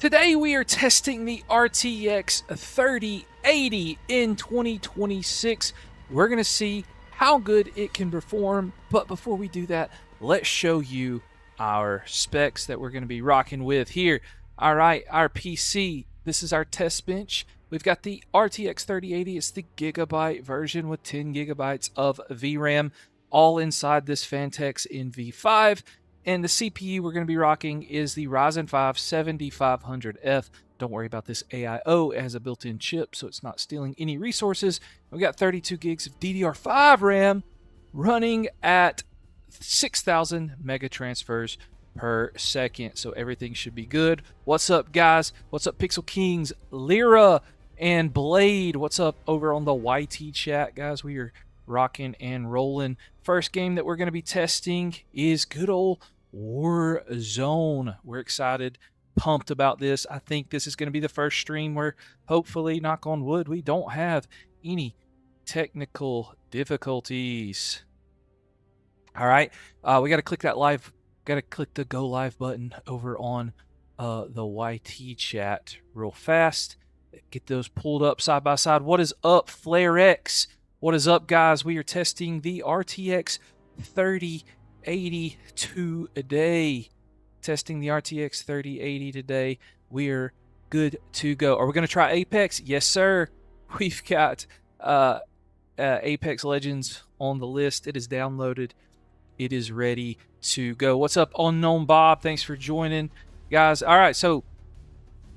Today we are testing the RTX 3080 in 2026. We're going to see how good it can perform, but before we do that, let's show you our specs that we're going to be rocking with here. All right, our PC, this is our test bench. We've got the RTX 3080. It's the gigabyte version with 10 gigabytes of VRAM, all inside this Fantex NV5. And the CPU we're going to be rocking is the Ryzen 5 7500F. Don't worry about this AIO. It has a built-in chip, so it's not stealing any resources. We got 32 gigs of DDR5 RAM running at 6,000 mega transfers per second. So everything should be good. What's up, guys? What's up, Pixel Kings, Lyra, and Blade? What's up over on the YT chat, guys? We are rocking and rolling. First game that we're going to be testing is good old Warzone. We're excited, pumped about this. I think this is going to be the first stream where, hopefully, knock on wood, we don't have any technical difficulties. All right, we got to click that live, got to click the go live button over on the YT chat real fast. Get those pulled up side by side. What is up, Flare X? What is up, guys? We are testing the RTX 3080 today. Testing the RTX 3080 today. We're good to go. Are we going to try Apex? Yes, sir. We've got Apex Legends on the list. It is downloaded. It is ready to go. What's up, Unknown Bob? Thanks for joining, guys. All right, so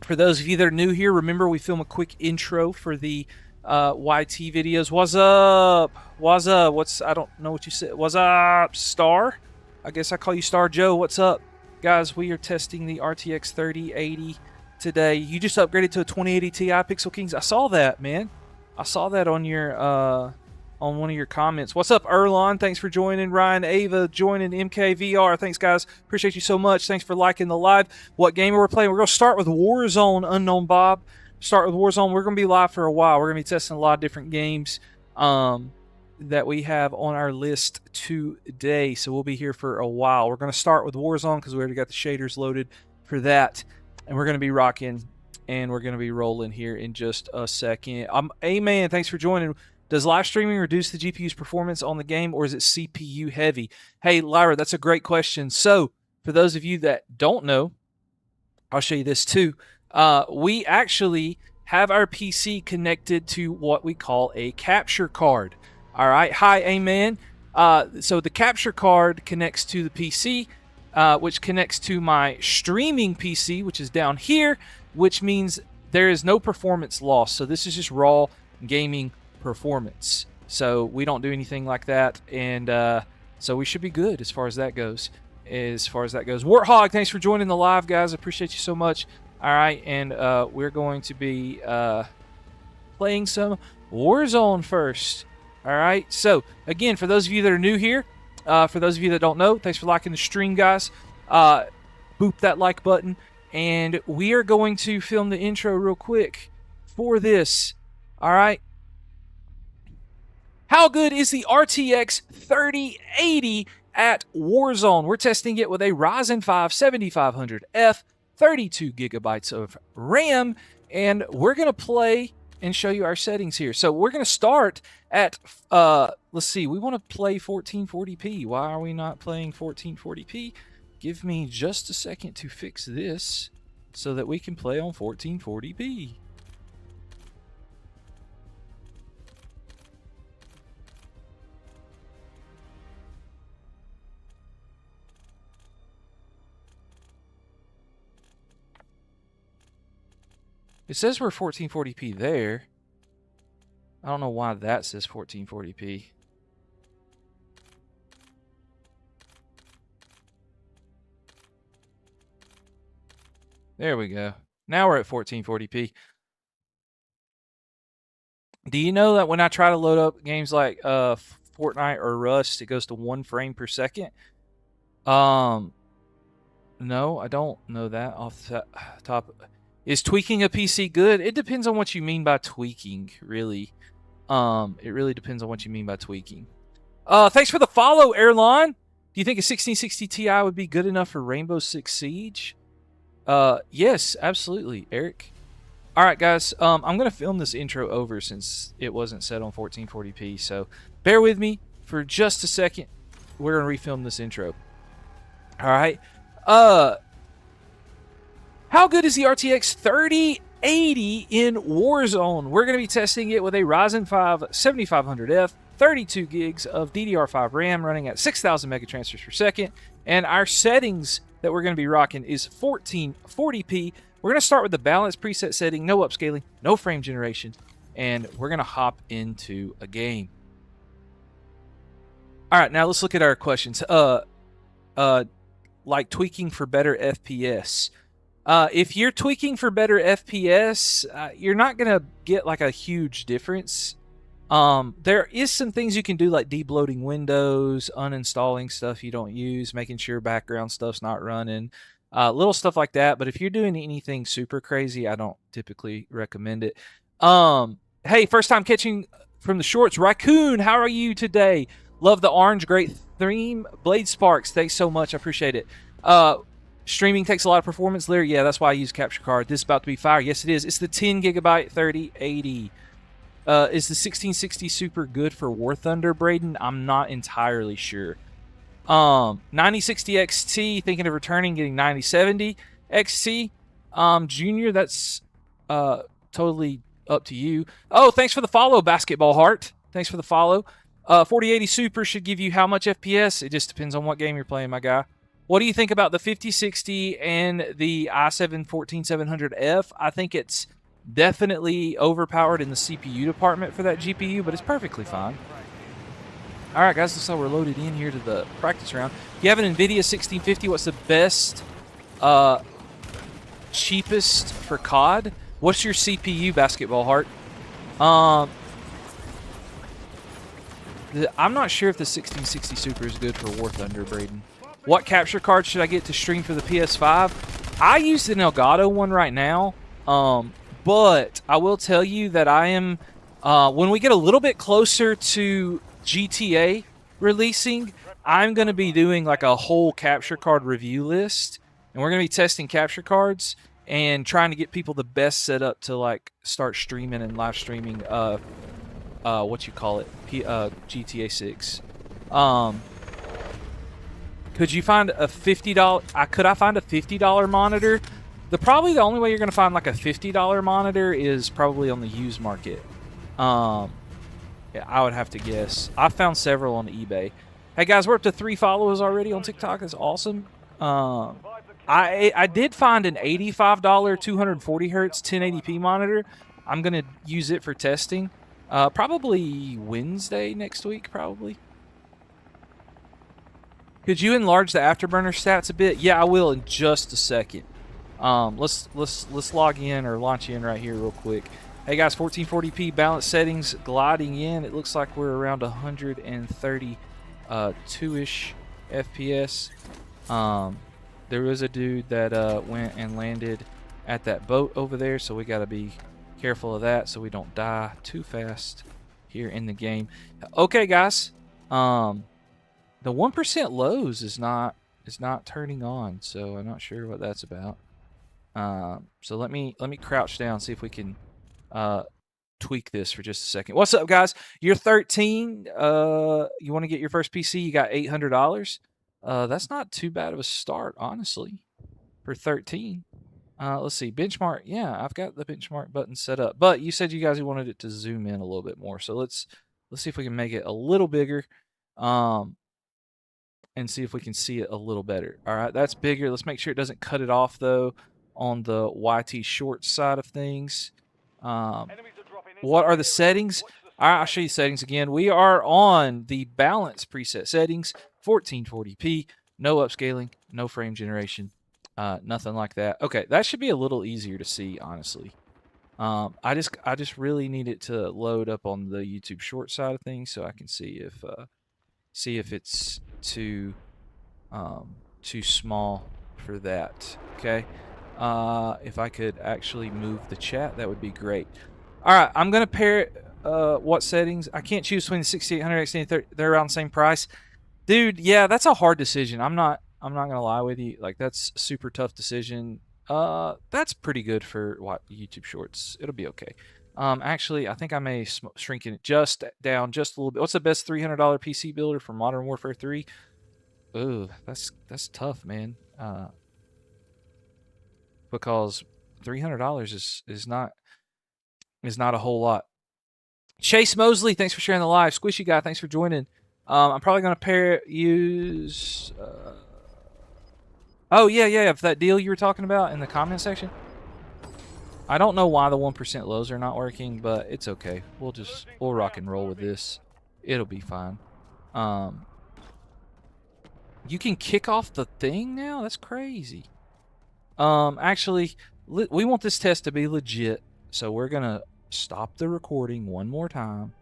for those of you that are new here, remember we film a quick intro for the YT videos. What's up? What's up? I don't know what you said. What's up, Star? I guess I call you Star Joe. What's up, guys? We are testing the RTX 3080 today. You just upgraded to a 2080 Ti, Pixel Kings. I saw that, man. I saw that on your on one of your comments. What's up, Erlon? Thanks for joining. Ryan, Ava joining. MKVR. Thanks, guys. Appreciate you so much. Thanks for liking the live. What game are we playing? We're going to start with Warzone, Unknown Bob. Start with Warzone. We're going to be live for a while. We're going to be testing a lot of different games that we have on our list today. So we'll be here for a while. We're going to start with Warzone because we already got the shaders loaded for that. And we're going to be rocking and we're going to be rolling here in just a second. Amen. Thanks for joining. Does live streaming reduce the GPU's performance on the game, or is it CPU heavy? Hey, Lyra, that's a great question. So for those of you that don't know, I'll show you this too. We actually have our PC connected to what we call a capture card. All right. Hi, Amen. So the capture card connects to the PC, which connects to my streaming PC, which is down here, which means there is no performance loss. So this is just raw gaming performance. So we don't do anything like that. And so we should be good as far as that goes. Warthog, thanks for joining the live, guys. I appreciate you so much. All right, and we're going to be playing some Warzone first. All right, so again, for those of you that are new here, for those of you that don't know, thanks for liking the stream, guys. Boop that like button, and we are going to film the intro real quick for this. All right. How good is the RTX 3080 at Warzone? We're testing it with a Ryzen 5 7500F, 32 gigabytes of RAM, and we're going to play and show you our settings here. So we're going to start at, let's see, we want to play 1440p. Why are we not playing 1440p? Give me just a second to fix this so that we can play on 1440p. It says we're 1440p there. I don't know why that says 1440p. There we go. Now we're at 1440p. Do you know that when I try to load up games like Fortnite or Rust, it goes to 1 frame per second? No, I don't know that off the top. Is tweaking a PC good? It depends on what you mean by tweaking, really. It really depends on what you mean by tweaking. Thanks for the follow, Airline. Do you think a 1660 Ti would be good enough for Rainbow Six Siege? Yes, absolutely, Eric. All right, guys. I'm gonna film this intro over since it wasn't set on 1440p. So bear with me for just a second. We're gonna refilm this intro. All right. How good is the RTX 3080 in Warzone? We're gonna be testing it with a Ryzen 5 7500F, 32 gigs of DDR5 RAM running at 6,000 megatransfers per second, and our settings that we're going to be rocking is 1440p. We're going to start with the balance preset setting, no upscaling, no frame generation, and we're going to hop into a game. All right, now let's look at our questions. Like tweaking for better FPS. If you're tweaking for better FPS, you're not going to get like a huge difference. There is some things you can do, like debloating windows, uninstalling stuff you don't use, making sure background stuff's not running, little stuff like that. But if you're doing anything super crazy, I don't typically recommend it. Hey, first time catching from the shorts. Raccoon, how are you today? Love the orange, great theme. Blade Sparks, thanks so much. I appreciate it. Streaming takes a lot of performance, Larry. Yeah, that's why I use capture card. This is about to be fire. Yes, it is. It's the 10 gigabyte 3080. Is the 1660 Super good for War Thunder, Braden? I'm not entirely sure. 9060 XT, thinking of returning, getting 9070 XT. Junior, that's totally up to you. Oh, thanks for the follow, Basketball Heart. Thanks for the follow. 4080 Super should give you how much FPS? It just depends on what game you're playing, my guy. What do you think about the 5060 and the i7 14700F? I think it's definitely overpowered in the CPU department for that GPU, but it's perfectly fine. All right, guys, looks like we're loaded in here to the practice round. If you have an NVIDIA 1650, what's the best, cheapest for COD? What's your CPU, Basketball Heart? I'm not sure if the 1660 Super is good for War Thunder, Braden. What capture card should I get to stream for the PS5? I use an Elgato one right now. But I will tell you that I am, when we get a little bit closer to GTA releasing, I'm going to be doing like a whole capture card review list. And we're going to be testing capture cards and trying to get people the best setup to like start streaming and live streaming, what you call it, GTA 6. Could you find a $50, could I find a $50 monitor? Probably the only way you're going to find like a $50 monitor is probably on the used market. Yeah, I would have to guess. I found several on eBay. Hey guys, we're up to 3 followers already on TikTok. That's awesome. I did find an $85 240 hertz 1080p monitor. I'm going to use it for testing. Probably Wednesday next week, probably. Could you enlarge the Afterburner stats a bit? Yeah, I will in just a second. Let's log in or launch in right here real quick. Hey guys, 1440p balance settings gliding in. It looks like we're around 132-ish FPS. There was a dude that went and landed at that boat over there, so we got to be careful of that so we don't die too fast here in the game. Okay, guys. The 1% lows is not turning on, so I'm not sure what that's about. So let me crouch down, see if we can tweak this for just a second. What's up, guys? You're 13. You want to get your first PC? You got $800. That's not too bad of a start, honestly, for 13. Let's see, benchmark. Yeah, I've got the benchmark button set up, but you said you guys wanted it to zoom in a little bit more, so let's see if we can make it a little bigger. And see if we can see it a little better. All right, that's bigger. Let's make sure it doesn't cut it off, though, on the YT short side of things. What are the settings? All right, I'll show you settings again. We are on the balance preset settings, 1440p, no upscaling, no frame generation, nothing like that. Okay, that should be a little easier to see, honestly. I just really need it to load up on the YouTube short side of things so I can see if it's too small for that. Okay, if I could actually move the chat, that would be great. All right, I'm gonna pair what settings. I can't choose between the 6800X and 30. They're around the same price, dude. Yeah, that's a hard decision. I'm not gonna lie with you. Like, that's a super tough decision. That's pretty good for what YouTube Shorts. It'll be okay. Actually, I think I may shrink it just down just a little bit. What's the best $300 PC builder for Modern Warfare 3? Ooh, that's tough, man. Because $300 is not a whole lot. Chase Mosley, thanks for sharing the live. Squishy Guy, thanks for joining. I'm probably gonna use. Oh yeah, for that deal you were talking about in the comment section. I don't know why the 1% lows are not working, but it's okay. We'll rock and roll with this. It'll be fine. You can kick off the thing now? That's crazy. Actually, we want this test to be legit, so we're gonna stop the recording one more time.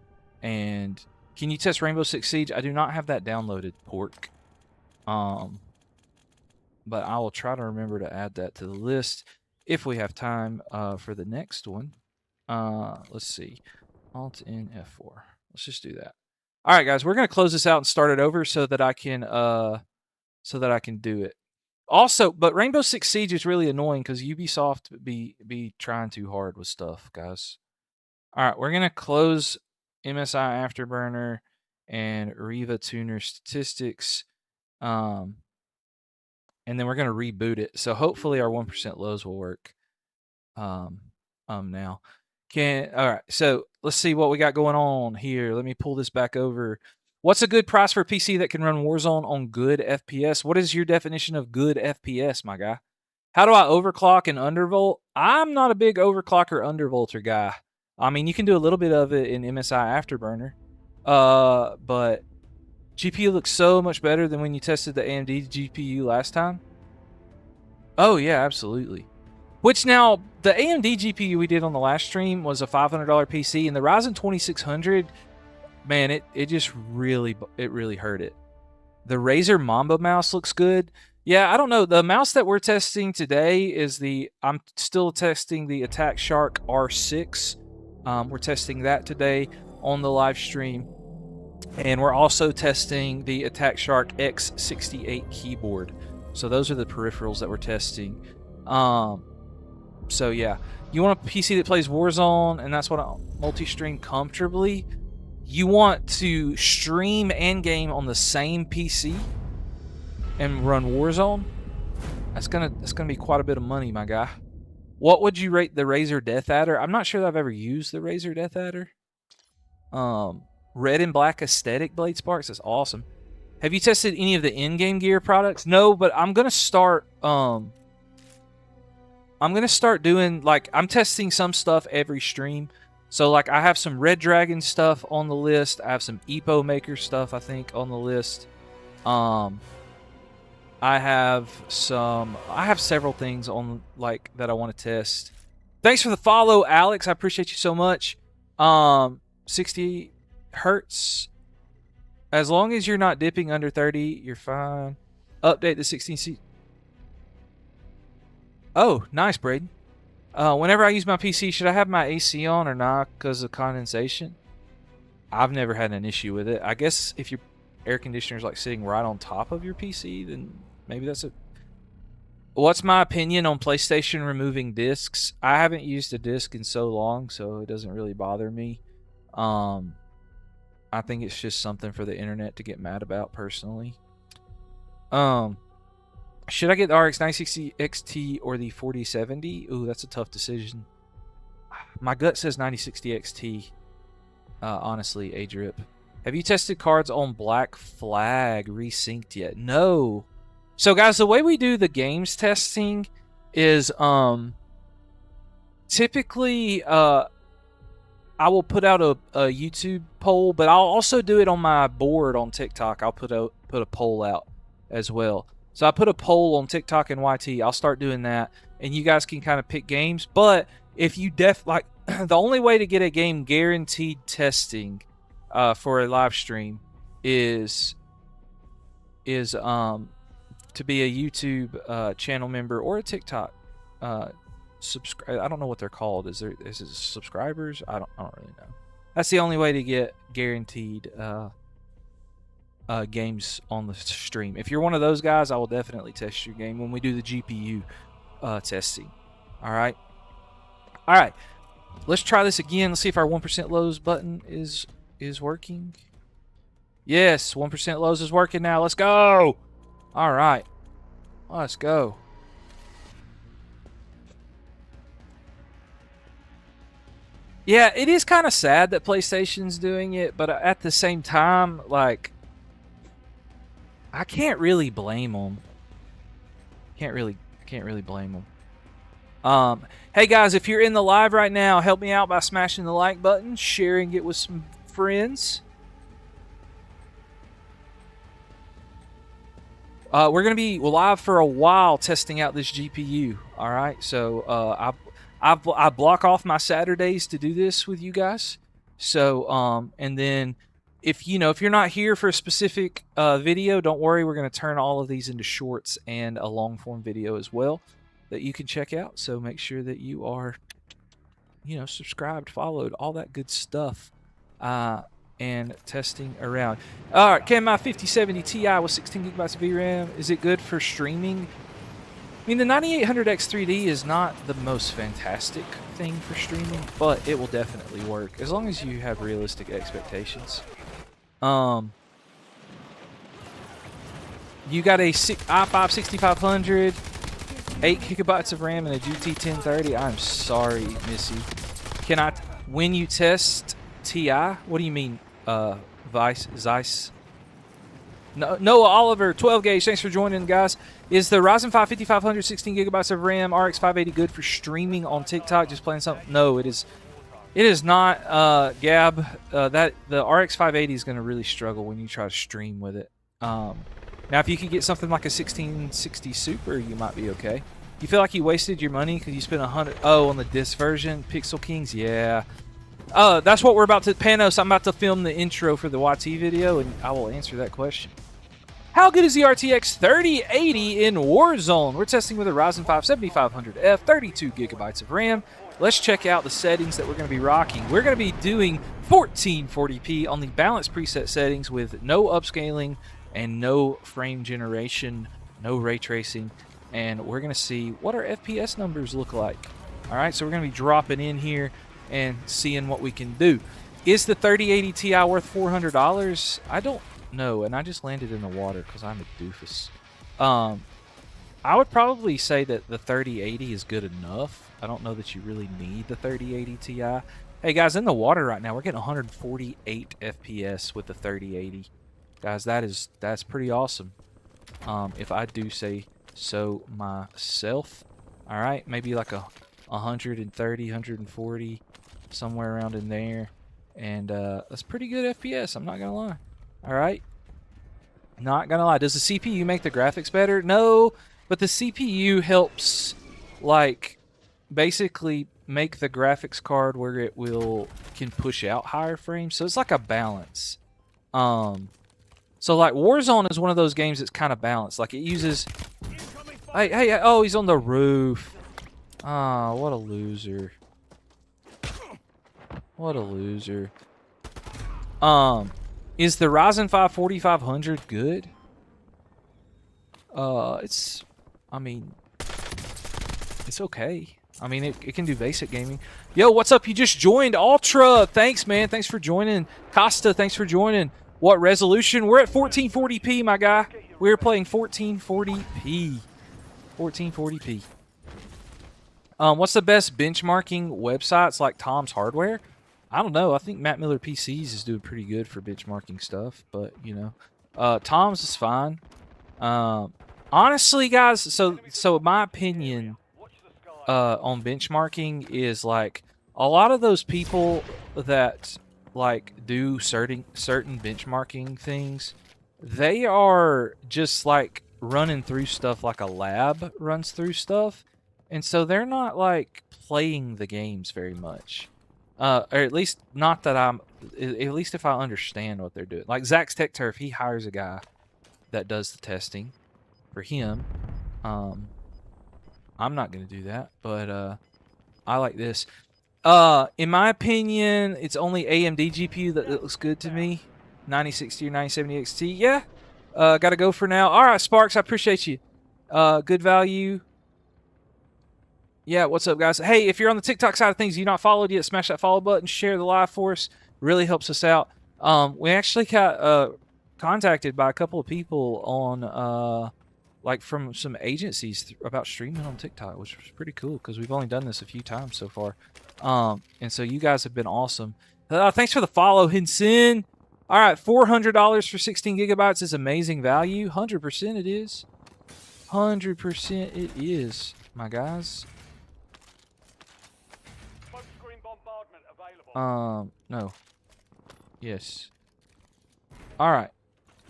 And can you test Rainbow Six Siege? I do not have that downloaded, pork. But I will try to remember to add that to the list if we have time for the next one. Let's see. Alt in F4. Let's just do that. All right, guys, we're gonna close this out and start it over so that I can do it. Also, but Rainbow Six Siege is really annoying because Ubisoft be trying too hard with stuff, guys. All right, we're gonna close MSI Afterburner and Riva Tuner Statistics, and then we're gonna reboot it. So hopefully our 1% lows will work. Now. All right, so let's see what we got going on here. Let me pull this back over. What's a good price for a PC that can run Warzone on good FPS? What is your definition of good FPS, my guy? How do I overclock and undervolt? I'm not a big overclock or undervolter guy. I mean, you can do a little bit of it in MSI Afterburner. But GPU looks so much better than when you tested the AMD GPU last time. Oh, yeah, absolutely. Which now, the AMD GPU we did on the last stream was a $500 PC, and the Ryzen 2600, man, it just really hurt it. The Razer Mamba mouse looks good. Yeah, I don't know. The mouse that we're testing today is I'm still testing the Attack Shark R6. We're testing that today on the live stream. And we're also testing the Attack Shark X68 keyboard. So those are the peripherals that we're testing. So yeah, you want a PC that plays Warzone, and that's what I multi-stream comfortably. You want to stream and game on the same PC and run Warzone. That's gonna be quite a bit of money, my guy. What would you rate the Razer Death Adder? I'm not sure that I've ever used the Razer Death Adder. Red and black aesthetic blade sparks. That's awesome. Have you tested any of the in-game gear products? No, but I'm gonna start. I'm gonna start doing, like, I'm testing some stuff every stream. So like I have some Red Dragon stuff on the list. I have some Epo Maker stuff I think on the list. I have several things on like that I want to test. Thanks for the follow, Alex. I appreciate you so much. 60 hertz. As long as you're not dipping under 30, you're fine. Update the 16C. Oh, nice, Braden. Whenever I use my PC, should I have my AC on or not because of condensation? I've never had an issue with it. I guess if your air conditioner's like sitting right on top of your PC, then maybe that's it. What's my opinion on PlayStation removing discs? I haven't used a disc in so long, so it doesn't really bother me. I think it's just something for the internet to get mad about personally. Should I get the RX 960 XT or the 4070? Ooh, that's a tough decision. My gut says 9060 XT. Honestly, Adrip. Have you tested cards on Black Flag resynced yet? No. So guys, the way we do the games testing is typically I will put out a YouTube poll, but I'll also do it on my board on TikTok. I'll put a poll out as well. So I put a poll on TikTok and YT. I'll start doing that, and you guys can kind of pick games. But if you the only way to get a game guaranteed testing for a live stream is to be a YouTube channel member or a TikTok subscribe. I don't know what they're called. Is it subscribers? I don't really know. That's the only way to get guaranteed games on the stream. If you're one of those guys, I will definitely test your game when we do the GPU. testing. All right. All right. Let's try this again. Let's see if our 1% lows button is working. Yes, 1% lows is working now. Let's go. All right. Let's go. Yeah, it is kind of sad that PlayStation's doing it, but at the same time, like, I can't really blame them. Can't really blame them. Hey guys, if you're in the live right now, help me out by smashing the like button, sharing it with some friends. We're gonna be live for a while testing out this GPU. All right, so I block off my Saturdays to do this with you guys. So and then if you're not here for a specific video, don't worry. We're gonna turn all of these into shorts and a long form video as well that you can check out. So make sure that you are subscribed, followed, all that good stuff. And testing around. All right, can my 5070 Ti with 16 gigabytes of VRAM, is it good for streaming? I mean, the 9800X3D is not the most fantastic thing for streaming, but it will definitely work as long as you have realistic expectations. You got a i5 6500, 8 gigabytes of RAM, and a GT 1030. I'm sorry, Missy. When you test Ti, what do you mean, Zeiss? Noah Oliver, 12 gauge, thanks for joining, guys. Is the Ryzen 5 5500 16 gigabytes of RAM RX 580 good for streaming on TikTok? Just playing something? No, it is not, Gab. That the RX 580 is going to really struggle when you try to stream with it. Now, if you could get something like a 1660 Super, you might be okay. You feel like you wasted your money because you spent $100 on the disc version? Pixel Kings, yeah. That's what we're about to, Panos, I'm about to film the intro for the YT video, and I will answer that question. How good is the RTX 3080 in Warzone? We're testing with a Ryzen 5 7500F, 32 gigabytes of RAM. Let's check out the settings that we're going to be rocking. We're going to be doing 1440p on the balanced preset settings with no upscaling and no frame generation, no ray tracing, and we're going to see what our FPS numbers look like. All right, so we're going to be dropping in here and seeing what we can do. Is the 3080 Ti worth $400? I don't know, and I just landed in the water because I'm a doofus. I would probably say that the 3080 is good enough. I don't know that you really need the 3080 Ti. Hey guys, in the water right now, we're getting 148 FPS with the 3080. Guys, that's pretty awesome. If I do say so myself. All right, maybe like a 130, 140, somewhere around in there, and that's pretty good FPS. I'm not gonna lie. All right, not gonna lie. Does the CPU make the graphics better? No, but the CPU helps, like, basically make the graphics card where it can push out higher frames. So it's like a balance. So like Warzone is one of those games that's kind of balanced. Like it uses. Hey! Oh, he's on the roof. Ah, oh, what a loser. What a loser. Is the Ryzen 5 4500 good? It's okay. I mean, it can do basic gaming. Yo, what's up? You just joined Ultra. Thanks, man. Thanks for joining. Costa, thanks for joining. What resolution? We're at 1440p, my guy. We're playing 1440p. 1440p. What's the best benchmarking websites like Tom's Hardware? I don't know. I think Matt Miller PCs is doing pretty good for benchmarking stuff, but you know, Tom's is fine. Honestly, guys, so my opinion on benchmarking is like a lot of those people that like do certain benchmarking things, they are just like running through stuff like a lab runs through stuff, and so they're not like playing the games very much. Or at least not that at least if I understand what they're doing. Like Zach's Tech Turf, he hires a guy that does the testing for him. I'm not going to do that, but I like this. In my opinion, it's only AMD GPU that looks good to me. 9060 or 9070 XT. Yeah, got to go for now. All right, Sparks, I appreciate you. Good value. Yeah, what's up, guys? Hey, if you're on the TikTok side of things, you're not followed yet, smash that follow button, share the live for us. Really helps us out. We actually got contacted by a couple of people on like from some agencies about streaming on TikTok, which was pretty cool because we've only done this a few times so far. And so you guys have been awesome. Thanks for the follow, Hinson. All right, $400 for 16 gigabytes is amazing value. 100% it is. 100% it is, my guys. No. Yes. All right.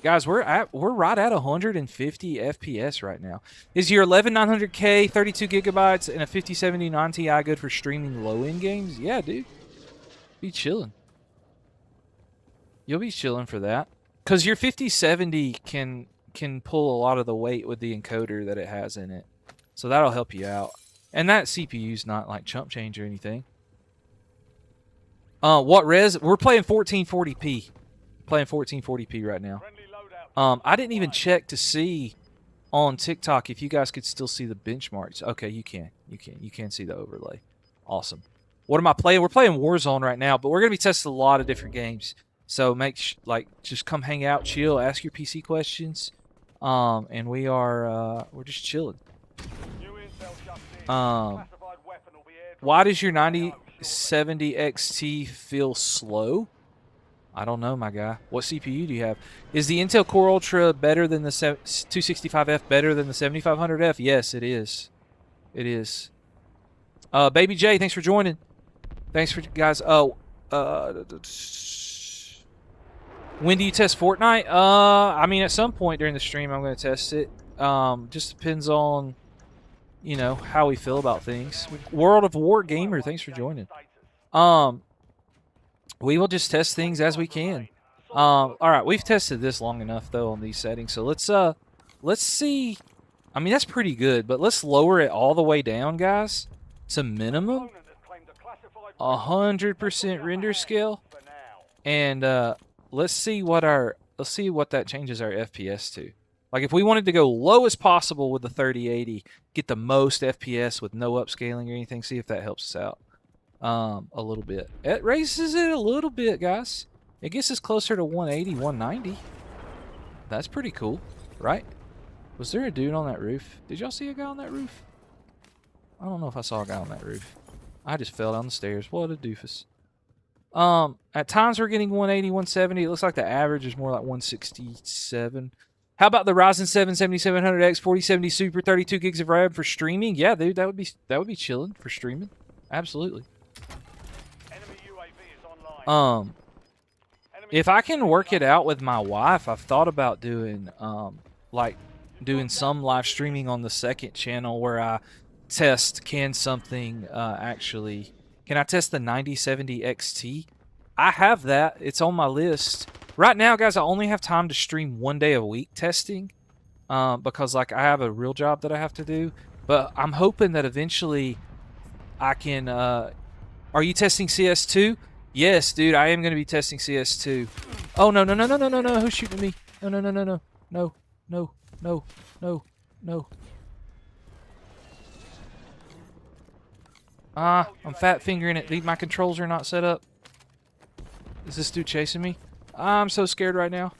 Guys, we're right at 150 FPS right now. Is your 11900K, 32 gigabytes, and a 5079 Ti good for streaming low-end games? Yeah, dude. Be chilling. You'll be chilling for that. Because your 5070 can pull a lot of the weight with the encoder that it has in it. So that'll help you out. And that CPU's not like chump change or anything. What res? We're playing 1440p. Playing 1440p right now. I didn't even check to see on TikTok if you guys could still see the benchmarks. Okay, you can. You can see the overlay. Awesome. What am I playing? We're playing Warzone right now, but we're going to be testing a lot of different games. So just come hang out, chill, ask your PC questions. And we're just chilling. Why does your 9070 XT feel slow? I don't know, my guy. What CPU do you have? Is the Intel Core Ultra better than the 265F, better than the 7500F? Yes, it is. It is. Baby J, thanks for joining. Thanks for guys. When do you test Fortnite? I mean, at some point during the stream, I'm going to test it. Just depends on, you know, how we feel about things. World of War Gamer, thanks for joining. We will just test things as we can. All right, we've tested this long enough though on these settings, so let's see. I mean, that's pretty good, but let's lower it all the way down, guys, to minimum. 100% render scale, and let's see what that changes our FPS to. Like if we wanted to go low as possible with the 3080, get the most FPS with no upscaling or anything, see if that helps us out. A little bit. It raises it a little bit, guys. It gets us closer to 180, 190. That's pretty cool, right? Was there a dude on that roof? Did y'all see a guy on that roof? I don't know if I saw a guy on that roof. I just fell down the stairs. What a doofus. At times we're getting 180, 170. It looks like the average is more like 167. How about the Ryzen 7 7700X 4070 Super 32 gigs of RAM for streaming? Yeah, dude, that would be chilling for streaming. Absolutely. If I can work it out with my wife, I've thought about doing doing some live streaming on the second channel where I test can I test the 9070 XT? I have that. It's on my list. Right now, guys, I only have time to stream 1 day a week testing because like I have a real job that I have to do. But I'm hoping that eventually I can are you testing CS2? Yes, dude, I am going to be testing CS2. Oh, no. Who's shooting at me? No. I'm fat fingering it. My controls are not set up. Is this dude chasing me? I'm so scared right now.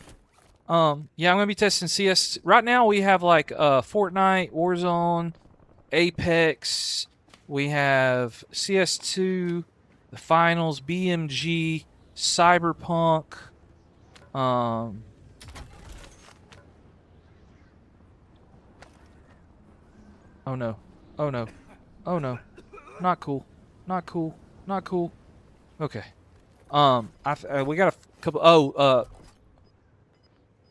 Yeah, I'm going to be testing CS. Right now we have like Fortnite, Warzone, Apex. We have CS2, the Finals, BeamNG, CyberPunk. Oh no. Oh no. Oh no. Not cool. Not cool. Not cool. Okay. We got a couple.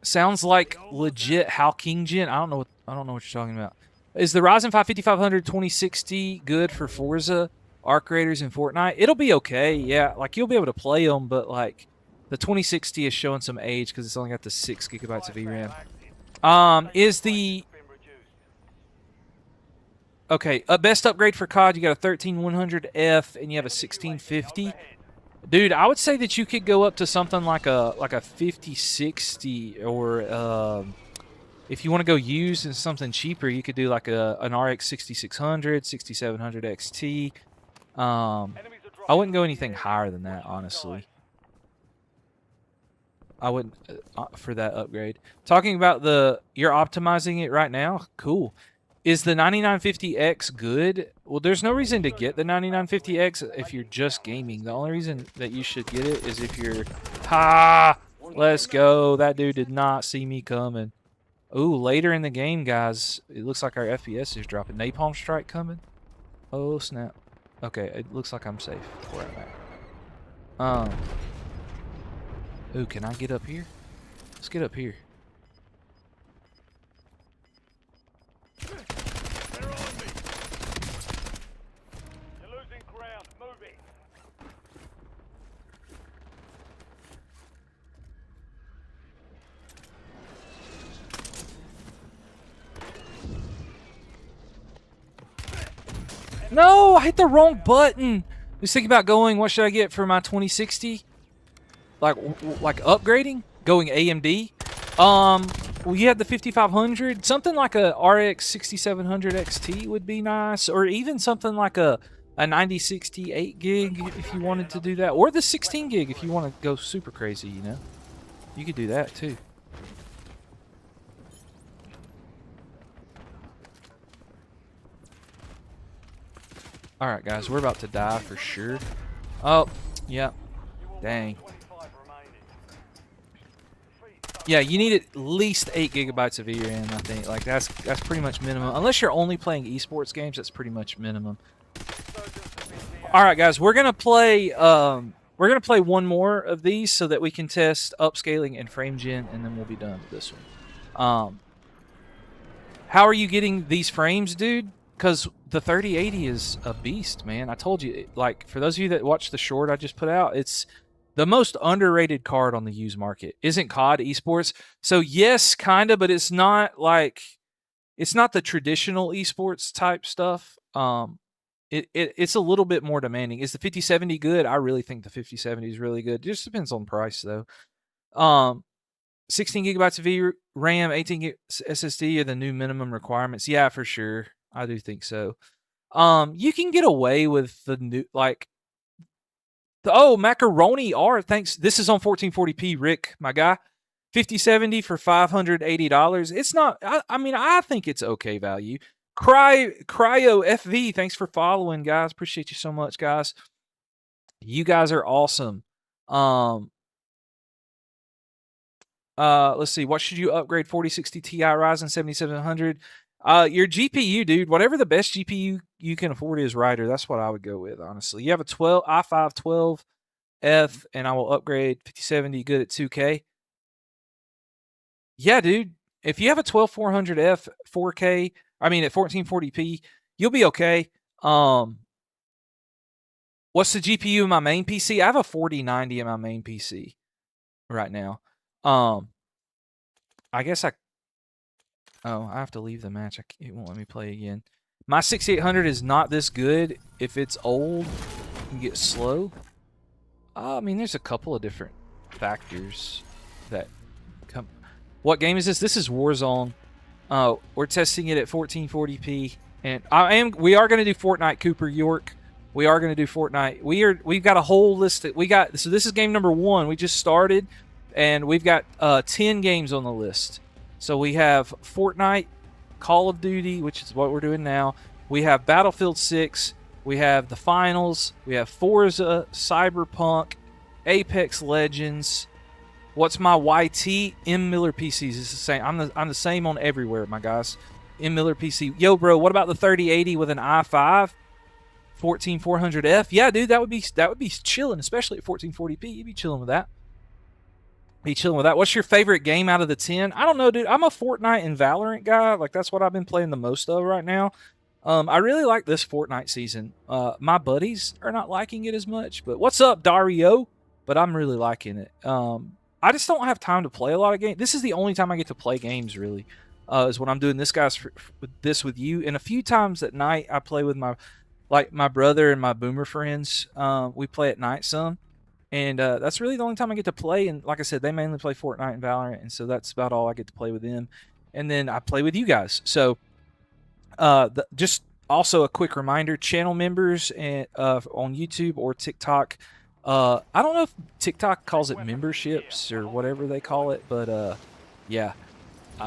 Sounds like legit Howking Gen. I don't know what you're talking about. Is the Ryzen 5 5500 2060 good for Forza, Arc Raiders, and Fortnite? It'll be okay. Yeah, like you'll be able to play them, but like the 2060 is showing some age because it's only got the 6 gigabytes of VRAM. Okay, a best upgrade for COD, you got a 13100F and you have a 1650. Dude, I would say that you could go up to something like a 5060 or If you want to go used and something cheaper, you could do like an RX 6600, 6700 XT. I wouldn't go anything higher than that, honestly. I wouldn't for that upgrade. Talking about you're optimizing it right now. Cool. Is the 9950X good? Well, there's no reason to get the 9950X if you're just gaming. The only reason that you should get it is if you're... Let's go. That dude did not see me coming. Ooh, later in the game, guys, it looks like our FPS is dropping. Napalm strike coming. Oh, snap. Okay, it looks like I'm safe where I'm at. Ooh, can I get up here? Let's get up here. They're on me. You're losing ground. Moving. No, I hit the wrong button. I was thinking about going, what should I get for my 2060? Like upgrading? Going AMD? Well, you had the 5500. Something like a RX 6700 XT would be nice. Or even something like a 9060 8 gig if you wanted to do that. Or the 16 gig if you want to go super crazy, you know? You could do that too. Alright, guys, we're about to die for sure. Oh, yeah. Dang. Yeah, you need at least 8 gigabytes of VRAM, I think. Like, that's pretty much minimum. Unless you're only playing esports games, that's pretty much minimum. Alright, guys, we're gonna play one more of these so that we can test upscaling and frame gen, and then we'll be done with this one. How are you getting these frames, dude? Because the 3080 is a beast, man. I told you, like, for those of you that watched the short I just put out, it's the most underrated card on the used market. Isn't COD esports? So yes, kind of, but it's not like, it's not the traditional esports type stuff. It's a little bit more demanding. Is the 5070 good? I really think the 5070 is really good. It just depends on price though. 16 gigabytes of VRAM, 18 gig SSD are the new minimum requirements. Yeah, for sure. I do think so. You can get away with the new, like, Macaroni R, thanks. This is on 1440p, Rick, my guy. 5070 for $580. It's not, I mean, I think it's okay value. Cryo FV, thanks for following, guys. Appreciate you so much, guys. You guys are awesome. Let's see. What should you upgrade? 4060 Ti Ryzen 7700. Your GPU, dude. Whatever the best GPU you can afford is, Ryder. That's what I would go with, honestly. You have a i5 12F, and I will upgrade 5070 good at 2K. Yeah, dude. If you have a 12400F 4K, I mean at 1440p, you'll be okay. What's the GPU in my main PC? I have a 4090 in my main PC right now. I guess I have to leave the match. It won't let me play again. My 6800 is not this good. If it's old and get slow. I mean, there's a couple of different factors that come. What game is this? This is Warzone. We're testing it at 1440p, and we are going to do Fortnite, Cooper York. We are going to do Fortnite. We've got a whole list that so this is game number 1. We just started, and we've got 10 games on the list. So we have Fortnite, Call of Duty, which is what we're doing now. We have Battlefield 6. We have the Finals. We have Forza, CyberPunk, Apex Legends. What's my YT? M Miller PCs is the same. I'm the same on everywhere, my guys. M Miller PC. Yo, bro, what about the 3080 with an i5? 14400F? Yeah, dude, that would be chilling, especially at 1440p. You'd be chilling with that. What's your favorite game out of the 10? I don't know, dude. I'm a Fortnite and Valorant guy. Like, that's what I've been playing the most of right now. I really like this Fortnite season. My buddies are not liking it as much, but what's up, Dario? But I'm really liking it. I just don't have time to play a lot of games. This is the only time I get to play games, really, is when I'm doing this, guys, with you. And a few times at night, I play with my brother and my boomer friends. We play at night some. And that's really the only time I get to play. And like I said, they mainly play Fortnite and Valorant, and so that's about all I get to play with them. and then I play with you guys. So just also a quick reminder: channel members and on YouTube or TikTok. I don't know if TikTok calls it memberships or whatever they call it, but yeah,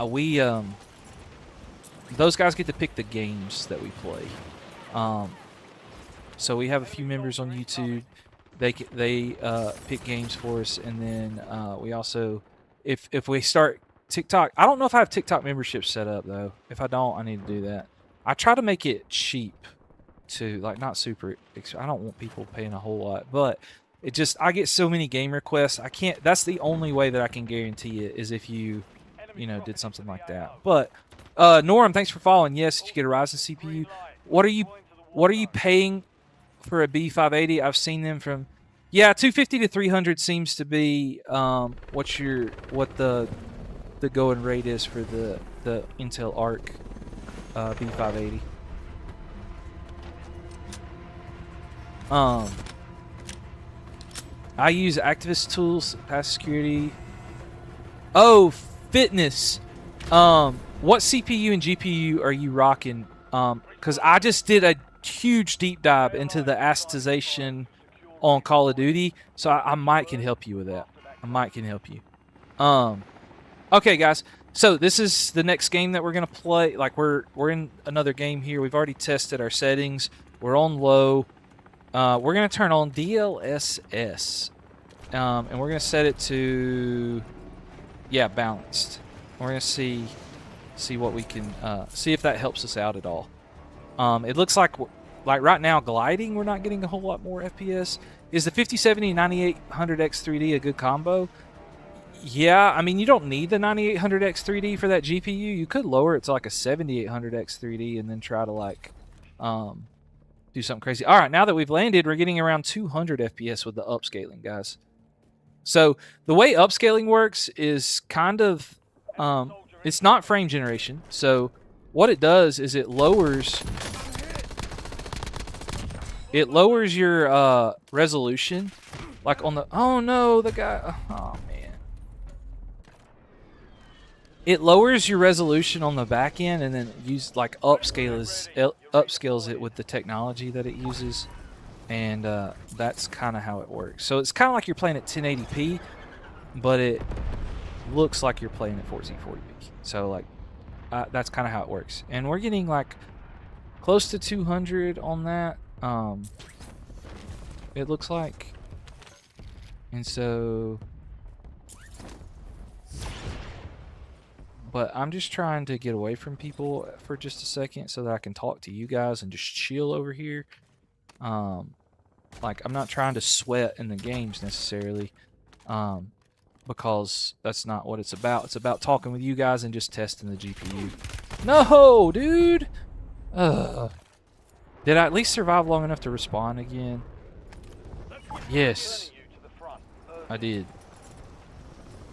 we those guys get to pick the games that we play. So we have a few members on YouTube. They pick games for us, and then we also, if we start TikTok, I don't know if I have TikTok memberships set up though. If I don't, I need to do that. I try to make it cheap, to like not super. I don't want people paying a whole lot, but it just I get so many game requests. I can't. That's the only way that I can guarantee it is if you did something like that. But Norm, thanks for following. Yes, did you get a Ryzen CPU? What are you paying for a B580? I've seen them from 250 to 300 seems to be what the going rate is for the Intel Arc B580. I use activist tools, past security. Oh, fitness. What CPU and GPU are you rocking? Because I just did a huge deep dive into the assetization on Call of Duty, so I might can help you with that. I might can help you. Okay, guys. So this is the next game that we're gonna play. Like we're in another game here. We've already tested our settings. We're on low. We're gonna turn on DLSS, and we're gonna set it to balanced. We're gonna see what we can see if that helps us out at all. It looks like right now gliding, we're not getting a whole lot more FPS. Is the 5070 9800X 3D a good combo? Yeah, I mean, you don't need the 9800X 3D for that GPU. You could lower it to like a 7800X 3D and then try to like do something crazy. All right, now that we've landed, we're getting around 200 FPS with the upscaling, guys. So the way upscaling works is kind of it's not frame generation. So what it does is it lowers your resolution, like on the it lowers your resolution on the back end, and then upscales it with the technology that it uses, and that's kind of how it works. So it's kind of like you're playing at 1080p, but it looks like you're playing at 1440p. So like that's kind of how it works, and we're getting like close to 200 on that. It looks like, and so. But I'm just trying to get away from people for just a second so that I can talk to you guys and just chill over here. Like, I'm not trying to sweat in the games necessarily, because that's not what it's about. It's about talking with you guys and just testing the GPU. No, dude! Did I at least survive long enough to respawn again? Yes, I did.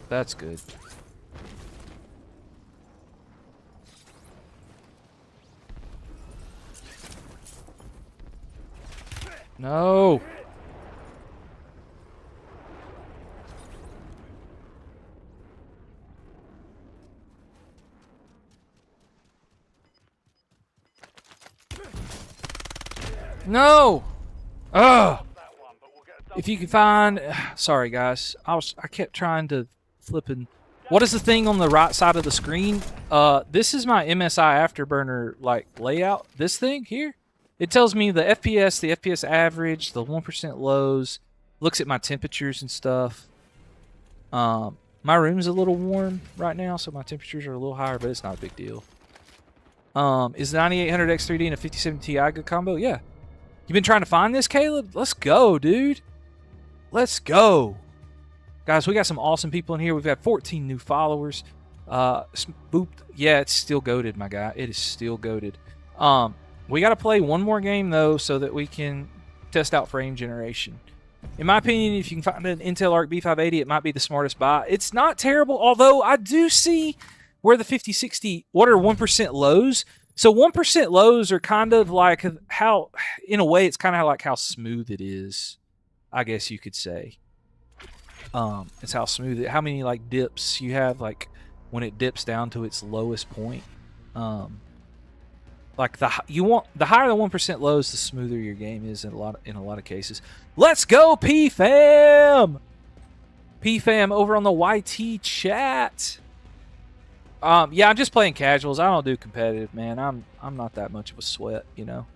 That's good. No. No. Ugh. If you can find, sorry guys, I kept trying to flipping. What is the thing on the right side of the screen? This is my MSI Afterburner like layout. This thing here. It tells me the FPS average, the 1% lows, looks at my temperatures and stuff. My room's a little warm right now, so my temperatures are a little higher, but it's not a big deal. Is the 9800X 3D and a 5070 Ti a good combo? Yeah. You been trying to find this, Caleb? Let's go, dude. Let's go. Guys, we got some awesome people in here. We've got 14 new followers. Boop. Yeah, it's still goated, my guy. It is still goated. We got to play one more game, though, so that we can test out frame generation. In my opinion, if you can find an Intel Arc B580, it might be the smartest buy. It's not terrible, although I do see where the 5060, what are 1% lows? So 1% lows are kind of like how, in a way, it's kind of like how smooth it is, I guess you could say. It's how smooth it, how many like dips you have, like when it dips down to its lowest point. Like the higher the 1% lows, the smoother your game is in a lot of cases. Let's go, PFAM! PFAM over on the YT chat. Yeah, I'm just playing casuals. I don't do competitive, man. I'm not that much of a sweat, you know.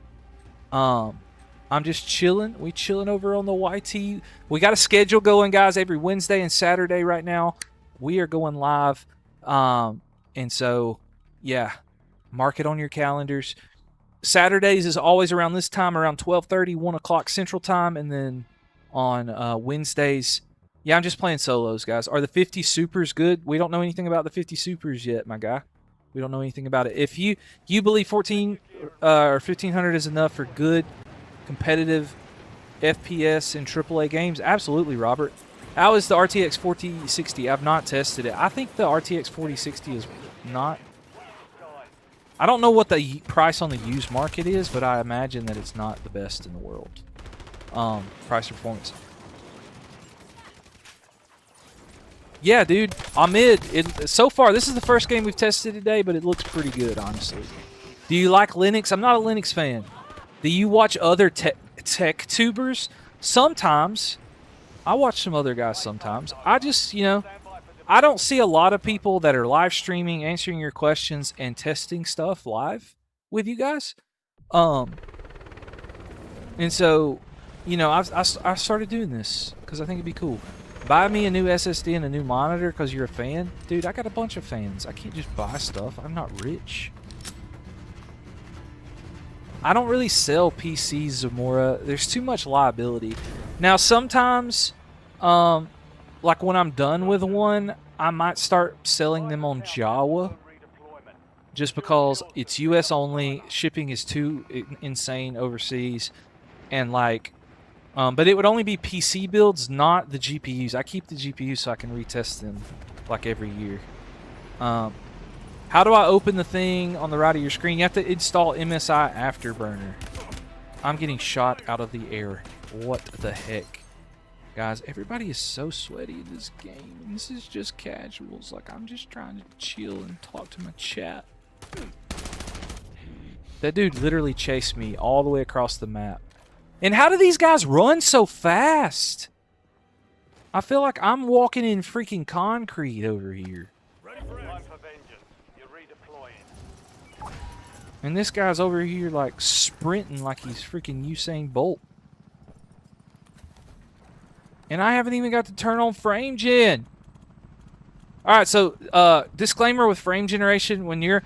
I'm just chilling. We chilling over on the YT. We got a schedule going, guys, every Wednesday and Saturday right now. We are going live. And so, yeah, mark it on your calendars. Saturdays is always around this time, around 12:30, 1 o'clock Central Time. And then on Wednesdays, yeah, I'm just playing solos, guys. Are the 50 supers good? We don't know anything about the 50 supers yet, my guy. We don't know anything about it. If you believe 14 or 1500 is enough for good competitive FPS and AAA games, absolutely, Robert. How is the RTX 4060? I've not tested it. I think the RTX 4060 is not. I don't know what the price on the used market is, but I imagine that it's not the best in the world. Price performance. Yeah, dude, Ahmed. So far, this is the first game we've tested today, but it looks pretty good, honestly. Do you like Linux? I'm not a Linux fan. Do you watch other tech tubers? Sometimes. I watch some other guys sometimes. I just, you know, I don't see a lot of people that are live streaming, answering your questions, and testing stuff live with you guys. And so, you know, I started doing this because I think it'd be cool. Buy me a new SSD and a new monitor because you're a fan. Dude, I got a bunch of fans. I can't just buy stuff. I'm not rich. I don't really sell PCs, Zamora. There's too much liability. Now, sometimes, like when I'm done with one, I might start selling them on Java just because it's US only. Shipping is too insane overseas. And like, but it would only be PC builds, not the GPUs. I keep the GPUs so I can retest them like every year. How do I open the thing on the right of your screen? You have to install MSI Afterburner. I'm getting shot out of the air. What the heck? Guys, everybody is so sweaty in this game. This is just casuals. Like, I'm just trying to chill and talk to my chat. That dude literally chased me all the way across the map. And how do these guys run so fast? I feel like I'm walking in freaking concrete over here. And this guy's over here like sprinting like he's freaking Usain Bolt. And I haven't even got to turn on frame gen. Alright, so disclaimer with frame generation, when you're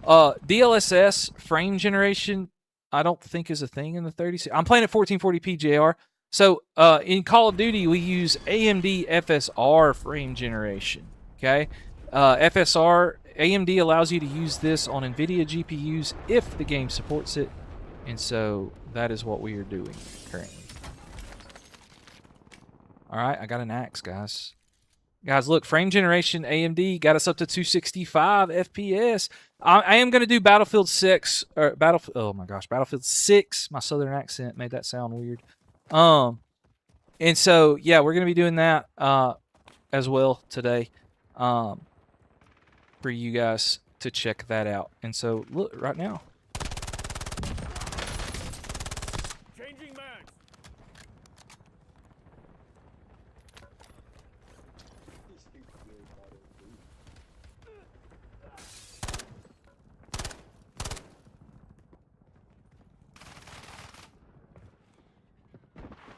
DLSS frame generation, I don't think is a thing in the 30. I'm playing at 1440p JR. So in Call of Duty, we use AMD FSR frame generation. Okay, FSR AMD allows you to use this on NVIDIA GPUs if the game supports it, and so that is what we are doing currently. All right, I got an axe, guys. Guys, look, frame generation AMD got us up to 265 FPS. I am going to do Battlefield 6 or oh my gosh, Battlefield 6. My southern accent made that sound weird. And so yeah, we're going to be doing that as well today. For you guys to check that out. And so look right now. Changing mag.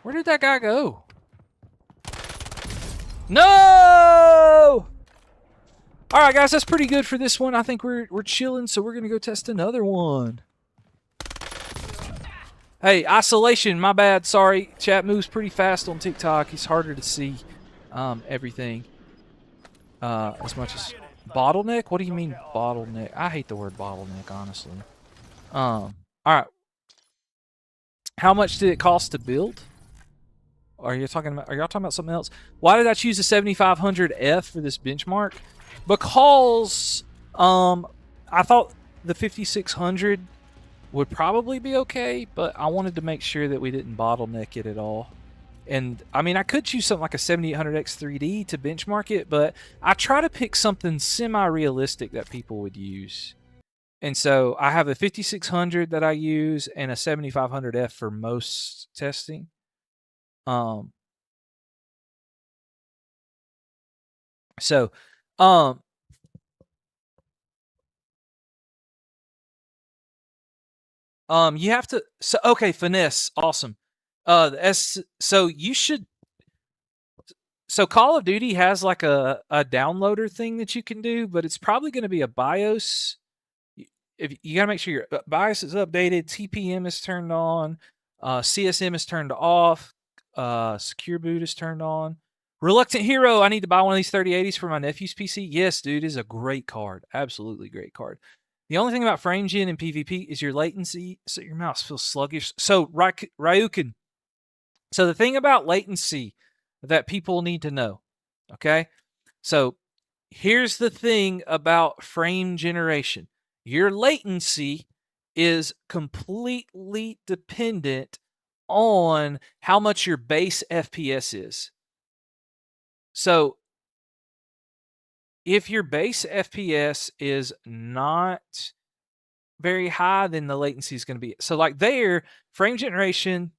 Where did that guy go? No! All right, guys, that's pretty good for this one. I think we're chilling, so we're gonna go test another one. Hey, isolation, my bad. Sorry, chat moves pretty fast on TikTok. It's harder to see everything as much as bottleneck. What do you mean bottleneck? I hate the word bottleneck, honestly. All right. How much did it cost to build? Are y'all talking about something else? Why did I choose a 7500F for this benchmark? Because I thought the 5600 would probably be okay, but I wanted to make sure that we didn't bottleneck it at all. And I mean, I could choose something like a 7800X 3D to benchmark it, but I try to pick something semi-realistic that people would use. And so I have a 5600 that I use and a 7500F for most testing. Um, so, um, you have to. So okay, finesse, awesome. So you should. So Call of Duty has like a downloader thing that you can do, but it's probably going to be a BIOS. If you got to make sure your BIOS is updated, TPM is turned on, CSM is turned off, Secure Boot is turned on. Reluctant Hero, I need to buy one of these 3080s for my nephew's PC. Yes, dude, is a great card. Absolutely great card. The only thing about frame gen and PvP is your latency, so your mouse feels sluggish. So, Ryukin, so the thing about latency that people need to know, okay? So here's the thing about frame generation. Your latency is completely dependent on how much your base FPS is. So if your base FPS is not very high, then the latency is going to be so like there, frame generation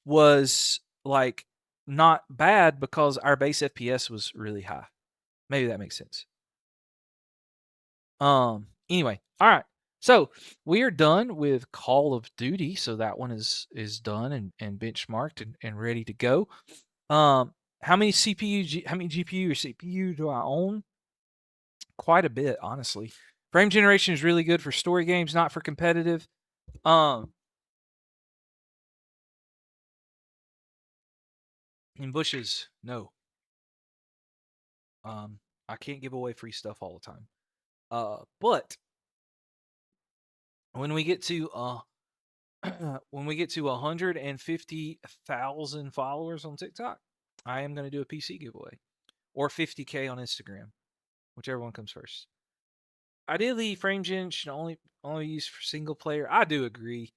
was like not bad because our base FPS was really high. Maybe that makes sense. Anyway, all right. So we are done with Call of Duty. So that one is done and benchmarked and ready to go. How many how many GPU or CPU do I own? Quite a bit, honestly. Frame generation is really good for story games, not for competitive. In bushes, no. I can't give away free stuff all the time. But when we get to when we get to 150,000 followers on TikTok, I am going to do a PC giveaway or 50K on Instagram, whichever one comes first. Ideally, frame gen should only use for single player. I do agree.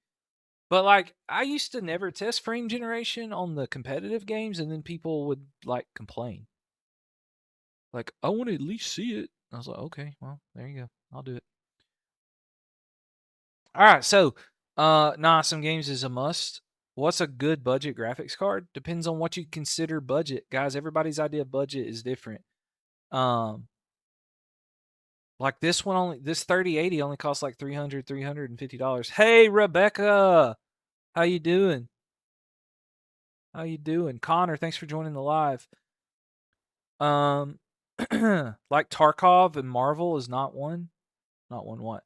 But like I used to never test frame generation on the competitive games and then people would like complain. Like, I want to at least see it. I was like, okay, well, there you go. I'll do it. All right, so some games is a must. What's a good budget graphics card? Depends on what you consider budget. Guys, everybody's idea of budget is different. Like this one only this 3080 only costs like $350. Hey Rebecca. How you doing? How you doing? Connor, thanks for joining the live. Like Tarkov and Marvel is not one. Not one what?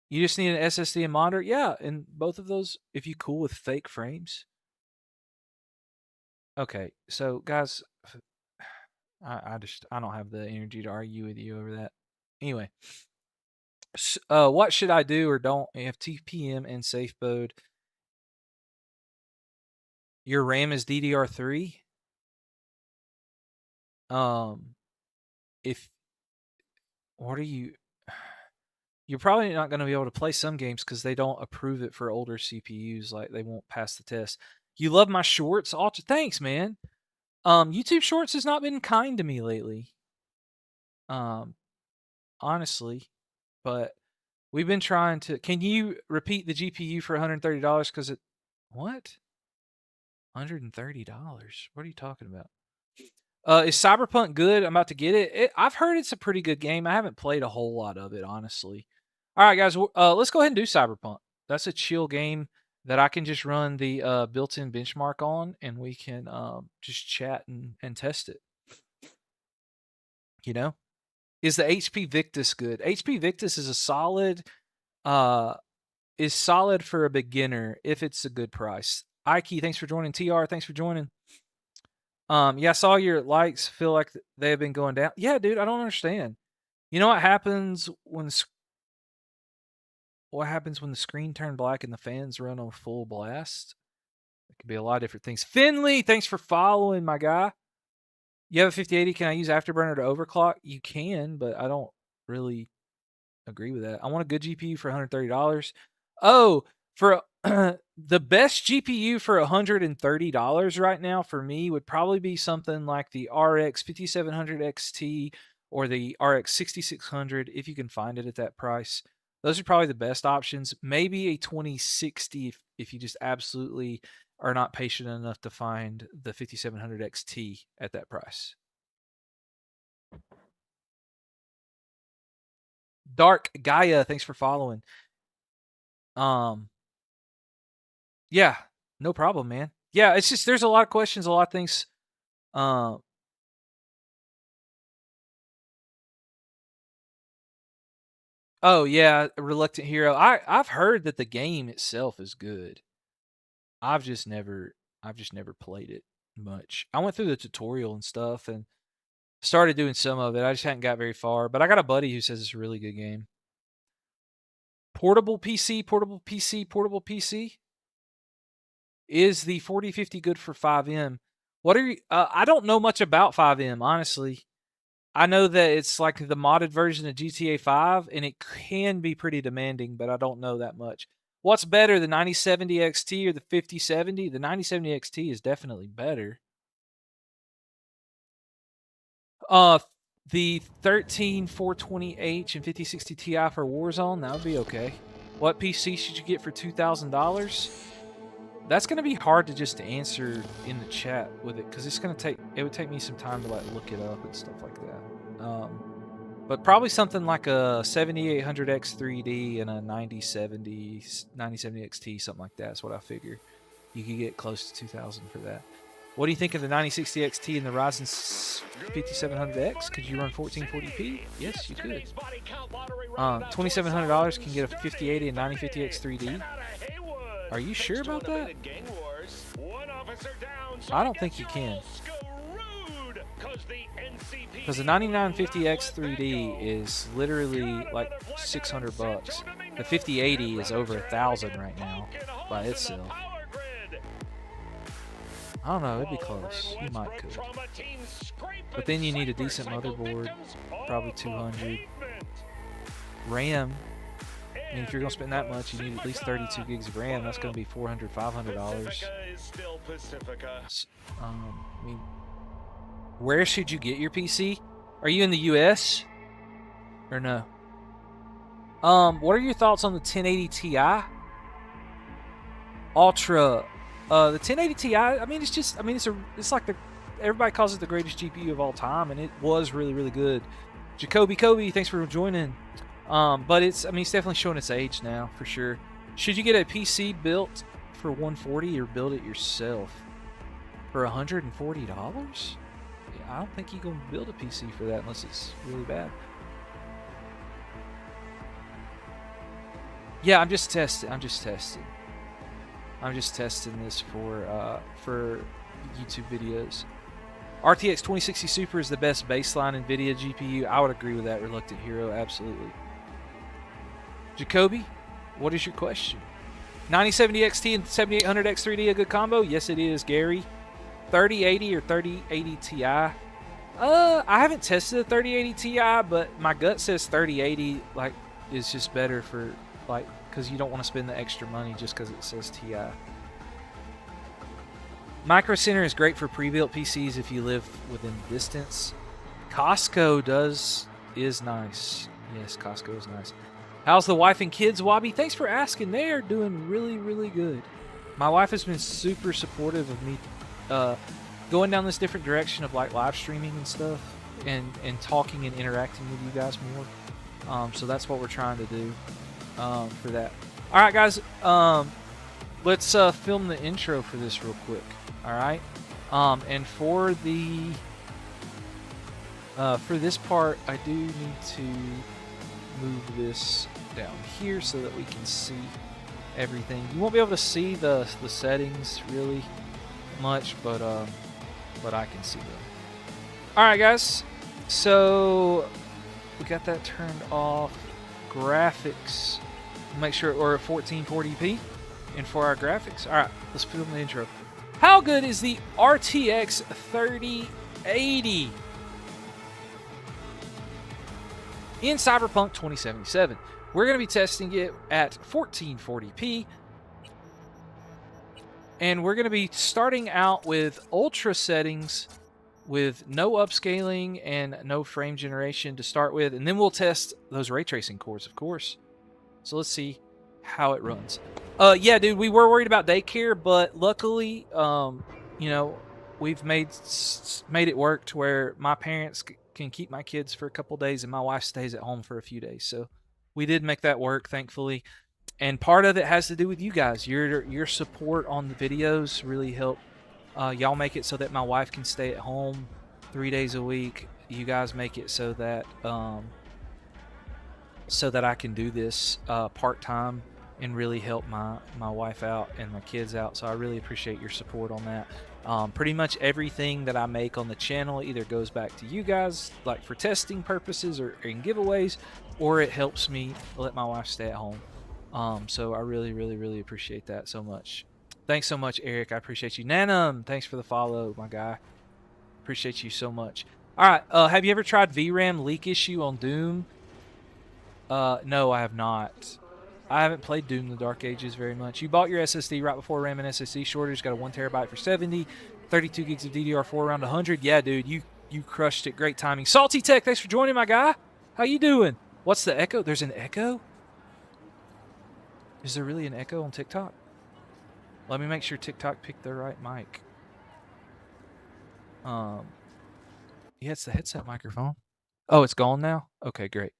You just need an SSD and monitor? Yeah, and both of those, if you cool with fake frames. Okay, so guys, I don't have the energy to argue with you over that. Anyway, what should I do or don't if TPM and safe mode? Your RAM is DDR3. If what are you? You're probably not going to be able to play some games because they don't approve it for older CPUs. Like they won't pass the test. You love my shorts? Thanks, man. YouTube Shorts has not been kind to me lately. Honestly, but we've been trying to. Can you repeat the GPU for $130? Because it, what? $130? What are you talking about? Is CyberPunk good? I'm about to get it. I've heard it's a pretty good game. I haven't played a whole lot of it, honestly. All right, guys. Let's go ahead and do CyberPunk. That's a chill game that I can just run the built-in benchmark on, and we can just chat and test it. You know, is the HP Victus good? HP Victus is a solid, is solid for a beginner if it's a good price. Ike, thanks for joining. TR, thanks for joining. Yeah, I saw your likes feel like they have been going down. Yeah, dude, I don't understand. You know what happens when the screen turned black and the fans run on full blast? It could be a lot of different things. Finley, thanks for following, my guy. You have a 5080. Can I use Afterburner to overclock? You can, but I don't really agree with that. I want a good GPU for $130. Oh, for The best GPU for $130 right now for me would probably be something like the RX 5700 XT or the RX 6600 if you can find it at that price. Those are probably the best options. Maybe a 2060 if you just absolutely are not patient enough to find the 5700 XT at that price. Dark Gaia, thanks for following. Yeah, no problem, man. Yeah, it's just there's a lot of questions, a lot of things. Oh yeah, Reluctant Hero. I've heard that the game itself is good. I've just never played it much. I went through the tutorial and stuff and started doing some of it. I just hadn't got very far, but I got a buddy who says it's a really good game. Portable PC, portable PC, portable PC. Is the 4050 good for 5M? What are you I don't know much about 5M, honestly. I know that it's like the modded version of GTA 5 and it can be pretty demanding, but I don't know that much. What's better, the 9070 XT or the 5070? The 9070 XT is definitely better. The 13420H and 5060 Ti for Warzone, that would be okay. What PC should you get for $2,000? That's going to be hard to just answer in the chat with it because it would take me some time to like look it up and stuff like that. But probably something like a 7800X 3D and a 9070 XT, something like that is what I figure. You could get close to 2,000 for that. What do you think of the 9060 XT and the Ryzen 5700X? Could you run 1440p? Yes, you could. $2,700 can get a 5080 and 9050X 3D. Are you sure about that? I don't think you can. Because the 9950X 3D is literally like $600. The 5080 is over $1,000 right now by itself. I don't know, it'd be close. You might could. But then you need a decent motherboard, probably 200. RAM, I mean, if you're going to spend that much, you need at least 32 gigs of RAM. That's going to be $400, $500. I mean, where should you get your PC? Are you in the US or no? What are your thoughts on the 1080 Ti? Ultra. The 1080 Ti, I mean, it's like everybody calls it the greatest GPU of all time, and it was really, really good. Jacoby Kobe, thanks for joining. But it's definitely showing its age now, for sure. Should you get a PC built for $140 or build it yourself for $140? Yeah, I don't think you're going to build a PC for that unless it's really bad. Yeah, I'm just testing this for YouTube videos. RTX 2060 Super is the best baseline NVIDIA GPU. I would agree with that, Reluctant Hero, absolutely. Jacoby, what is your question? 9070 XT and 7800X 3D a good combo? Yes, it is, Gary. 3080 or 3080 Ti? I haven't tested the 3080 Ti, but my gut says 3080 like is just better for like because you don't want to spend the extra money just because it says Ti. Micro Center is great for pre-built PCs if you live within distance. Costco is nice. Yes, Costco is nice. How's the wife and kids, Wabi? Thanks for asking. They are doing really, really good. My wife has been super supportive of me going down this different direction of like live streaming and stuff and talking and interacting with you guys more. So that's what we're trying to do for that. All right, guys. Let's film the intro for this real quick. All right. And for this part, I do need to move this down here so that we can see everything. You won't be able to see the settings really much, but I can see them. All right, guys. So we got that turned off. Graphics. Make sure we're at 1440p. And for our graphics, all right, let's film the intro. How good is the RTX 3080 in CyberPunk 2077? We're going to be testing it at 1440p. And we're going to be starting out with ultra settings with no upscaling and no frame generation to start with. And then we'll test those ray tracing cores, of course. So let's see how it runs. Yeah, dude, we were worried about daycare, but luckily, you know, we've made it work to where my parents can keep my kids for a couple days and my wife stays at home for a few days. So we did make that work, thankfully. And part of it has to do with you guys. Your support on the videos really help. Y'all make it so that my wife can stay at home 3 days a week. You guys make it so that I can do this part-time and really help my wife out and my kids out. So I really appreciate your support on that. Pretty much everything that I make on the channel either goes back to you guys, like for testing purposes or in giveaways, or it helps me let my wife stay at home. So I really appreciate that so much. Thanks so much, Eric. I appreciate you. Nanum, thanks for the follow, my guy. Appreciate you so much. All right, have you ever tried VRAM leak issue on Doom? No, I have not. I haven't played Doom the Dark Ages very much. You bought your SSD right before RAM and SSD shortage. Got a 1 terabyte for 70, 32 gigs of DDR4 around 100. Yeah, dude, you crushed it. Great timing. Salty Tech, thanks for joining, my guy. How you doing? What's the echo? There's an echo? Is there really an echo on TikTok? Let me make sure TikTok picked the right mic. Yeah, it's the headset microphone. Oh, it's gone now? Okay, great.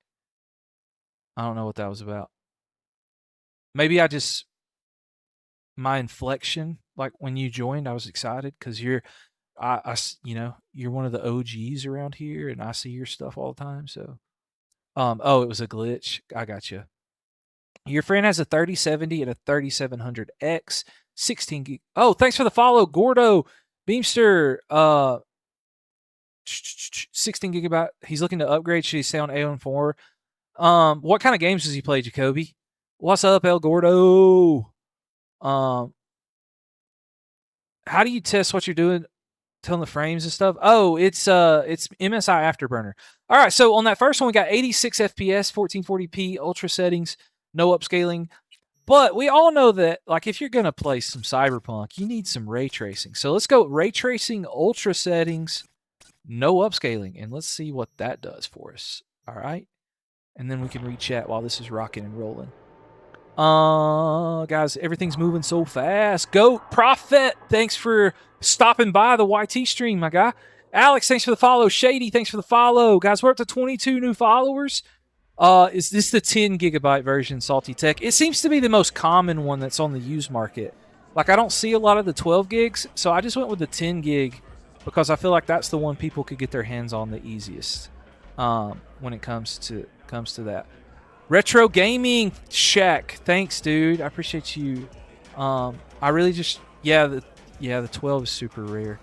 I don't know what that was about. Maybe my inflection, like when you joined, I was excited because you're one of the OGs around here and I see your stuff all the time. So, oh, it was a glitch. I got you. Your friend has a 3070 and a 3700X, 16 gig. Oh, thanks for the follow, Gordo Beamster. 16 gigabyte. He's looking to upgrade. Should he stay on A14? What kind of games does he play, Jacoby? What's up, El Gordo? How do you test what you're doing? Telling the frames and stuff. Oh, it's MSI Afterburner. All right, so on that first one, we got 86 FPS, 1440p, ultra settings, no upscaling. But we all know that, like, if you're gonna play some CyberPunk, you need some ray tracing. So let's go ray tracing, ultra settings, no upscaling, and let's see what that does for us. All right, and then we can re-chat while this is rocking and rolling. Guys, everything's moving so fast. Goat Prophet, thanks for stopping by the YT stream, my guy. Alex, thanks for the follow. Shady, thanks for the follow. Guys, we're up to 22 new followers. Is this the 10 gigabyte version, Salty Tech? It seems to be the most common one that's on the used market. Like, I don't see a lot of the 12 gigs, so I just went with the 10 gig because I feel like that's the one people could get their hands on the easiest when it comes to that. Retro Gaming Shack, thanks, dude. I appreciate you. I really just the 12 is super rare.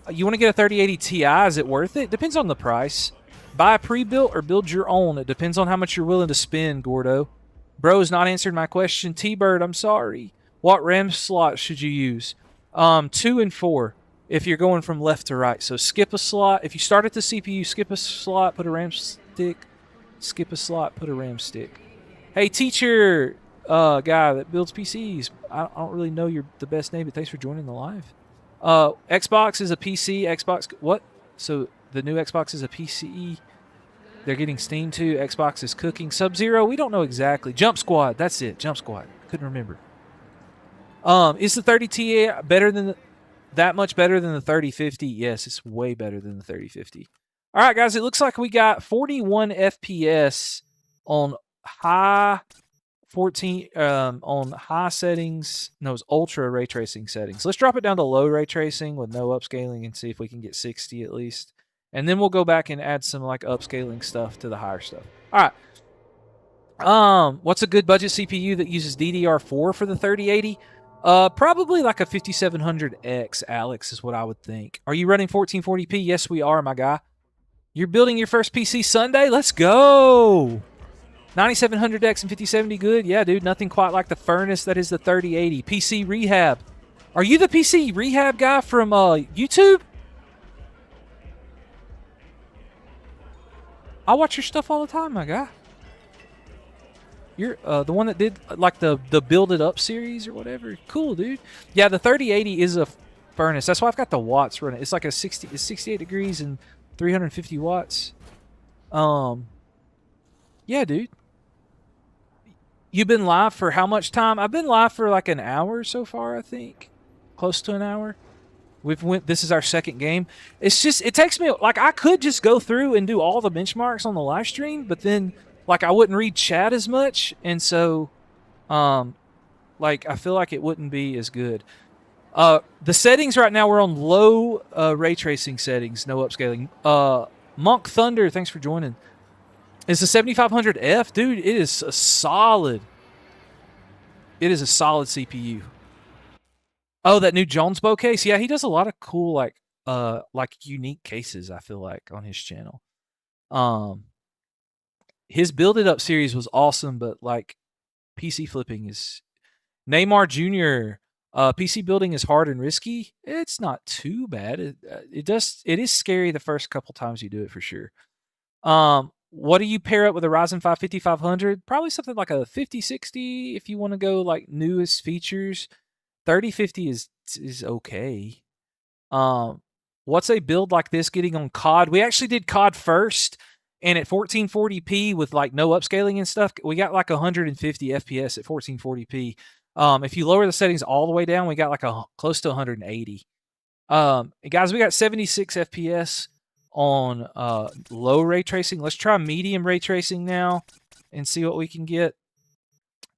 You want to get a 3080 Ti? Is it worth it? Depends on the price. Buy a pre-built or build your own. It depends on how much you're willing to spend, Gordo. Bro's not answered my question. T-Bird, I'm sorry. What RAM slot should you use? 2 and 4 if you're going from left to right. So skip a slot. If you start at the CPU, skip a slot, put a RAM stick. Skip a slot, put a RAM stick. Hey, teacher guy that builds PCs. I don't really know the best name, but thanks for joining the live. Xbox is a PC. Xbox, what? So the new Xbox is a PC. They're getting Steam too. Xbox is cooking. Sub-Zero, we don't know exactly. Jump Squad, that's it. Jump Squad. Couldn't remember. Is the 30 Ti that much better than the 3050? Yes, it's way better than the 3050. All right, guys, it looks like we got 41 FPS on high on high settings. No, it's ultra ray tracing settings. Let's drop it down to low ray tracing with no upscaling and see if we can get 60 at least. And then we'll go back and add some like upscaling stuff to the higher stuff. All right. What's a good budget CPU that uses DDR4 for the 3080? Probably like a 5700X, Alex, is what I would think. Are you running 1440p? Yes, we are, my guy. You're building your first PC Sunday? Let's go! 9700X and 5070 good? Yeah, dude, nothing quite like the furnace that is the 3080. PC Rehab. Are you the PC Rehab guy from YouTube? I watch your stuff all the time, my guy. You're the one that did like the Build It Up series or whatever. Cool, dude. Yeah, the 3080 is a furnace. That's why I've got the watts running. It's like a 68 degrees and 350 watts. Yeah, dude. You've been live for how much time? I've been live for like an hour so far, I think. Close to an hour. This is our second game. It's just, it takes me, like, I could just go through and do all the benchmarks on the live stream, but then, like, I wouldn't read chat as much, and so, like, I feel like it wouldn't be as good. The settings right now, we're on low ray tracing settings, no upscaling. Monk Thunder, thanks for joining. It's a 7500F, dude. It is a solid. It is a solid CPU. Oh, that new Jones Bow case. Yeah, he does a lot of cool like unique cases. I feel like on his channel. His Build It Up series was awesome, but like PC flipping is Neymar Jr. PC building is hard and risky. It's not too bad. It is scary the first couple times you do it for sure. What do you pair up with a Ryzen 5 5500? Probably something like a 5060 if you want to go like newest features. 3050 is okay. What's a build like this getting on COD? We actually did COD first, and at 1440p with like no upscaling and stuff, we got like 150 FPS at 1440p. If you lower the settings all the way down, we got like close to 180. Guys, we got 76 FPS on low ray tracing. Let's try medium ray tracing now and see what we can get.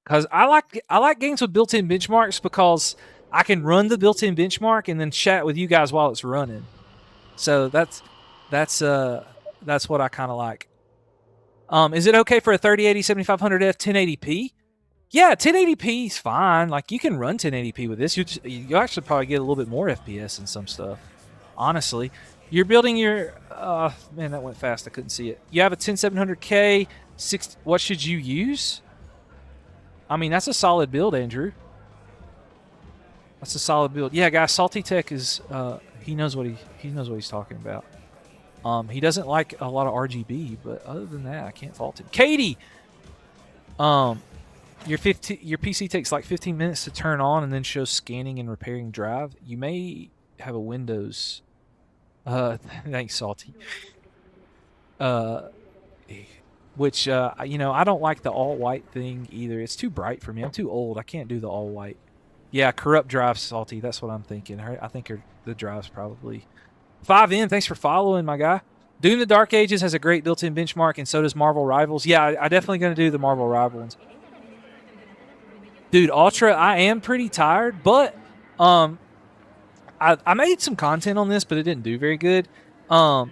Because I like games with built-in benchmarks because I can run the built-in benchmark and then chat with you guys while it's running. So that's what I kind of like. Is it okay for a 3080 7500F 1080p? Yeah, 1080p is fine. Like you can run 1080p with this. You actually probably get a little bit more FPS in some stuff. Honestly, you're building your man, that went fast. I couldn't see it. You have a 10700K. What should you use? I mean, that's a solid build, Andrew. That's a solid build. Yeah, guys, Salty Tech is he knows what he's talking about. He doesn't like a lot of RGB, but other than that, I can't fault him. Katie, your PC takes like 15 minutes to turn on and then shows scanning and repairing drive. You may have a Windows. Thanks, Salty. Which, you know, I don't like the all-white thing either. It's too bright for me. I'm too old. I can't do the all-white. Yeah, corrupt drive, Salty. That's what I'm thinking. I think the drive's probably... 5M, thanks for following, my guy. Doom the Dark Ages has a great built-in benchmark, and so does Marvel Rivals. Yeah, I definitely going to do the Marvel Rivals. Dude, Ultra, I am pretty tired, but I made some content on this, but it didn't do very good. It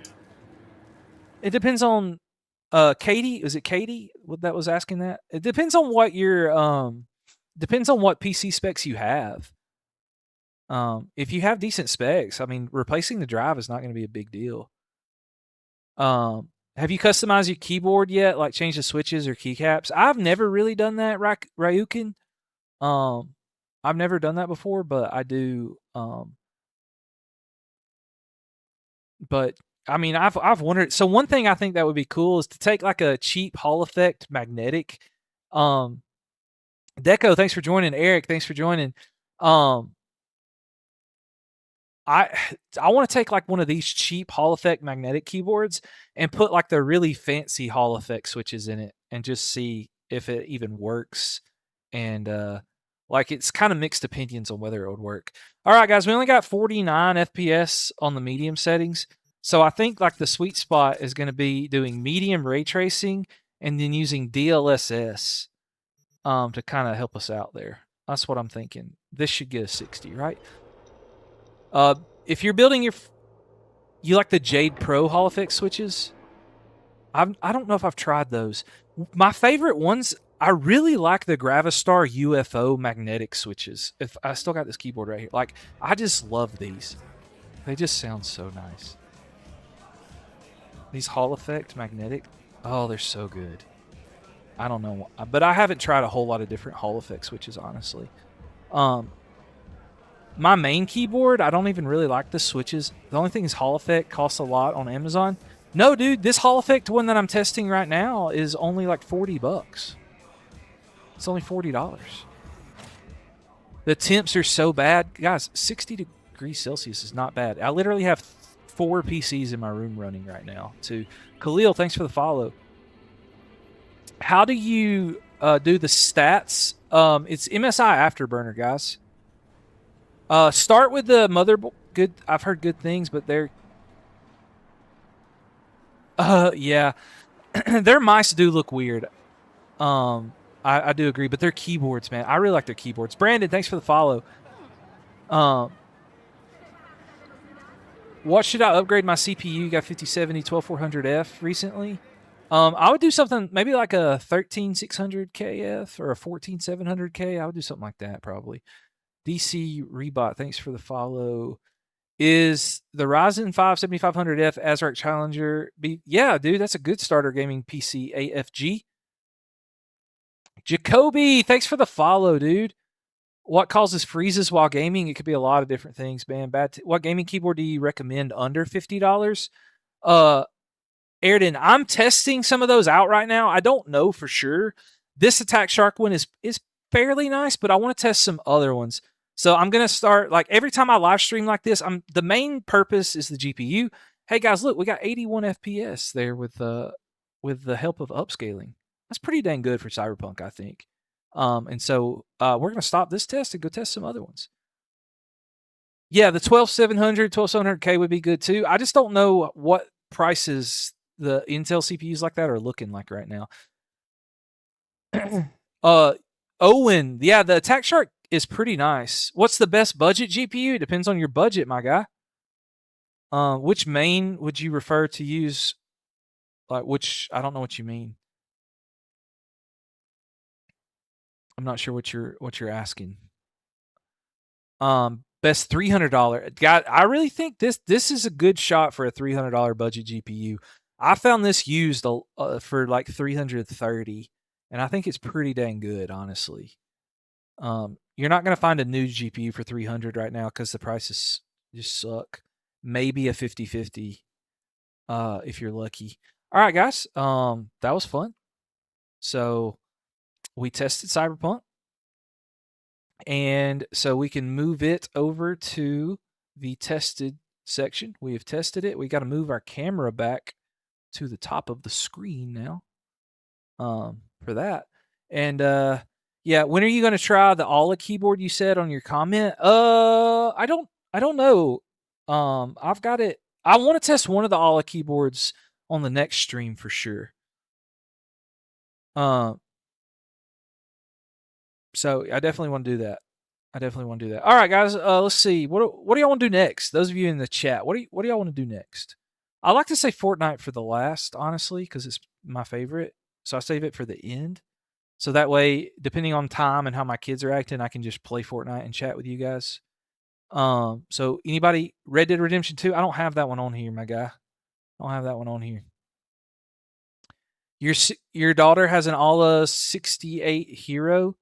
depends on... Katie, is it Katie that was asking that? It depends on what your depends on what PC specs you have. If you have decent specs, I mean, replacing the drive is not going to be a big deal. Have you customized your keyboard yet? Like change the switches or keycaps? I've never really done that, Ryukin. I've never done that before, but I do. But I mean, I've wondered. So one thing I think that would be cool is to take like a cheap Hall effect magnetic. Deco, thanks for joining. Eric, thanks for joining. I want to take like one of these cheap Hall effect magnetic keyboards and put like the really fancy Hall effect switches in it and just see if it even works. And like it's kind of mixed opinions on whether it would work. All right, guys, we only got 49 FPS on the medium settings. So I think like the sweet spot is going to be doing medium ray tracing and then using DLSS to kind of help us out there. That's what I'm thinking. This should get a 60, right? If you're building you like the Jade Pro Hall effect switches? I don't know if I've tried those. My favorite ones, I really like the Gravistar UFO magnetic switches. If I still got this keyboard right here. Like, I just love these. They just sound so nice. These Hall effect magnetic, oh, they're so good. I don't know, but I haven't tried a whole lot of different Hall effect switches, honestly. My main keyboard, I don't even really like the switches. The only thing is Hall effect costs a lot on Amazon. No, dude, this Hall effect one that I'm testing right now is only like $40. It's only $40. The temps are so bad. Guys, 60 degrees Celsius is not bad. I literally have 4 PCs in my room running right now, too. Khalil, thanks for the follow. How do you do the stats? It's MSI Afterburner, guys. Start with the motherboard. Good. I've heard good things, but they're... yeah. Their mice do look weird. I do agree, but their keyboards, man. I really like their keyboards. Brandon, thanks for the follow. What should I upgrade my CPU? Got 5070 12400F recently. I would do something maybe like a 13600KF or a 14700K. I would do something like that probably. DC Rebot, thanks for the follow. Is the Ryzen 5 7500F ASRock Challenger? Yeah, dude, that's a good starter gaming PC. AFG. Jacoby, thanks for the follow, dude. What causes freezes while gaming? It could be a lot of different things, man. What gaming keyboard do you recommend under $50? Airden, I'm testing some of those out right now. I don't know for sure. This Attack Shark one is fairly nice, but I want to test some other ones. So I'm gonna start, like, every time I live stream like this, the main purpose is the GPU. Hey guys, look, we got 81 FPS there with the help of upscaling. That's pretty dang good for CyberPunk, I think. And so we're going to stop this test and go test some other ones. Yeah, the 12700K would be good too. I just don't know what prices the Intel CPUs like that are looking like right now. Owen, yeah, the Attack Shark is pretty nice. What's the best budget GPU? It depends on your budget, my guy. Which main would you refer to use? Like, which, I don't know what you mean. I'm not sure what you're asking. Best $300. God, I really think this is a good shot for a $300 budget GPU. I found this used for like $330, and I think it's pretty dang good, honestly. You're not gonna find a new GPU for $300 right now because the prices just suck. Maybe a 50/50, if you're lucky. All right, guys. That was fun. So we tested CyberPunk. And so we can move it over to the tested section. We have tested it. We got to move our camera back to the top of the screen now for that. And yeah, when are you going to try the Ala keyboard you said on your comment? I don't know. I've got it. I want to test one of the Ala keyboards on the next stream for sure. So I definitely want to do that. All right, guys. Let's see. What do y'all want to do next? Those of you in the chat, what do y'all want to do next? I like to say Fortnite for the last, honestly, because it's my favorite. So I save it for the end. So that way, depending on time and how my kids are acting, I can just play Fortnite and chat with you guys. So anybody, Red Dead Redemption 2? I don't have that one on here, my guy. I don't have that one on here. Your daughter has an Ala 68 Hero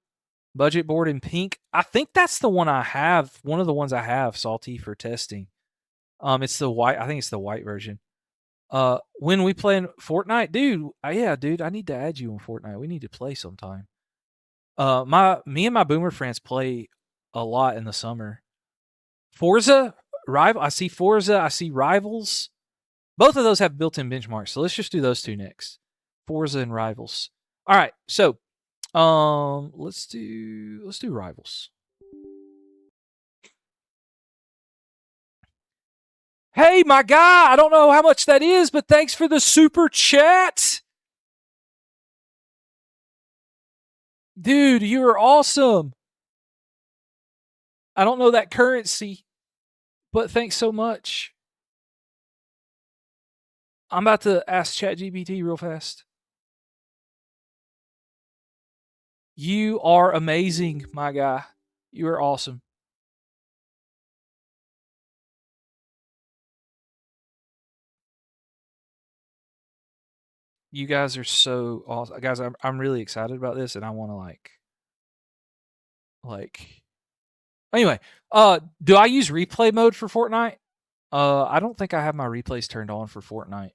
budget board in pink. I think that's the one I have. One of the ones I have, Salty, for testing. It's the white. I think it's the white version. When we play in Fortnite, dude. Yeah, dude. I need to add you on Fortnite. We need to play sometime. Me and my boomer friends play a lot in the summer. Forza, I see Forza. I see Rivals. Both of those have built-in benchmarks. So let's just do those two next. Forza and Rivals. All right. So, let's do Rivals. Hey, my guy, I don't know how much that is, but thanks for the super chat. Dude, you are awesome. I don't know that currency, but thanks so much. I'm about to ask ChatGPT real fast. You are amazing, my guy. You are awesome. You guys are so awesome. Guys, I'm really excited about this, and I want to like anyway, do I use replay mode for Fortnite? I don't think I have my replays turned on for Fortnite.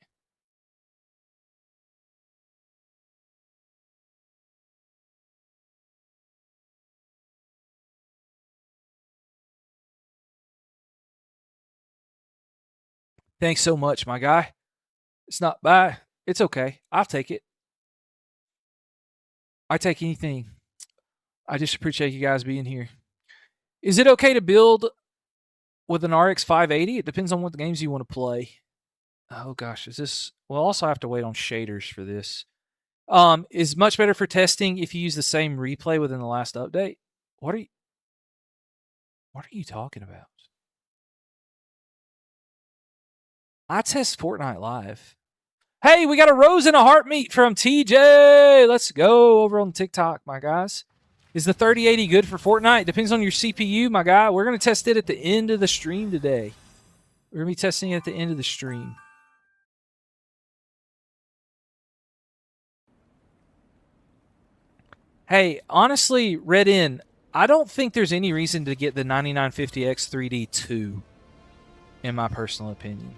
Thanks so much, my guy. It's not bad. It's okay. I'll take it. I take anything. I just appreciate you guys being here. Is it okay to build with an RX 580? It depends on what games you want to play. Oh gosh, is this? We'll also have to wait on shaders for this. Is much better for testing if you use the same replay within the last update. What are you talking about? I test Fortnite live. Hey, we got a rose and a heart meet from TJ. Let's go over on TikTok, my guys. Is the 3080 good for Fortnite? Depends on your CPU, my guy. We're going to test it at the end of the stream today. We're going to be testing it at the end of the stream. Hey, honestly, Red In, I don't think there's any reason to get the 9950X 3D 2, in my personal opinion.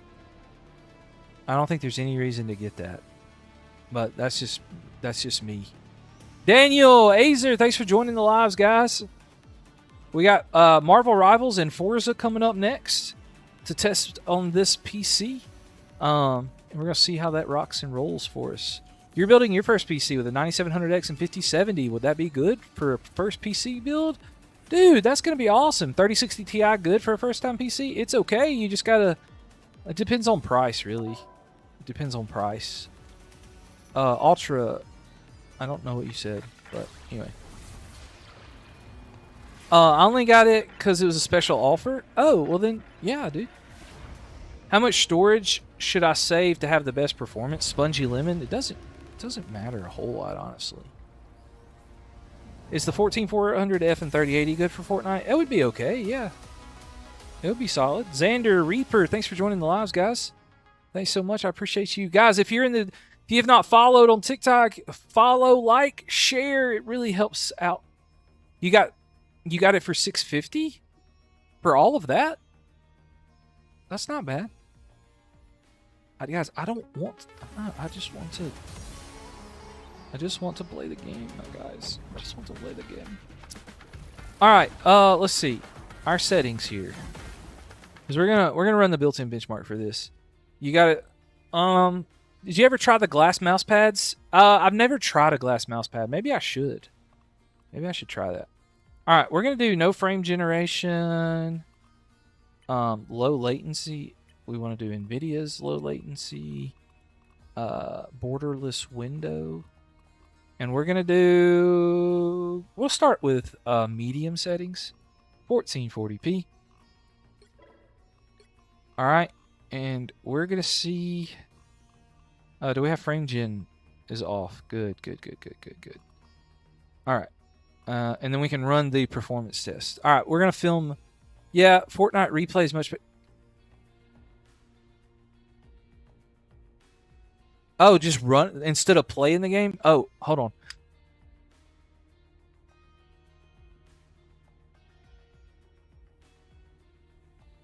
I don't think there's any reason to get that. But that's just me. Daniel, Azer, thanks for joining the lives, guys. We got Marvel Rivals and Forza coming up next to test on this PC. And we're going to see how that rocks and rolls for us. You're building your first PC with a 9700X and 5070. Would that be good for a first PC build? Dude, that's going to be awesome. 3060 Ti good for a first-time PC? It's okay. You just got to... It depends on price, really. It depends on price. Ultra... I don't know what you said, but anyway. I only got it because it was a special offer. Oh, well then, yeah, dude. How much storage should I save to have the best performance? Spongy Lemon? It doesn't matter a whole lot, honestly. Is the 14400F and 3080 good for Fortnite? It would be okay, yeah. It would be solid. Xander Reaper, thanks for joining the lives, guys. Thanks so much. I appreciate you guys. If you have not followed on TikTok, follow, like, share. It really helps out. You got it for $650 for all of that? That's not bad. Guys, I just want to play the game, guys. I just want to play the game. All right, let's see our settings here, because we're gonna run the built-in benchmark for this. You got it. Did you ever try the glass mouse pads? I've never tried a glass mouse pad. Maybe I should. Maybe I should try that. All right, we're gonna do no frame generation, low latency. We want to do NVIDIA's low latency, borderless window, and we're gonna do. We'll start with medium settings, 1440p. All right, and we're gonna see. Do we have frame gen is off? Good. All right. And then we can run the performance test. All right, we're going to film. Yeah, Fortnite replay is much better. Oh, just run instead of playing the game? Oh, hold on.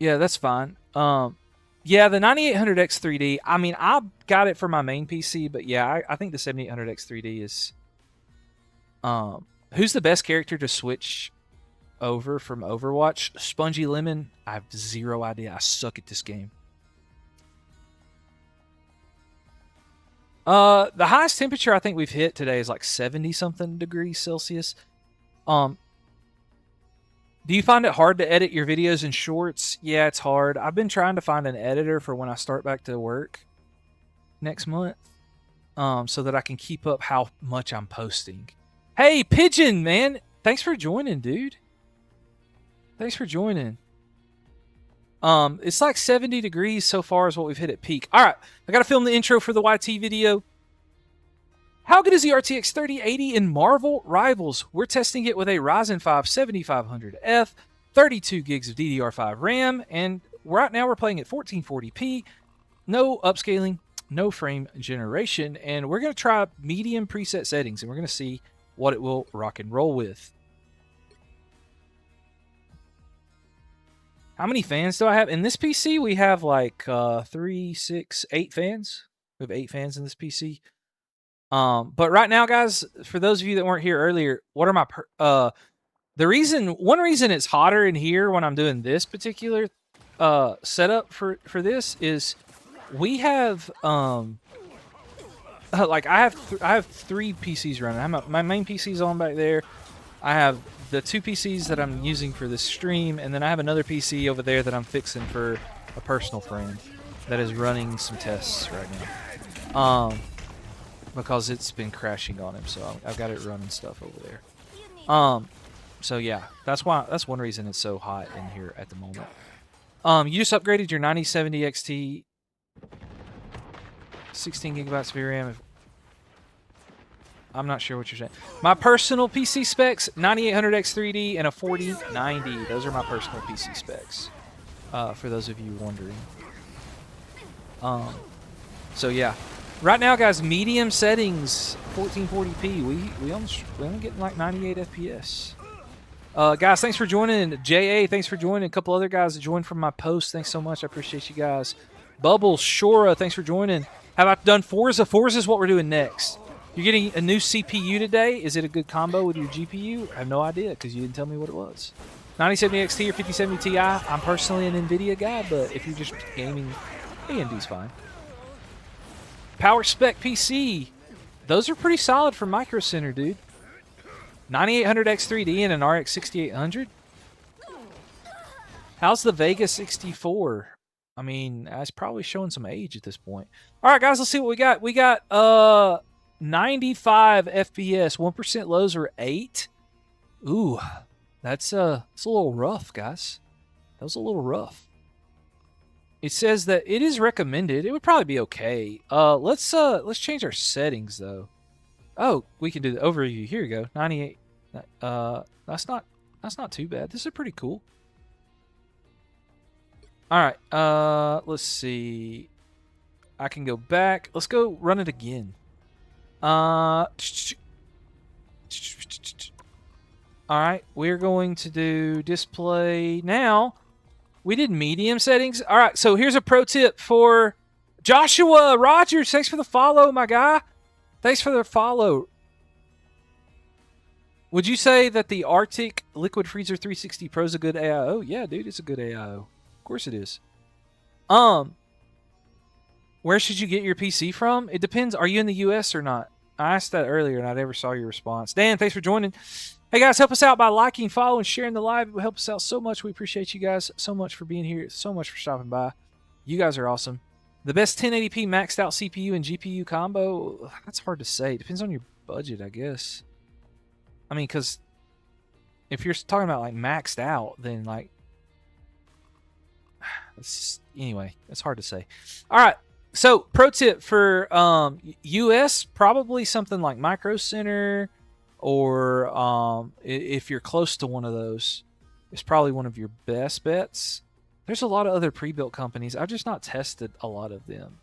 Yeah, that's fine. Yeah, the 9800X 3D, I mean, I got it for my main PC, but yeah, I think the 7800X 3D is... who's the best character to switch over from Overwatch? Spongy Lemon? I have zero idea. I suck at this game. The highest temperature I think we've hit today is like 70-something degrees Celsius. Do you find it hard to edit your videos and shorts? Yeah, it's hard. I've been trying to find an editor for when I start back to work next month, so that I can keep up how much I'm posting. Hey, Pigeon, man. Thanks for joining, dude. Thanks for joining. It's like 70 degrees so far is what we've hit at peak. All right, I got to film the intro for the YT video. How good is the RTX 3080 in Marvel Rivals? We're testing it with a Ryzen 5 7500F, 32 gigs of DDR5 RAM, and right now we're playing at 1440p, no upscaling, no frame generation, and we're going to try medium preset settings, and we're going to see what it will rock and roll with. How many fans do I have? In this PC, we have like 3, 6, 8 fans. We have 8 fans in this PC. But right now, guys, for those of you that weren't here earlier, what are my one reason it's hotter in here when I'm doing this particular setup for this is we have like I have 3 PCs running. My main PC's on back there. I have the 2 PCs that I'm using for this stream, and then I have another PC over there that I'm fixing for a personal friend that is running some tests right now. Because it's been crashing on him, so I've got it running stuff over there. So yeah, that's one reason it's so hot in here at the moment. You just upgraded your 9070 XT, 16 gigabytes of VRAM. I'm not sure what you're saying. My personal PC specs: 9800X3D and a 4090. Those are my personal PC specs. For those of you wondering. So yeah, right now, guys, medium settings, 1440p. We only getting like 98 FPS. Guys, thanks for joining. JA, thanks for joining. A couple other guys that joined from my post. Thanks so much. I appreciate you guys. Bubbles, Shora, thanks for joining. Have I done Forza? Forza is what we're doing next. You're getting a new CPU today. Is it a good combo with your GPU? I have no idea because you didn't tell me what it was. 9070 XT or 5070 Ti. I'm personally an NVIDIA guy, but if you're just gaming, AMD's fine. Power spec PC. Those are pretty solid for Micro Center, dude. 9800X3D and an RX 6800. How's the Vega 64? I mean, that's probably showing some age at this point. All right, guys, let's see what we got. We got 95 FPS, 1% lows are 8. Ooh, it's a little rough, guys. That was a little rough. It says that it is recommended. It would probably be okay. Let's change our settings though. Oh, we can do the overview. Here you go. 98. That's not too bad. This is pretty cool. All right. Let's see. I can go back. Let's go run it again. All right. We're going to do display now. We did medium settings. All right. So here's a pro tip for Joshua Rogers. Thanks for the follow, my guy. Thanks for the follow. Would you say that the Arctic Liquid Freezer 360 Pro is a good AIO? Yeah, dude, it's a good AIO. Of course it is. Where should you get your PC from? It depends. Are you in the US or not? I asked that earlier and I never saw your response. Dan, thanks for joining. Hey guys, help us out by liking, following, sharing the live. It will help us out so much. We appreciate you guys so much for being here. So much for stopping by. You guys are awesome. The best 1080p maxed out CPU and GPU combo? That's hard to say. Depends on your budget, I guess. I mean, because if you're talking about like maxed out, then like, anyway, it's hard to say. All right. So pro tip for US, probably something like Micro Center, or if you're close to one of those, it's probably one of your best bets. There's a lot of other pre-built companies. I've just not tested a lot of them.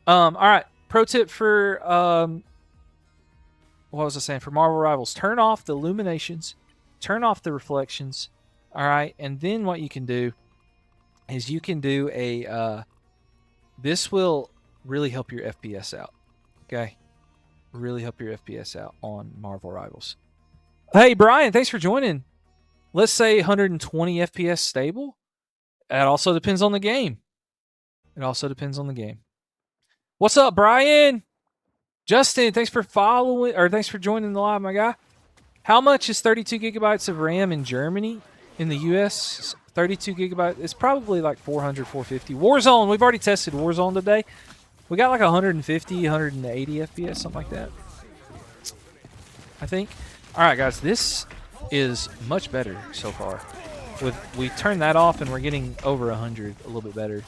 All right. Pro tip for, what was I saying? For Marvel Rivals, turn off the illuminations, turn off the reflections. All right. And then what you can do is you can do a, this will really help your FPS out. Okay. Really help your FPS out on Marvel Rivals. Hey, Brian, thanks for joining. Let's say 120 FPS stable. It also depends on the game. It also depends on the game. What's up, Brian? Justin, thanks for following, or thanks for joining the live, my guy. How much is 32 gigabytes of RAM in Germany? In the US, 32 gigabytes. It's probably like 400, 450. Warzone, we've already tested Warzone today. We got like 150, 180 FPS, something like that, I think. All right, guys, this is much better so far. We turned that off and we're getting over 100, a little bit better.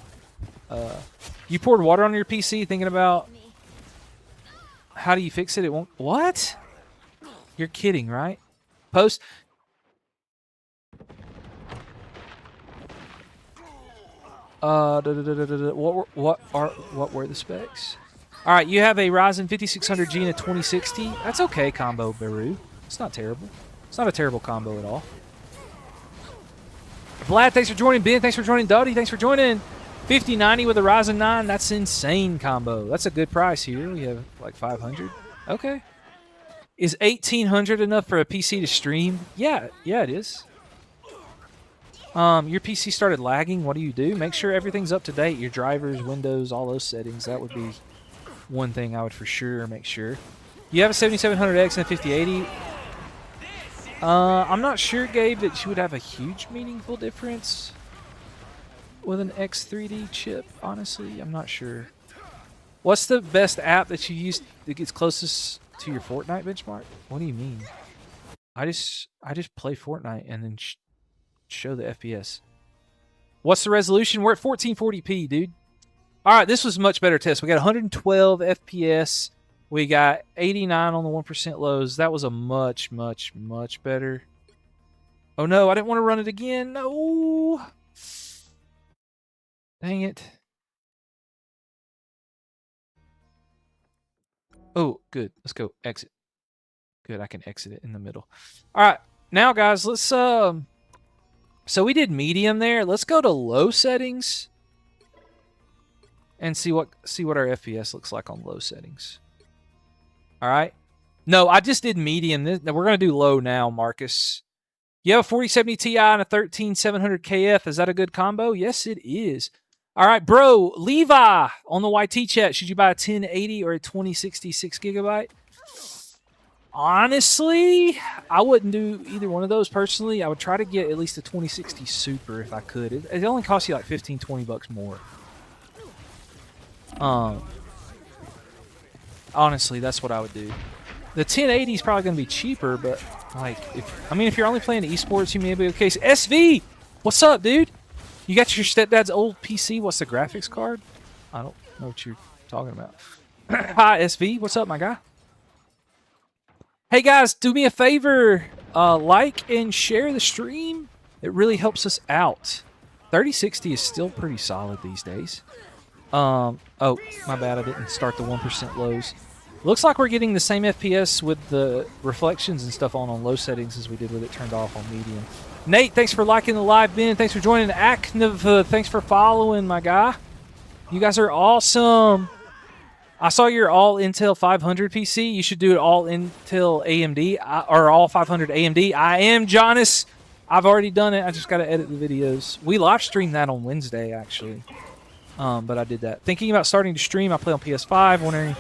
You poured water on your PC thinking about how do you fix it? It won't. What? You're kidding, right? Post. What were the specs? All right, you have a Ryzen 5600G and a 2060. That's okay, combo Baru. It's not terrible. It's not a terrible combo at all. Vlad, thanks for joining. Ben, thanks for joining. Duddy, thanks for joining. 5090 with a Ryzen 9. That's insane combo. That's a good price here. We have like 500. Okay. Is 1800 enough for a PC to stream? Yeah, it is. Your PC started lagging. What do? Make sure everything's up to date. Your drivers, Windows, all those settings. That would be one thing I would for sure make sure. You have a 7700X and a 5080. I'm not sure, Gabe, that you would have a huge meaningful difference with an X3D chip. Honestly, I'm not sure. What's the best app that you use that gets closest to your Fortnite benchmark? What do you mean? I just play Fortnite and then show the FPS. What's the resolution? We're at 1440p, dude. All right, this was a much better test. We got 112 FPS. We got 89 on the 1% lows. That was a much, much, much better. Oh no, I didn't want to run it again. No. Dang it. Oh, good. Let's go exit. Good, I can exit it in the middle. All right, now guys, let's so we did medium there. Let's go to low settings and see what our FPS looks like on low settings. All right. No, I just did medium. We're going to do low now, Marcus. You have a 4070 Ti and a 13700 KF. Is that a good combo? Yes, it is. All right, bro. Levi on the YT chat. Should you buy a 1080 or a 2060 6GB? Honestly, I wouldn't do either one of those personally. I would try to get at least a 2060 Super if I could. It only costs you like 15, 20 bucks more. Honestly, that's what I would do. The 1080 is probably going to be cheaper, but like, if you're only playing esports, you may be okay. So SV, what's up, dude? You got your stepdad's old PC. What's the graphics card? I don't know what you're talking about. Hi, SV. What's up, my guy? Hey guys, do me a favor, like and share the stream. It really helps us out. 3060 is still pretty solid these days. Oh, my bad, I didn't start the 1% lows. Looks like we're getting the same FPS with the reflections and stuff on low settings as we did with it turned off on medium. Nate, thanks for liking the live, Ben. Thanks for joining. Acnev, thanks for following, my guy. You guys are awesome. I saw your all Intel 500 PC. You should do it all Intel AMD or all 500 AMD. I am Jonas. I've already done it. I just got to edit the videos. We live streamed that on Wednesday, actually. But I did that. Thinking about starting to stream. I play on PS5. Wondering.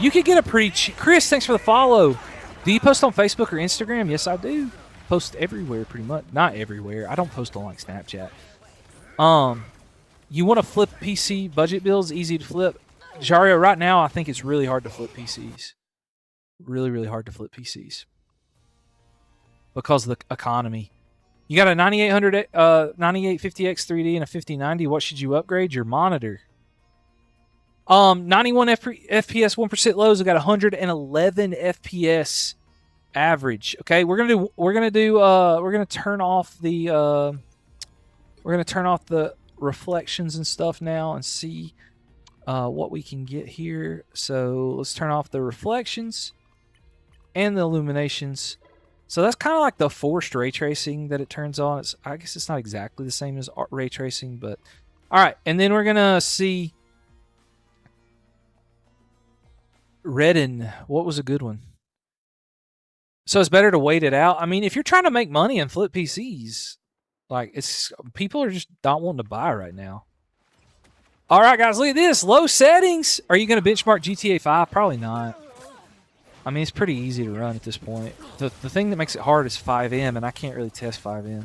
You could get a pretty cheap. Chris, thanks for the follow. Do you post on Facebook or Instagram? Yes, I do. Post everywhere, pretty much. Not everywhere. I don't post on like Snapchat. You want to flip PC budget builds? Easy to flip. Jario, right now, I think it's really hard to flip PCs. Really, really hard to flip PCs. Because of the economy. You got a 9850X 3D and a 5090. What should you upgrade? Your monitor. 91 FPS, 1% lows. We got 111 FPS average. Okay, we're gonna turn off the reflections and stuff now and see what we can get here. So let's turn off the reflections and the illuminations. So that's kind of like the forced ray tracing that it turns on. I guess it's not exactly the same as ray tracing, but all right. And then we're gonna see Redden. What was a good one? So it's better to wait it out. I mean, if you're trying to make money and flip PCs, like people are just not wanting to buy right now. All right, guys, look at this. Low settings. Are you going to benchmark GTA 5? Probably not. I mean, it's pretty easy to run at this point. The thing that makes it hard is 5M, and I can't really test 5M.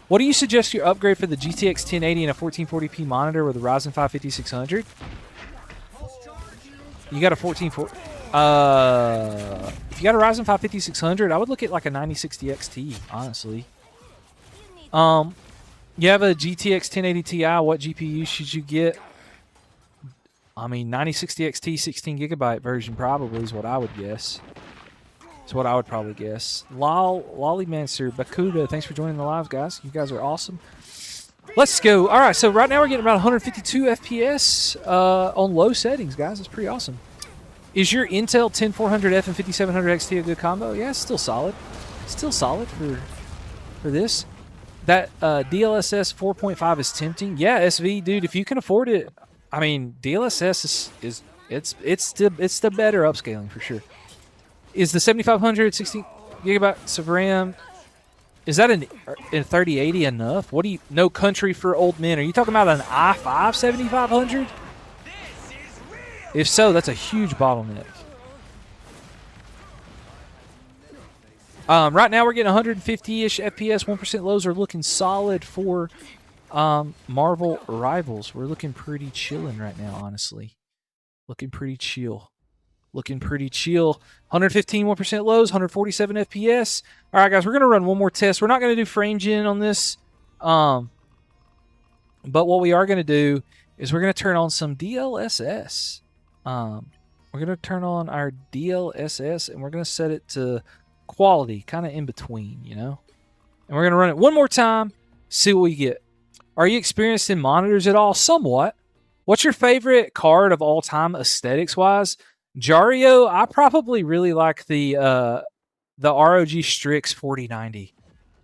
What do you suggest your upgrade for the GTX 1080 and a 1440p monitor with a Ryzen 5 5600? You got a 1440... if you got a Ryzen 5 5600, I would look at like a 9060 XT, honestly. You have a GTX 1080 Ti. What GPU should you get? I mean, 9060 XT 16GB version probably is what I would guess. It's what I would probably guess. Lollymancer, Bakuda, thanks for joining the live, guys. You guys are awesome. Let's go. All right, so right now we're getting about 152 FPS on low settings, guys. That's pretty awesome. Is your Intel 10400F and 5700 XT a good combo? Yeah, it's still solid. Still solid for this. That DLSS 4.5 is tempting. Yeah, SV, dude, if you can afford it, I mean, DLSS it's the better upscaling for sure. Is the 7500 16 gigabytes of RAM Is that in 3080 enough? What do you? No country for old men. Are you talking about an i5 7500? If so, that's a huge bottleneck. Right now we're getting 150-ish FPS. 1% lows are looking solid for Marvel Rivals. We're looking pretty chillin' right now, honestly. Looking pretty chill. Looking pretty chill. 115, 1% lows, 147 FPS. All right, guys, we're going to run one more test. We're not going to do frame gen on this. But what we are going to do is we're going to turn on some DLSS. We're going to turn on our DLSS, and we're going to set it to quality, kind of in between, you know? And we're going to run it one more time, see what we get. Are you experienced in monitors at all? Somewhat. What's your favorite card of all time aesthetics-wise? Jario, I probably really like the ROG Strix 4090.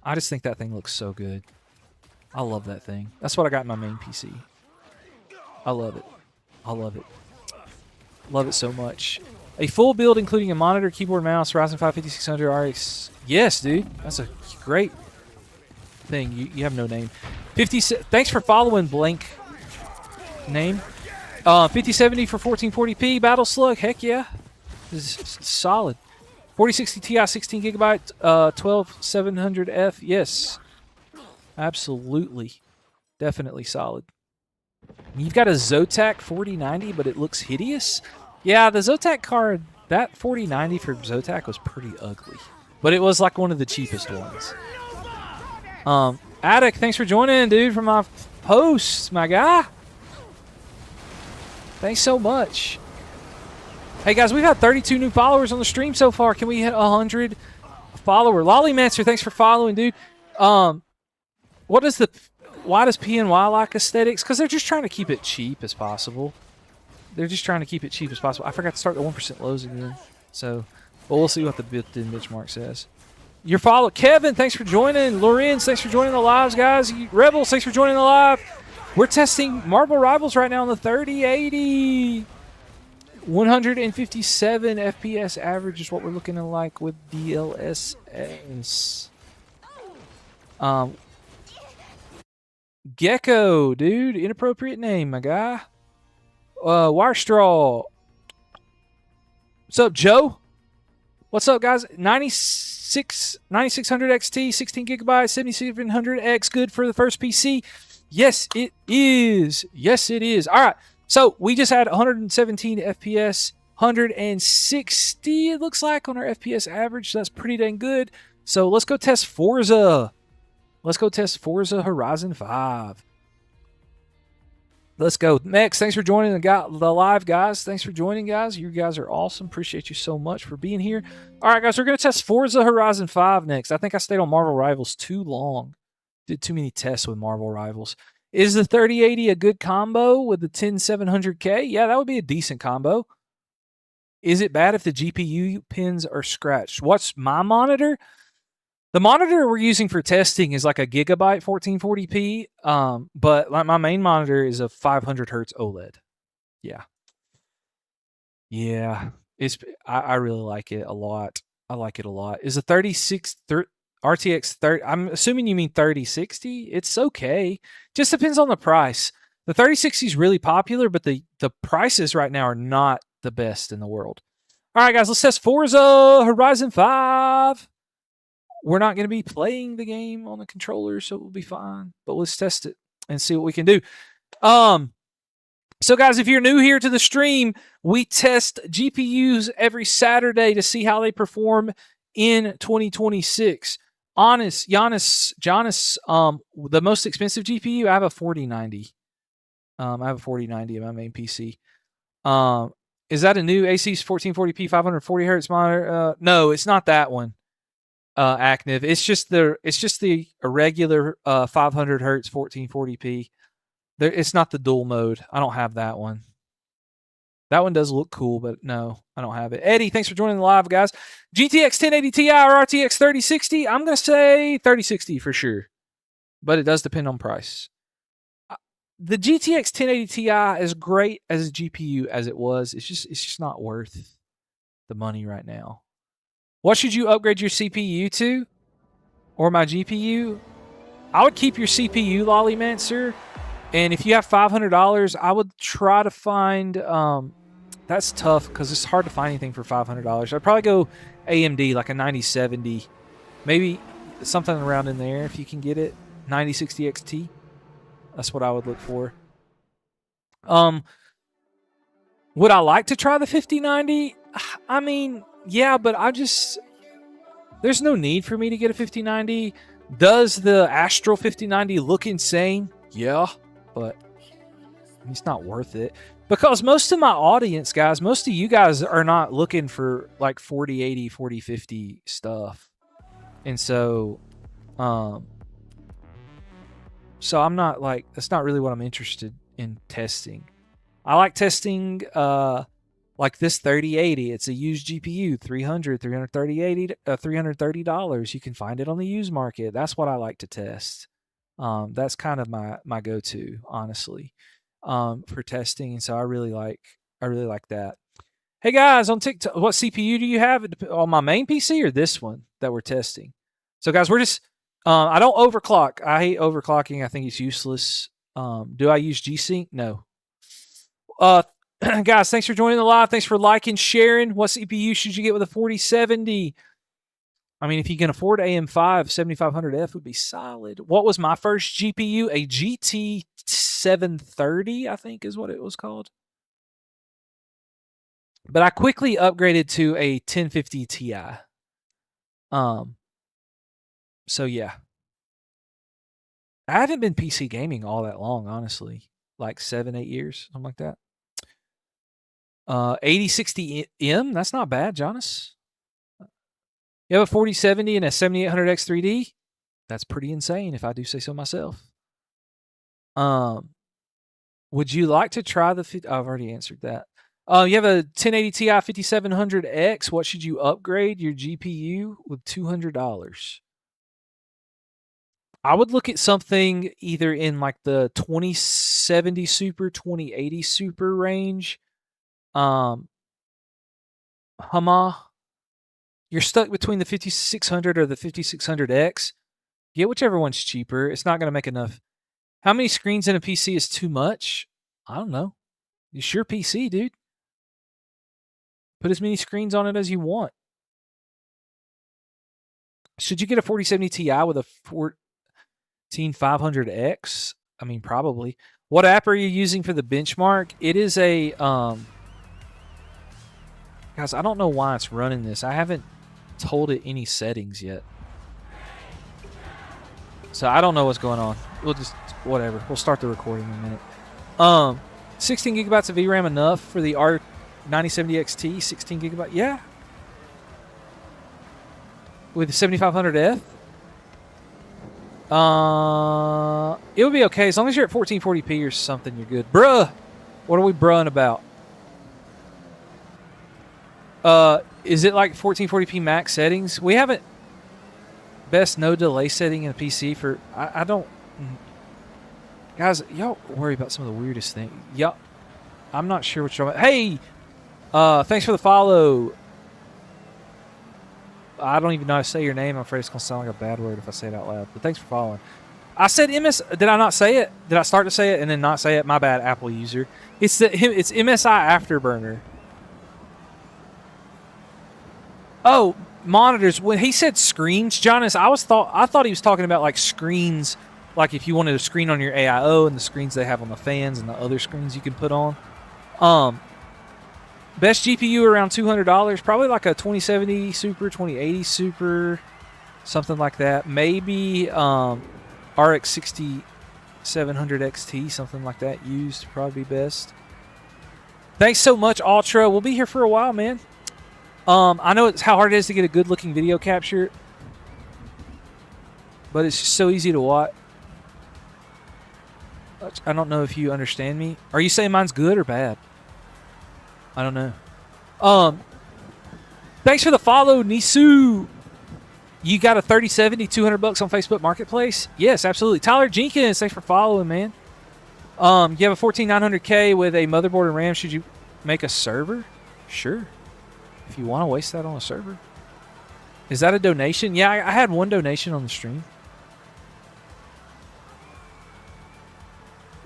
I just think that thing looks so good. I love that thing. That's what I got in my main PC. I love it. I love it. Love it so much. A full build including a monitor, keyboard, mouse, Ryzen 5 5600 RX. Yes, dude. That's a great thing. You have no name. Thanks for following blank name. 5070 for 1440p Battle Slug. Heck yeah. This is solid. 4060 Ti 16 gigabyte 12700F. Yes. Absolutely. Definitely solid. You've got a Zotac 4090, but it looks hideous. Yeah, the Zotac card, that 4090 for Zotac was pretty ugly. But it was like one of the cheapest ones. Attic, thanks for joining, dude, for my posts, my guy. Thanks so much. Hey, guys, we've had 32 new followers on the stream so far. Can we hit 100 follower? Lollymancer, thanks for following, dude. Why does PNY like aesthetics? Because they're just trying to keep it cheap as possible. They're just trying to keep it cheap as possible. I forgot to start the 1% lows again. So, but we'll see what the built-in benchmark says. Your follow, Kevin, thanks for joining. Lorenz, thanks for joining the lives, guys. Rebels, thanks for joining the live. We're testing Marvel Rivals right now on the 3080. 157 FPS average is what we're looking at like with DLSS. Gecko, dude. Inappropriate name, my guy. Wirestraw. What's up, Joe? What's up, guys? 9600 XT, 16 gigabytes, 7700X, good for the first PC. Yes, it is. Yes, it is. All right. So we just had 117 FPS, 160, it looks like, on our FPS average. So that's pretty dang good. So let's go test Forza. Let's go test Forza Horizon 5. Let's go. Max, thanks for joining the live, guys. Thanks for joining, guys. You guys are awesome. Appreciate you so much for being here. All right, guys, we're going to test Forza Horizon 5 next. I think I stayed on Marvel Rivals too long. Did too many tests with Marvel Rivals. Is the 3080 a good combo with the 10700K? Yeah, that would be a decent combo. Is it bad if the GPU pins are scratched? What's my monitor? The monitor we're using for testing is like a gigabyte 1440p, but like my main monitor is a 500 hertz OLED. Yeah. Yeah. I really like it a lot. I like it a lot. Is a RTX 30, I'm assuming you mean 3060. It's okay. Just depends on the price. The 3060 is really popular, but the prices right now are not the best in the world. All right, guys, let's test Forza Horizon 5. We're not going to be playing the game on the controller, so we'll be fine. But let's test it and see what we can do. So, guys, if you're new here to the stream, we test GPUs every Saturday to see how they perform in 2026. Giannis, the most expensive GPU, I have a 4090. I have a 4090 in my main PC. Is that a new AC's 1440p 540 hertz monitor? No, it's not that one. Active. It's just the irregular 500 hertz 1440p. It's not the dual mode. I don't have that one. That one does look cool, but no, I don't have it. Eddie, thanks for joining the live, guys. GTX 1080 Ti or RTX 3060? I'm going to say 3060 for sure, but it does depend on price. The GTX 1080 Ti, as great as a GPU as it was, it's just not worth the money right now. What should you upgrade your CPU to? or my GPU, I would keep your CPU, Lollymancer. And if you have $500, I would try to find. That's tough because it's hard to find anything for $500. I'd probably go AMD, like a 9070, maybe something around in there if you can get it. 9060 XT. That's what I would look for. Would I like to try the 5090? I mean, yeah, but there's no need for me to get a 5090. Does the Astral 5090 look insane? Yeah, but it's not worth it. Because most of my audience, guys, most of you guys are not looking for like 4080, 4050 stuff. And so I'm not like, that's not really what I'm interested in testing. I like testing like this 3080. It's a used GPU, $330. You can find it on the used market. That's what I like to test. That's kind of my go-to, honestly, for testing. And so I really like that. Hey guys, on TikTok, what CPU do you have on my main PC or this one that we're testing? So guys, we're just I don't overclock. I hate overclocking. I think it's useless. Do I use G-Sync? No. Guys, thanks for joining the live. Thanks for liking, sharing. What CPU should you get with a 4070? I mean, if you can afford AM5, 7500F would be solid. What was my first GPU? A GT 730, I think is what it was called. But I quickly upgraded to a 1050 Ti. So yeah. I haven't been PC gaming all that long, honestly. Like 7-8 years, something like that. 8060M, that's not bad, Jonas. You have a 4070 and a 7800X 3D? That's pretty insane, if I do say so myself. Would you like to try the... I've already answered that. You have a 1080 Ti 5700X. What should you upgrade your GPU with $200? I would look at something either in like the 2070 Super, 2080 Super range. Hama. You're stuck between the 5600 or the 5600X. Get whichever one's cheaper. It's not going to make enough. How many screens in a PC is too much? I don't know. It's your PC, dude. Put as many screens on it as you want. Should you get a 4070 Ti with a 14500X? I mean, probably. What app are you using for the benchmark? It is a... Guys, I don't know why it's running this. I haven't told it any settings yet. So I don't know what's going on. We'll just... Whatever. We'll start the recording in a minute. 16 gigabytes of VRAM enough for the R9070 XT? 16 gigabyte? Yeah. With the 7500F? It would be okay. As long as you're at 1440p or something, you're good. Bruh! What are we bruhing about? Is it like 1440p max settings? We haven't... Best no delay setting in a PC for... I don't... Guys, y'all worry about some of the weirdest things. Y'all... I'm not sure what you're... Hey! Thanks for the follow. I don't even know how to say your name. I'm afraid it's going to sound like a bad word if I say it out loud. But thanks for following. I said MS... Did I not say it? Did I start to say it and then not say it? My bad, Apple user. It's MSI Afterburner. Oh, monitors. When he said screens, Jonas, I thought he was talking about like screens, like if you wanted a screen on your AIO and the screens they have on the fans and the other screens you can put on. Best GPU around $200, probably like a 2070 Super, 2080 Super, something like that. Maybe RX 6700 XT, something like that used, probably be best. Thanks so much, Ultra. We'll be here for a while, man. I know it's how hard it is to get a good-looking video capture, but it's just so easy to watch. I don't know if you understand me. Are you saying mine's good or bad? I don't know. Thanks for the follow, Nisu. You got a 3070, $200 on Facebook Marketplace? Yes, absolutely. Tyler Jenkins, thanks for following, man. You have a 14900K with a motherboard and RAM. Should you make a server? Sure. If you want to waste that on a server. Is that a donation? Yeah, I had one donation on the stream.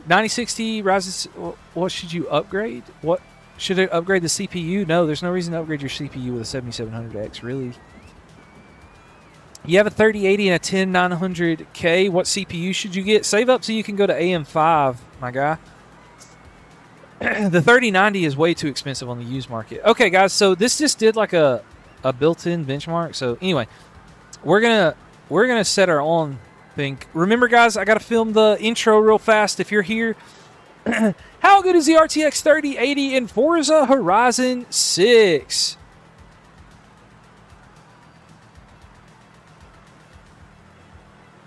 9060 Ryzen. What should you upgrade? What should it upgrade the CPU? No, there's no reason to upgrade your CPU with a 7700X. Really. You have a 3080 and a 10900K. What CPU should you get? Save up so you can go to AM5, my guy. The 3090 is way too expensive on the used market. Okay, guys, so this just did like a built-in benchmark. So anyway, we're gonna set our own thing. Remember, guys, I gotta film the intro real fast. If you're here, how good is the RTX 3080 in Forza Horizon 6?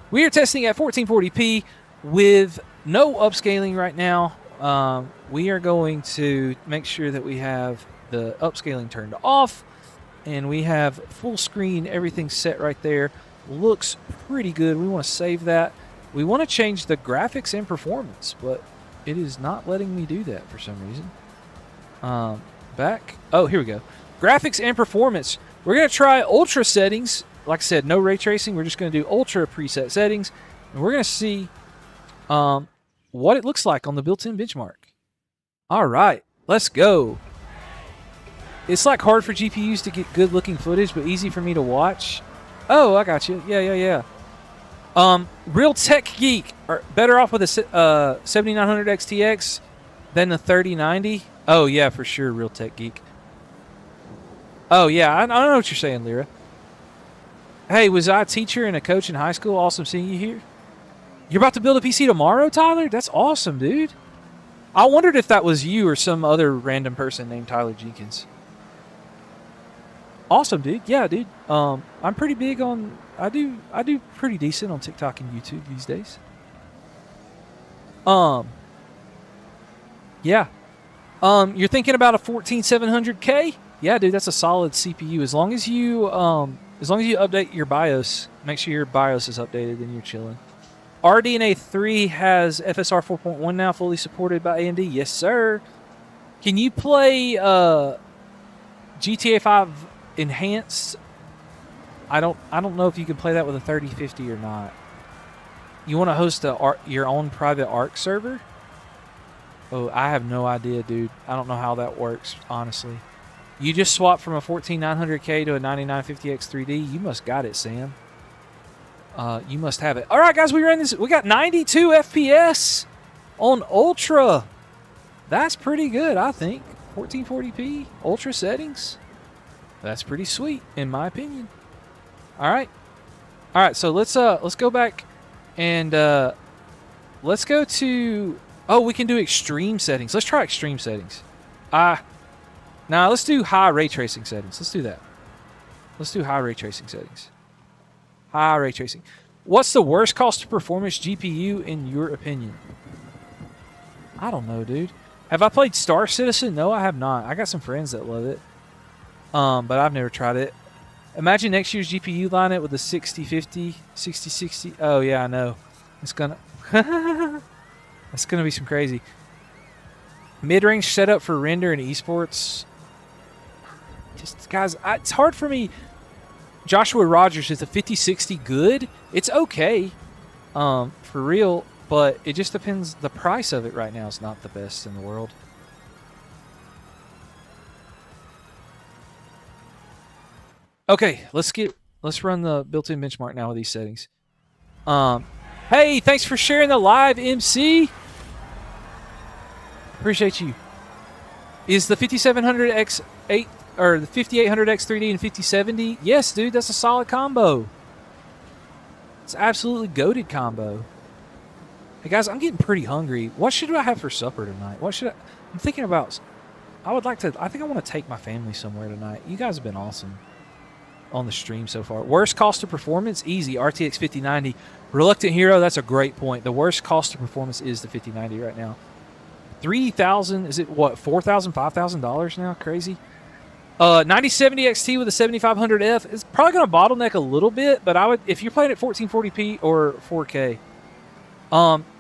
We are testing at 1440p with no upscaling right now. We are going to make sure that we have the upscaling turned off and we have full screen, everything set right there. Looks pretty good. We want to save that. We want to change the graphics and performance, but it is not letting me do that for some reason. Back. Oh, here we go. Graphics and performance. We're going to try ultra settings. Like I said, no ray tracing. We're just going to do ultra preset settings. And we're going to see what it looks like on the built-in benchmark. All right, let's go. It's like hard for GPUs to get good-looking footage, but easy for me to watch. Oh, I got you. Yeah. Real Tech Geek are better off with a 7900 XTX than the 3090. Oh, yeah, for sure, Real Tech Geek. Oh, yeah, I know what you're saying, Lyra. Hey, was I a teacher and a coach in high school? Awesome seeing you here. You're about to build a PC tomorrow, Tyler? That's awesome, dude. I wondered if that was you or some other random person named Tyler Jenkins. Awesome, dude. Yeah, dude. I'm pretty big on... I do pretty decent on TikTok and YouTube these days. Yeah. You're thinking about a 14700K? Yeah, dude, that's a solid CPU. As long as you update your BIOS, make sure your BIOS is updated, then you're chilling. RDNA 3 has FSR 4.1 now, fully supported by AMD. Yes, sir. Can you play GTA 5 Enhanced? I don't know if you can play that with a 3050 or not. You want to host your own private ARC server? Oh, I have no idea, dude. I don't know how that works, honestly. You just swapped from a 14900K to a 9950X 3D. You must got it, Sam. You must have it. All right, guys, we ran this. We got 92 FPS on Ultra. That's pretty good, I think. 1440p Ultra settings. That's pretty sweet, in my opinion. All right, so let's go back and let's go to. Oh, we can do extreme settings. Let's try extreme settings. Now let's do high ray tracing settings. Let's do that. Let's do high ray tracing settings. High ray tracing. What's the worst cost to performance GPU in your opinion? I don't know, dude. Have I played Star Citizen? No, I have not. I got some friends that love it. But I've never tried it. Imagine next year's GPU line it with a 6050, 6060. Oh yeah, I know. It's gonna that's gonna be some crazy. Mid-range setup for render and esports. Just guys, it's hard for me. Joshua Rogers, is the 5060 good? It's okay, for real, but it just depends. The price of it right now is not the best in the world. Okay, let's run the built-in benchmark now with these settings. Hey, thanks for sharing the live, MC. Appreciate you. Is the 5700X8 or the 5800X3D and 5070? Yes, dude, that's a solid combo. It's absolutely goated combo. Hey guys, I'm getting pretty hungry. What should I have for supper tonight? I'm thinking about. I think I want to take my family somewhere tonight. You guys have been awesome on the stream so far. Worst cost of performance? Easy. RTX 5090. Reluctant Hero, that's a great point. The worst cost of performance is the 5090 right now. $3,000, is it what, $4,000, $5,000 now? Crazy. 9070 XT with a 7500F is probably going to bottleneck a little bit, but I would, if you're playing at 1440p or 4K.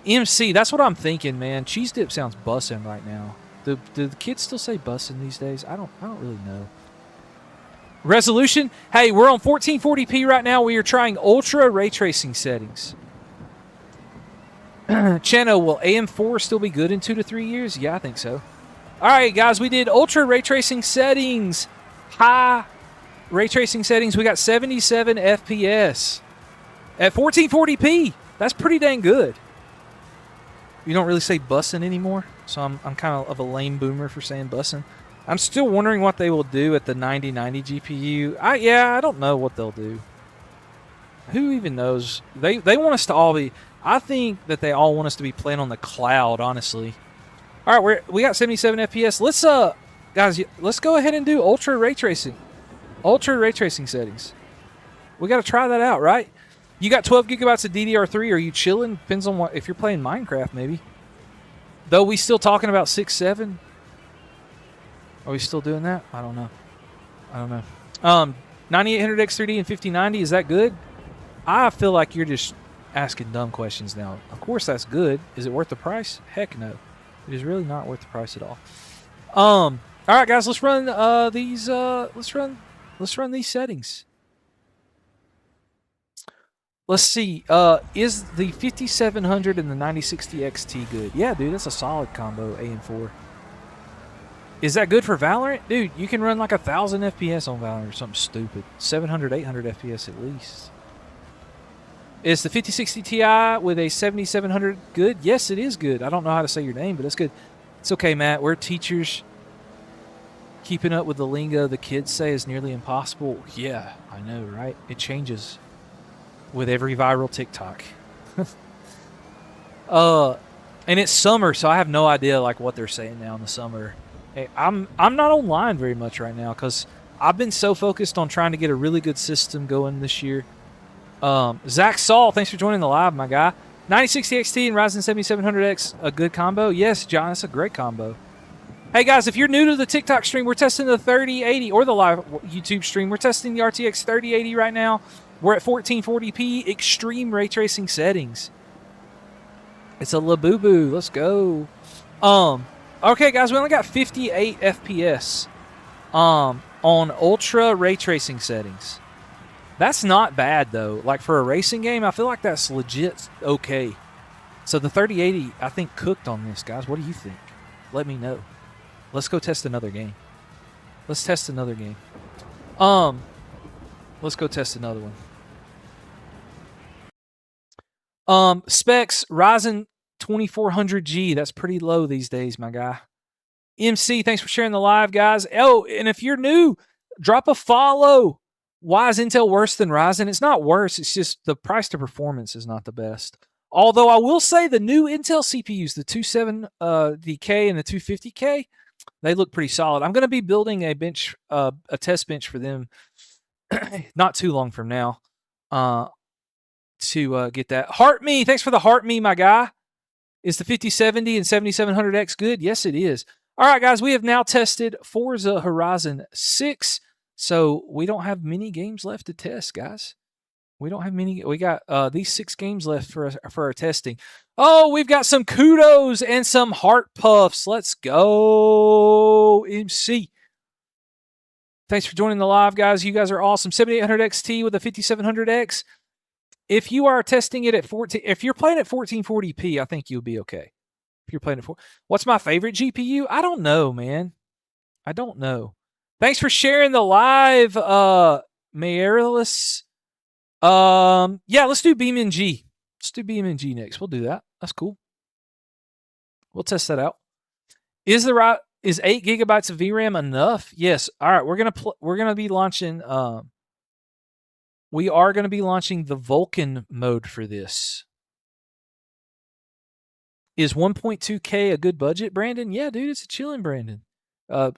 MC, that's what I'm thinking, man. Cheese dip sounds bussin' right now. Do the kids still say bussin' these days? I don't really know. Resolution. Hey, we're on 1440p right now. We are trying ultra ray tracing settings. Chano, will AM4 still be good in 2 to 3 years? Yeah, I think so. All right, guys, we did ultra ray tracing settings. High ray tracing settings. We got 77 FPS at 1440p. That's pretty dang good. You don't really say bussin' anymore, so I'm kind of a lame boomer for saying bussin'. I'm still wondering what they will do at the 9090 GPU. I don't know what they'll do. Who even knows? They want us to all be. I think that they all want us to be playing on the cloud. Honestly. All right, we got 77 FPS. Let's guys, let's go ahead and do ultra ray tracing. Ultra ray tracing settings. We got to try that out, right? You got 12 gigabytes of DDR3. Are you chilling? Depends on what. If you're playing Minecraft, maybe. Though we still talking about 6.7. Are we still doing that? I don't know. 9800X 3D and 5090. Is that good? I feel like you're just asking dumb questions now. Of course that's good. Is it worth the price? Heck no. It is really not worth the price at all. All right, guys. Let's run these. Let's run these settings. Let's see. Is the 5700 and the 9060 XT good? Yeah, dude, that's a solid combo. AM4. Is that good for Valorant? Dude, you can run like 1,000 FPS on Valorant or something stupid. 700, 800 FPS at least. Is the 5060 Ti with a 7700 good? Yes, it is good. I don't know how to say your name, but it's good. It's okay, Matt. We're teachers. Keeping up with the lingo the kids say is nearly impossible. Yeah, I know, right? It changes with every viral TikTok. And it's summer, so I have no idea like what they're saying now in the summer. Hey, I'm not online very much right now because I've been so focused on trying to get a really good system going this year. Zach Saul, thanks for joining the live, my guy. 9060 XT and Ryzen 7700X, a good combo? Yes, John, that's a great combo. Hey guys, if you're new to the TikTok stream, we're testing the 3080 or the live YouTube stream. We're testing the RTX 3080 right now. We're at 1440p extreme ray tracing settings. It's a Labubu. Let's go. Okay, guys, we only got 58 FPS on ultra ray tracing settings. That's not bad though. Like for a racing game, I feel like that's legit okay. So the 3080, I think, cooked on this, guys. What do you think? Let me know. Let's go test another game. Let's test another game. Let's go test another one. Specs, Ryzen 2400G. That's pretty low these days, my guy. MC, thanks for sharing the live, guys. Oh, and if you're new, drop a follow. Why is Intel worse than Ryzen? It's not worse. It's just the price to performance is not the best. Although I will say the new Intel CPUs, the 270K and the 250K, they look pretty solid. I'm going to be building a bench, a test bench for them not too long from now to get that. Heart Me, thanks for the Heart Me, my guy. Is the 5070 and 7700X good? Yes, it is. All right, guys, we have now tested Forza Horizon 6, so we don't have many games left to test, guys. We don't have many. We got these 6 games left for our testing. Oh, we've got some kudos and some heart puffs. Let's go, MC. Thanks for joining the live, guys. You guys are awesome. 7800 XT with a 5700X. If you are testing it at 14, if you're playing at 1440p, I think you'll be okay. If you're playing at 4, what's my favorite GPU? I don't know, man. I don't know. Thanks for sharing the live, Mayerlis. Yeah, let's do BeamNG. Let's do BeamNG next. We'll do that. That's cool. We'll test that out. Is 8 gigabytes of VRAM enough? Yes. All right, we're gonna be launching. We are gonna be launching the Vulkan mode for this. Is 1.2K a good budget, Brandon? Yeah, dude, it's a chilling Brandon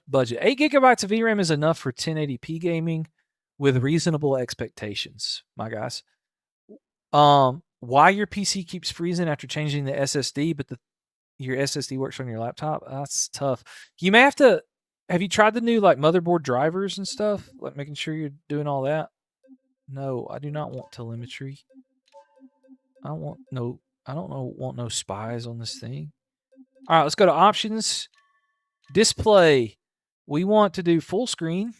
budget. 8 gigabytes of VRAM is enough for 1080p gaming with reasonable expectations, my guys. Why your PC keeps freezing after changing the SSD, but your SSD works on your laptop? That's tough. You may have to. Have you tried the new like motherboard drivers and stuff? Like making sure you're doing all that. No, I do not want telemetry. I don't want no spies on this thing. All right, let's go to options. Display. We want to do full screen.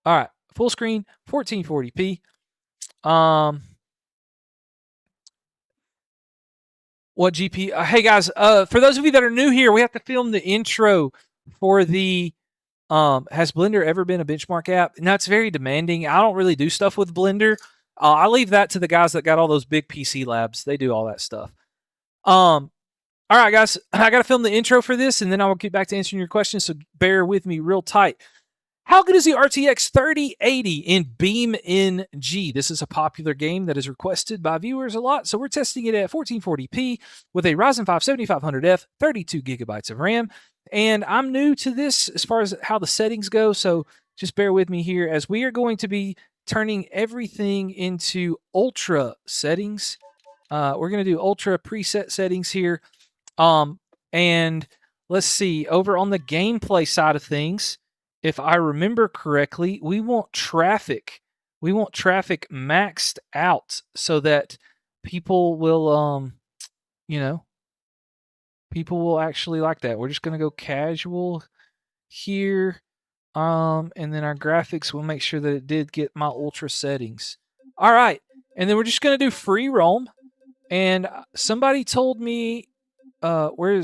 All right, full screen, 1440p. What GP? Hey guys, for those of you that are new here, we have to film the intro for the. Has Blender ever been a benchmark app? No, it's very demanding. I don't really do stuff with Blender. I leave that to the guys that got all those big PC labs. They do all that stuff. All right, guys, I got to film the intro for this, and then I will get back to answering your questions. So bear with me real tight. How good is the RTX 3080 in BeamNG? This is a popular game that is requested by viewers a lot, so we're testing it at 1440p with a Ryzen 5 7500F, 32 gigabytes of RAM. And I'm new to this as far as how the settings go, so just bear with me here as we are going to be turning everything into ultra settings. We're going to do ultra preset settings here. And let's see, over on the gameplay side of things, if I remember correctly, we want traffic. We want traffic maxed out so that people will, people will actually like that. We're just going to go casual here. And then our graphics, we'll make sure that it did get my ultra settings. All right. And then we're just going to do free roam. And somebody told me, Italy?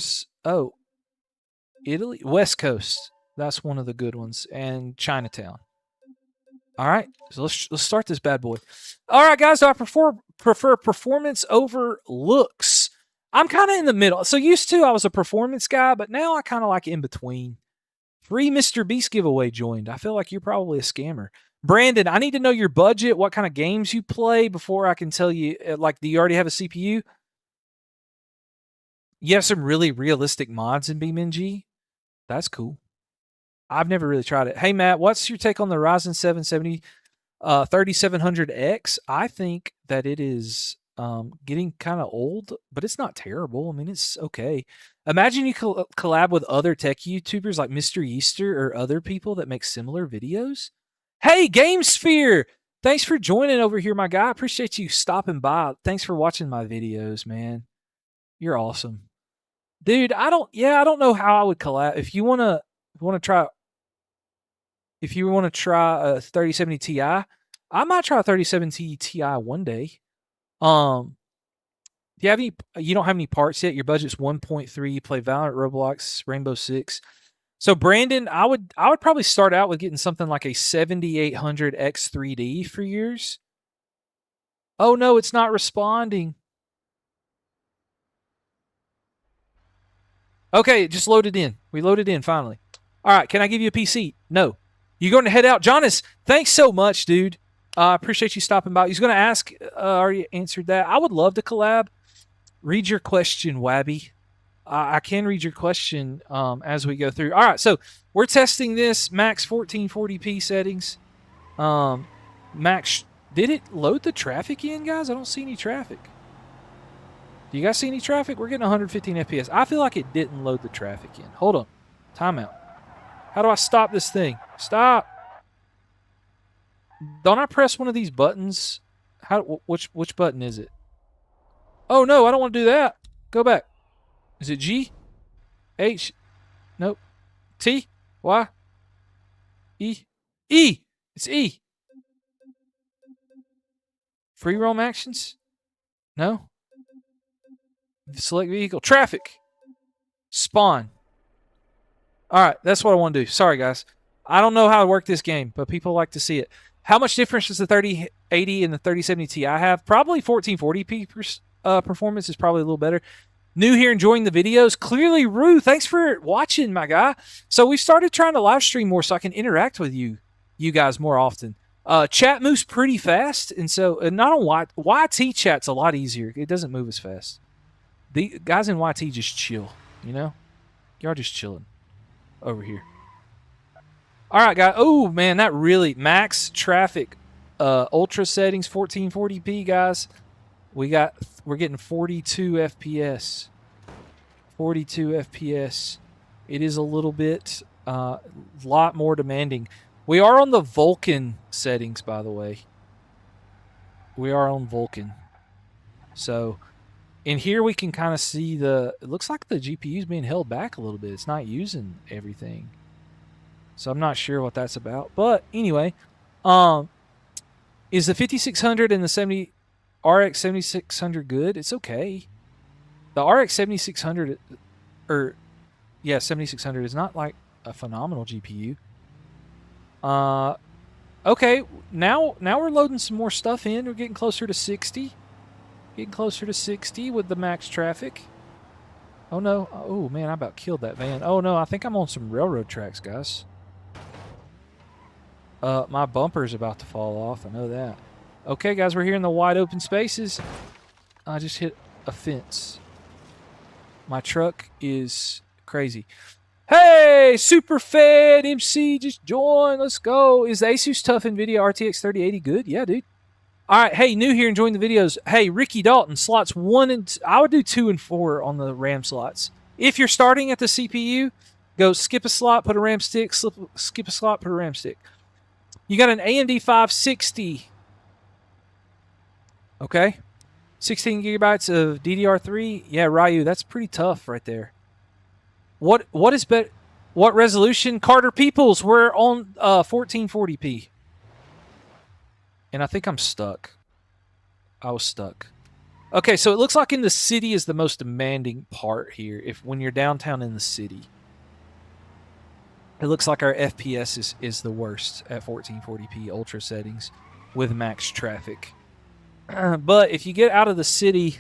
West Coast. That's one of the good ones. And Chinatown. All right. So let's start this bad boy. All right, guys. Do I prefer performance over looks? I'm kind of in the middle. So used to, I was a performance guy, but now I kind of like in between. Free Mr. Beast giveaway joined. I feel like you're probably a scammer. Brandon, I need to know your budget, what kind of games you play before I can tell you, like, do you already have a CPU? You have some really realistic mods in BeamNG? That's cool. I've never really tried it. Hey, Matt, what's your take on the Ryzen 770 3700X? I think that it is getting kind of old, but it's not terrible. I mean, it's okay. Imagine you collab with other tech YouTubers like Mr. Easter or other people that make similar videos. Hey, GameSphere! Thanks for joining over here, my guy. I appreciate you stopping by. Thanks for watching my videos, man. You're awesome. Dude, I don't know how I would collab. If you want to try a 3070 Ti, I might try a 3070 Ti one day. Do you have any? You don't have any parts yet. Your budget's 1.3. You play Valorant, Roblox, Rainbow Six. So Brandon, I would probably start out with getting something like a 7800 X3D for yours. Oh no, it's not responding. Okay, it just loaded in. We loaded in finally. All right, can I give you a PC? No. You going to head out? Jonas, thanks so much, dude. I appreciate you stopping by. He's going to ask, already answered that. I would love to collab. Read your question, Wabby. I can read your question as we go through. All right, so we're testing this max 1440p settings. Max, did it load the traffic in, guys? I don't see any traffic. Do you guys see any traffic? We're getting 115 FPS. I feel like it didn't load the traffic in. Hold on. Timeout. How do I stop this thing? Stop. Don't I press one of these buttons? Which button is it? Oh, no, I don't want to do that. Go back. Is it G? H? Nope. T? Y? E? E! It's E. Free roam actions? No? Select vehicle. Traffic. Spawn. All right, that's what I want to do. Sorry, guys. I don't know how to work this game, but people like to see it. How much difference does the 3080 and the 3070 Ti have? Probably 1440p performance is probably a little better. New here, enjoying the videos. Clearly, Rue, thanks for watching, my guy. So we started trying to live stream more so I can interact with you guys more often. Chat moves pretty fast, and not on YT chat's a lot easier. It doesn't move as fast. The guys in YT just chill, you know? Y'all just chilling over here. All right, guys. Oh, man, that really max traffic ultra settings 1440p, guys. We're getting 42 FPS. 42 FPS. It is a little bit lot more demanding. We are on the Vulkan settings, by the way. We are on Vulkan. So in here we can kind of see it looks like the GPU is being held back a little bit. It's not using everything. So I'm not sure what that's about. But anyway, Is the 5600 and the 70 RX 7600 good? It's okay. The RX 7600 or yeah, 7600 is not like a phenomenal GPU. Okay, now we're loading some more stuff in. We're getting closer to 60. Getting closer to 60 with the max traffic. Oh no. Oh man, I about killed that van. Oh no, I think I'm on some railroad tracks, guys. My bumper's about to fall off. I know that. Okay, guys, we're here in the wide open spaces. I just hit a fence. My truck is crazy. Hey, Superfed MC just joined. Let's go. Is the Asus TUF NVIDIA RTX 3080 good? Yeah, dude. All right. Hey, new here, enjoying the videos. Hey, Ricky Dalton, slots 1 and I would do 2 and 4 on the RAM slots. If you're starting at the CPU, go skip a slot, put a RAM stick, skip a slot, put a RAM stick. You got an AMD 560. Okay. 16 gigabytes of DDR3. Yeah, Ryu, that's pretty tough right there. What is better? What resolution? Carter Peoples, we're on 1440p. And I think I'm stuck. I was stuck. Okay, so it looks like in the city is the most demanding part here. If when you're downtown in the city. It looks like our FPS is the worst at 1440p ultra settings with max traffic. But if you get out of the city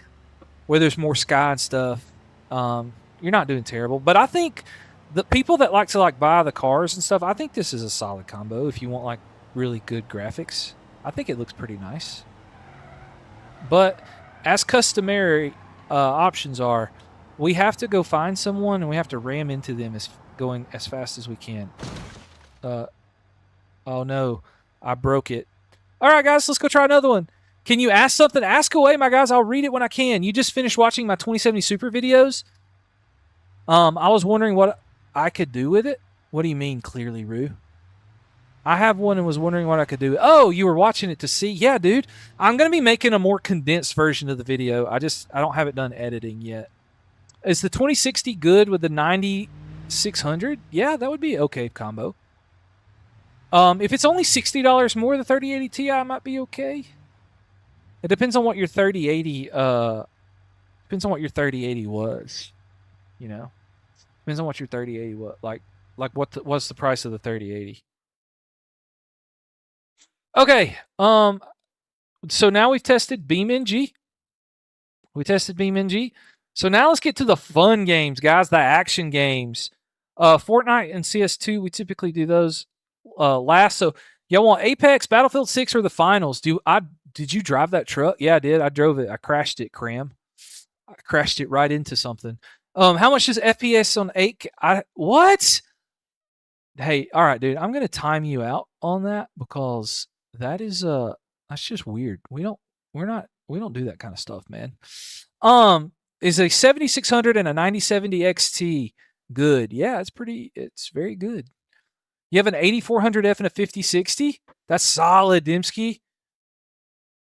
where there's more sky and stuff, you're not doing terrible. But I think the people that like to buy the cars and stuff, I think this is a solid combo if you want like really good graphics. I think it looks pretty nice. But as customary options are, we have to go find someone and we have to ram into them going as fast as we can. Oh no, I broke it. All right, guys, let's go try another one. Can you ask something? Ask away, my guys. I'll read it when I can. You just finished watching my 2070 Super videos. I was wondering what I could do with it. What do you mean, clearly, Rue? I have one and was wondering what I could do. Oh, you were watching it to see? Yeah, dude. I'm going to be making a more condensed version of the video. I don't have it done editing yet. Is the 2060 good with the 9600? Yeah, that would be okay combo. If it's only $60 more, the 3080 Ti might be okay. It depends on what your 3080 depends on what your 3080 was. You know, depends on what your 3080 was like what's the price of the 3080. Okay, so now we've tested BeamNG. We tested BeamNG. So now let's get to the fun games, guys, the action games. Fortnite and CS2, we typically do those last. So y'all want Apex, Battlefield 6, or the finals? Did you drive that truck? Yeah, I did. I drove it. I crashed it, Cram. I crashed it right into something. How much is FPS on 8? What? Hey, all right, dude. I'm gonna time you out on that because that's just weird. We don't do that kind of stuff, man. Is a 7600 and a 9070 XT good? Yeah, it's very good. You have an 8400F and a 5060? That's solid, Dimsky.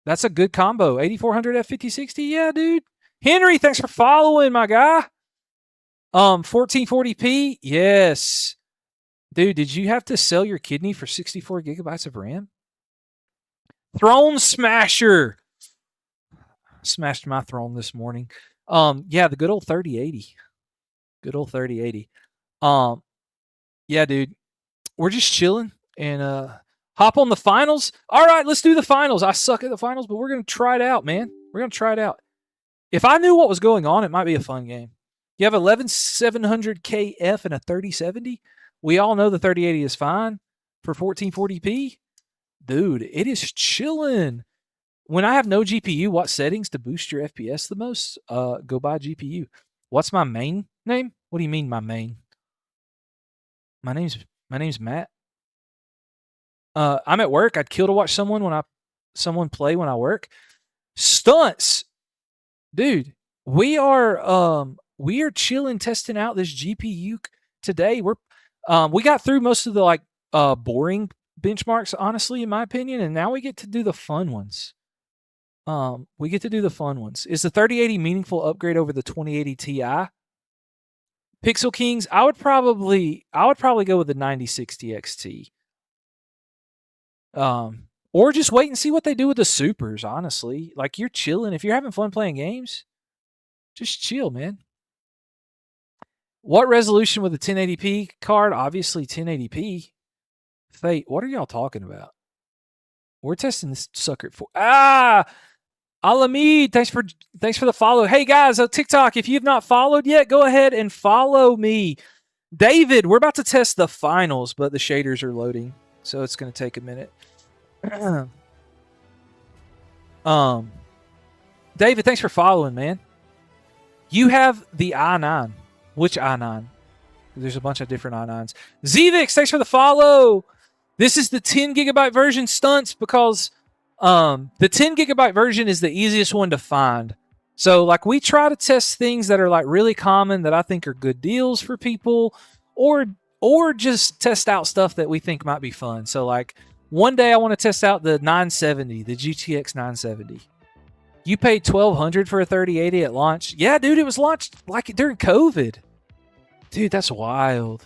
That's a good combo. 8400F 5060? Yeah, dude. Henry, thanks for following, my guy. 1440p? Yes. Dude, did you have to sell your kidney for 64 gigabytes of RAM? Throne Smasher. Smashed my throne this morning. Yeah, the good old 3080. Good old 3080. Yeah, dude. We're just chilling and hop on the finals. All right, let's do the finals. I suck at the finals, but we're going to try it out, man. We're going to try it out. If I knew what was going on, it might be a fun game. You have 11700KF and a 3070. We all know the 3080 is fine for 1440p. Dude, it is chilling. When I have no GPU, what settings to boost your FPS the most? Go buy GPU. What's my main name? What do you mean my main? My name's Matt. I'm at work. I'd kill to watch someone play when I work. Stunts. Dude, we are chilling testing out this GPU today. We got through most of the boring benchmarks, honestly, in my opinion, and now we get to do the fun ones. Is the 3080 meaningful upgrade over the 2080 Ti? Pixel Kings, I would probably go with the 9060 XT. Or just wait and see what they do with the supers, honestly. Like, you're chilling. If you're having fun playing games, just chill, man. What resolution with a 1080p card? Obviously 1080p. Fate, what are y'all talking about? We're testing this sucker for Alamid, thanks for the follow. Hey guys, TikTok, if you've not followed yet, go ahead and follow me. David, we're about to test the finals, but the shaders are loading, so it's going to take a minute. David, thanks for following, man. You have the i9. Which i9? There's a bunch of different i9s. Zevix, thanks for the follow. This is the 10 gigabyte version, stunts, because the 10 gigabyte version is the easiest one to find. So like, we try to test things that are like really common that I think are good deals for people, or just test out stuff that we think might be fun. So like, one day I want to test out the 970, the GTX 970. You paid $1,200 for a 3080 at launch? Yeah, dude, it was launched like during COVID. Dude, that's wild.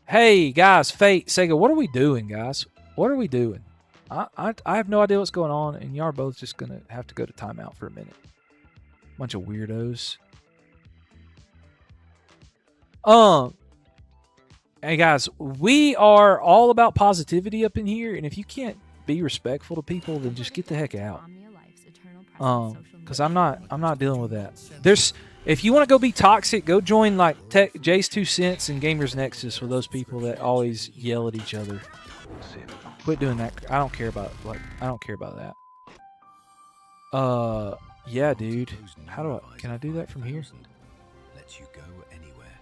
Hey guys, Fate, Sega, what are we doing, guys? What are we doing? I have no idea what's going on, and y'all are both just gonna have to go to timeout for a minute. Bunch of weirdos. Hey guys, we are all about positivity up in here, and if you can't be respectful to people, then just get the heck out. Because I'm not dealing with that. If you want to go be toxic, go join like Jay's 2 Cents and Gamers Nexus with those people that always yell at each other. Quit doing that. I don't care about that. Yeah, dude. Can I do that from here? Let you go anywhere.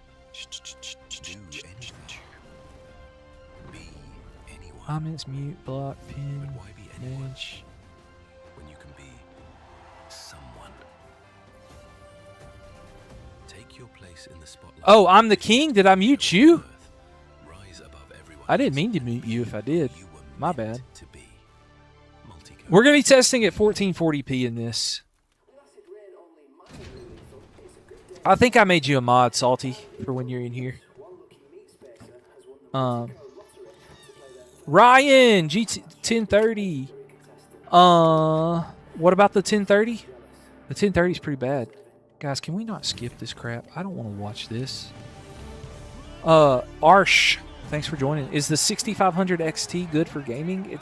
Be anyone. Comments, mute, block, pin, But why be anyone edge. when you can be someone? Take your place in the spotlight. Oh, I'm the king? Did I mute you? Rise above everyone I didn't else. mean to mute you if I did. You were My meant bad. to be. Multicolored. We're going to be testing at 1440p in this. I think I made you a mod, Salty, for when you're in here. Ryan, GT 1030. What about the 1030? The 1030 is pretty bad. Guys, can we not skip this crap? I don't want to watch this. Arsh, thanks for joining. Is the 6500 XT good for gaming?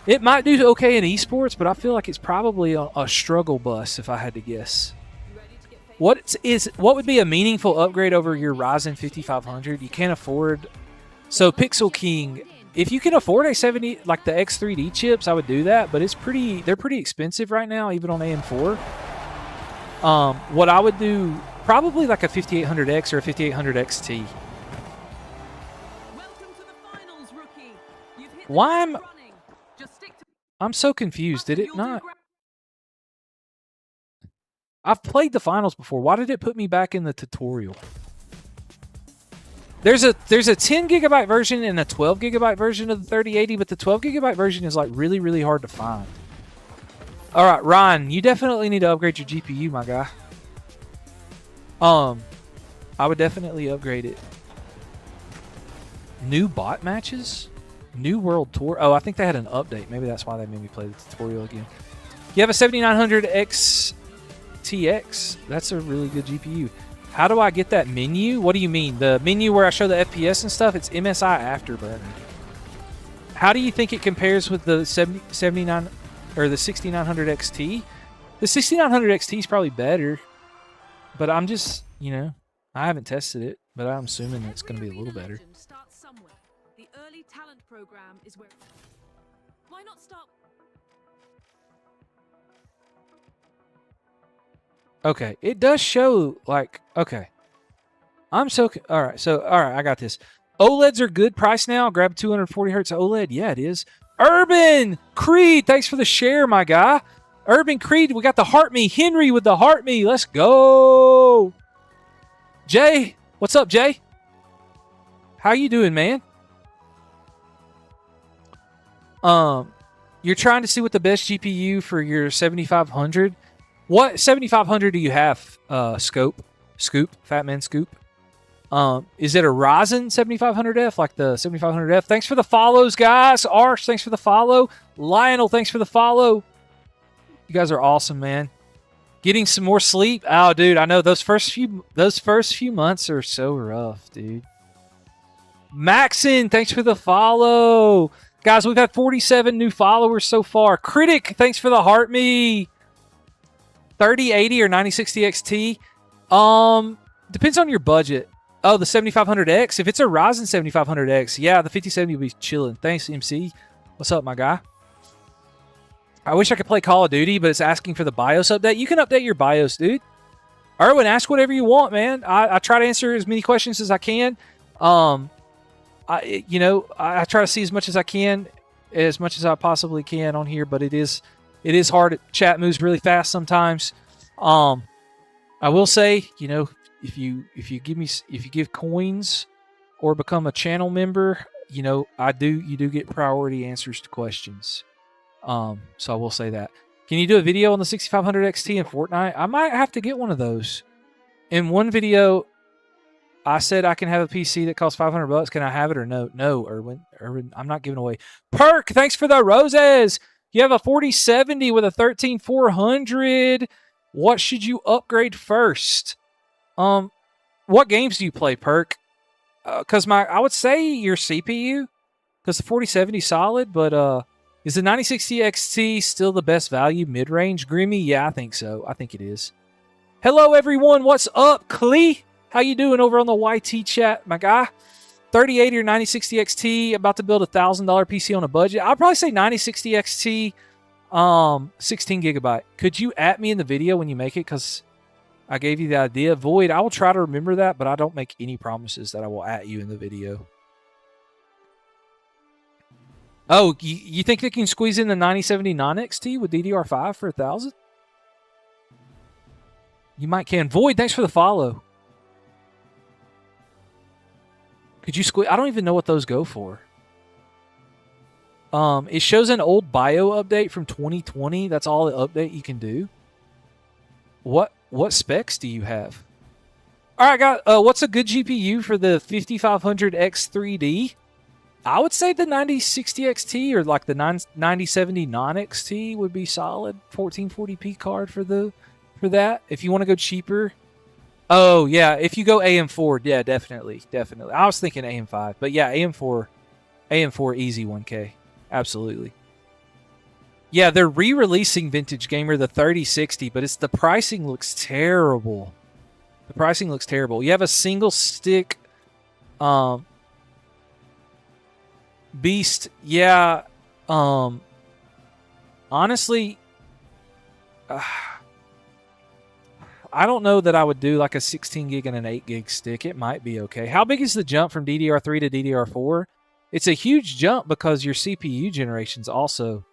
It might do okay in esports, but I feel like it's probably a struggle bus if I had to guess. What would be a meaningful upgrade over your Ryzen 5500? You can't afford. So Pixel King, if you can afford a 70 like the X3D chips, I would do that, but they're pretty expensive right now, even on AM4. What I would do, probably like a 5800X or a 5800 XT. Why I'm so confused. Did it not? I've played the finals before. Why did it put me back in the tutorial? There's a 10 gigabyte version and a 12 gigabyte version of the 3080, but the 12 gigabyte version is like really, really hard to find. All right, Ryan, you definitely need to upgrade your GPU, my guy. I would definitely upgrade it. New bot matches? New World Tour? Oh, I think they had an update. Maybe that's why they made me play the tutorial again. You have a 7900 XTX. That's a really good GPU. How do I get that menu? What do you mean? The menu where I show the FPS and stuff? It's MSI Afterburner. How do you think it compares with the 79 or the 6900 XT? The 6900 XT is probably better, but I'm just, you know, I haven't tested it, but I'm assuming it's going to be a little better. The early talent program is where. Why not start? Okay, it does show like, okay. All right, I got this. OLEDs are good price now. Grab 240 hertz OLED. Yeah, it is. Urban Creed, thanks for the share, my guy. Urban Creed, we got the Heart Me. Henry with the Heart Me. Let's go. Jay, what's up, Jay? How you doing, man? You're trying to see what the best GPU for your 7500. What 7500 do you have? Scoop, Fatman Scoop. Is it a Ryzen 7500F, like the 7500F? Thanks for the follows, guys. Arsh, thanks for the follow. Lionel, thanks for the follow. You guys are awesome, man. Getting some more sleep. Oh, dude, I know those first few months are so rough, dude. Maxon, thanks for the follow. Guys, we've had 47 new followers so far. Critic, thanks for the heart me. 3080 or 9060 XT? Depends on your budget. Oh, the 7500X? If it's a Ryzen 7500X, yeah, the 5070 will be chilling. Thanks, MC. What's up, my guy? I wish I could play Call of Duty, but it's asking for the BIOS update. You can update your BIOS, dude. Erwin, ask whatever you want, man. I try to answer as many questions as I can. I try to see as much as I can, as much as I possibly can on here, but it is hard. Chat moves really fast sometimes. I will say, you know, if you give coins or become a channel member, you know, you do get priority answers to questions. So I will say that. Can you do a video on the 6500 XT in Fortnite? I might have to get one of those. In one video, I said I can have a PC that costs $500. Can I have it or no? No, Erwin, I'm not giving away. Perk, thanks for the roses. You have a 4070 with a 13400. What should you upgrade first? What games do you play, Perk? Because I would say your CPU, because the 4070 is solid, but is the 9060 XT still the best value mid-range? Grimmy, yeah, I think so. I think it is. Hello, everyone. What's up, Clee? How you doing over on the YT chat, my guy? 3080 or 9060 XT, about to build a $1,000 PC on a budget. I'll probably say 9060 XT, 16 gigabyte. Could you at me in the video when you make it? Because I gave you the idea. Void, I will try to remember that, but I don't make any promises that I will at you in the video. Oh, you think they can squeeze in the 9079 XT with DDR5 for 1,000? You might can. Void, thanks for the follow. Could you squeeze? I don't even know what those go for. It shows an old bio update from 2020. That's all the update you can do. What specs do you have? All right, guys. What's a good GPU for the 5500X3D? I would say the 9060 XT or like the 9070 non-XT would be solid. 1440p card for that. If you want to go cheaper. Oh, yeah. If you go AM4, yeah, definitely. I was thinking AM5, but yeah, AM4 easy 1K. Absolutely. Yeah, they're re-releasing Vintage Gamer, the 3060, but the pricing looks terrible. You have a single stick Beast. Yeah. Honestly, I don't know that I would do like a 16 gig and an 8 gig stick. It might be okay. How big is the jump from DDR3 to DDR4? It's a huge jump because your CPU generation's also...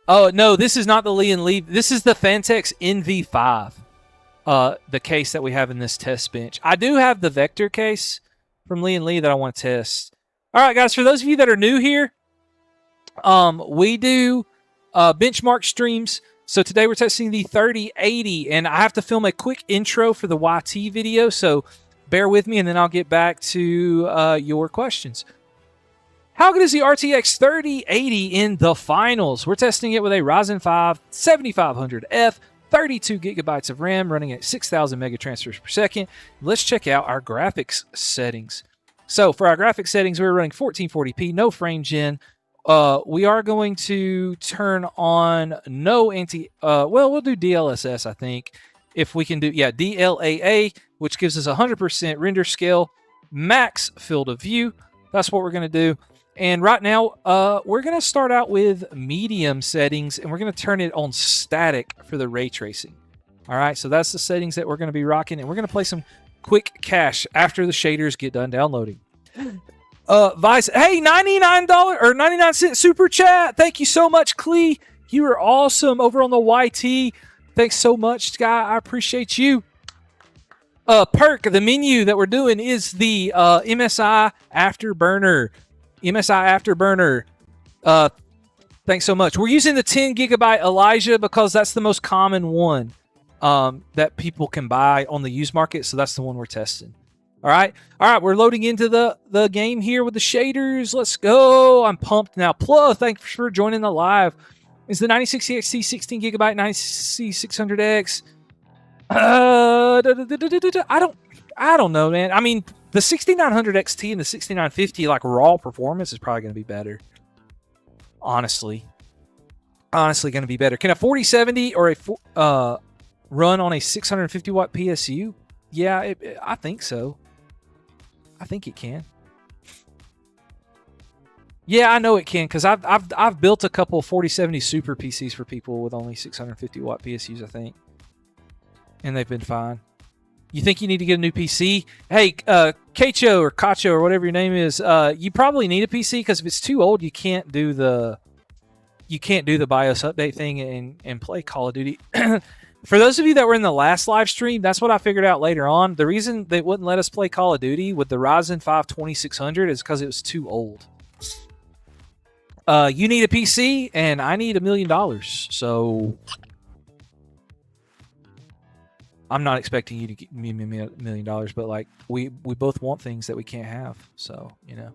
Oh, no, this is not the Lee & Lee. This is the Fantex NV5, the case that we have in this test bench. I do have the Vector case from Lee & Lee that I want to test. All right, guys, for those of you that are new here, we do benchmark streams. So today we're testing the 3080, and I have to film a quick intro for the YT video, so bear with me, and then I'll get back to your questions. How good is the RTX 3080 in the finals? We're testing it with a Ryzen 5 7500F, 32 gigabytes of RAM, running at 6,000 mega transfers per second. Let's check out our graphics settings. So for our graphics settings, we're running 1440p, no frame gen. We are going to turn on no we'll do DLSS, I think. If we can do, DLAA, which gives us 100% render scale, max field of view. That's what we're going to do. And right now, we're going to start out with medium settings, and we're going to turn it on static for the ray tracing. All right, so that's the settings that we're going to be rocking, and we're going to play some quick cash after the shaders get done downloading. Vice, hey, $99 or 99-cent super chat. Thank you so much, Clee. You are awesome over on the YT. Thanks so much, guy. I appreciate you. Perk, the menu that we're doing is the MSI Afterburner. Thanks so much. We're using the 10 gigabyte Elijah because that's the most common one that people can buy on the used market. So that's the one we're testing. All right. We're loading into the game here with the shaders. Let's go. I'm pumped now. Plus, thanks for joining the live. It's the 9060 XT 16 gigabyte 9600X. I don't know, man. I mean, the 6900 XT and the 6950, like raw performance, is probably going to be better. Honestly, going to be better. Can a 4070 or a run on a 650 watt PSU? Yeah, I think so. I think it can. Yeah, I know it can because I've built a couple 4070 super PCs for people with only 650 watt PSUs, I think, and they've been fine. You think you need to get a new PC? Hey, Kacho or Kacho or whatever your name is, you probably need a PC because if it's too old, you can't do the BIOS update thing and play Call of Duty. For those of you that were in the last live stream, that's what I figured out later on. The reason they wouldn't let us play Call of Duty with the Ryzen 5 2600 is because it was too old. You need a PC, and I need $1 million. So I'm not expecting you to give me $1 million, but like we both want things that we can't have. So, you know.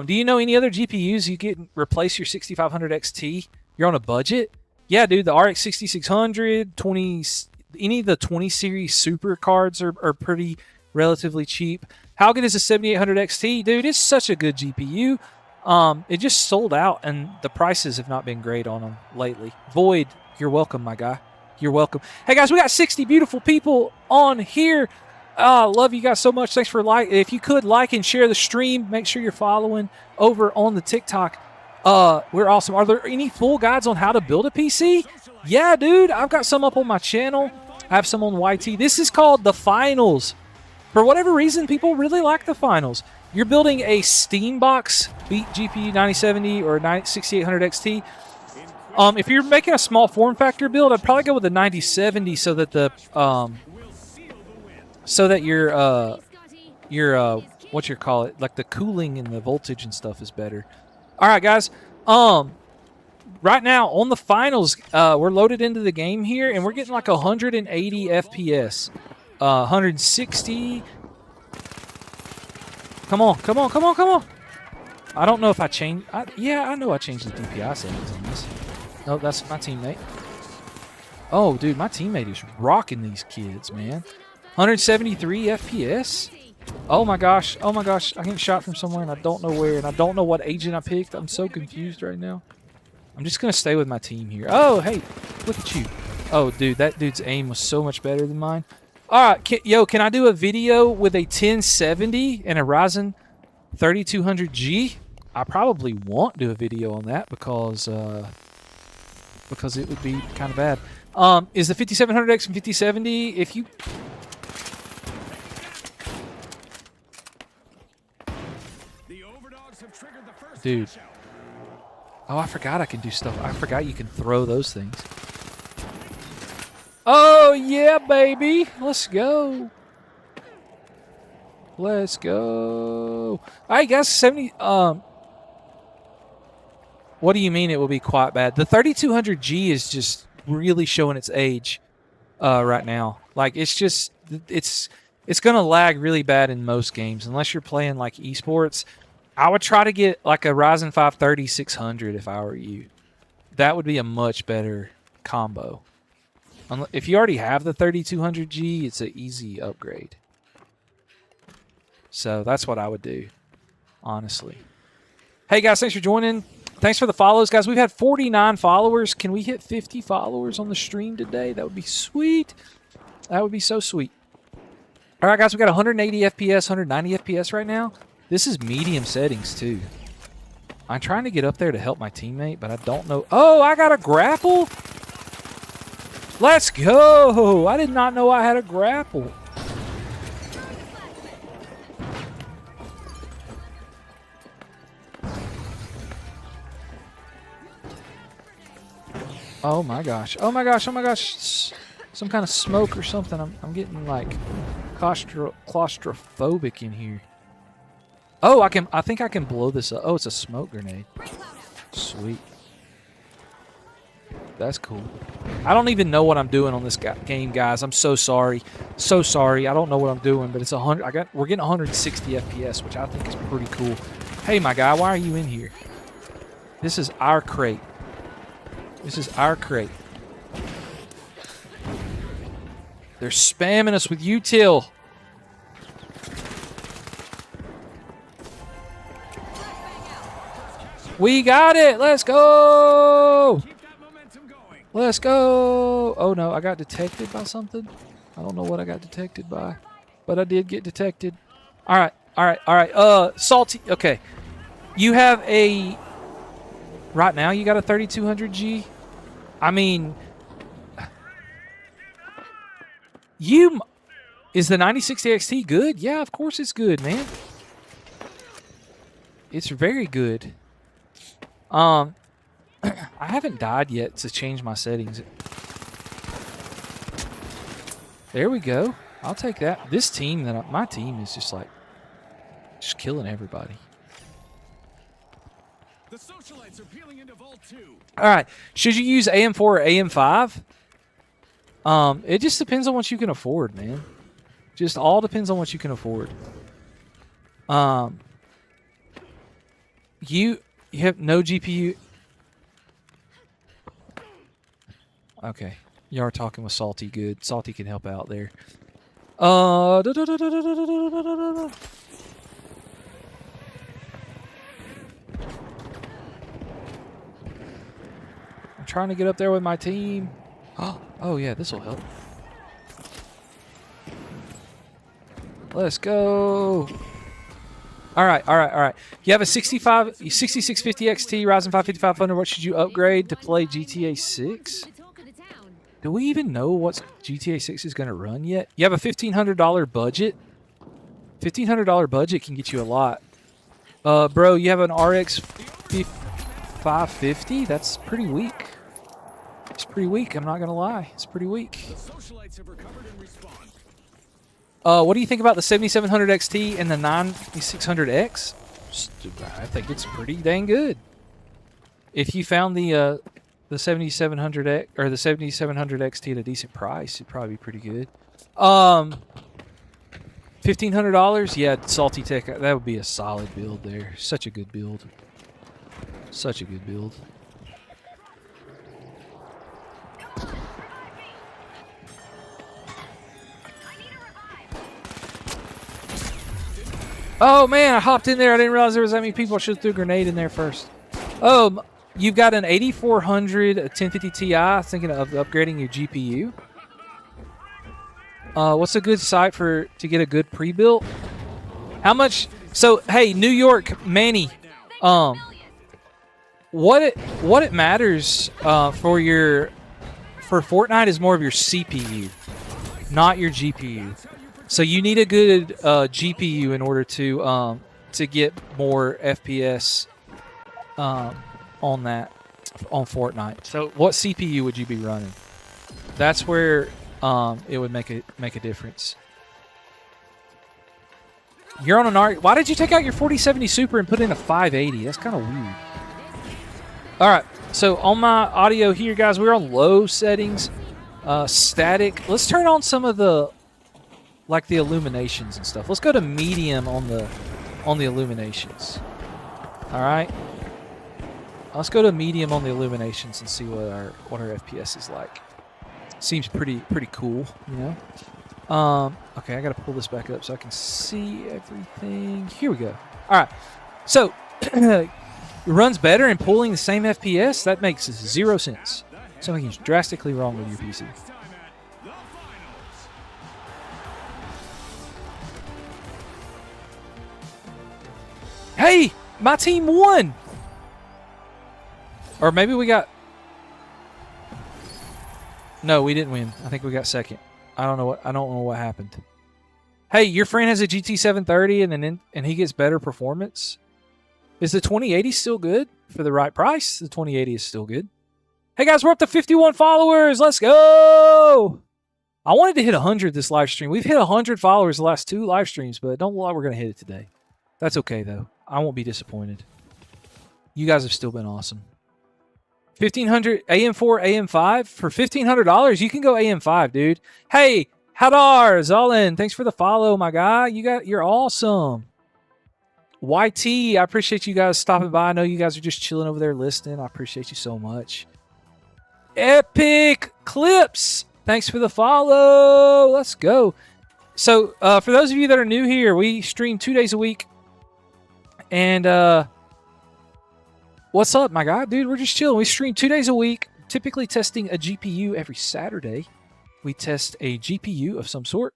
Do you know any other GPUs you can replace your 6500 XT? You're on a budget? Yeah, dude, the RX 6600, 20, any of the 20 series super cards are pretty relatively cheap. How good is the 7800 XT? Dude, it's such a good GPU. It just sold out, and the prices have not been great on them lately. Void, you're welcome, my guy. You're welcome. Hey, guys, we got 60 beautiful people on here. Love you guys so much. Thanks for if you could like and share the stream, make sure you're following over on the TikTok. We're awesome. Are there any full guides on how to build a PC? Yeah, dude, I've got some up on my channel. I have some on YT. This is called the Finals. For whatever reason, people really like the Finals. You're building a Steambox Beat GPU 9070 or 6800 XT. If you're making a small form factor build, I'd probably go with the 9070 so that your what you call it, like the cooling and the voltage and stuff is better. All right, guys. Right now on the Finals, we're loaded into the game here, and we're getting like 180 FPS, 160. Come on. I don't know if I changed. Yeah, I know I changed the DPI settings on this. No, that's my teammate. Oh, dude, my teammate is rocking these kids, man. 173 FPS. Oh my gosh. I get shot from somewhere and I don't know where, and I don't know what agent I picked. I'm so confused right now. I'm just gonna stay with my team here. Oh, hey, look at you. Oh, dude, that dude's aim was so much better than mine. All right, can I do a video with a 1070 and a Ryzen 3200G? I probably won't do a video on that because it would be kind of bad. Is the 5700X and 5070, if you... Dude. Oh, I forgot I can do stuff. I forgot you can throw those things. Oh, yeah, baby. Let's go. All right, guys, 70... What do you mean it will be quite bad? The 3200G is just really showing its age right now. Like, it's just... It's going to lag really bad in most games. Unless you're playing, like, esports... I would try to get like a Ryzen 5 3600 if I were you. That would be a much better combo. If you already have the 3200G, it's an easy upgrade. So that's what I would do, honestly. Hey guys, thanks for joining. Thanks for the follows, guys. We've had 49 followers. Can we hit 50 followers on the stream today? That would be sweet. That would be so sweet. All right, guys, we got 180 FPS, 190 FPS right now. This is medium settings, too. I'm trying to get up there to help my teammate, but I don't know. Oh, I got a grapple? Let's go! I did not know I had a grapple. Oh, my gosh. Oh, my gosh. Oh, my gosh. Some kind of smoke or something. I'm getting, like, claustrophobic in here. Oh, I think I can blow this up. Oh, it's a smoke grenade. Sweet. That's cool. I don't even know what I'm doing on this game, guys. I'm so sorry. So sorry. I don't know what I'm doing, but it's 100. We're getting 160 FPS, which I think is pretty cool. Hey, my guy, why are you in here? This is our crate. This is our crate. They're spamming us with util. We got it. Let's go. Let's go. Oh, no. I got detected by something. I don't know what I got detected by, but I did get detected. All right. All right. All right. Salty. Okay. You have a... Right now, you got a 3200G. I mean... Is the 9060 XT good? Yeah, of course it's good, man. It's very good. I haven't died yet to change my settings. There we go. I'll take that. This team my team is just like killing everybody. The socialites are peeling into Vault 2. All right. Should you use AM4 or AM5? It just depends on what you can afford, man. Just all depends on what you can afford. You have no GPU. Okay. You are talking with Salty. Good. Salty can help out there. I'm trying to get up there with my team. Oh yeah, this will help. Let's go. All right, all right, all right. You have a 6650 XT Ryzen 5 5500. What should you upgrade to play GTA 6? Do we even know what GTA 6 is going to run yet? You have a $1,500 budget. $1,500 budget can get you a lot. Bro, you have an RX 550? That's pretty weak. It's pretty weak. I'm not going to lie. It's pretty weak. The socialites have recovered and respawned. What do you think about the 7700 XT and the 9600X? I think it's pretty dang good. If you found the 7700X or the 7700 XT at a decent price, it'd probably be pretty good. $1,500, yeah, Salty Tech. That would be a solid build there. Such a good build. Such a good build. Oh man, I hopped in there. I didn't realize there was that many people. I should have threw a grenade in there first. Oh, you've got an 8400 1050 Ti. Thinking of upgrading your GPU. What's a good site to get a good pre-built? How much? So hey, New York Manny, what it matters for Fortnite is more of your CPU, not your GPU. So you need a good GPU in order to get more FPS on Fortnite. So what CPU would you be running? That's where it would make a difference. You're on an R. Why did you take out your 4070 Super and put in a 580? That's kind of weird. All right. So on my audio here, guys, we're on low settings, static. Let's turn on some of the the illuminations and stuff. Let's go to medium on the illuminations. All right. Let's go to medium on the illuminations and see what our FPS is like. Seems pretty cool, you know. Okay, I gotta pull this back up so I can see everything. Here we go. All right. So it runs better in pulling the same FPS. That makes 0 sense. Something is drastically wrong with your PC. Hey, my team won. Or maybe we got... No, we didn't win. I think we got second. I don't know what happened. Hey, your friend has a GT 730 and he gets better performance. Is the 2080 still good for the right price? The 2080 is still good. Hey guys, we're up to 51 followers. Let's go. I wanted to hit 100 this live stream. We've hit 100 followers the last 2 live streams, but don't lie, we're going to hit it today. That's okay though. I won't be disappointed. You guys have still been awesome. 1500 AM4, AM5 for $1,500. You can go AM5, dude. Hey, Hadar, Zolin, thanks for the follow, my guy. You're awesome. YT, I appreciate you guys stopping by. I know you guys are just chilling over there listening. I appreciate you so much. Epic Clips, thanks for the follow. Let's go. So, for those of you that are new here, we stream 2 days a week. And, what's up, my guy? Dude, we're just chilling. We stream 2 days a week, typically testing a GPU every Saturday. We test a GPU of some sort.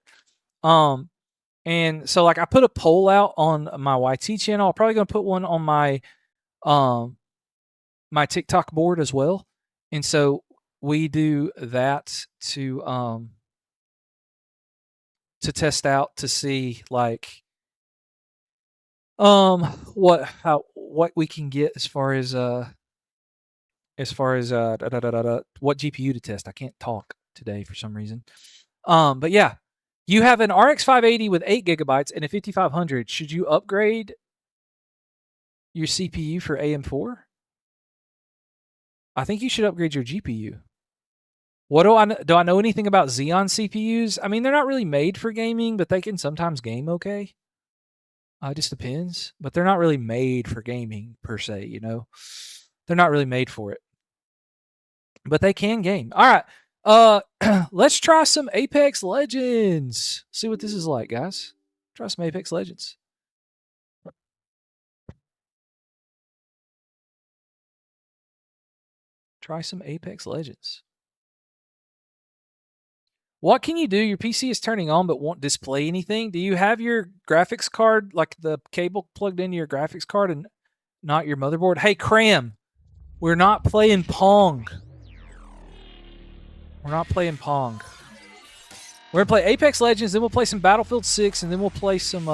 And so, like, I put a poll out on my YT channel. I'm probably going to put one on my my TikTok board as well. And so we do that to test out to see, like, what we can get as far as what GPU to test. I can't talk today for some reason. But yeah, you have an RX 580 with 8 gigabytes and a 5500. Should you upgrade your CPU for AM4? I think you should upgrade your GPU. What do I know anything about Xeon CPUs? I mean, they're not really made for gaming, but they can sometimes game okay. It just depends. But they're not really made for gaming per se, you know? They're not really made for it. But they can game. All right. Let's try some Apex Legends. See what this is like, guys. Try some Apex Legends. Try some Apex Legends. What can you do? Your PC is turning on but won't display anything. Do you have your graphics card, like the cable plugged into your graphics card and not your motherboard? Hey, Cram, we're not playing Pong. We're not playing Pong. We're going to play Apex Legends, then we'll play some Battlefield 6, and then we'll play some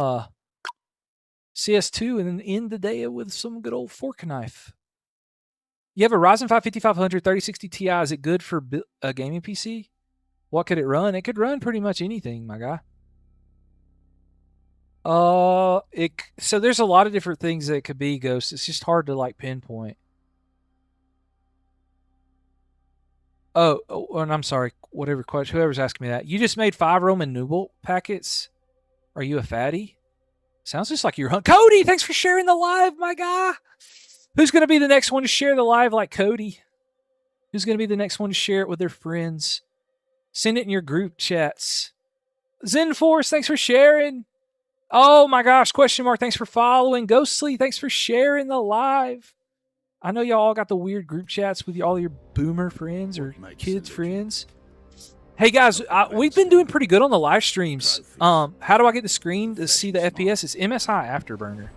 CS2, and then end the day with some good old fork and knife. You have a Ryzen 5 5500 3060 Ti. Is it good for a gaming PC? What could it run? It could run pretty much anything, my guy. So there's a lot of different things that it could be, Ghost. It's just hard to, like, pinpoint. Oh, and I'm sorry. Whoever's asking me that. You just made 5 Roman numeral packets. Are you a fatty? Sounds just like you're Cody, thanks for sharing the live, my guy. Who's going to be the next one to share the live like Cody? Who's going to be the next one to share it with their friends? Send it in your group chats. ZenForce, thanks for sharing. Oh my gosh, question mark, thanks for following. Ghostly, thanks for sharing the live. I know y'all all got the weird group chats with all your boomer friends or kids friends. Hey guys, we've been doing pretty good on the live streams. How do I get the screen to see the FPS? It's MSI Afterburner.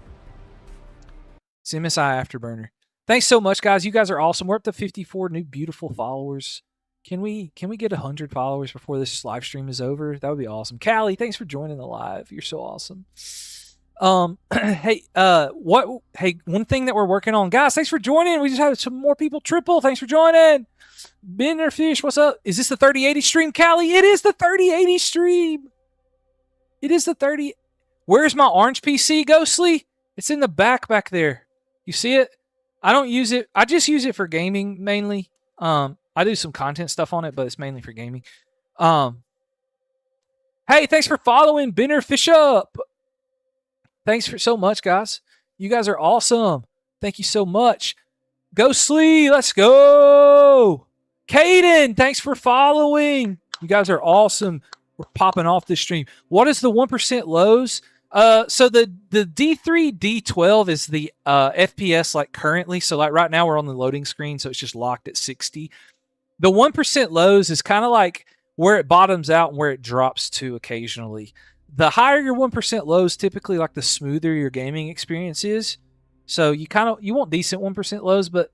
It's MSI Afterburner. Thanks so much, guys. You guys are awesome. We're up to 54 new beautiful followers. Can we get 100 followers before this live stream is over? That would be awesome. Callie, thanks for joining the live. You're so awesome. Hey, one thing that we're working on, guys, thanks for joining. We just had some more people triple. Thanks for joining. Binnerfish, what's up? Is this the 3080 stream, Callie? It is the 3080 stream. It is the 30. Where's my orange PC, Ghostly? It's in the back there. You see it? I don't use it. I just use it for gaming mainly. I do some content stuff on it, but it's mainly for gaming. Hey, thanks for following Binnerfish up. Thanks for so much, guys. You guys are awesome. Thank you so much. Ghostly, let's go. Caden, thanks for following. You guys are awesome. We're popping off this stream. What is the 1% lows? So the D3, D12 is the FPS like currently. So like right now we're on the loading screen, so it's just locked at 60. The 1% lows is kind of like where it bottoms out and where it drops to occasionally. The higher your 1% lows, typically like the smoother your gaming experience is. So you want decent 1% lows, but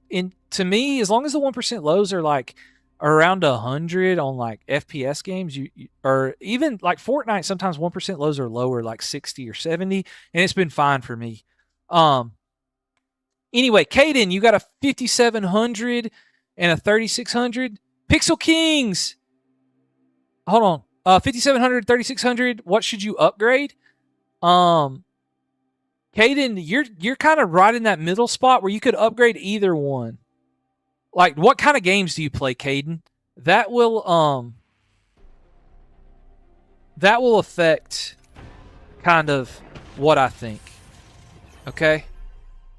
to me, as long as the 1% lows are like around 100 on like FPS games, or even like Fortnite, sometimes 1% lows are lower, like 60 or 70, and it's been fine for me. Anyway, Caden, you got a 5700 and a 3600. Pixel Kings, hold on. 5700, 3600. What should you upgrade? Caden, you're kind of right in that middle spot where you could upgrade either one. like what kind of games do you play, Caden? That will affect kind of what I think. Okay?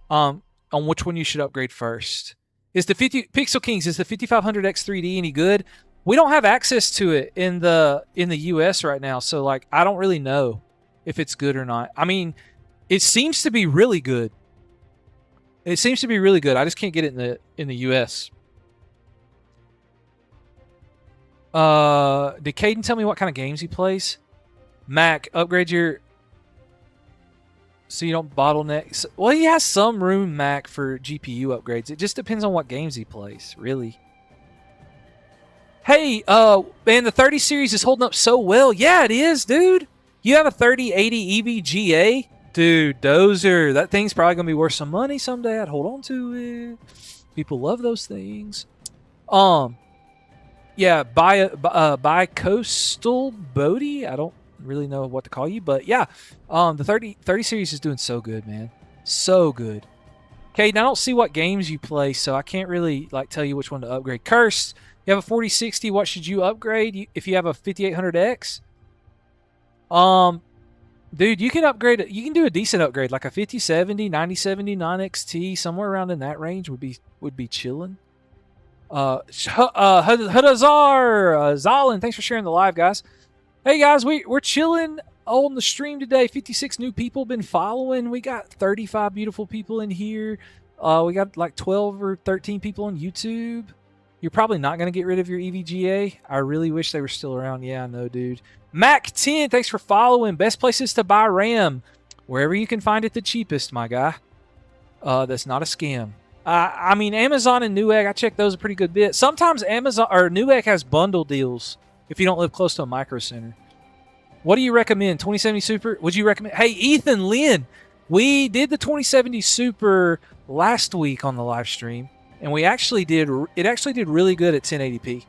On which one you should upgrade first. Is the 50 Pixel Kings, is the 5500X 3D any good? We don't have access to it in the US right now, so like I don't really know if it's good or not. I mean, it seems to be really good. It seems to be really good. I just can't get it in the US. Did Caden tell me what kind of games he plays? Mac, upgrade your so you don't bottleneck. Well, he has some room, Mac, for GPU upgrades. It just depends on what games he plays, really. Hey, man, the 30 series is holding up so well. Yeah, it is, dude. You have a 3080 EVGA? Dude, dozer. That thing's probably going to be worth some money someday. I'd hold on to it. People love those things. Yeah, by Coastal Bodie. I don't really know what to call you, but yeah, the 30 series is doing so good, man. So good. Okay, now I don't see what games you play, so I can't really like tell you which one to upgrade. Cursed, you have a 4060. What should you upgrade if you have a 5800X? Dude, you can upgrade it. You can do a decent upgrade, like a 5070, 9070, 9XT, somewhere around in that range would be chilling. Hadazar, Zalin, thanks for sharing the live, guys. Hey guys, we're chilling on the stream today. 56 new people been following. We got 35 beautiful people in here. We got like 12 or 13 people on YouTube. You're probably not going to get rid of your EVGA. I really wish they were still around. Yeah, I know, dude. Mac10, thanks for following. Best places to buy RAM. Wherever you can find it the cheapest, my guy. That's not a scam. I mean, Amazon and Newegg, I check those a pretty good bit. Sometimes Amazon or Newegg has bundle deals if you don't live close to a micro center. What do you recommend? 2070 Super? Would you recommend? Hey, Ethan Lynn, we did the 2070 Super last week on the live stream, and it actually did really good at 1080p.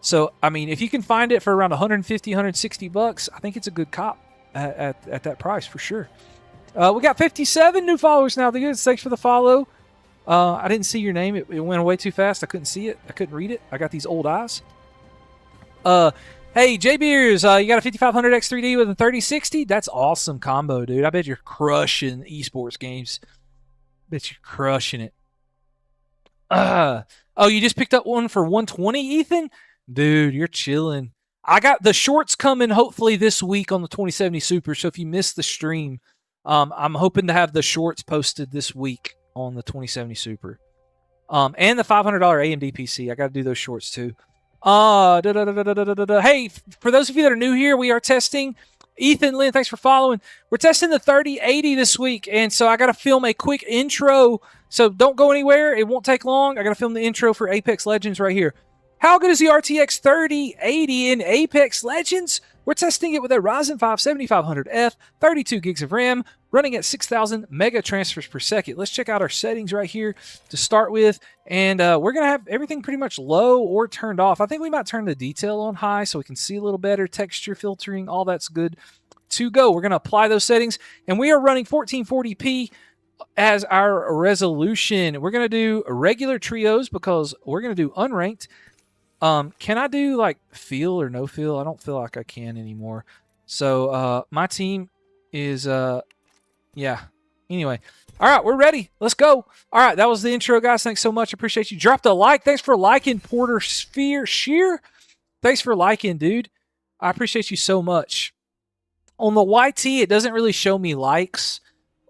So, I mean, if you can find it for around 150, 160 bucks, I think it's a good cop at that price for sure. We got 57 new followers now. Thanks for the follow. I didn't see your name. It went away too fast. I couldn't see it. I couldn't read it. I got these old eyes. Hey, J Beers, you got a 5500X 3D with a 3060? That's awesome combo, dude. I bet you're crushing esports games. Bet you're crushing it. Oh, you just picked up one for 120, Ethan? Dude, you're chilling. I got the shorts coming hopefully this week on the 2070 Super, so if you missed the stream, I'm hoping to have the shorts posted this week on the 2070 Super. And the $500 AMD PC. I got to do those shorts too. Hey, for those of you that are new here, we are testing. Ethan Lynn, thanks for following. We're testing the 3080 this week, and so I got to film a quick intro. So don't go anywhere. It won't take long. I got to film the intro for Apex Legends right here. How good is the RTX 3080 in Apex Legends? We're testing it with a Ryzen 5 7500F, 32 gigs of RAM, running at 6,000 mega transfers per second. Let's check out our settings right here to start with. And we're going to have everything pretty much low or turned off. I think we might turn the detail on high so we can see a little better, texture filtering, all that's good to go. We're going to apply those settings. And we are running 1440p as our resolution. We're going to do regular trios because we're going to do unranked. Can I do like feel or no feel? I don't feel like I can anymore. So my team is yeah. Anyway. All right, we're ready. Let's go. All right, that was the intro, guys. Thanks so much. Appreciate you. Dropped a like. Thanks for liking, Porter Shear. Thanks for liking, dude. I appreciate you so much. On the YT, it doesn't really show me likes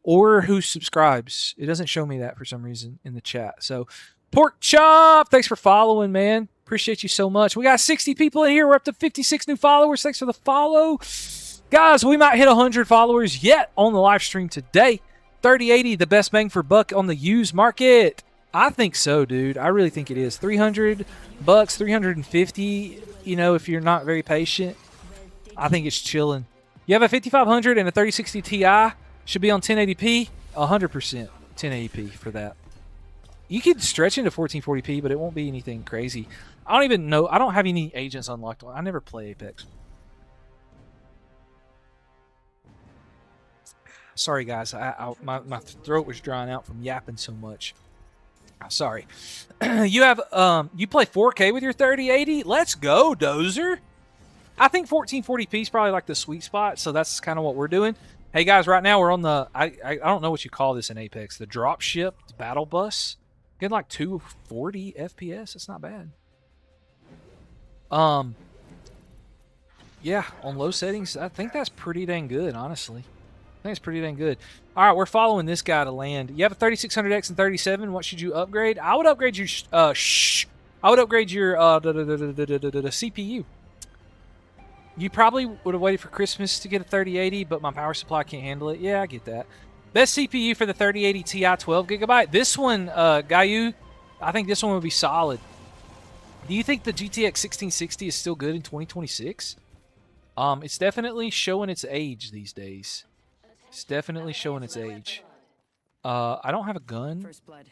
or who subscribes. It doesn't show me that for some reason in the chat. So, Pork Chop, thanks for following, man. Appreciate you so much. We got 60 people in here. We're up to 56 new followers. Thanks for the follow. Guys, we might hit 100 followers yet on the live stream today. 3080, the best bang for buck on the used market. I think so, dude. I really think it is. $300, $350, you know, if you're not very patient. I think it's chilling. You have a 5500 and a 3060 Ti. Should be on 1080p. 100% 1080p for that. You could stretch into 1440p, but it won't be anything crazy. I don't even know. I don't have any agents unlocked. I never play Apex. Sorry, guys. My throat was drying out from yapping so much. Sorry. You have you play 4K with your 3080? Let's go, Dozer. I think 1440p is probably like the sweet spot, so that's kind of what we're doing. Hey guys, right now we're on the I don't know what you call this in Apex, the drop ship battle bus. Getting like 240 FPS. That's not bad. Yeah, on low settings, I think that's pretty dang good, honestly. I think it's pretty dang good. All right, we're following this guy to land. You have a 3600X and 37. What should you upgrade? I would upgrade your I would upgrade your the CPU. You probably would have waited for Christmas to get a 3080, but my power supply can't handle it. Yeah, I get that. Best CPU for the 3080 Ti 12 gigabyte. This one, Gayu, I think this one would be solid. Do you think the GTX 1660 is still good in 2026? It's definitely showing its age these days. It's definitely showing its age. I don't have a gun. First blood.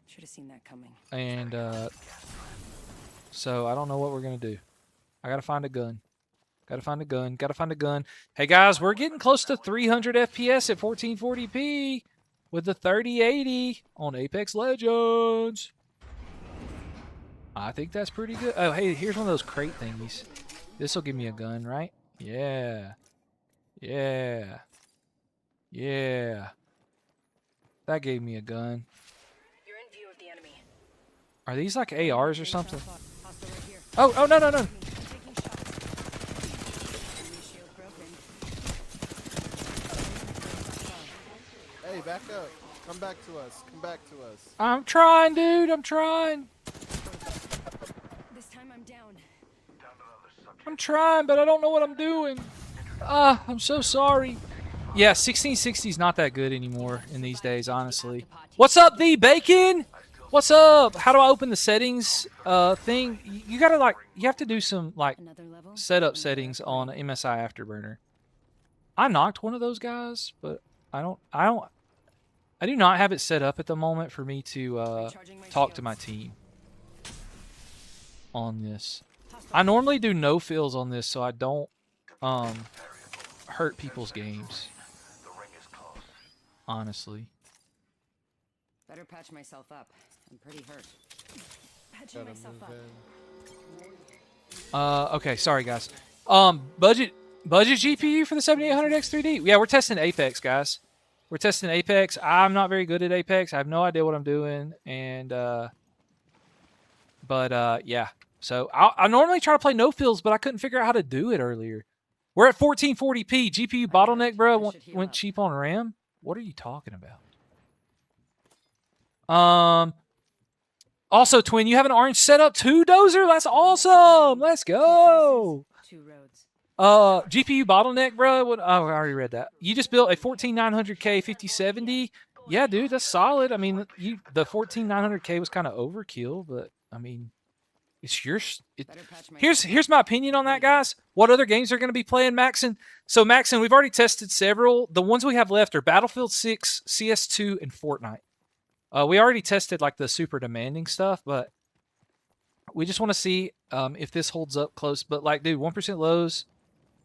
Should have seen that coming. And so I don't know what we're gonna do. I gotta find a gun. Gotta find a gun. Gotta find a gun. Hey guys, we're getting close to 300 FPS at 1440p with the 3080 on Apex Legends. I think that's pretty good. Oh, hey, here's one of those crate thingies. This will give me a gun, right? Yeah. Yeah. Yeah. That gave me a gun. You're in view of the enemy. Are these like ARs or something? Hostile right here. Oh, no, no, no. Taking shots. Enemy shield broken. Hey, back up. Come back to us. Come back to us. I'm trying, dude. I'm trying. This time I'm down. I'm trying, but I don't know what I'm doing. I'm so sorry. Yeah, 1660 is not that good anymore in these days, honestly. What's up, the bacon? What's up? How do I open the settings thing? You gotta like, you have to do some like Another level. setup settings on MSI Afterburner. I knocked one of those guys, but I do not have it set up at the moment for me to Recharging my talk to my team on this. I normally do no fills on this, so I don't hurt people's games. Honestly. Better patch myself up. I'm pretty hurt. Patching Gotta myself move up. in. Okay, sorry guys. Budget GPU for the 7800X 3D. Yeah, we're testing Apex, guys. We're testing Apex. I'm not very good at Apex. I have no idea what I'm doing, and yeah. So I normally try to play no fills, but I couldn't figure out how to do it earlier. We're at 1440p. GPU bottleneck, bro. Went cheap on RAM. What are you talking about? Also, Twin, you have an orange setup too, Dozer? That's awesome. Let's go. Two roads. GPU bottleneck, bro. What? Oh, I already read that. You just built a 14900K 5070. Yeah, dude, that's solid. I mean, the 14900K was kind of overkill, but I mean, it's yours. Better patch myself. Here's my opinion on that, guys. What other games are going to be playing, Maxon? So, Maxon, we've already tested several. The ones we have left are Battlefield 6, CS2, and Fortnite. We already tested like the super demanding stuff, but we just want to see if this holds up close. But like, dude, 1% lows,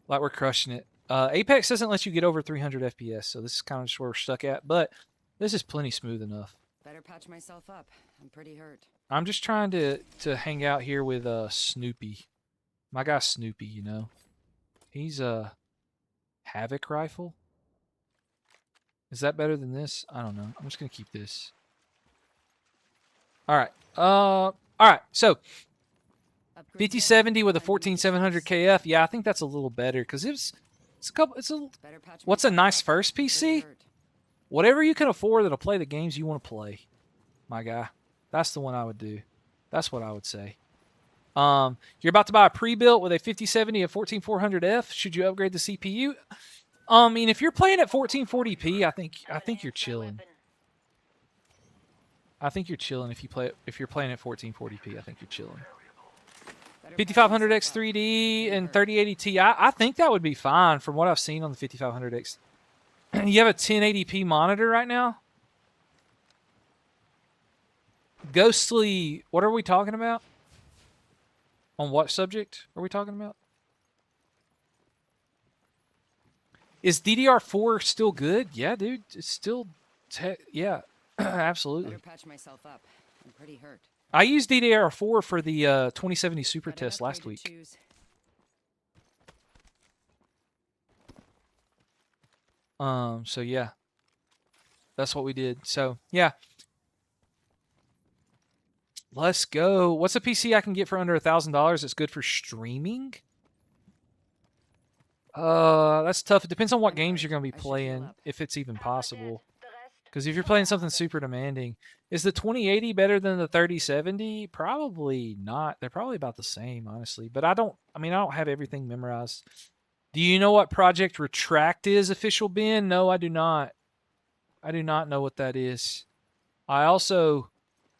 like we're crushing it. Apex doesn't let you get over 300 FPS, so this is kind of just where we're stuck at. But this is plenty smooth enough. Better patch myself up. I'm pretty hurt. I'm just trying to hang out here with Snoopy. My guy Snoopy, you know. He's a Havoc rifle. Is that better than this? I don't know. I'm just gonna keep this. All right. All right. So 5070 with a 14700 KF. Yeah, I think that's a little better because it's a couple. Better patch What's a myself nice up. first Pretty PC? hurt. Whatever you can afford that'll play the games you want to play, my guy. That's the one I would do. That's what I would say. You're about to buy a pre-built with a 5070 and 14400F. Should you upgrade the CPU? I mean, if you're playing at 1440p, I think you're chilling. I think you're chilling if you're playing at 1440p. I think you're chilling. Better patch 5500X myself up. 3D and 3080 Ti. I think that would be fine from what I've seen on the 5500X. You have a 1080p monitor right now? Ghostly, what are we talking about? On what subject are we talking about? Is DDR4 still good? Yeah, dude. It's still, yeah, absolutely. Better patch myself up. I'm pretty hurt. I used DDR4 for the 2070 Super Got an test last upgrade to week. choose. So yeah, that's what we did. So yeah, let's go. What's a PC I can get for under $1,000 that's good for streaming? That's tough. It depends on what games you're gonna be I should heal playing, up. if it's even possible. Because if you're playing something super demanding, is the 2080 better than the 3070? Probably not. They're probably about the same, honestly. But I don't have everything memorized. Do you know what Project Retract is, official Ben? No, I do not. I do not know what that is. I also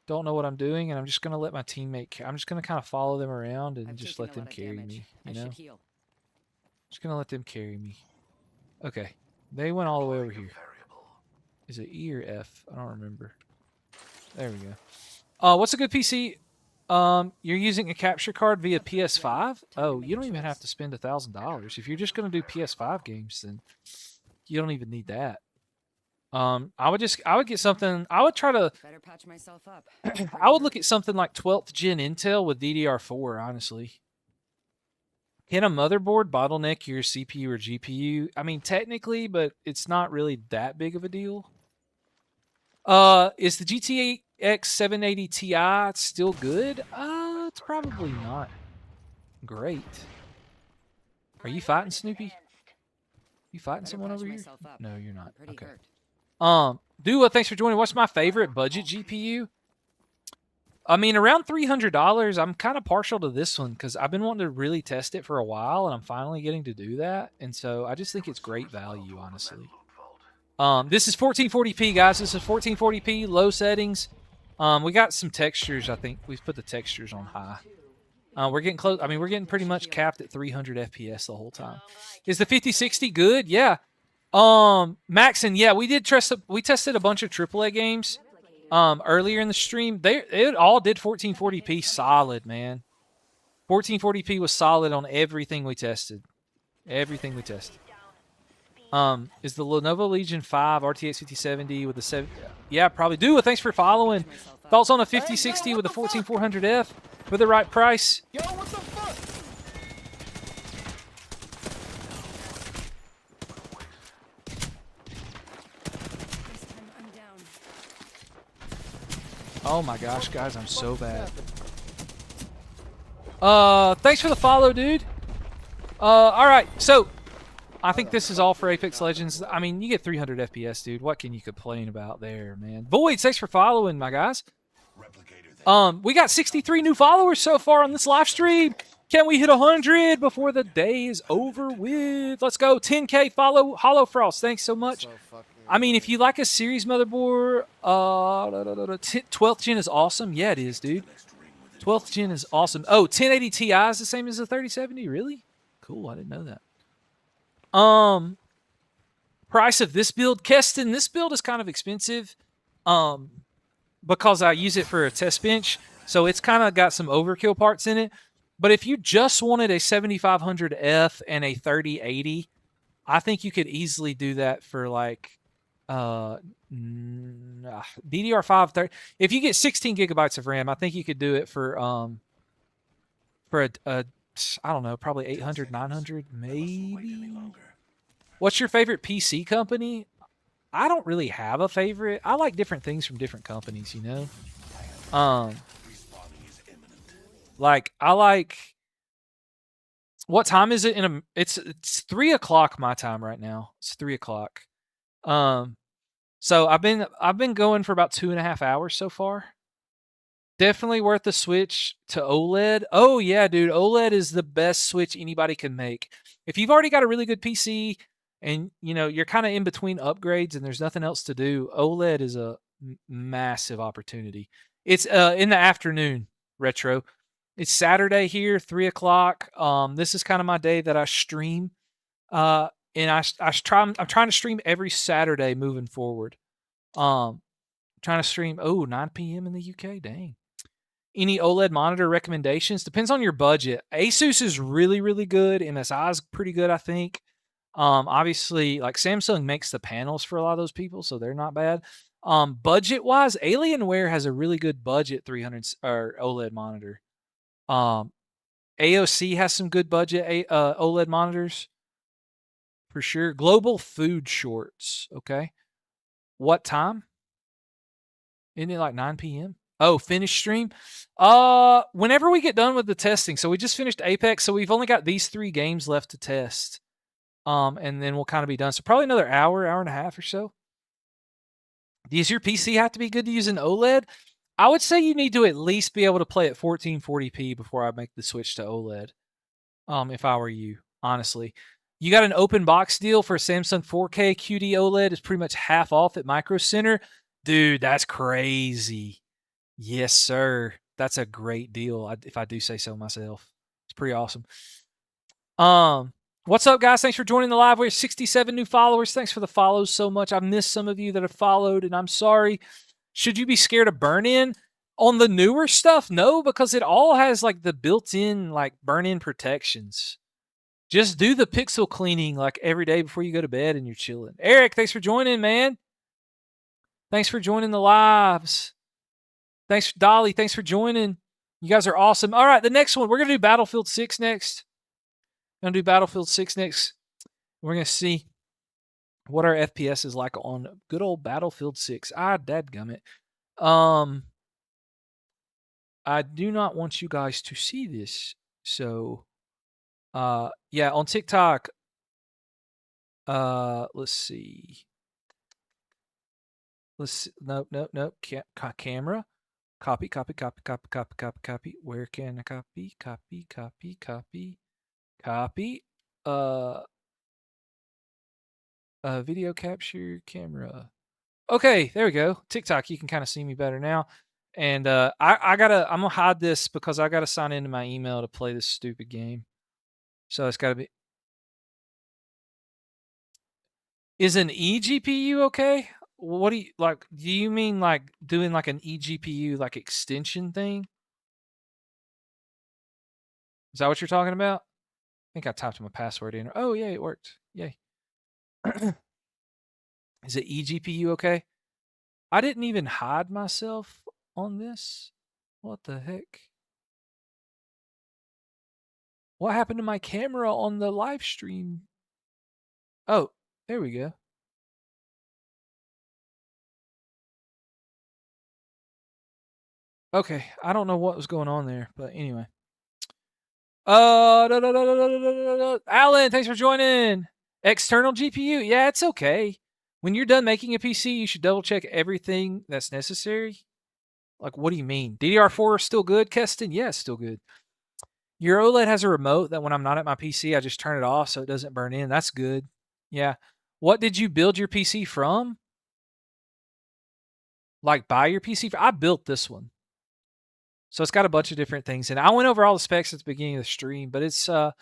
don't know what I'm doing, and I'm just gonna let my teammate. I'm just gonna kind of follow them around and I've just taken let a them lot of carry damage. me. I You know, should heal. just gonna let them carry me. Okay, they went all the way over here. Is it E or F? I don't remember. There we go. What's a good PC? You're using a capture card via PS5? Oh, you don't even have to spend $1,000. If you're just gonna do PS5 games, then you don't even need that. I would get something. I would try to. Better patch myself up. I would look at something like 12th gen Intel with DDR4. Honestly, can a motherboard bottleneck your CPU or GPU? I mean, technically, but it's not really that big of a deal. Is the GTX 780 Ti still good? It's probably not great. Are you fighting, Snoopy? You fighting Better someone patch over here? myself up. No, you're not. I'm pretty Okay. hurt. Dua, thanks for joining. What's my favorite budget GPU? I mean, around $300. I'm kind of partial to this one because I've been wanting to really test it for a while, and I'm finally getting to do that. And so I just think it's great value, honestly. This is 1440p, guys. This is 1440p, low settings. We got some textures. I think we've put the textures on high. We're getting close. I mean, we're getting pretty much capped at 300 FPS the whole time. Is the 5060 good? Yeah. Maxon, yeah, we tested a bunch of AAA games earlier in the stream. It all did 1440p solid, man. 1440p was solid on everything we tested. Everything we tested. Is the Lenovo Legion 5 RTX 5070 with the 7? Yeah, probably. Dude, thanks for following. Thoughts on a 5060 with a 14400F for the right price? Yo, what the fuck? This time I'm down. Oh my gosh, guys, I'm so bad. Thanks for the follow, dude. All right, so I think this is all for Apex Legends. I mean, you get 300 FPS, dude. What can you complain about there, man? Void, thanks for following, my guys. We got 63 new followers so far on this live stream. Can we hit 100 before the day is over with? Let's go. 10K follow. Hollow Frost, thanks so much. So fucking I mean, if you like a series motherboard, 12th gen is awesome. Yeah, it is, dude. 12th gen is awesome. Oh, 1080 Ti is the same as the 3070? Really? Cool, I didn't know that. Price of this build, Keston, this build is kind of expensive because I use it for a test bench, so it's kind of got some overkill parts in it. But if you just wanted a 7500F and a 3080, I think you could easily do that for like DDR5 30. If you get 16 gigabytes of RAM, I think you could do it for a I don't know, probably 800, 900, maybe. What's your favorite PC company? I don't really have a favorite. I like different things from different companies, you know? Like, I like... What time is it? It's 3 o'clock my time right now. It's 3 o'clock. So I've been going for about 2.5 hours so far. Definitely worth the switch to OLED. Oh yeah, dude, OLED is the best switch anybody can make. If you've already got a really good PC and you're kind of in between upgrades and there's nothing else to do, OLED is a massive opportunity. It's in the afternoon, Retro. It's Saturday here, 3 o'clock. This is kind of my day that I stream. And I'm trying to stream every Saturday moving forward. Trying to stream 9 p.m. in the UK. Dang. Any OLED monitor recommendations? Depends on your budget. Asus is really, really good. MSI is pretty good, I think. Obviously, like Samsung makes the panels for a lot of those people, so they're not bad. Budget wise, Alienware has a really good budget 300 or OLED monitor. AOC has some good budget OLED monitors for sure. Global Food Shorts. Okay. What time? Isn't it like 9 p.m.? Oh, finish stream. Whenever we get done with the testing. So we just finished Apex, so we've only got these 3 games left to test. And then we'll kind of be done. So probably another hour and a half or so. Does your PC have to be good to use an OLED? I would say you need to at least be able to play at 1440p before I make the switch to OLED. If I were you, honestly. You got an open box deal for Samsung 4K QD OLED. It's pretty much half off at Micro Center. Dude, that's crazy. Yes, sir. That's a great deal, if I do say so myself. It's pretty awesome. What's up, guys? Thanks for joining the live. We have 67 new followers. Thanks for the follows so much. I've missed some of you that have followed, and I'm sorry. Should you be scared of burn-in? On the newer stuff, no, because it all has like the built-in like burn-in protections. Just do the pixel cleaning like every day before you go to bed and you're chilling. Eric, thanks for joining, man. Thanks for joining the lives. Thanks, Dolly. Thanks for joining. You guys are awesome. All right, the next one. We're going to do Battlefield 6 next. We're going to do Battlefield 6 next. We're going to see what our FPS is like on good old Battlefield 6. Dadgummit. I do not want you guys to see this. So, yeah, on TikTok, let's see. Nope. Camera. Copy. Where can I copy? Copy. Video capture camera. Okay, there we go. TikTok, you can kind of see me better now. And I'm gonna hide this because I gotta sign into my email to play this stupid game. So it's gotta be. Is an eGPU okay? What do you like? Do you mean like doing like an eGPU like extension thing? Is that what you're talking about? I think I typed my password in. Oh yeah, it worked. Yay. Is it eGPU okay? I didn't even hide myself on this. What the heck? What happened to my camera on the live stream? Oh, there we go. Okay, I don't know what was going on there, but anyway. Alan, thanks for joining. External GPU, yeah, it's okay. When you're done making a PC, you should double check everything that's necessary. Like, what do you mean? DDR4 is still good, Keston? Yeah, it's still good. Your OLED has a remote that when I'm not at my PC, I just turn it off so it doesn't burn in. That's good. Yeah. What did you build your PC from? Like, buy your PC? I built this one. So it's got a bunch of different things. And I went over all the specs at the beginning of the stream, but it's, well,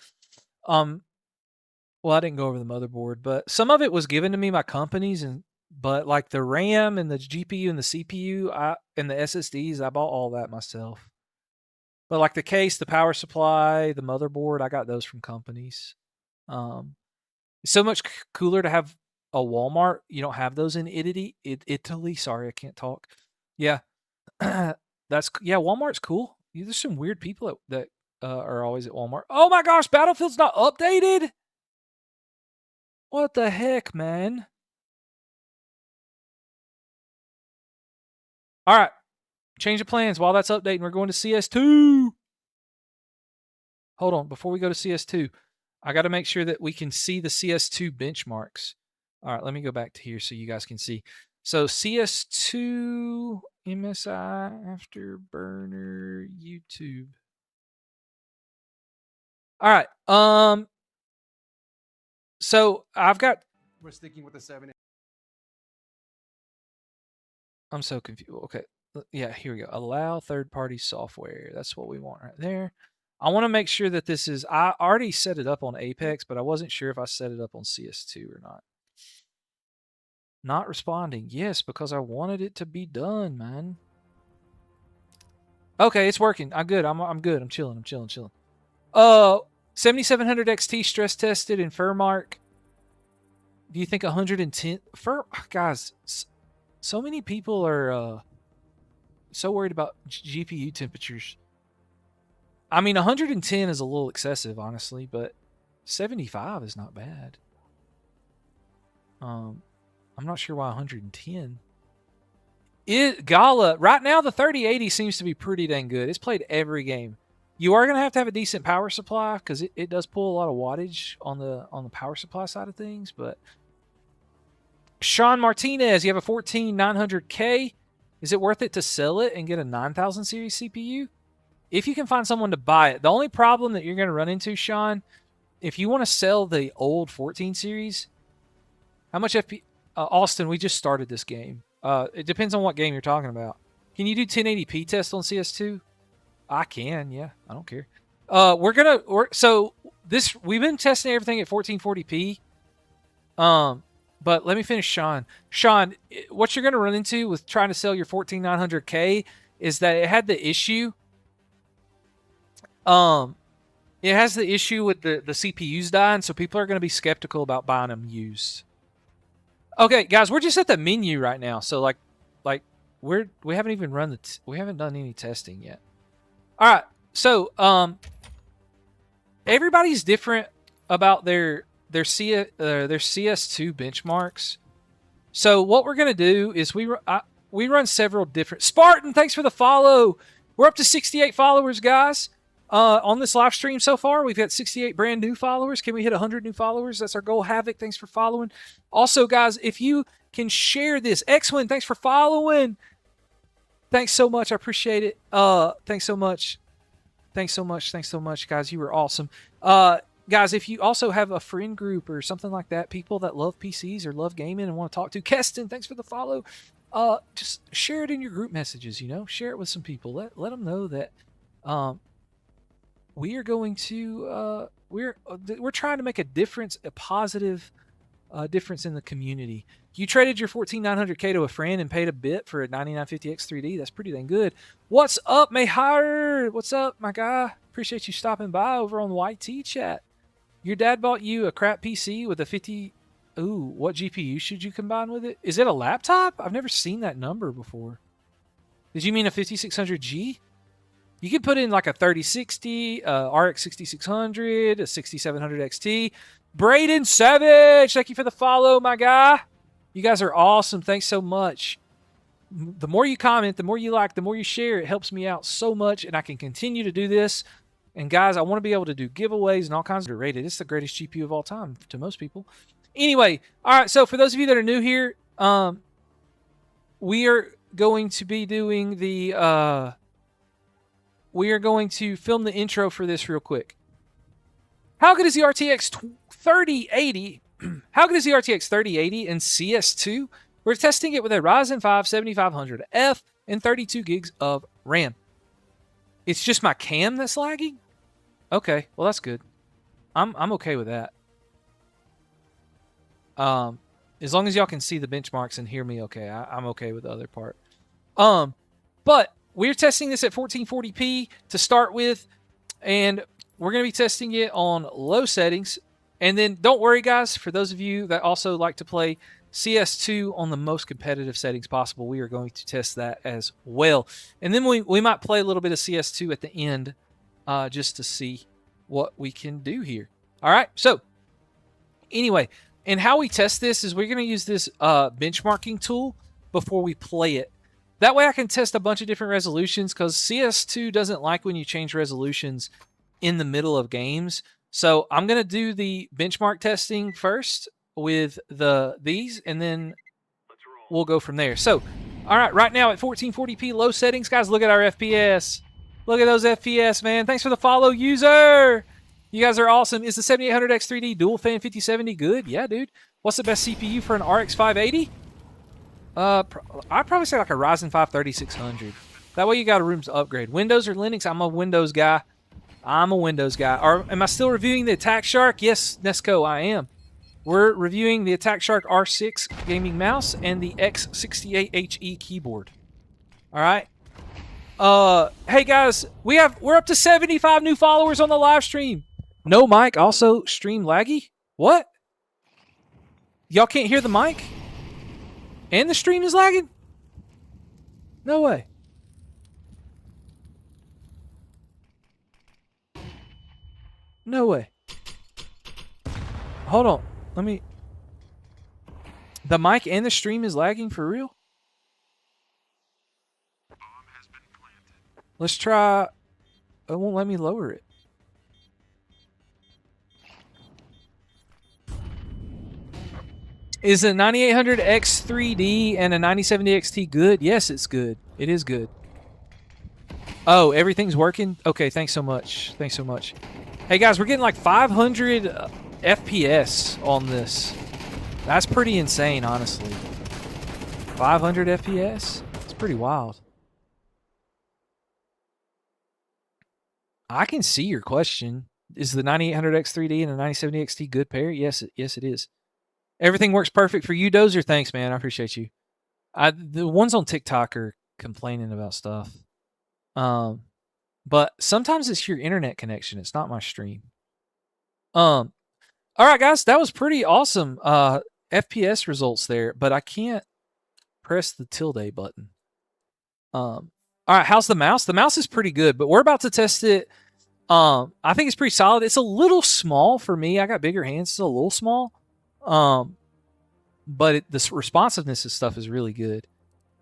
I didn't go over the motherboard, but some of it was given to me by companies, but like the RAM and the GPU and the CPU and the SSDs, I bought all that myself. But like the case, the power supply, the motherboard, I got those from companies. It's so much cooler to have a Walmart. You don't have those in Italy. Sorry, I can't talk. Yeah. Walmart's cool. There's some weird people that are always at Walmart. Oh my gosh, Battlefield's not updated? What the heck, man? All right. Change of plans. While that's updating, we're going to CS2. Hold on. Before we go to CS2, I got to make sure that we can see the CS2 benchmarks. All right. Let me go back to here so you guys can see. So CS2 MSI Afterburner YouTube. All right. So I've got. We're sticking with the 7. I'm so confused. Okay. Yeah, here we go. Allow third-party software. That's what we want right there. I want to make sure that this is. I already set it up on Apex, but I wasn't sure if I set it up on CS2 or not. Not responding. Yes, because I wanted it to be done, man. Okay, it's working. I'm good. I'm good. I'm chilling. 7700 XT stress tested in Furmark. Do you think 110 guys, So many people are so worried about GPU temperatures. I mean, 110 is a little excessive, honestly, but 75 is not bad. I'm not sure why 110. Gala, right now the 3080 seems to be pretty dang good. It's played every game. You are going to have a decent power supply because it does pull a lot of wattage on the power supply side of things. But Sean Martinez, you have a 14900K. Is it worth it to sell it and get a 9000 series CPU? If you can find someone to buy it. The only problem that you're going to run into, Sean, if you want to sell the old 14 series, how much FP... Austin, we just started this game. It depends on what game you're talking about. Can you do 1080p test on CS2? I can, yeah. I don't care. We've been testing everything at 1440p. But let me finish Sean. Sean, what you're going to run into with trying to sell your 14900K is that it had the issue. It has the issue with the CPUs dying, so people are going to be skeptical about buying them used. Okay, guys, we're just at the menu right now, so like we haven't even run we haven't done any testing yet. All right, so everybody's different about their CS2 benchmarks. So what we're gonna do is we run several different. Spartan, thanks for the follow. We're up to 68 followers, guys. On this live stream so far, we've got 68 brand new followers. Can we hit 100 new followers? That's our goal. Havoc, thanks for following. Also, guys, if you can share this. X-Win, thanks for following. Thanks so much. I appreciate it. Thanks so much. Thanks so much. Thanks so much, guys. You were awesome. Guys, if you also have a friend group or something like that, people that love PCs or love gaming and want to talk to, Keston, thanks for the follow. Just share it in your group messages, share it with some people. Let them know that we are going to we're trying to make a difference, a positive difference in the community. You traded your 14900K to a friend and paid a bit for a 9950X 3D. That's pretty dang good. What's up, Mayhire? What's up, my guy? Appreciate you stopping by over on the YT chat. Your dad bought you a crap PC with a 50. Ooh, what GPU should you combine with it? Is it a laptop? I've never seen that number before. Did you mean a 5600G? You could put in like a 3060, RX 6600, a 6700 XT. Braden Savage, thank you for the follow, my guy. You guys are awesome. Thanks so much. The more you comment, the more you like, the more you share, it helps me out so much, and I can continue to do this. And guys, I want to be able to do giveaways and all kinds of rated. It's the greatest GPU of all time to most people. Anyway, all right, so for those of you that are new here, we are going to be doing the... we are going to film the intro for this real quick. How good is the RTX 3080? How good is the RTX 3080 in CS2? We're testing it with a Ryzen 5 7500F and 32 gigs of RAM. It's just my cam that's lagging? Okay, well that's good. I'm okay with that. As long as y'all can see the benchmarks and hear me okay, I'm okay with the other part. But we're testing this at 1440p to start with, and we're going to be testing it on low settings. And then don't worry, guys, for those of you that also like to play CS2 on the most competitive settings possible, we are going to test that as well. And then we might play a little bit of CS2 at the end just to see what we can do here. All right, so anyway, and how we test this is we're going to use this benchmarking tool before we play it. That way I can test a bunch of different resolutions, because CS2 doesn't like when you change resolutions in the middle of games. So I'm going to do the benchmark testing first with these, and then we'll go from there. So, all right, right now at 1440p low settings, guys, look at our FPS. Look at those FPS, man. Thanks for the follow, user. You guys are awesome. Is the 7800X 3D dual fan 5070 good? Yeah, dude. What's the best CPU for an RX 580? I'd probably say like a Ryzen 5 3600. That way you got a room to upgrade. Windows or Linux? I'm a Windows guy. I'm a Windows guy. Am I still reviewing the Attack Shark? Yes, Nesco, I am. We're reviewing the Attack Shark R6 gaming mouse and the X68HE keyboard. All right. Hey guys, we're up to 75 new followers on the live stream. No mic, also stream laggy. What? Y'all can't hear the mic? And the stream is lagging? No way. No way. Hold on. Let me... The mic and the stream is lagging for real? Let's try... It won't let me lower it. Is a 9800X 3D and a 9070 XT good? Yes, it's good. It is good. Oh, everything's working? Okay, thanks so much. Thanks so much. Hey guys, we're getting like 500 FPS on this. That's pretty insane, honestly. 500 FPS? It's pretty wild. I can see your question. Is the 9800X 3D and the 9070 XT good pair? Yes, it is. Everything works perfect for you, Dozer. Thanks, man. I appreciate you. The ones on TikTok are complaining about stuff. But sometimes it's your internet connection. It's not my stream. All right, guys, that was pretty awesome. FPS results there, but I can't press the tilde button. All right, how's the mouse? The mouse is pretty good, but we're about to test it. I think it's pretty solid. It's a little small for me. I got bigger hands. It's a little small. But the responsiveness of stuff is really good.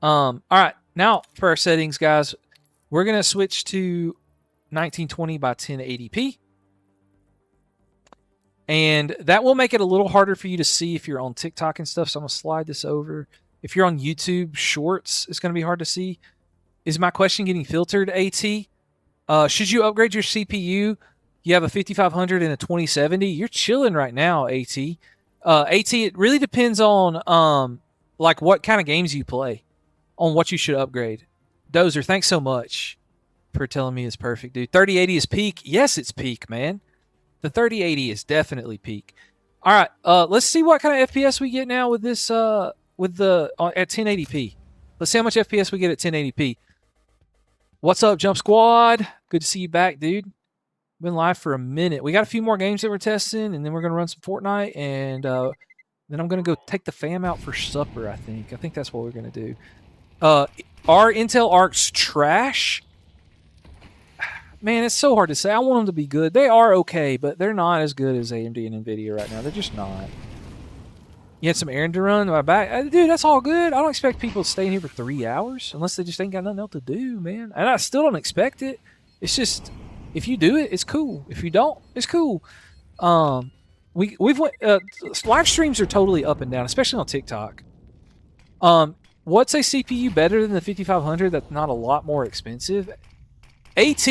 All right, now for our settings, guys, we're gonna switch to 1920 by 1080p, and that will make it a little harder for you to see if you're on TikTok and stuff. So I'm gonna slide this over. If you're on YouTube Shorts, it's gonna be hard to see. Is my question getting filtered? At should you upgrade your CPU? You have a 5500 and a 2070. You're chilling right now, At. At, it really depends on like what kind of games you play, on what you should upgrade. Dozer, thanks so much for telling me it's perfect, dude. 3080 is peak. Yes, it's peak, man. The 3080 is definitely peak. All right, let's see what kind of FPS we get now with this at 1080p. Let's see how much FPS we get at 1080p. What's up, Jump Squad? Good to see you back, dude. Been live for a minute. We got a few more games that we're testing, and then we're gonna run some Fortnite, and then I'm gonna go take the fam out for supper. I think that's what we're gonna do. Are Intel Arcs trash? Man, it's so hard to say. I want them to be good. They are okay, but they're not as good as AMD and NVIDIA right now. They're just not. You had some errand to run. My back, dude. That's all good. I don't expect people to stay in here for 3 hours unless they just ain't got nothing else to do, man. And I still don't expect it. It's just, if you do it, it's cool. If you don't, it's cool. Live streams are totally up and down, especially on TikTok. What's a CPU better than the 5500 that's not a lot more expensive? AT,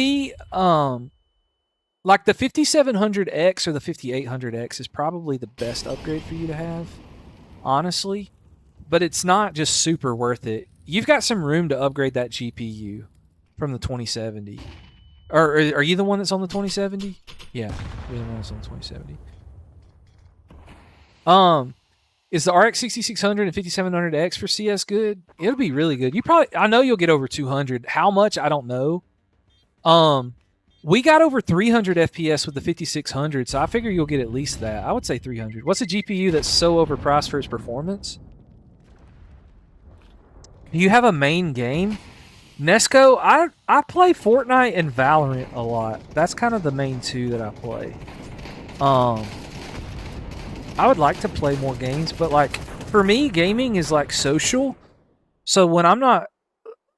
like the 5700X or the 5800X is probably the best upgrade for you to have, honestly. But it's not just super worth it. You've got some room to upgrade that GPU from the 2070. Or are you the one that's on the 2070? Yeah, you're the one that's on the 2070. Is the RX 6600 and 5700X for CS good? It'll be really good. I know you'll get over 200. How much? I don't know. We got over 300 FPS with the 5600, so I figure you'll get at least that. I would say 300. What's a GPU that's so overpriced for its performance? Do you have a main game? Nesco, I play Fortnite and Valorant a lot. That's kind of the main two that I play. I would like to play more games, but like for me, gaming is like social. So when I'm not,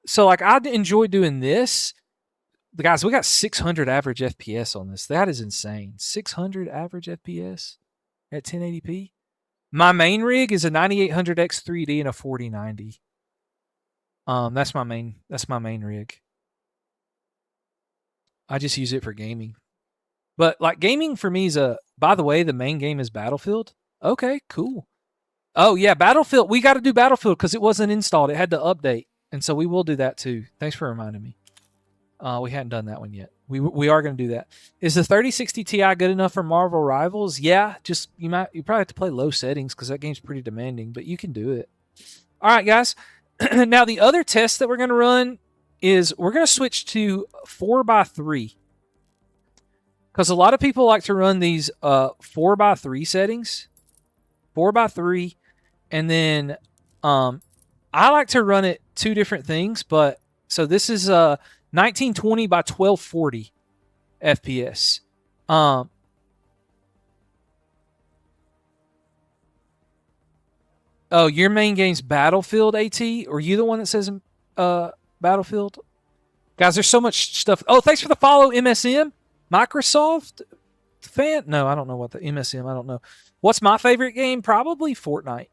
so like I enjoy doing this. The guys, we got 600 average FPS on this. That is insane. 600 average FPS at 1080p. My main rig is a 9800X 3D and a 4090. That's my main rig. I just use it for gaming. But like gaming for me is by the way, the main game is Battlefield. Okay, cool. Oh yeah, Battlefield. We got to do Battlefield because it wasn't installed. It had to update. And so we will do that too. Thanks for reminding me. We hadn't done that one yet. We are going to do that. Is the 3060 Ti good enough for Marvel Rivals? Yeah, just you probably have to play low settings because that game's pretty demanding, but you can do it. All right, guys. Now the other test that we're going to run is we're going to switch to 4x3 because a lot of people like to run these 4x3 settings, 4x3, and then I like to run it two different things, but so this is 1920 by 1240 FPS. Oh, your main game's Battlefield, AT? Or you the one that says Battlefield? Guys, there's so much stuff. Oh, thanks for the follow, MSM. Microsoft fan? No, I don't know what the MSM. I don't know. What's my favorite game? Probably Fortnite.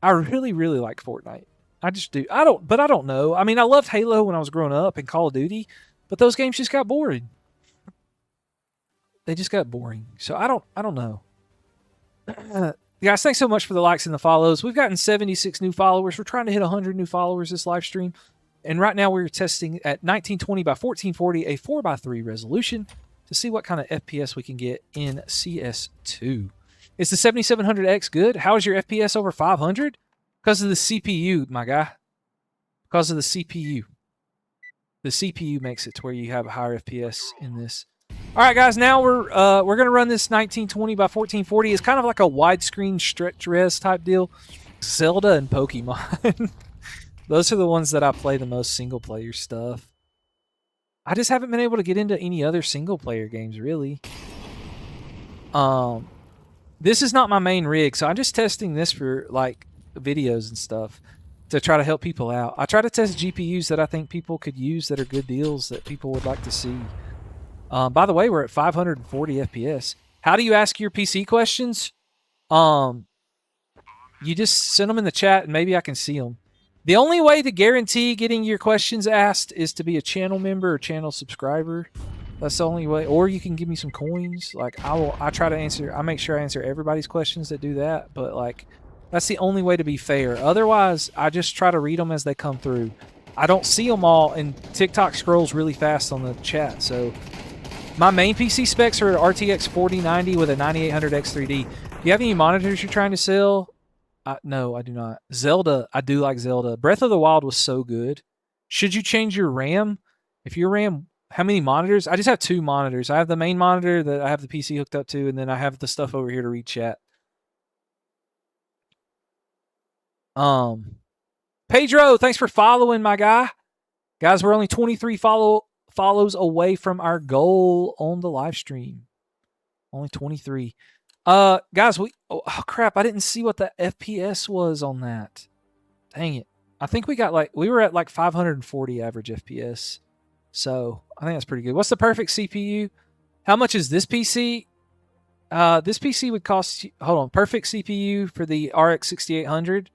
I really, really like Fortnite. I just do. I don't know. I mean, I loved Halo when I was growing up and Call of Duty, but those games just got boring. They just got boring. So I don't know. Guys, thanks so much for the likes and the follows. We've gotten 76 new followers. We're trying to hit 100 new followers this live stream. And right now we're testing at 1920 by 1440, a 4:3 resolution to see what kind of FPS we can get in CS2. Is the 7700X good? How is your FPS over 500? Because of the CPU, my guy. Because of the CPU. The CPU makes it to where you have a higher FPS in this. All right, guys. Now we're gonna run this 1920 by 1440. It's kind of like a widescreen stretch res type deal. Zelda and Pokemon. Those are the ones that I play the most single player stuff. I just haven't been able to get into any other single player games really. This is not my main rig, so I'm just testing this for like videos and stuff to try to help people out. I try to test GPUs that I think people could use that are good deals that people would like to see. By the way, we're at 540 FPS. How do you ask your PC questions? You just send them in the chat and maybe I can see them. The only way to guarantee getting your questions asked is to be a channel member or channel subscriber. That's the only way. Or you can give me some coins. Like I try to answer. I make sure I answer everybody's questions that do that. But like, that's the only way to be fair. Otherwise, I just try to read them as they come through. I don't see them all, and TikTok scrolls really fast on the chat. So my main PC specs are RTX 4090 with a 9800 X3D. Do you have any monitors you're trying to sell? No, I do not. Zelda, I do like Zelda. Breath of the Wild was so good. Should you change your RAM? If your RAM, how many monitors? I just have 2 monitors. I have the main monitor that I have the PC hooked up to, and then I have the stuff over here to read chat. Pedro, thanks for following, my guy. Guys, we're only 23 follows away from our goal on the live stream. Only 23. Guys, oh crap, I didn't see what the FPS was on that. Dang it. I think we were at like 540 average FPS. So I think that's pretty good. What's the perfect CPU? How much is this PC? This PC would cost, hold on, perfect CPU for the RX 6800.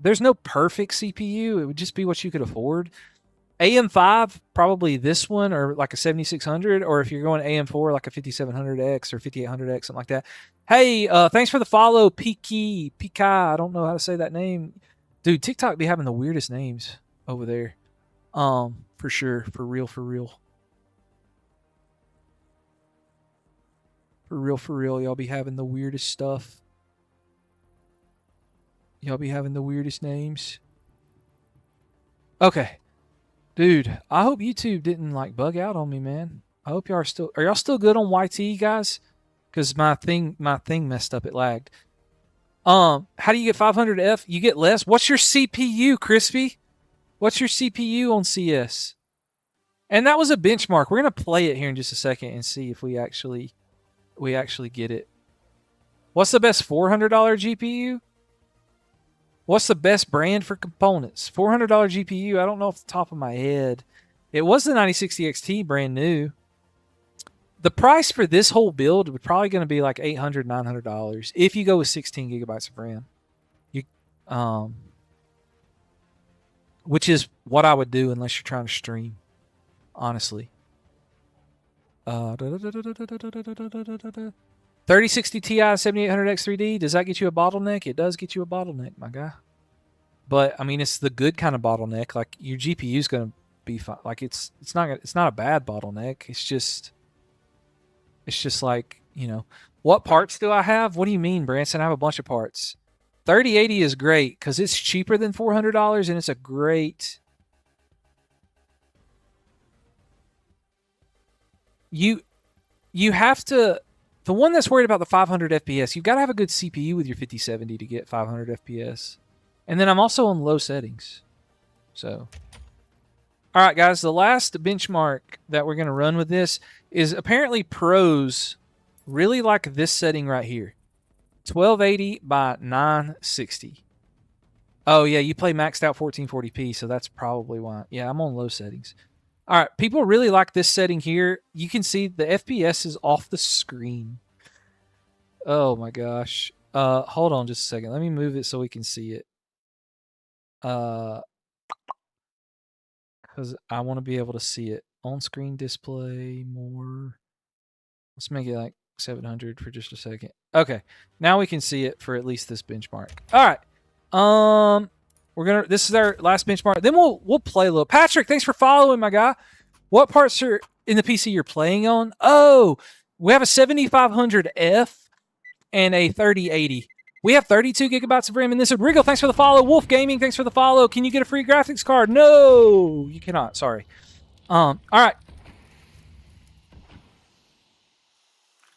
There's no perfect CPU. It would just be what you could afford. AM5, probably this one, or like a 7600, or if you're going AM4, like a 5700X or 5800X, something like that. Hey, thanks for the follow, Pika. I don't know how to say that name. Dude, TikTok be having the weirdest names over there. For sure. For real. For real, y'all be having the weirdest stuff. Y'all be having the weirdest names. Okay. Dude, I hope YouTube didn't like bug out on me, man. I hope y'all are y'all still good on YT, guys? Because my thing messed up, it lagged. How do you get 500F? You get less. What's your CPU, Crispy? What's your CPU on CS? And that was a benchmark. We're gonna play it here in just a second and see if we actually get it. What's the best $400 GPU? What's the best brand for components? $400 GPU, I don't know off the top of my head. It was the 9060 XT, brand new. The price for this whole build would probably going to be like $800, $900 if you go with 16 gigabytes of RAM. Which is what I would do unless you're trying to stream, honestly. 3060 Ti 7800X3D, does that get you a bottleneck? It does get you a bottleneck, my guy. But I mean, it's the good kind of bottleneck. Like your GPU is going to be fine. Like it's not a bad bottleneck. It's just like, you know, what parts do I have? What do you mean, Branson? I have a bunch of parts. 3080 is great because it's cheaper than $400 and it's a great. You have to. The one that's worried about the 500 FPS, you've got to have a good CPU with your 5070 to get 500 FPS. And then I'm also on low settings. So, all right, guys, the last benchmark that we're going to run with this is apparently pros really like this setting right here. 1280 by 960. Oh, yeah, you play maxed out 1440p, so that's probably why. Yeah, I'm on low settings. All right, people really like this setting here. You can see the FPS is off the screen. Oh, my gosh. Hold on just a second. Let me move it so we can see it. Because I want to be able to see it. On-screen display, more. Let's make it like 700 for just a second. Okay, now we can see it for at least this benchmark. All right. This is our last benchmark. Then we'll play a little. Patrick, thanks for following, my guy. What parts are in the PC you're playing on? Oh, we have a 7500F and a 3080. We have 32 gigabytes of RAM in this. Wriggle, thanks for the follow. Wolf Gaming, thanks for the follow. Can you get a free graphics card? No, you cannot. Sorry. All right.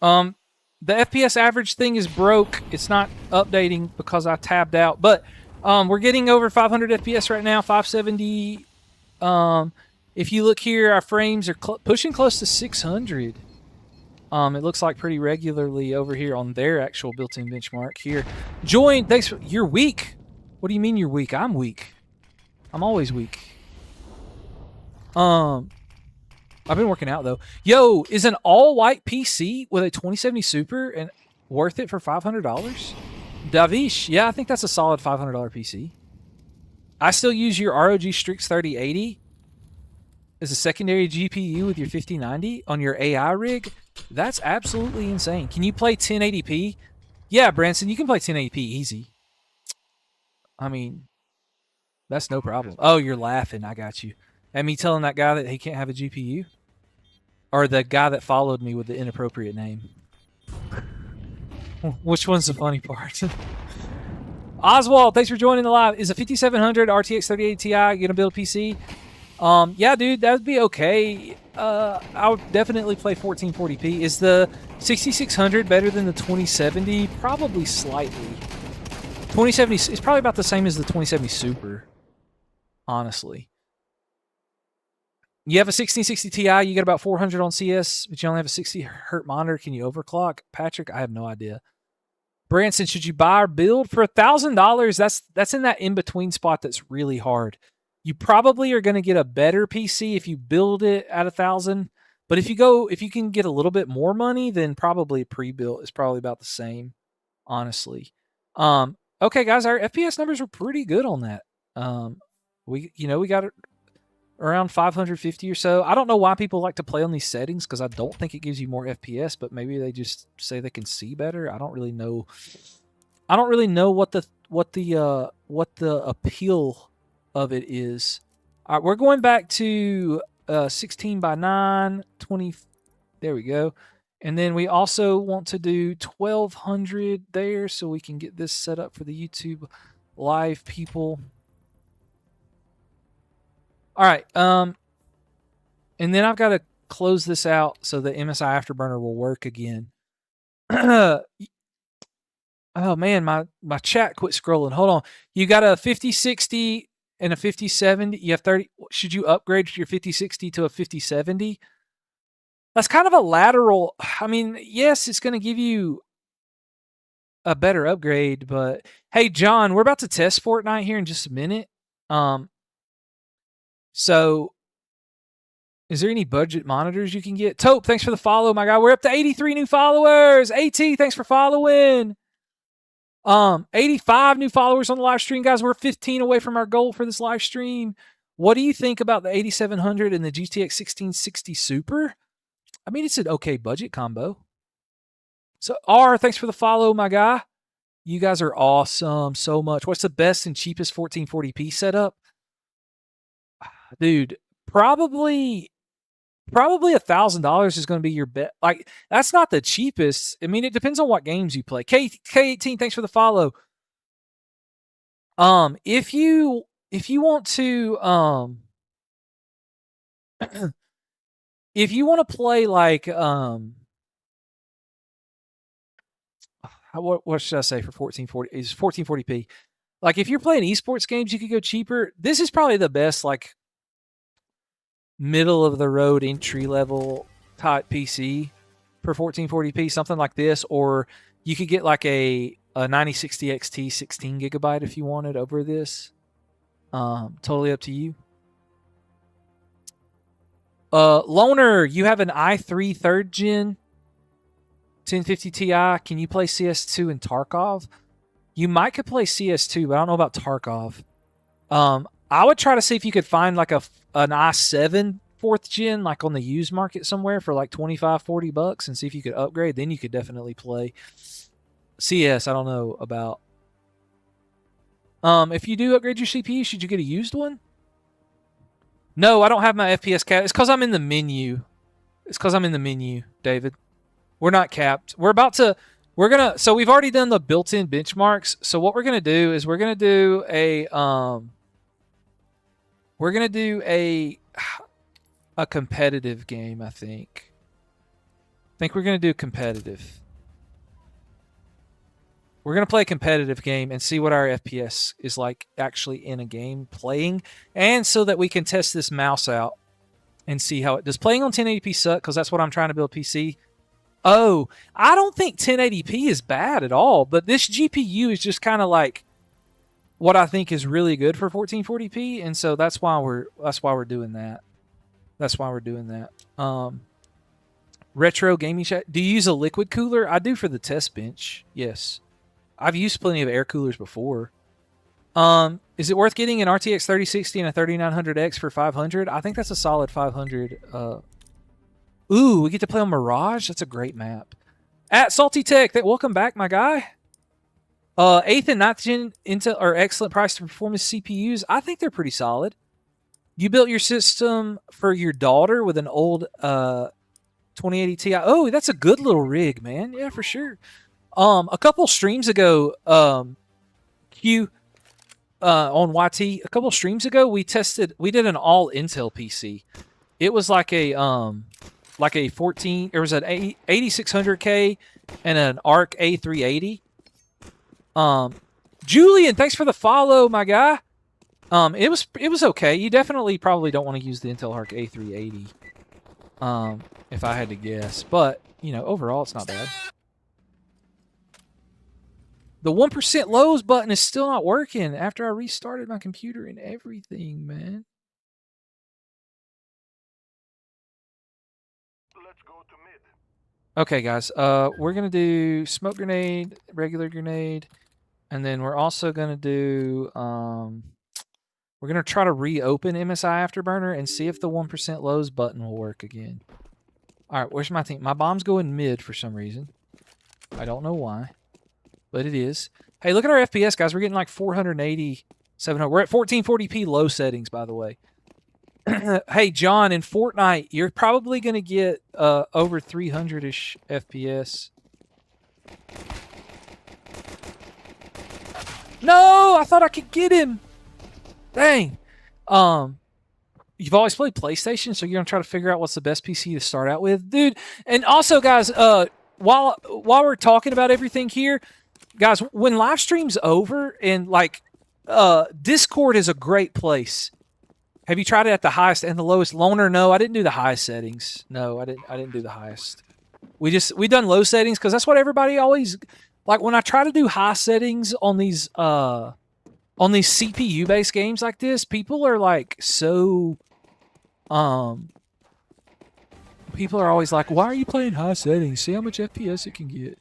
The FPS average thing is broke. It's not updating because I tabbed out. But we're getting over 500 FPS right now, 570. If you look here, our frames are pushing close to 600. It looks like pretty regularly over here on their actual built-in benchmark here. Join, thanks for, you're weak. What do you mean you're weak? I'm weak. I'm always weak. I've been working out though. Yo, is an all-white PC with a 2070 Super and worth it for $500? Davish, yeah, I think that's a solid $500 PC. I still use your ROG Strix 3080 as a secondary GPU with your 5090 on your AI rig. That's absolutely insane. Can you play 1080p? Yeah, Branson, you can play 1080p easy. I mean, that's no problem. Oh, you're laughing. I got you. And me telling that guy that he can't have a GPU? Or the guy that followed me with the inappropriate name? Which one's the funny part? Oswald, thanks for joining the live. Is a 5700 RTX 3080 Ti gonna build a PC? Yeah, dude, that would be okay. I would definitely play 1440p. Is the 6600 better than the 2070? Probably slightly. 2070 is probably about the same as the 2070 Super, honestly. You have a 1660 Ti, you get about 400 on CS, but you only have a 60 hertz monitor. Can you overclock? Patrick, I have no idea. Branson, should you buy or build for $1,000? That's in that in-between spot that's really hard. You probably are going to get a better PC if you build it at $1,000. But if you can get a little bit more money, then probably pre-built is probably about the same, honestly. Okay, guys, our FPS numbers were pretty good on that. We got it around 550 or so. I don't know why people like to play on these settings because I don't think it gives you more FPS, but maybe they just say they can see better. I don't really know. I don't really know what the appeal of it is. All right, we're going back to 16 by 9, 20. There we go. And then we also want to do 1200 there so we can get this set up for the YouTube live people. All right. And then I've got to close this out so the MSI Afterburner will work again. Oh man, my chat quit scrolling. Hold on. You got a 5060 and a 5070. You have 30. Should you upgrade your 5060 to a 5070? That's kind of a lateral. I mean, yes, it's going to give you a better upgrade, but hey, John, we're about to test Fortnite here in just a minute. So is there any budget monitors you can get? Taupe, thanks for the follow, my guy. We're up to 83 new followers. AT, thanks for following. 85 new followers on the live stream, guys. We're 15 away from our goal for this live stream. What do you think about the 8700 and the GTX 1660 Super? I mean, it's an okay budget combo. So, R, thanks for the follow, my guy. You guys are awesome so much. What's the best and cheapest 1440p setup? Dude, probably $1,000 is going to be your bet. Like, that's not the cheapest. I mean, it depends on what games you play. K18, thanks for the follow. If you want to if you want to play like what should I say for 1440 is 1440p? Like if you're playing esports games, you could go cheaper. This is probably the best like middle of the road entry level type PC for 1440p, something like this, or you could get like a 9060 XT 16 gigabyte if you wanted over this. Totally up to you. Loner, you have an i3 3rd gen 1050 Ti. Can you play CS2 and Tarkov? You might could play CS2, but I don't know about Tarkov. I would try to see if you could find like an i7 4th gen, like on the used market somewhere for like $25-$40 and see if you could upgrade. Then you could definitely play CS. I don't know about. If you do upgrade your CPU, should you get a used one? No, I don't have my FPS cap. It's because I'm in the menu. It's because I'm in the menu, David. We're not capped. So we've already done the built-in benchmarks. So what we're gonna do is we're gonna do a competitive game. I think we're gonna do competitive. We're going to play a competitive game and see what our FPS is like actually in a game playing, and so that we can test this mouse out and see how it does. Playing on 1080p suck because that's what I'm trying to build PC. Oh, I don't think 1080p is bad at all, but this GPU is just kind of like what I think is really good for 1440p, and so that's why we're doing that. That's why we're doing that. Retro gaming chat. Do you use a liquid cooler? I do for the test bench. Yes. I've used plenty of air coolers before. Is it worth getting an RTX 3060 and a 3900X for 500? I think that's a solid 500. Ooh, we get to play on Mirage. That's a great map. At Salty Tech, welcome back, my guy. 8th and 9th gen Intel are excellent price to performance CPUs. I think they're pretty solid. You built your system for your daughter with an old 2080 Ti. Oh, that's a good little rig, man. Yeah, for sure. A couple streams ago, Q on YT, a couple streams ago, we did an all Intel PC. It was like a 14, there was an 8600K and an ARC A380. Julian, thanks for the follow, my guy. It was okay. You definitely probably don't want to use the Intel ARC A380. If I had to guess, but you know, overall it's not bad. The 1% lows button is still not working after I restarted my computer and everything, man. Let's go to mid. Okay, guys. We're gonna do smoke grenade, regular grenade, and then we're also gonna do we're gonna try to reopen MSI Afterburner and see if the 1% lows button will work again. All right, where's my team? My bomb's going mid for some reason. I don't know why. But it is. Hey, look at our FPS, guys. We're getting like 480, 700. We're at 1440p low settings, by the way. Hey, John, in Fortnite, you're probably going to get over 300-ish FPS. No! I thought I could get him! Dang. You've always played PlayStation, so you're going to try to figure out what's the best PC to start out with? Dude, and also, guys, while we're talking about everything here, guys, when live stream's over and like Discord is a great place. Have you tried it at the highest and the lowest? Loner? No, I didn't do the highest settings. No, I didn't do the highest. We done low settings because that's what everybody always like. When I try to do high settings on these CPU based games like this, people are like so people are always like, why are you playing high settings? See how much FPS it can get.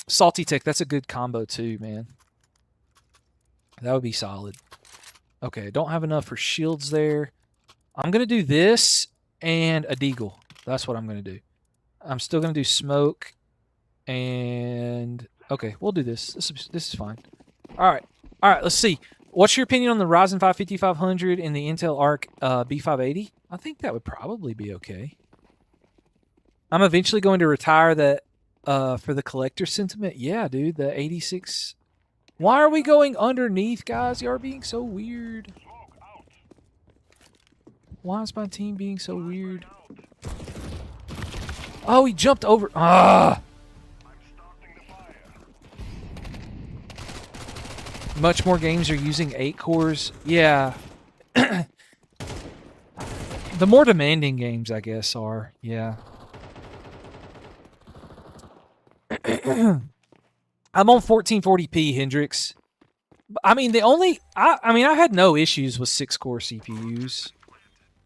Salty Tech, that's a good combo too, man. That would be solid. Okay, don't have enough for shields there. I'm going to do this and a deagle. That's what I'm going to do. I'm still going to do smoke and... Okay, we'll do this. This is fine. All right, let's see. What's your opinion on the Ryzen 5 5500 and the Intel Arc B580? I think that would probably be okay. I'm eventually going to retire that for the collector sentiment. Yeah, dude, the 86. Why are we going underneath, guys? You are being so weird. Why is my team being so weird? Oh, he jumped over. Ah! Much more games are using 8 cores. Yeah. The more demanding games, I guess, are. Yeah. I'm on 1440p, Hendrix. I mean, I had no issues with 6-core CPUs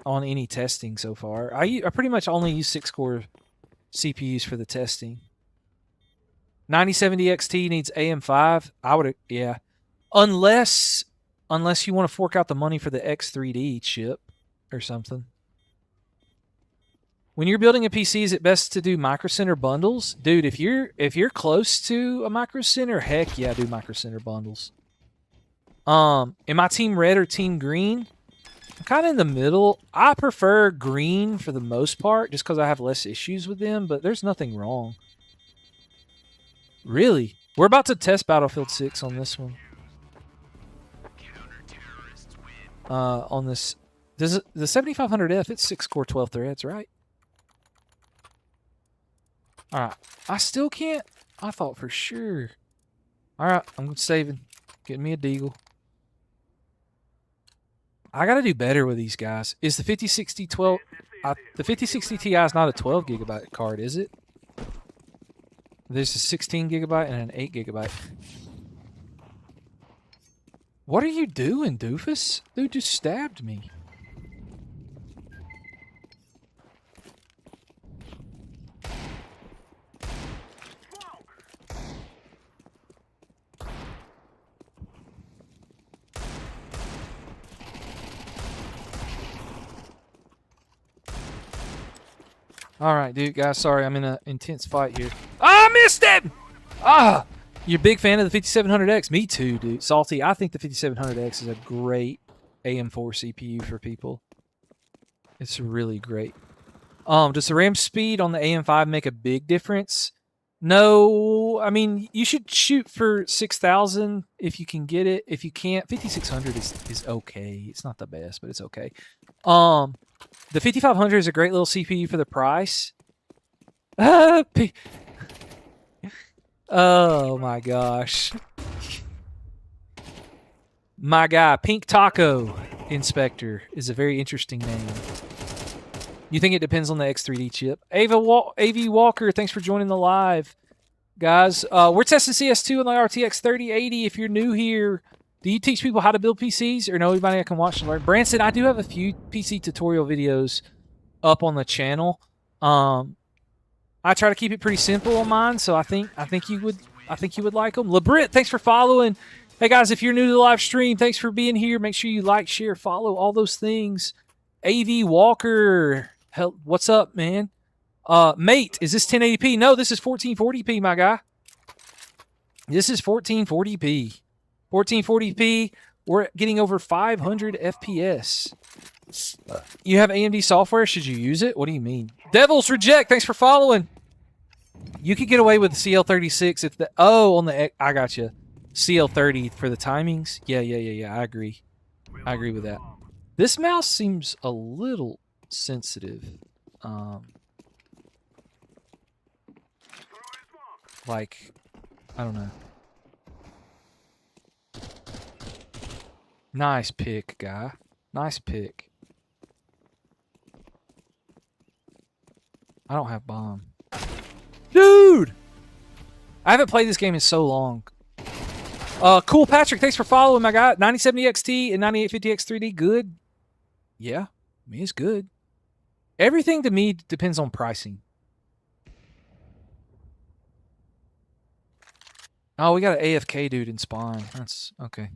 on any testing so far. I pretty much only use 6-core CPUs for the testing. 9070 XT needs AM5. I would, yeah. Unless you want to fork out the money for the X3D chip or something. When you're building a PC, is it best to do Micro Center bundles? Dude, if you're close to a Micro Center, heck yeah, do Micro Center bundles. Am I team red or team green? I'm kind of in the middle. I prefer green for the most part, just because I have less issues with them, but there's nothing wrong. Really? We're about to test Battlefield 6 on this one. On this the 7500F, it's 6-core 12 threads, right? Alright. I still can't. I thought for sure. Alright, I'm saving. Getting me a deagle. I gotta do better with these guys. Is the 5060 12... the 5060 Ti is not a 12 gigabyte card, is it? There's a 16 gigabyte and an 8 gigabyte. What are you doing, doofus? Dude just stabbed me. Alright, dude, guys, sorry, I'm in an intense fight here. Ah, I missed it! Ah! You're a big fan of the 5700X? Me too, dude. Salty, I think the 5700X is a great AM4 CPU for people. It's really great. Does the RAM speed on the AM5 make a big difference? No, I mean, you should shoot for 6000 if you can get it. If you can't, 5600 is okay. It's not the best, but it's okay. The 5500 is a great little CPU for the price. Oh my gosh. My guy, Pink Taco Inspector, is a very interesting name. You think it depends on the X3D chip? AV Walker, thanks for joining the live. Guys, we're testing CS2 on the RTX 3080. If you're new here, do you teach people how to build PCs or know anybody I can watch and learn? Branson, I do have a few PC tutorial videos up on the channel. I try to keep it pretty simple on mine, so I think you would like them. LeBrit, thanks for following. Hey guys, if you're new to the live stream, thanks for being here. Make sure you like, share, follow, all those things. AV Walker, hell, what's up, man? Mate, is this 1080p? No, this is 1440p, my guy. This is 1440p. 1440p. We're getting over 500 FPS. You have AMD software. Should you use it? What do you mean? Devils Reject, thanks for following. You could get away with CL36 if the... Oh, on the... I got you. CL30 for the timings. Yeah. I agree. I agree with that. This mouse seems a little sensitive. Like, I don't know. Nice pick, guy. Nice pick. I don't have bomb. Dude! I haven't played this game in so long. Cool Patrick, thanks for following, my guy. 9070 XT and 9850X 3D, good? Yeah, I mean, it's good. Everything to me depends on pricing. Oh, we got an AFK dude in spawn. That's okay.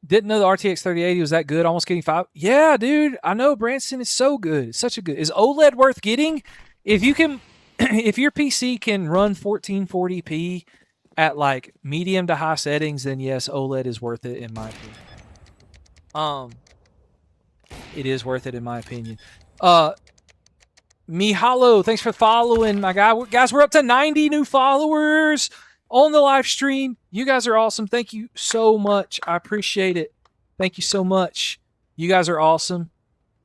Didn't know the RTX 3080 was that good. Almost getting 5. Yeah, dude. I know Branson is so good. It's such a good. Is OLED worth getting? If you can, if your PC can run 1440p at like medium to high settings, then yes, OLED is worth it in my opinion. It is worth it in my opinion. Mihalo, thanks for following, my guy. Guys, we're up to 90 new followers on the live stream. You guys are awesome. Thank you so much. I appreciate it. Thank you so much. You guys are awesome.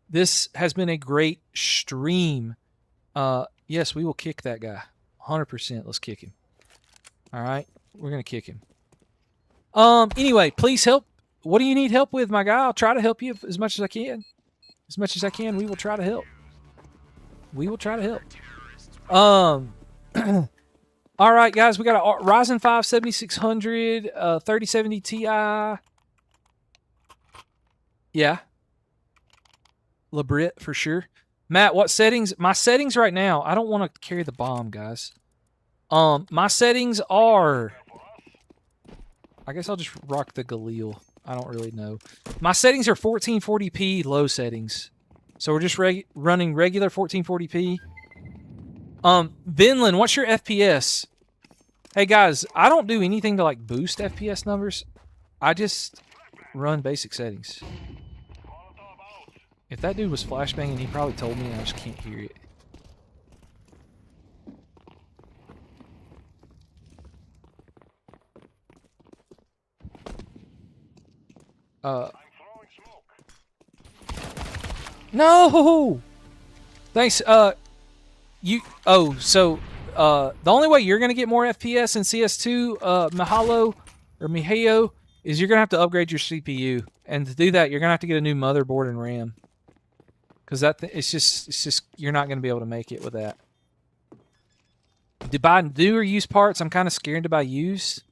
This has been a great stream. Yes, we will kick that guy. 100%. Let's kick him. All right? We're going to kick him. Anyway, please help. What do you need help with, my guy? I'll try to help you as much as I can. As much as I can, we will try to help. We will try to help. All right, guys, we got a Ryzen 5 7600, 3070 Ti. Yeah. Labrit for sure. Matt, what settings? My settings right now, I don't want to carry the bomb, guys. My settings are... I guess I'll just rock the Galil. I don't really know. My settings are 1440p low settings. So we're just running regular 1440p. Vinland, what's your FPS? Hey guys, I don't do anything to like boost FPS numbers. I just run basic settings. If that dude was flashbanging, he probably told me and I just can't hear it. No! Thanks, the only way you're gonna get more FPS in CS2, Mihailo, is you're gonna have to upgrade your CPU. And to do that, you're gonna have to get a new motherboard and RAM. Because it's just you're not gonna be able to make it with that. To buy new or used parts, I'm kind of scared to buy used.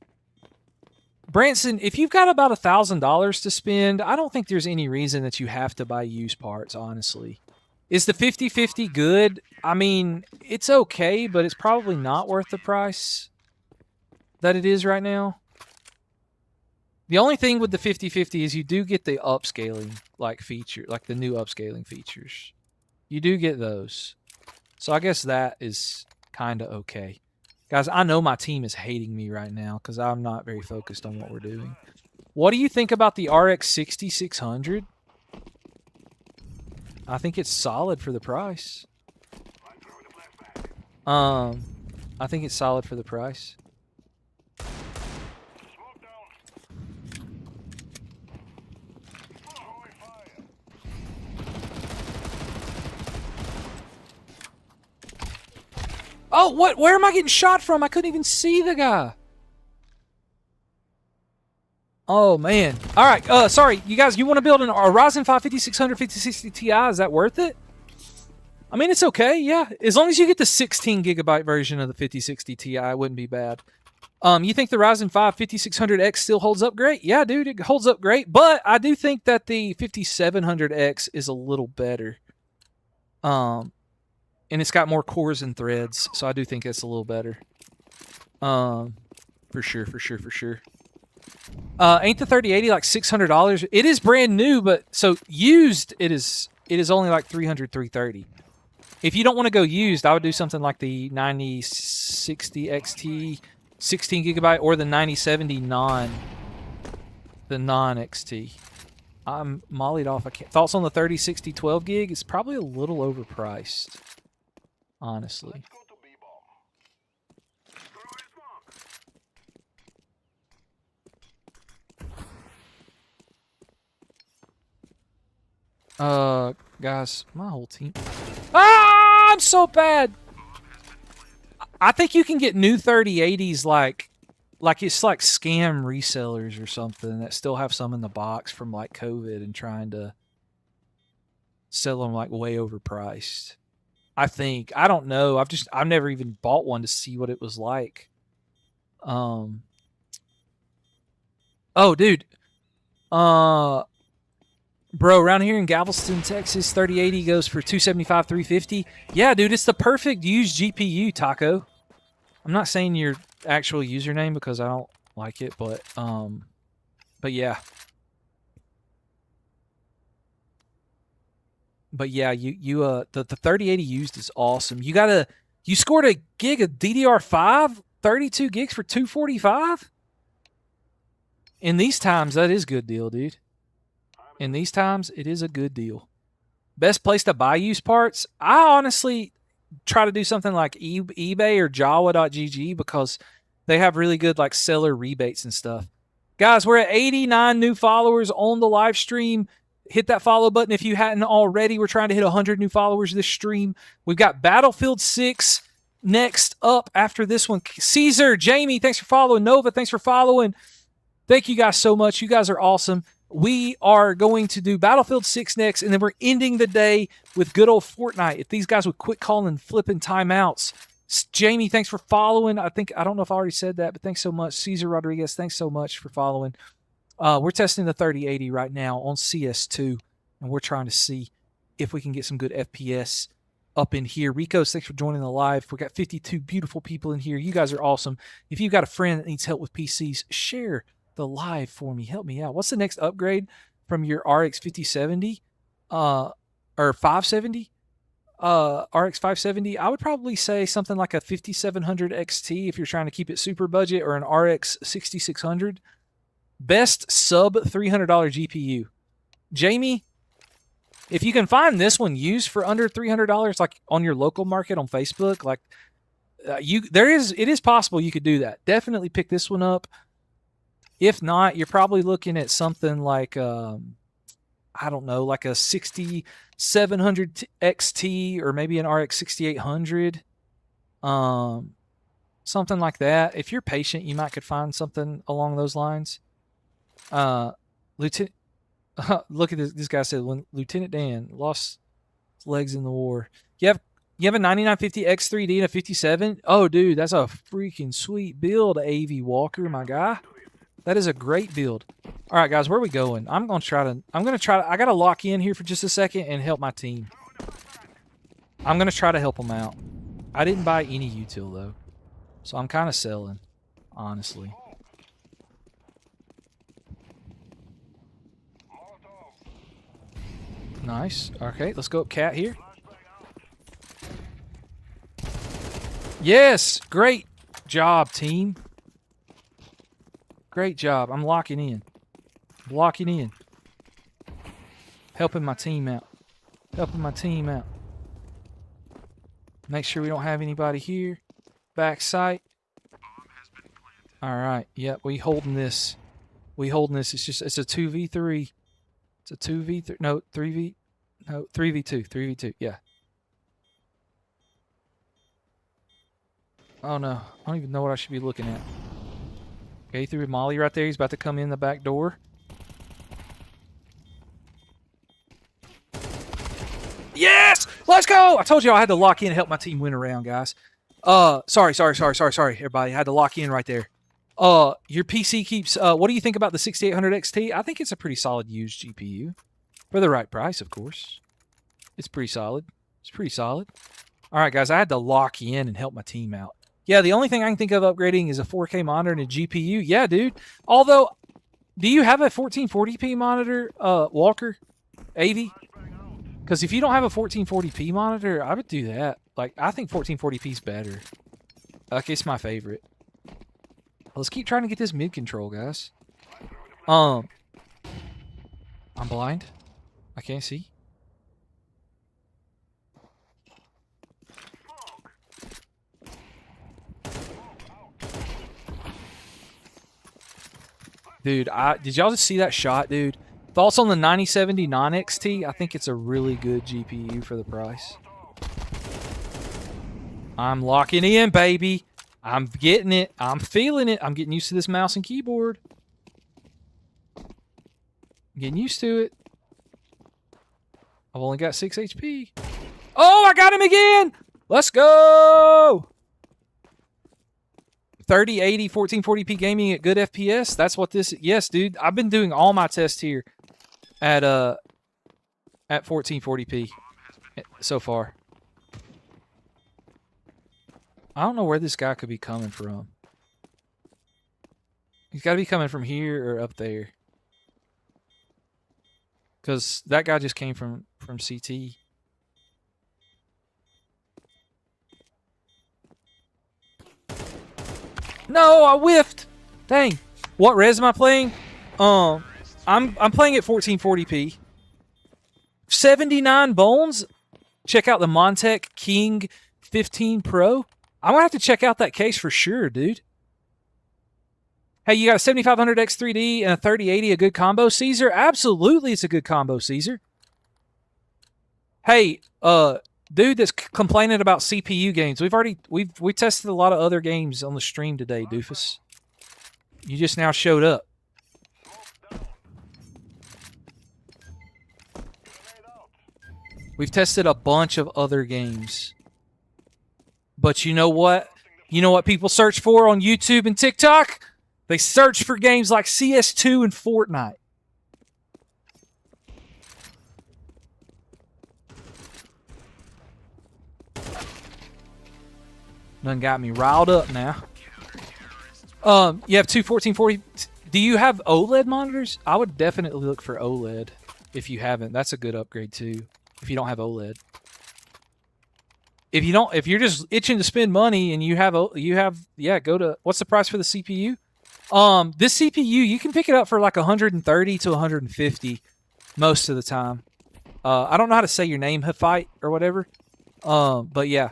Branson, if you've got about $1,000 to spend, I don't think there's any reason that you have to buy used parts, honestly. Is the 50/50 good? I mean, it's okay, but it's probably not worth the price that it is right now. The only thing with the 50/50 is you do get the upscaling feature, like the new upscaling features. You do get those. So I guess that is kind of okay. Guys, I know my team is hating me right now because I'm not very focused on what we're doing. What do you think about the RX 6600? I think it's solid for the price. I think it's solid for the price. Oh, what? Where am I getting shot from? I couldn't even see the guy. Oh, man. All right. Sorry, you guys. You want to build a Ryzen 5 5600 5060 Ti? Is that worth it? I mean, it's okay. Yeah, as long as you get the 16 gigabyte version of the 5060 Ti, it wouldn't be bad. You think the Ryzen 5 5600X still holds up great? Yeah, dude, it holds up great. But I do think that the 5700X is a little better. And it's got more cores and threads, so I do think it's a little better. For sure. Ain't the 3080 like $600? It is brand new, but so used it is only like $300, $330. If you don't want to go used, I would do something like the 9060 XT 16 gigabyte or the 9070 non XT. I'm mollied off. Thoughts on the 3060 12 gig? It's probably a little overpriced. Honestly. Guys, my whole team. Ah, I'm so bad. I think you can get new 3080s like it's like scam resellers or something that still have some in the box from like COVID and trying to sell them like way overpriced. I think. I don't know. I've never even bought one to see what it was like. Oh, dude. Bro, around here in Galveston, Texas, 3080 goes for $275, $350. Yeah, dude, it's the perfect used GPU, Taco. I'm not saying your actual username because I don't like it, but yeah. But yeah, the 3080 used is awesome. You scored a gig of DDR5, 32 gigs for $245? In these times, that is a good deal, dude. In these times, it is a good deal. Best place to buy used parts? I honestly try to do something like eBay or Jawa.gg because they have really good like seller rebates and stuff. Guys, we're at 89 new followers on the live stream. Hit that follow button if you hadn't already. We're trying to hit 100 new followers this stream. We've got Battlefield 6 next up after this one. Caesar, Jamie, thanks for following. Nova, thanks for following. Thank you guys so much. You guys are awesome. We are going to do Battlefield 6 next, and then we're ending the day with good old Fortnite. If these guys would quit calling flipping timeouts. Jamie, thanks for following. I don't know if I already said that, but thanks so much. Cesar Rodriguez, thanks so much for following. We're testing the 3080 right now on CS2, and we're trying to see if we can get some good FPS up in here. Ricos, thanks for joining the live. We got 52 beautiful people in here. You guys are awesome. If you've got a friend that needs help with PCs, share the live for me. Help me out. What's the next upgrade from your RX 5070 or 570? RX 570, I would probably say something like a 5700 XT if you're trying to keep it super budget, or an RX 6600. Best sub $300 GPU. Jamie, if you can find this one used for under $300, like on your local market on Facebook, like it is possible you could do that. Definitely pick this one up. If not, you're probably looking at something like I don't know, like a 6700 XT or maybe an RX 6800. Something like that. If you're patient, you might could find something along those lines. Lieutenant, look at this guy said when Lieutenant Dan lost his legs in the war. You have a 9950 X3D and a 57. Oh, dude, that's a freaking sweet build, AV Walker, my guy. That is a great build. All right, guys, where are we going? I got to lock in here for just a second and help my team. I'm going to try to help them out. I didn't buy any util, though. So I'm kind of selling, honestly. Nice. Okay, let's go up cat here. Yes! Great job, team. Great job. I'm locking in. Locking in. Helping my team out. Helping my team out. Make sure we don't have anybody here. Back sight. Alright. Yep, we holding this. We holding this. It's a 2v3. It's a 2v3. No, 3v. No, 3v2. 3v2. Yeah. Oh no. I don't even know what I should be looking at. Okay, he threw a molly right there. He's about to come in the back door. Yes! Let's go! I told you I had to lock in and help my team win around, guys. Sorry, everybody. I had to lock in right there. Your PC keeps... what do you think about the 6800 XT? I think it's a pretty solid used GPU. For the right price, of course. It's pretty solid. It's pretty solid. All right, guys. I had to lock in and help my team out. Yeah, the only thing I can think of upgrading is a 4K monitor and a GPU. Yeah, dude. Although, do you have a 1440p monitor, Walker? AV? Because if you don't have a 1440p monitor, I would do that. Like, I think 1440p is better. Like, it's my favorite. Let's keep trying to get this mid control, guys. I'm blind. I can't see. Dude, did y'all just see that shot, dude? Thoughts on the 9070 non-XT? I think it's a really good GPU for the price. I'm locking in, baby. I'm getting it. I'm feeling it. I'm getting used to this mouse and keyboard. I'm getting used to it. I've only got 6 HP. Oh, I got him again! Let's go! 3080 1440p gaming at good FPS. That's what this... Yes, dude. I've been doing all my tests here at 1440p so far. I don't know where this guy could be coming from. He's got to be coming from here or up there. Because that guy just came from CT. No, I whiffed. Dang. What res am I playing? I'm playing at 1440p. 79 bones. Check out the Montech King 15 Pro. I'm gonna have to check out that case for sure, dude. Hey, you got a 7500 X3D and a 3080, a good combo, Caesar? Absolutely, it's a good combo, Caesar. Hey, dude that's complaining about CPU games. We tested a lot of other games on the stream today, doofus. You just now showed up. We've tested a bunch of other games. But you know what? You know what people search for on YouTube and TikTok? They search for games like CS2 and Fortnite. Done got me riled up now. You have two 1440. Do you have OLED monitors? I would definitely look for OLED if you haven't. That's a good upgrade too. If you don't have OLED. If you're just itching to spend money and you have, go to, what's the price for the CPU? This CPU, you can pick it up for like 130 to 150 most of the time. I don't know how to say your name, Hafite or whatever. But yeah.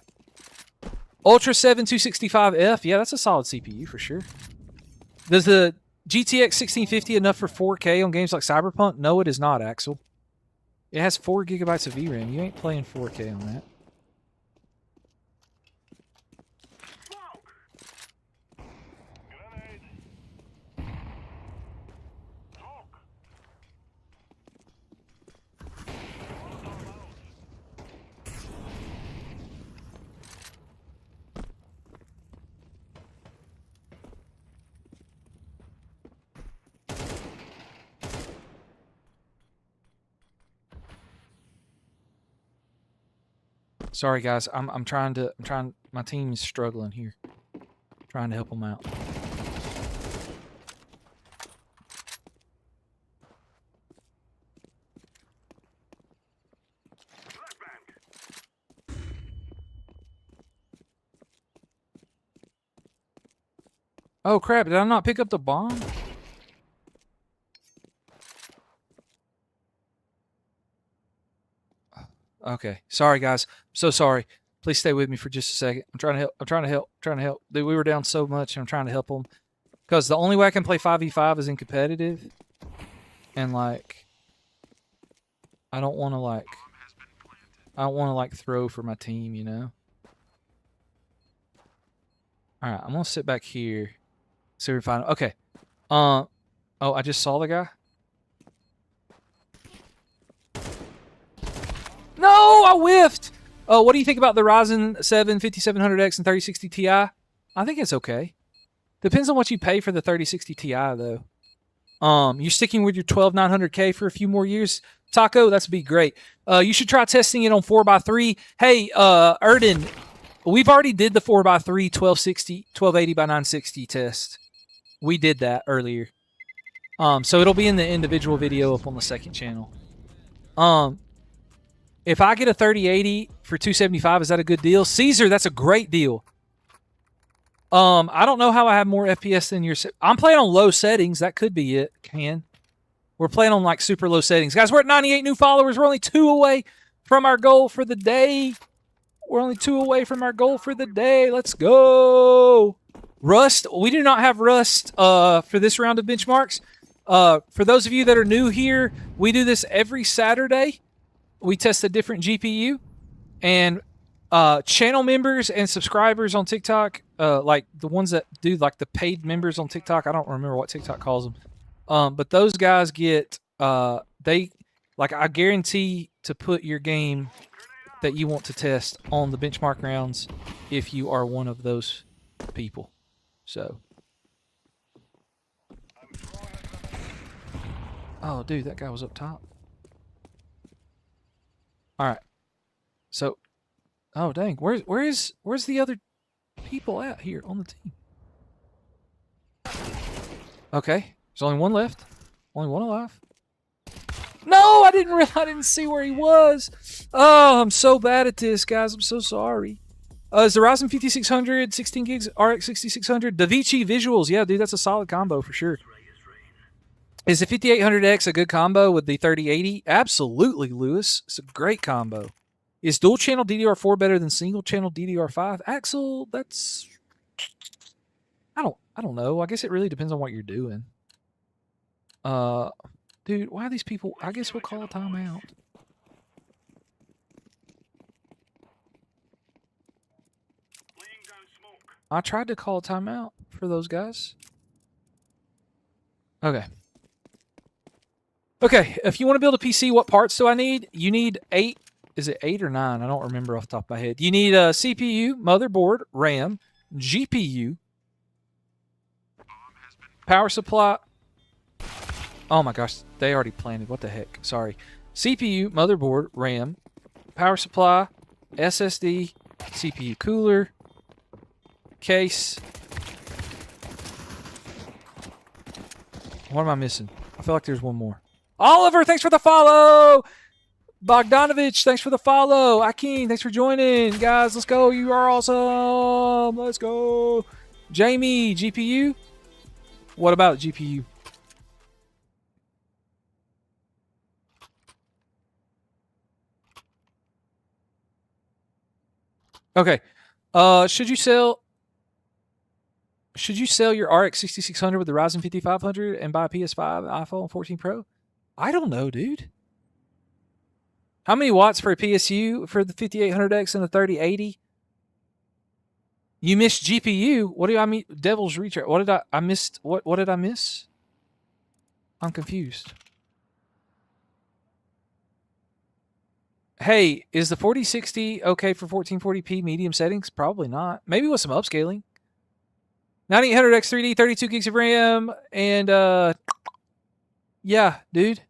Ultra 7 265F, yeah, that's a solid CPU for sure. Does the GTX 1650 enough for 4K on games like CyberPunk? No, it is not, Axel. It has 4 gigabytes of VRAM. You ain't playing 4K on that. Sorry guys, I'm trying my team is struggling here. Trying to help them out. Oh crap, did I not pick up the bomb? Okay. Sorry, guys. So sorry. Please stay with me for just a second. I'm trying to help. Dude, we were down so much, and I'm trying to help them. Because the only way I can play 5v5 is in competitive. And, like, I don't want to, throw for my team, you know? Alright, I'm going to sit back here. See if we find... Okay. Oh, I just saw the guy? No, I whiffed. What do you think about the Ryzen 7 5700X and 3060 Ti? I think it's okay. Depends on what you pay for the 3060 Ti though. You're sticking with your 12900K for a few more years, Taco. That'd be great. You should try testing it on 4x3. Hey, Erden, we've already did the 4x3 1280 by 960 test. We did that earlier. So it'll be in the individual video up on the second channel. If I get a 3080 for 275, is that a good deal? Caesar, that's a great deal. I don't know how I have more FPS than your... I'm playing on low settings. That could be it, Ken. We're playing on, like, super low settings. Guys, we're at 98 new followers. We're only 2 away from our goal for the day. We're only 2 away from our goal for the day. Let's go. Rust. We do not have Rust for this round of benchmarks. For those of you that are new here, we do this every Saturday. We test a different GPU, and channel members and subscribers on TikTok, like the ones that do like the paid members on TikTok, I don't remember what TikTok calls them, but those guys get, I guarantee to put your game that you want to test on the benchmark rounds if you are one of those people. So. Oh, dude, that guy was up top. All right, so, oh dang, where's the other people at here on the team? Okay, there's only one left, only one alive. No, I didn't see where he was. Oh, I'm so bad at this, guys. I'm so sorry. Is the Ryzen 5600 16 gigs RX 6600 DaVinci visuals? Yeah, dude, that's a solid combo for sure. Is the 5800X a good combo with the 3080? Absolutely, Lewis. It's a great combo. Is dual channel DDR4 better than single channel DDR5? Axel, that's... I don't know. I guess it really depends on what you're doing. Dude, why are these people... I guess we'll call a timeout. I tried to call a timeout for those guys. Okay. Okay, if you want to build a PC, what parts do I need? You need 8 is it 8 or 9? I don't remember off the top of my head. You need a CPU, motherboard, RAM, GPU, power supply. Oh my gosh, they already planted. What the heck? Sorry. CPU, motherboard, RAM, power supply, SSD, CPU cooler, case. What am I missing? I feel like there's one more. Oliver, thanks for the follow. Bogdanovich, thanks for the follow. Akin, thanks for joining. Guys, let's go. You are awesome. Let's go. Jamie, GPU. What about GPU? Okay. Should you sell your RX 6600 with the Ryzen 5500 and buy a PS5, iPhone 14 Pro? I don't know, dude. How many watts for a PSU for the 5800X and the 3080? You missed GPU. What do I mean? Devil's Retract. What did I missed? What did I miss? I'm confused. Hey, is the 4060 okay for 1440p medium settings? Probably not. Maybe with some upscaling. 9800X 3D, 32 gigs of RAM, and yeah, dude.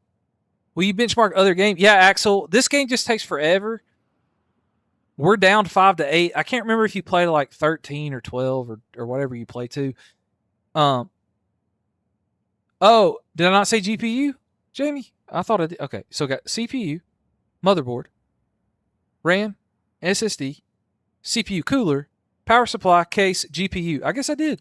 Will you benchmark other games? Yeah, Axel. This game just takes forever. We're down 5 to 8. I can't remember if you played like 13 or 12 or whatever you play to. Oh, did I not say GPU, Jamie? I thought I did. Okay, so got CPU, motherboard, RAM, SSD, CPU cooler, power supply, case, GPU. I guess I did.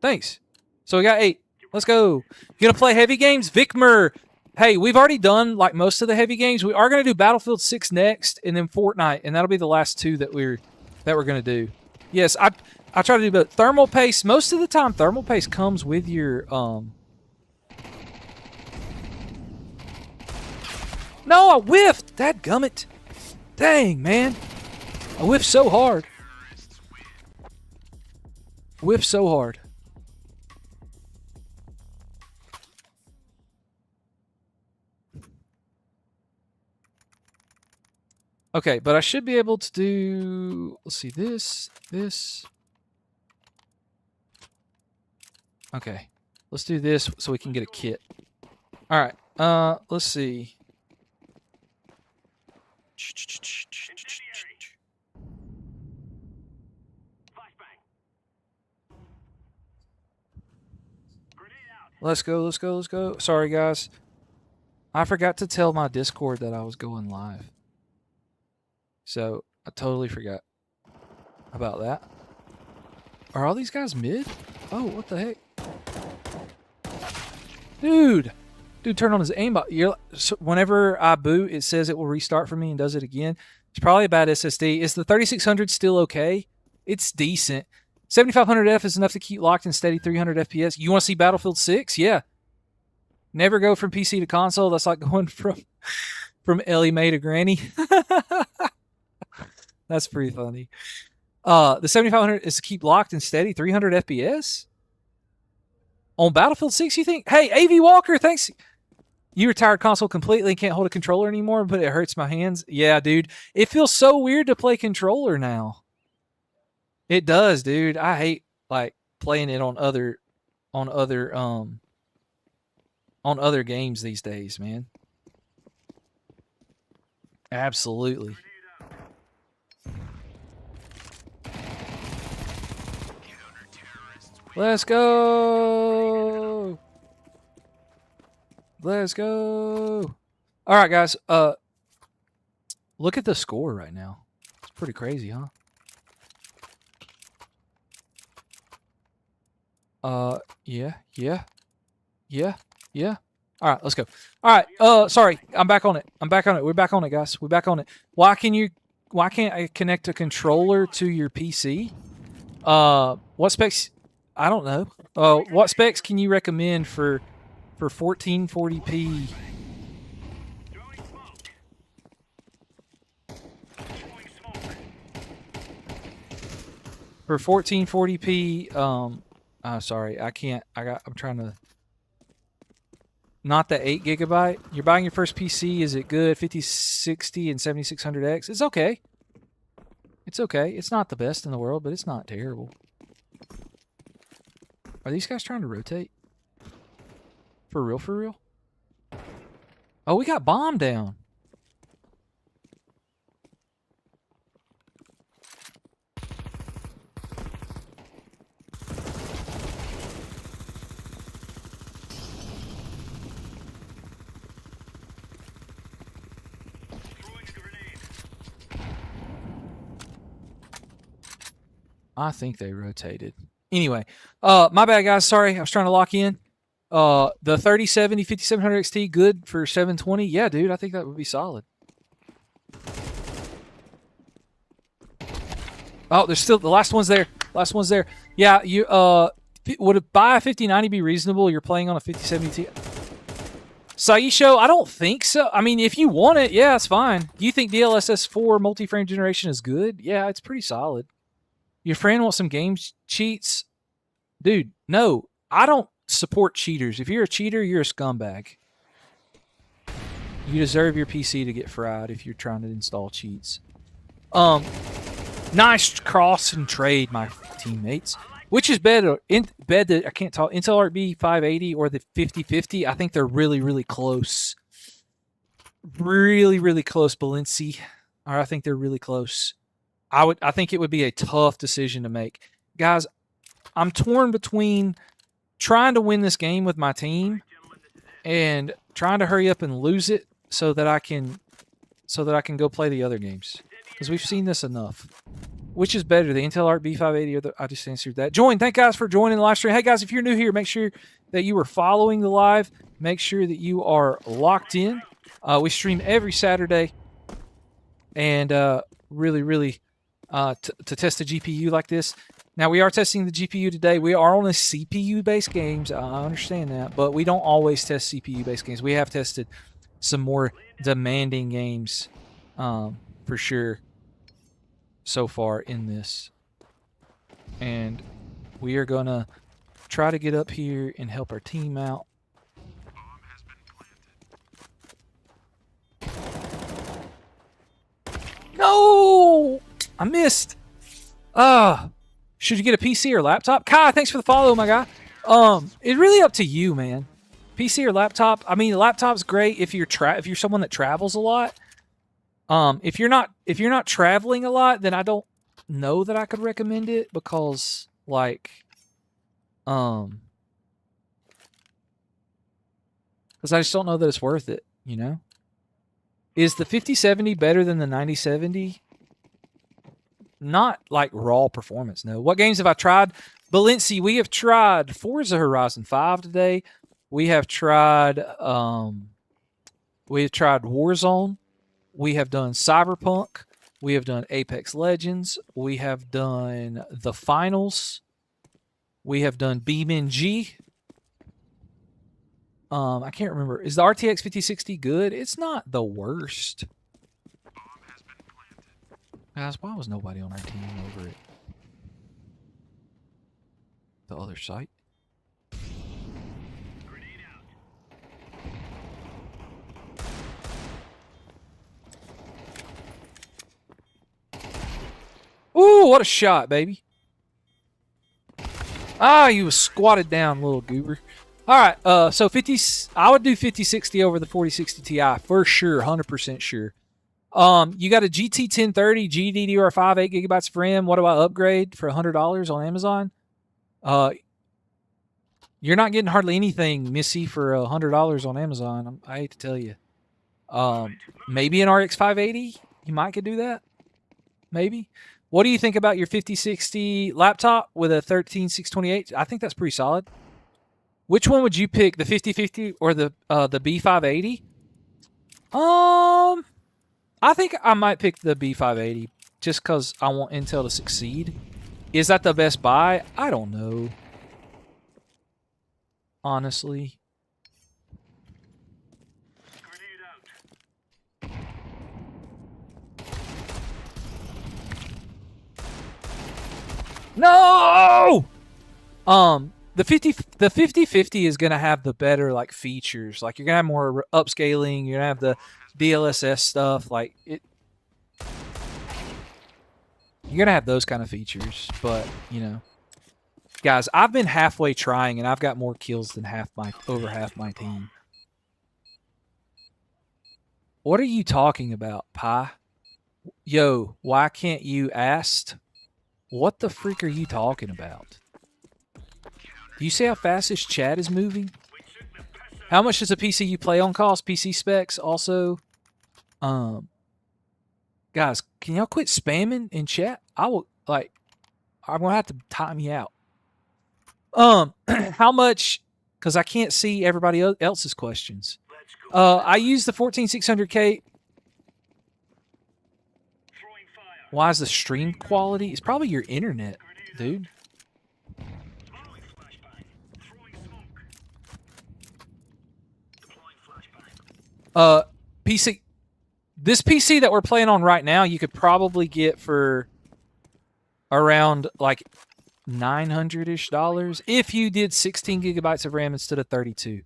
Thanks. So we got 8. Let's go. You gonna play heavy games? Vicmer. Hey, we've already done like most of the heavy games. We are gonna do Battlefield 6 next, and then Fortnite, and that'll be the last 2 that we're gonna do. Yes, I try to do both. Thermal paste. Most of the time, thermal paste comes with your No, I whiffed. Dadgummit. Dang, man. I whiffed so hard. Whiffed so hard. Okay, but I should be able to do, let's see, this. Okay, let's do this so we can get a kit. All right, let's see. Let's go. Sorry, guys. I forgot to tell my Discord that I was going live. So, I totally forgot about that. Are all these guys mid? Oh, what the heck? Dude, turn on his aimbot. So whenever I boot, it says it will restart for me and does it again. It's probably a bad SSD. Is the 3600 still okay? It's decent. 7500F is enough to keep locked in steady 300 FPS. You want to see Battlefield 6? Yeah. Never go from PC to console. That's like going from Ellie Mae to Granny. That's pretty funny. The 7500 is to keep locked and steady 300 FPS? On Battlefield 6, you think? Hey, AV Walker, thanks. You retired console completely and can't hold a controller anymore, but it hurts my hands. Yeah, dude. It feels so weird to play controller now. It does, dude. I hate like playing it on other games these days, man. Absolutely. Let's go. Let's go. All right, guys. Look at the score right now. It's pretty crazy, huh? Yeah. All right, let's go. All right. Sorry. I'm back on it. We're back on it, guys. We're back on it. Why can't I connect a controller to your PC? What specs? I don't know. What specs can you recommend for 1440p? For 1440p, sorry, I can't. I'm trying to. not the 8 gigabyte. You're buying your first PC. Is it good? 5060 and 7600X. It's okay. It's okay. It's not the best in the world, but it's not terrible. Are these guys trying to rotate? For real, for real? Oh, we got bomb down. I think they rotated. Anyway, my bad, guys. Sorry, I was trying to lock in. The 3070 5700 XT, good for 720. Yeah, dude, I think that would be solid. Oh, there's still the last one's there. Last one's there. Yeah, you would it buy a 5090 be reasonable? You're playing on a 5070 Ti. Saisho, I don't think so. I mean, if you want it, yeah, it's fine. Do you think DLSS 4 multi-frame generation is good? Yeah, it's pretty solid. Your friend wants some game cheats? Dude, no. I don't support cheaters. If you're a cheater, you're a scumbag. You deserve your PC to get fried if you're trying to install cheats. Nice cross and trade, my teammates. Which is better? I can't talk. Intel RB 580 or the 5050? I think they're really, really close. Really, really close, Balenci. Or I think they're really close. I think it would be a tough decision to make. Guys, I'm torn between trying to win this game with my team and trying to hurry up and lose it so that I can go play the other games. Because we've seen this enough. Which is better, the Intel Arc B580 or the... I just answered that. Thank guys for joining the live stream. Hey guys, if you're new here, make sure that you are following the live. Make sure that you are locked in. We stream every Saturday. And really, really... to test a GPU like this. Now, we are testing the GPU today. We are on a CPU-based games. I understand that. But we don't always test CPU-based games. We have tested some more demanding games for sure so far in this. And we are going to try to get up here and help our team out. No! I missed. Should you get a PC or laptop? Kai, thanks for the follow, my guy. It's really up to you, man. PC or laptop? I mean, laptop's great if you're someone that travels a lot. If you're not traveling a lot, then I don't know that I could recommend it because like because I just don't know that it's worth it, you know? Is the 5070 better than the 9070? Not like raw performance, no. What games have I tried? Balenci, we have tried Forza Horizon 5 today. We have tried Warzone. We have done CyberPunk. We have done Apex Legends. We have done the Finals. We have done BeamNG. I can't remember. Is the RTX 5060 good? It's not the worst. Guys, why was nobody on our team over at the other site? Ooh, what a shot, baby. Ah, you was squatted down, little goober. All right, so I would do 5060 over the 4060 Ti for sure, 100% sure. You got a GT 1030 GDDR5 8 gigabytes of RAM. What do I upgrade for $100 on Amazon? You're not getting hardly anything, Missy, for $100 on Amazon. I hate to tell you. Maybe an RX 580. You might could do that. Maybe. What do you think about your 5060 laptop with a 13628? I think that's pretty solid. Which one would you pick, the 5050 or the B580? I think I might pick the B580 just because I want Intel to succeed. Is that the best buy? I don't know. Honestly. No! the 5050 is gonna have the better like features. Like you're gonna have more upscaling. You're gonna have the DLSS stuff. Like it, you're gonna have those kind of features. But you know, guys, I've been halfway trying, and I've got more kills than over half my team. What are you talking about, Pi? Yo, why can't you ask? What the freak are you talking about? Do you see how fast this chat is moving? How much does a PC you play on cost? PC specs also. Guys, can y'all quit spamming in chat? I will like. I'm gonna have to time you out. How much? Because I can't see everybody else's questions. I use the 14600K. Why is the stream quality? It's probably your internet, dude. PC. This PC that we're playing on right now, you could probably get for around like $900-ish if you did 16 gigabytes of RAM instead of 32.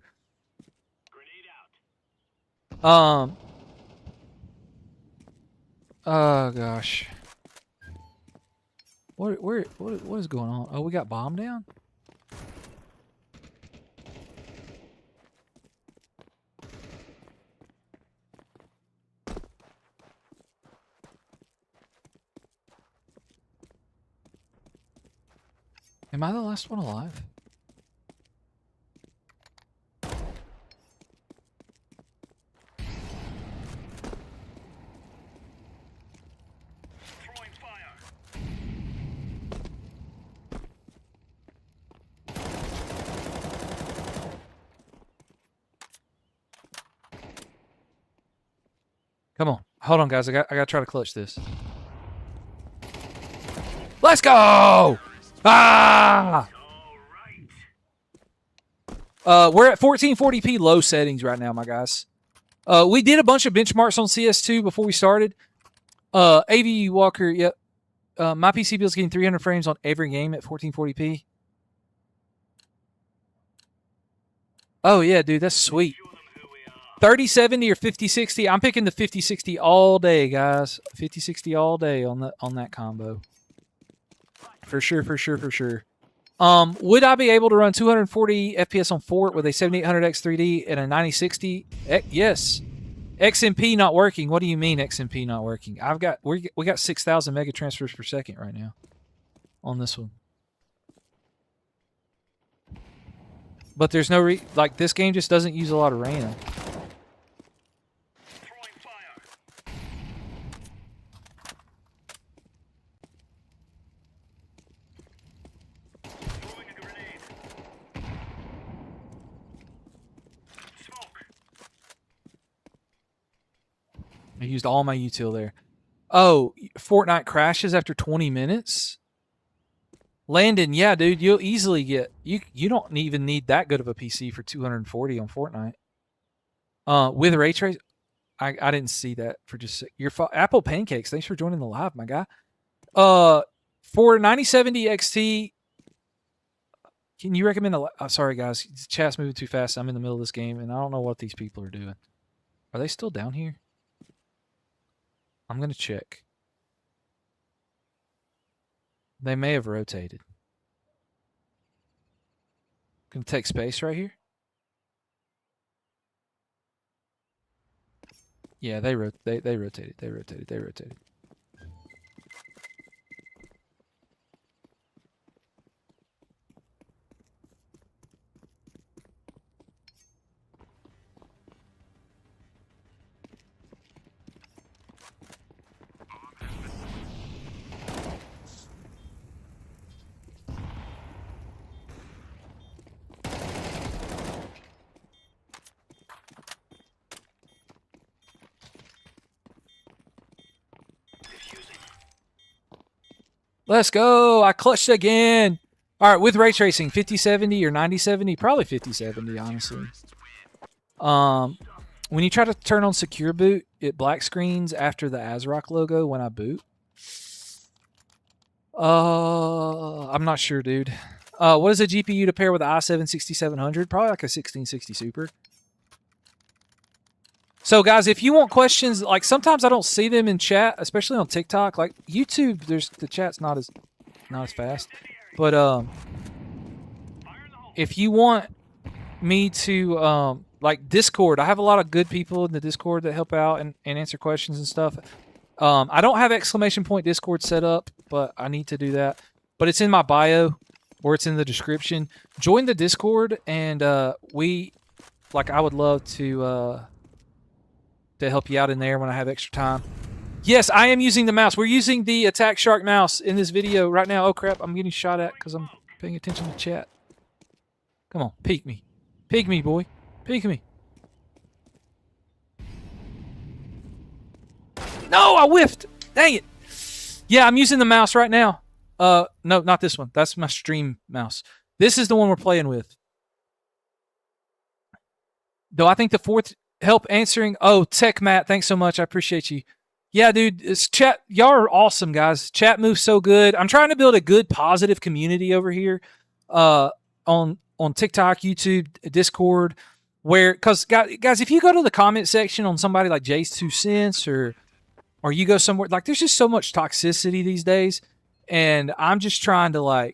Oh gosh. What is going on? Oh, we got bomb down? Am I the last one alive? Come on. Hold on, guys. I got to try to clutch this. Let's go! Ah! We're at 1440p low settings right now, my guys. We did a bunch of benchmarks on CS2 before we started. AV Walker, yep. My PC build's getting 300 frames on every game at 1440p. Oh, yeah, dude. That's sweet. 3070 or 5060. I'm picking the 5060 all day, guys. 5060 all day on that combo. For sure, for sure, for sure. Would I be able to run 240 FPS on Fort with a 7800X3D and a 9060? Yes. XMP not working. What do you mean XMP not working? We got 6,000 mega transfers per second right now on this one. But there's no like this game just doesn't use a lot of RAM. I used all my util there. Oh, Fortnite crashes after 20 minutes? Landon, yeah, dude, you'll easily get... You don't even need that good of a PC for 240 on Fortnite. With ray trace... I didn't see that for just... Your Apple Pancakes, thanks for joining the live, my guy. For 9070 XT... Can you recommend a... sorry, guys. The chat's moving too fast. I'm in the middle of this game, and I don't know what these people are doing. Are they still down here? I'm going to check. They may have rotated. Going to take space right here. Yeah, they rotated. They rotated. Let's go. I clutched again. All right, with ray tracing, 5070 or 9070, probably 5070, honestly. When you try to turn on secure boot, it black screens after the ASRock logo when I boot. I'm not sure, dude. What is a GPU to pair with an i7-6700? Probably like a 1660 Super. So, guys, if you want questions, like sometimes I don't see them in chat, especially on TikTok. Like YouTube, the chat's not as fast. But if you want me to like Discord, I have a lot of good people in the Discord that help out and answer questions and stuff. I don't have exclamation point Discord set up, but I need to do that. But it's in my bio or it's in the description. Join the Discord, and I would love to help you out in there when I have extra time. Yes, I am using the mouse. We're using the Attack Shark mouse in this video right now. Oh crap, I'm getting shot at because I'm paying attention to chat. Come on, peek me. Peek me, boy. Peek me. No, I whiffed. Dang it. Yeah, I'm using the mouse right now. No, not this one. That's my stream mouse. This is the one we're playing with. Though I think the fourth help answering. Oh, Tech Matt, thanks so much. I appreciate you. Yeah, dude, it's chat. Y'all are awesome, guys. Chat moves so good. I'm trying to build a good, positive community over here on TikTok, YouTube, Discord, because guys, if you go to the comment section on somebody like Jay's 2 Cents or you go somewhere, like there's just so much toxicity these days, and I'm just trying to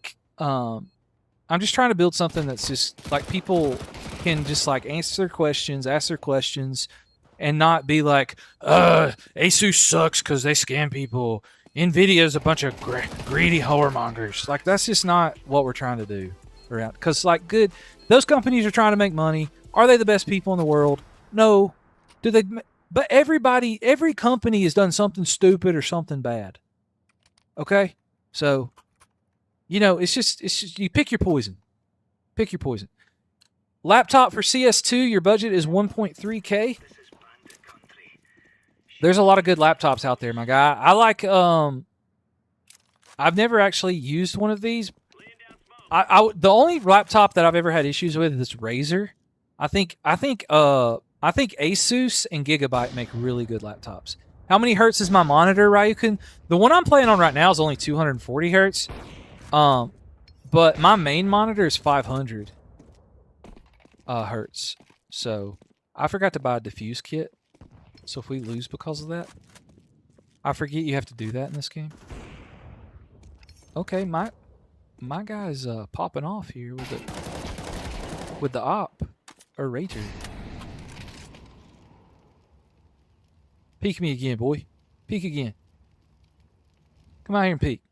build something that's just like people can just like ask their questions, and not be like, ASUS sucks because they scam people. NVIDIA's a bunch of greedy whoremongers. Like, that's just not what we're trying to do around. Because, like, those companies are trying to make money. Are they the best people in the world? No. Do they? But every company has done something stupid or something bad. Okay? So, it's just you pick your poison. Pick your poison. Laptop for CS2, your budget is 1.3K. There's a lot of good laptops out there, my guy. I like I've never actually used one of these. The only laptop that I've ever had issues with is Razer. I think Asus and Gigabyte make really good laptops. How many hertz is my monitor, Ryukun? The one I'm playing on right now is only 240 hertz. But my main monitor is 500 hertz. So I forgot to buy a diffuse kit. So if we lose because of that, I forget you have to do that in this game. Okay, my guy's popping off here with the op or Rater. Peek me again, boy. Peek again. Come out here and peek.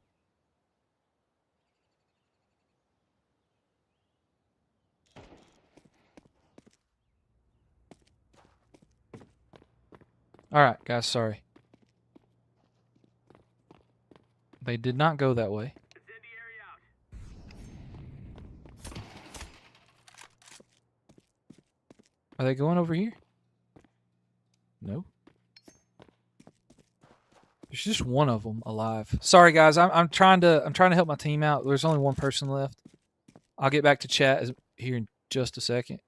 All right, guys, sorry. They did not go that way. Are they going over here? No. There's just one of them alive. Sorry, guys. I'm trying to help my team out. There's only one person left. I'll get back to chat here in just a second.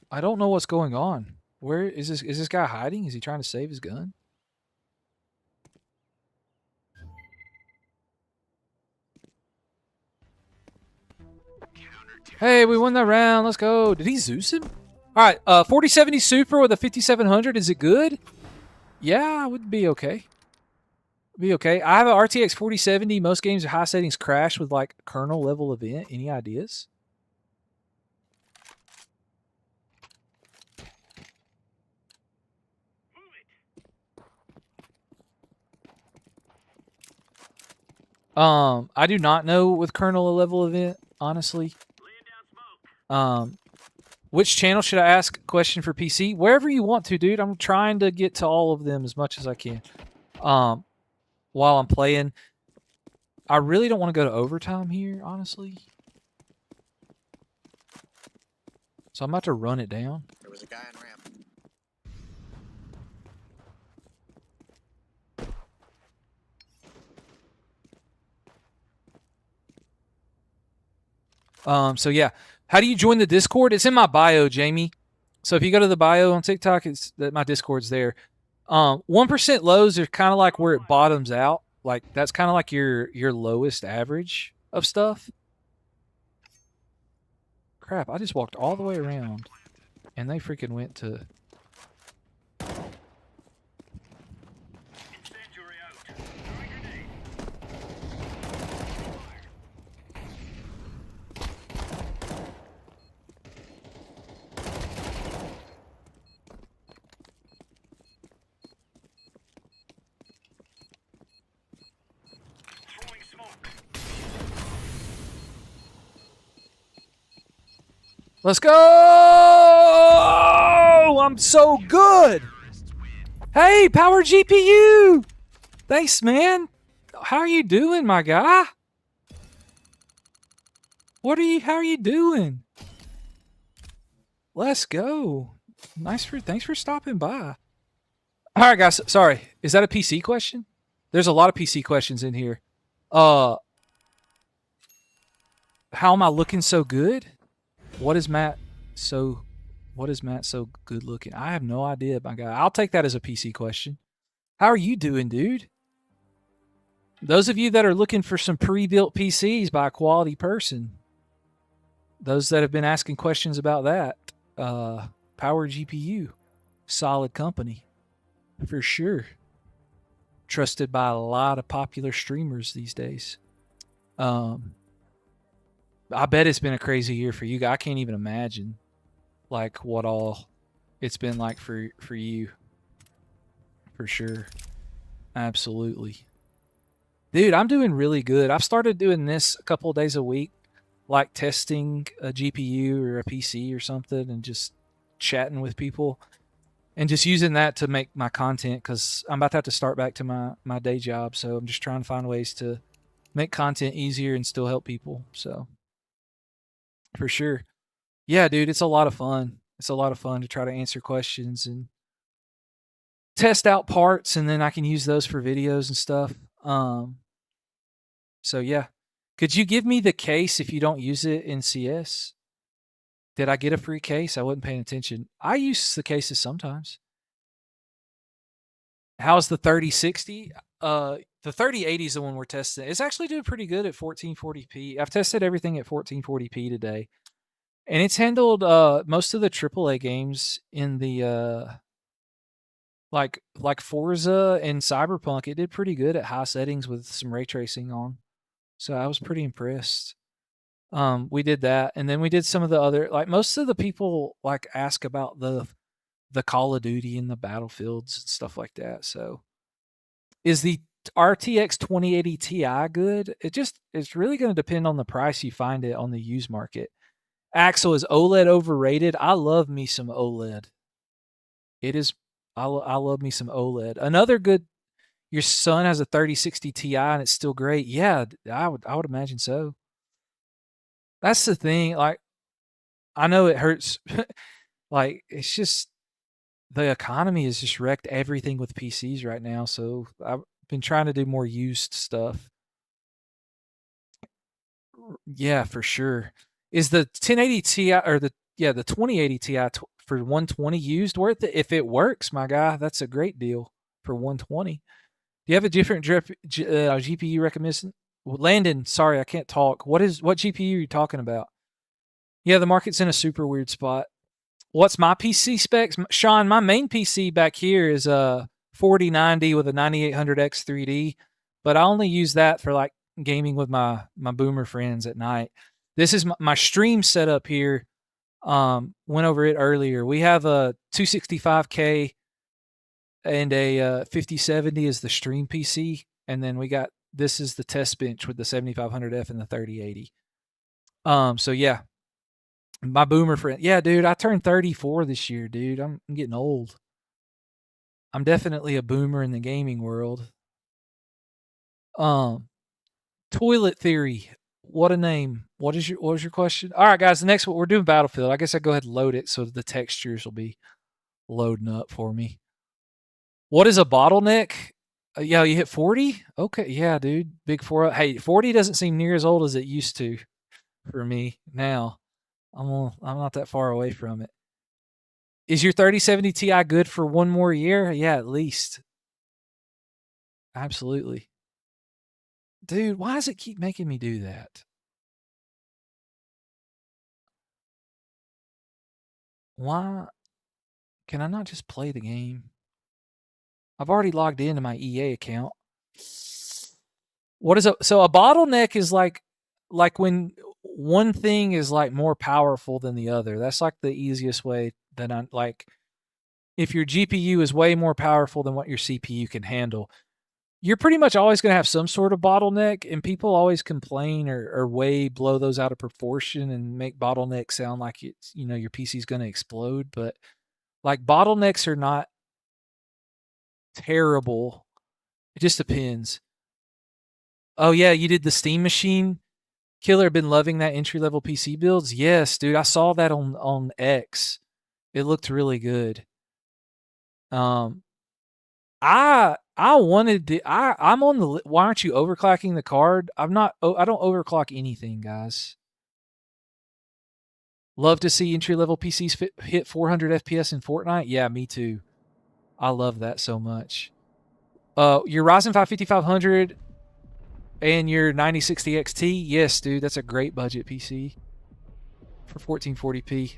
I don't know what's going on. Where is this? Is this guy hiding? Is he trying to save his gun? Hey, we won that round. Let's go. Did he Zeus him? All right, 4070 Super with a 5700. Is it good? Yeah, it would be okay. Be okay. I have an RTX 4070. Most games are high settings crash with like kernel level event. Any ideas? I do not know with kernel level event, honestly. Which channel should I ask a question for PC? Wherever you want to, dude. I'm trying to get to all of them as much as I can. While I'm playing. I really don't want to go to overtime here, honestly. So I'm about to run it down. There was a guy on ramp. So yeah, how do you join the Discord? It's in my bio, Jamie. So if you go to the bio on TikTok, it's that my Discord's there. 1% lows are kind of like where it bottoms out. Like that's kind of like your lowest average of stuff. Crap, I just walked all the way around and they freaking went to Let's go! I'm so good. Hey, Power GPU. Thanks, man. How are you doing, my guy? How are you doing? Let's go. Thanks for stopping by. All right, guys. Sorry. Is that a PC question? There's a lot of PC questions in here. How am I looking so good? What is Matt so good looking? I have no idea, my guy. I'll take that as a PC question. How are you doing, dude? Those of you that are looking for some pre-built PCs by a quality person, those that have been asking questions about that, Power GPU, solid company, for sure. Trusted by a lot of popular streamers these days. I bet it's been a crazy year for you guys. I can't even imagine like what all it's been like for you. For sure. Absolutely. Dude, I'm doing really good. I've started doing this a couple of days a week, like testing a GPU or a PC or something and just chatting with people and just using that to make my content because I'm about to have to start back to my day job. So I'm just trying to find ways to make content easier and still help people. So for sure. Yeah, dude, it's a lot of fun. It's a lot of fun to try to answer questions and test out parts, and then I can use those for videos and stuff. So yeah. Could you give me the case if you don't use it in CS? Did I get a free case? I wasn't paying attention. I use the cases sometimes. How's the 3060? The 3080 is the one we're testing. It's actually doing pretty good at 1440p. I've tested everything at 1440p today. And it's handled most of the AAA games in the like Forza and CyberPunk. It did pretty good at high settings with some ray tracing on. So I was pretty impressed. We did that, and then we did some of the other, like most of the people like ask about the Call of Duty and the Battlefields and stuff like that. So is the RTX 2080 Ti good? It's really going to depend on the price you find it on the used market. Axel, is OLED overrated? I love me some OLED. It is. I love me some OLED. Another good. Your son has a 3060 Ti and it's still great. Yeah, I would imagine so. That's the thing. Like, I know it hurts. Like, it's just the economy has just wrecked everything with PCs right now. So I've been trying to do more used stuff. Yeah, for sure. Is the 1080 Ti or the 2080 Ti for 120 used worth it? If it works, my guy, that's a great deal for 120. Do you have a different GPU recommendation? Landon, sorry, I can't talk. What GPU are you talking about? Yeah, the market's in a super weird spot. What's my PC specs? Sean, my main PC back here is a 4090 with a 9800X 3D, but I only use that for like gaming with my boomer friends at night. This is my stream setup here. Went over it earlier. We have a 265K and a 5070 is the stream PC, and then this is the test bench with the 7500F and the 3080. So yeah, my boomer friend. Yeah, dude, I turned 34 this year, dude. I'm getting old. I'm definitely a boomer in the gaming world. Toilet Theory. What a name. What was your question? All right, guys, the next one, we're doing Battlefield. I guess I go ahead and load it so the textures will be loading up for me. What is a bottleneck? Yeah, you hit 40? Okay, yeah, dude. Big 4. Hey, 40 doesn't seem near as old as it used to for me now. I'm not that far away from it. Is your 3070 Ti good for one more year? Yeah, at least. Absolutely. Dude, why does it keep making me do that? Why can I not just play the game? I've already logged into my EA account. What is a so a bottleneck is like when one thing is like more powerful than the other. That's like the easiest way that I like if your GPU is way more powerful than what your CPU can handle. You're pretty much always going to have some sort of bottleneck, and people always complain or way blow those out of proportion and make bottleneck sound like it's, you know, your PC's going to explode. But like bottlenecks are not terrible. It just depends. Oh yeah, you did the Steam Machine Killer. Been loving that entry level PC builds. Yes, dude, I saw that on X. It looked really good. I wanted to. I'm on the. Why aren't you overclocking the card? I'm not. I don't overclock anything, guys. Love to see entry level PCs hit 400 FPS in Fortnite. Yeah, me too. I love that so much. Your Ryzen 5 5500 and your 9060 XT. Yes, dude, that's a great budget PC for 1440p.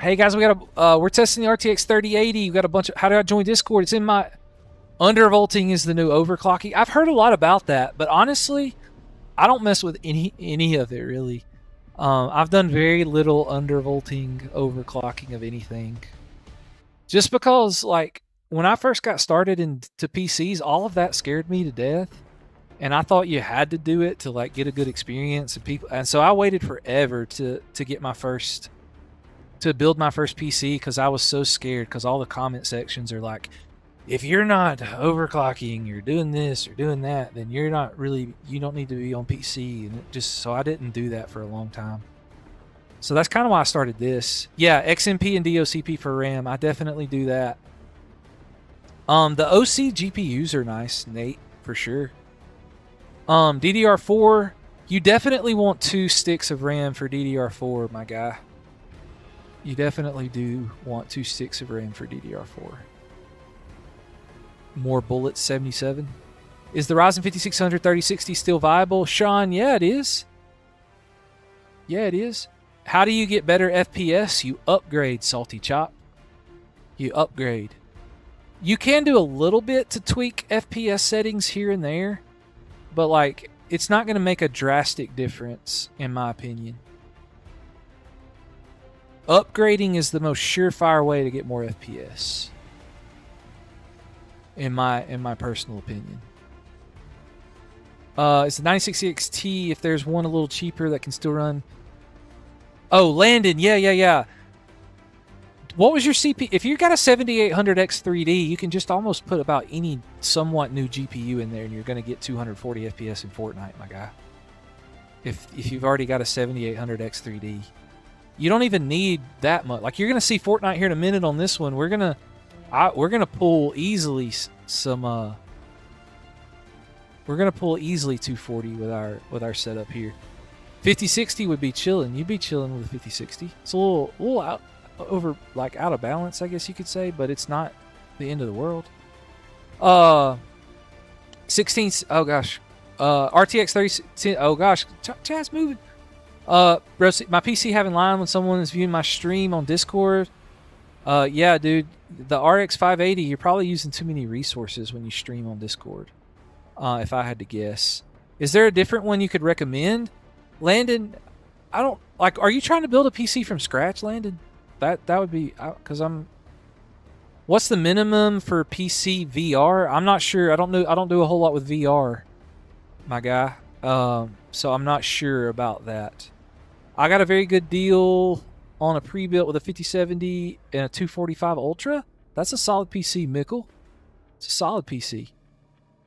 Hey guys, we're testing the RTX 3080. We got a bunch of. How do I join Discord? It's in my undervolting is the new overclocking. I've heard a lot about that, but honestly, I don't mess with any of it really. I've done very little undervolting, overclocking of anything. Just because, like, when I first got started into PCs, all of that scared me to death, and I thought you had to do it to like get a good experience. And so I waited forever to get my first. To build my first PC because I was so scared because all the comment sections are like, if you're not overclocking, you're doing this or doing that, then you're not really, you don't need to be on PC. And so I didn't do that for a long time. So that's kind of why I started this. Yeah, XMP and DOCP for RAM. I definitely do that. The OC GPUs are nice, Nate, for sure. DDR4, you definitely want 2 sticks of RAM for DDR4, my guy. You definitely do want 2 sticks of RAM for DDR4. More bullets, 77. Is the Ryzen 5600 3060 still viable? Sean, yeah, it is. Yeah, it is. How do you get better FPS? You upgrade, Salty Chop. You upgrade. You can do a little bit to tweak FPS settings here and there, but like it's not going to make a drastic difference, in my opinion. Upgrading is the most surefire way to get more FPS. In my personal opinion. It's the 9060 XT. If there's one a little cheaper that can still run. Oh, Landon, yeah. What was your CPU? If you got a 7800X3D, you can just almost put about any somewhat new GPU in there, and you're going to get 240 FPS in Fortnite, my guy. If you've already got a 7800X3D. You don't even need that much. Like, you're going to see Fortnite here in a minute on this one. We're going to pull easily some we're going to pull easily 240 with our setup here. 5060 would be chilling. You'd be chilling with a 5060. It's a little out of balance, I guess you could say, but it's not the end of the world. 16, oh gosh. RTX 30, oh gosh, chat's moving. Bro, my PC having line when someone is viewing my stream on Discord. Yeah, dude, the RX 580, you're probably using too many resources when you stream on Discord. If I had to guess. Is there a different one you could recommend? Landon, I don't, like, are you trying to build a PC from scratch, Landon? That would be, because what's the minimum for PC VR? I'm not sure. I don't do a whole lot with VR, my guy. So I'm not sure about that. I got a very good deal on a pre-built with a 5070 and a 245 Ultra. That's a solid PC, Mickle. It's a solid PC.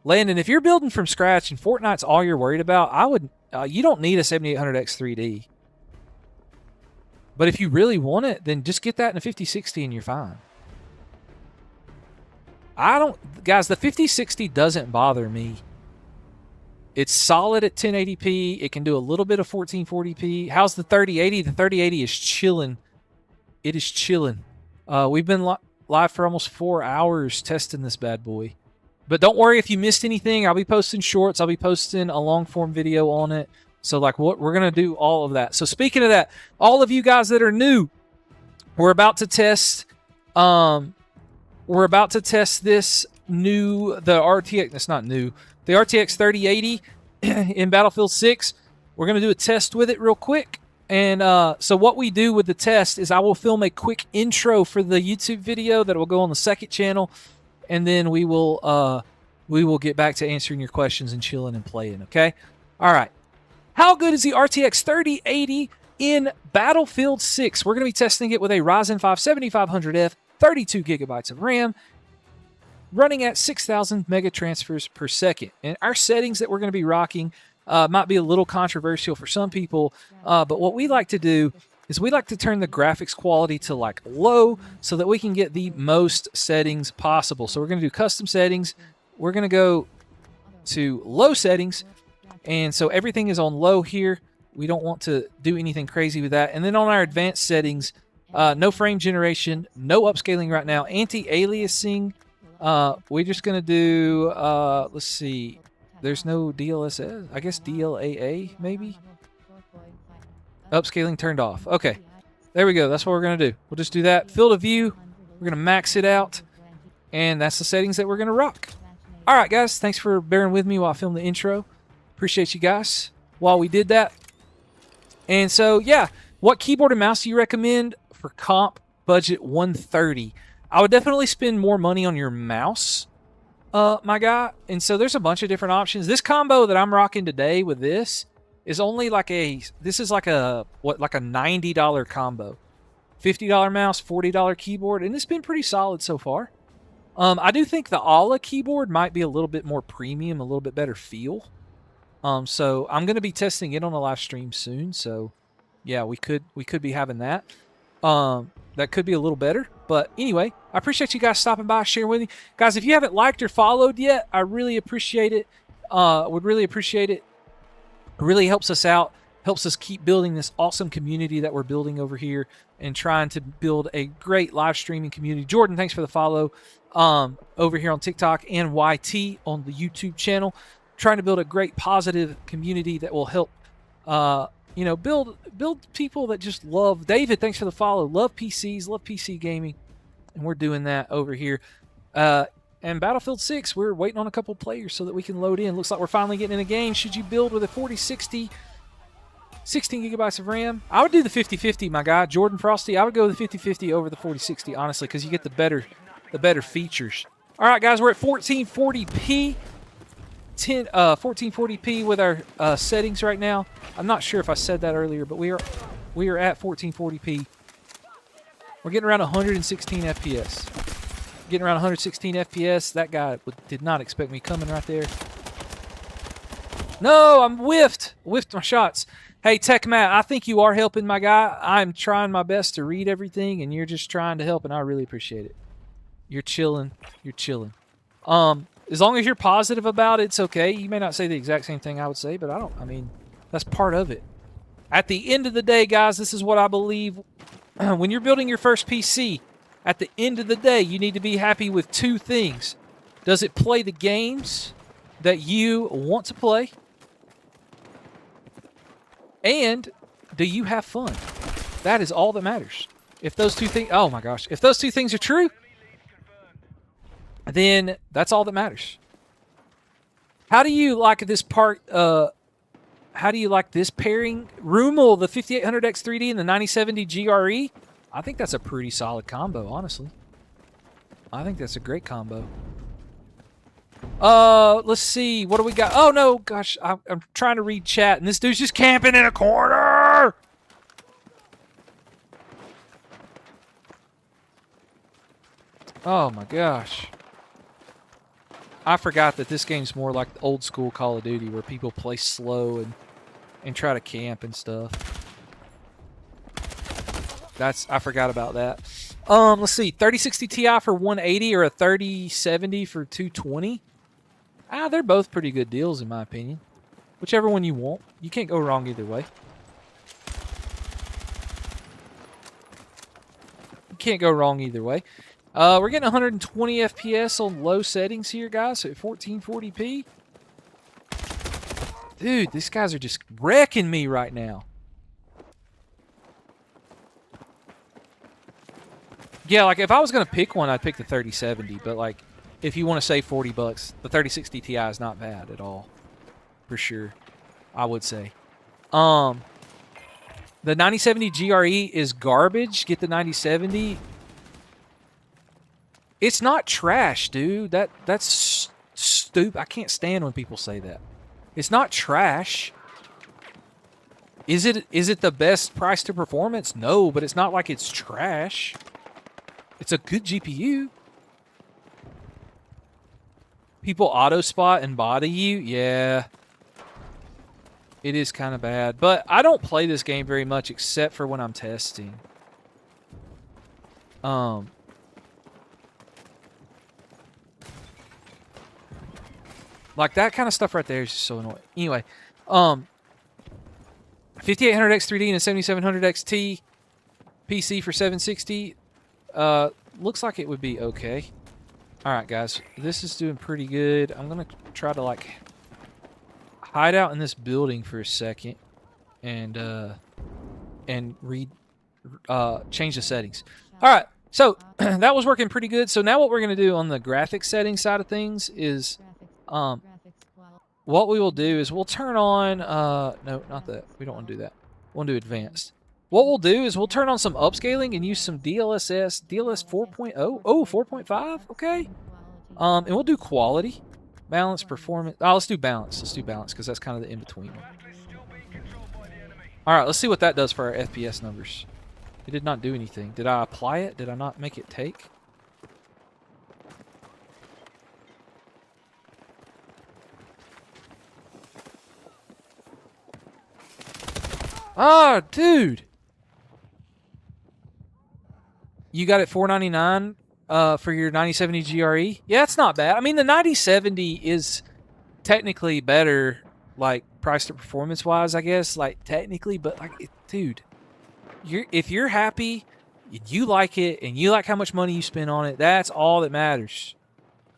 Landon, if you're building from scratch and Fortnite's all you're worried about, you don't need a 7800X3D. But if you really want it, then just get that in a 5060 and you're fine. Guys, the 5060 doesn't bother me. It's solid at 1080p. It can do a little bit of 1440p. How's the 3080? The 3080 is chilling It is chilling. We've been live for almost 4 hours testing this bad boy. But don't worry if you missed anything. I'll be posting shorts. I'll be posting a long form video on it. So like what we're going to do all of that. So speaking of that, all of you guys that are new, we're about to test this new, the RTX, it's not new, the RTX 3080 in Battlefield 6. We're going to do a test with it real quick. And so what we do with the test is I will film a quick intro for the YouTube video that will go on the second channel. And then we will get back to answering your questions and chilling and playing, okay? All right. How good is the RTX 3080 in Battlefield 6? We're going to be testing it with a Ryzen 5 7500F, 32 gigabytes of RAM, running at 6,000 mega transfers per second. And our settings that we're going to be rocking might be a little controversial for some people, but what we like to do is we like to turn the graphics quality to like low so that we can get the most settings possible. So we're going to do custom settings. We're going to go to low settings. And so everything is on low here. We don't want to do anything crazy with that. And then on our advanced settings, no frame generation, no upscaling right now, anti-aliasing. We're just going to do, let's see, there's no DLSS, I guess DLAA maybe? Upscaling turned off. Okay, there we go. That's what we're going to do. We'll just do that. Field of view, we're going to max it out, and that's the settings that we're going to rock. All right, guys, thanks for bearing with me while I film the intro. Appreciate you guys while we did that. And so, yeah, what keyboard and mouse do you recommend for comp budget 130? I would definitely spend more money on your mouse, my guy. And so there's a bunch of different options. This combo that I'm rocking today with this is only like this is like a $90 combo. $50 mouse, $40 keyboard, and it's been pretty solid so far. I do think the Ala keyboard might be a little bit more premium, a little bit better feel. So I'm going to be testing it on a live stream soon. So yeah, we could be having that. That could be a little better. But anyway, I appreciate you guys stopping by, sharing with me. Guys, if you haven't liked or followed yet, I really appreciate it. Would really appreciate it. It really helps us out, helps us keep building this awesome community that we're building over here and trying to build a great live streaming community. Jordan, thanks for the follow over here on TikTok and YT on the YouTube channel. Trying to build a great positive community that will help, build people that just love. David, thanks for the follow. Love PCs, love PC gaming, and we're doing that over here. And Battlefield 6, we're waiting on a couple players so that we can load in. Looks like we're finally getting in a game. Should you build with a 4060, 16 gigabytes of RAM? I would do the 5050, my guy. Jordan Frosty, I would go with the 5050 over the 4060, honestly, because you get the better features. All right, guys, we're at 1440p. 1440p with our settings right now. I'm not sure if I said that earlier, but we are at 1440p. We're getting around 116 FPS. Getting around 116 FPS. That guy did not expect me coming right there. No, I'm whiffed. Whiffed my shots. Hey, Tech Matt, I think you are helping, my guy. I'm trying my best to read everything, and you're just trying to help, and I really appreciate it. You're chilling. You're chilling. As long as you're positive about it, it's okay. You may not say the exact same thing I would say, but I mean, that's part of it. At the end of the day, guys, this is what I believe. When you're building your first PC, at the end of the day, you need to be happy with two things. Does it play the games that you want to play? And do you have fun? That is all that matters. If those two things, oh my gosh, if those two things are true, then that's all that matters. How do you like this part? How do you like this pairing? Rumel, the 5800X3D and the 9070 GRE. I think that's a pretty solid combo, honestly. I think that's a great combo. Let's see. What do we got? Oh, no. Gosh, I'm trying to read chat, and this dude's just camping in a corner. Oh, my gosh. I forgot that this game's more like the old school Call of Duty where people play slow and try to camp and stuff. I forgot about that. Let's see. 3060 Ti for 180 or a 3070 for 220? They're both pretty good deals in my opinion. Whichever one you want. You can't go wrong either way. can't go wrong either way. We're getting 120 FPS on low settings here, guys, at 1440p. Dude, these guys are just wrecking me right now. Yeah, like if I was gonna pick one, I'd pick the 3070. But like, if you want to save 40 bucks, the 3060 Ti is not bad at all, for sure. I would say. The 9070 GRE is garbage. Get the 9070. It's not trash, dude. That's stupid. I can't stand when people say that. It's not trash. Is it the best price to performance? No, but it's not like it's trash. It's a good GPU. People auto spot and body you. Yeah. It is kind of bad. But I don't play this game very much except for when I'm testing. Like that kind of stuff right there is just so annoying. Anyway, 5800X 3D and a 7700 XT PC for 760. Looks like it would be okay. All right, guys, this is doing pretty good. I'm gonna try to like hide out in this building for a second and change the settings. All right, so that was working pretty good. So now what we're gonna do on the graphics setting side of things is what we will do is we'll turn on no, not that. We don't want to do that. We'll do advanced. What we'll do is we'll turn on some upscaling and use some DLSS 4.0. Oh, 4.5. Okay. And we'll do quality, balance, performance. Oh, let's do balance. Let's do balance because that's kind of the in between one. All right, let's see what that does for our FPS numbers. It did not do anything. Did I apply it? Did I not make it take? Ah, dude. You got it $499 for your 9070 GRE? Yeah, it's not bad. I mean, the 9070 is technically better, like, price to performance wise, I guess, like, technically, but, like, dude, if you're happy, you like it, and you like how much money you spend on it, that's all that matters.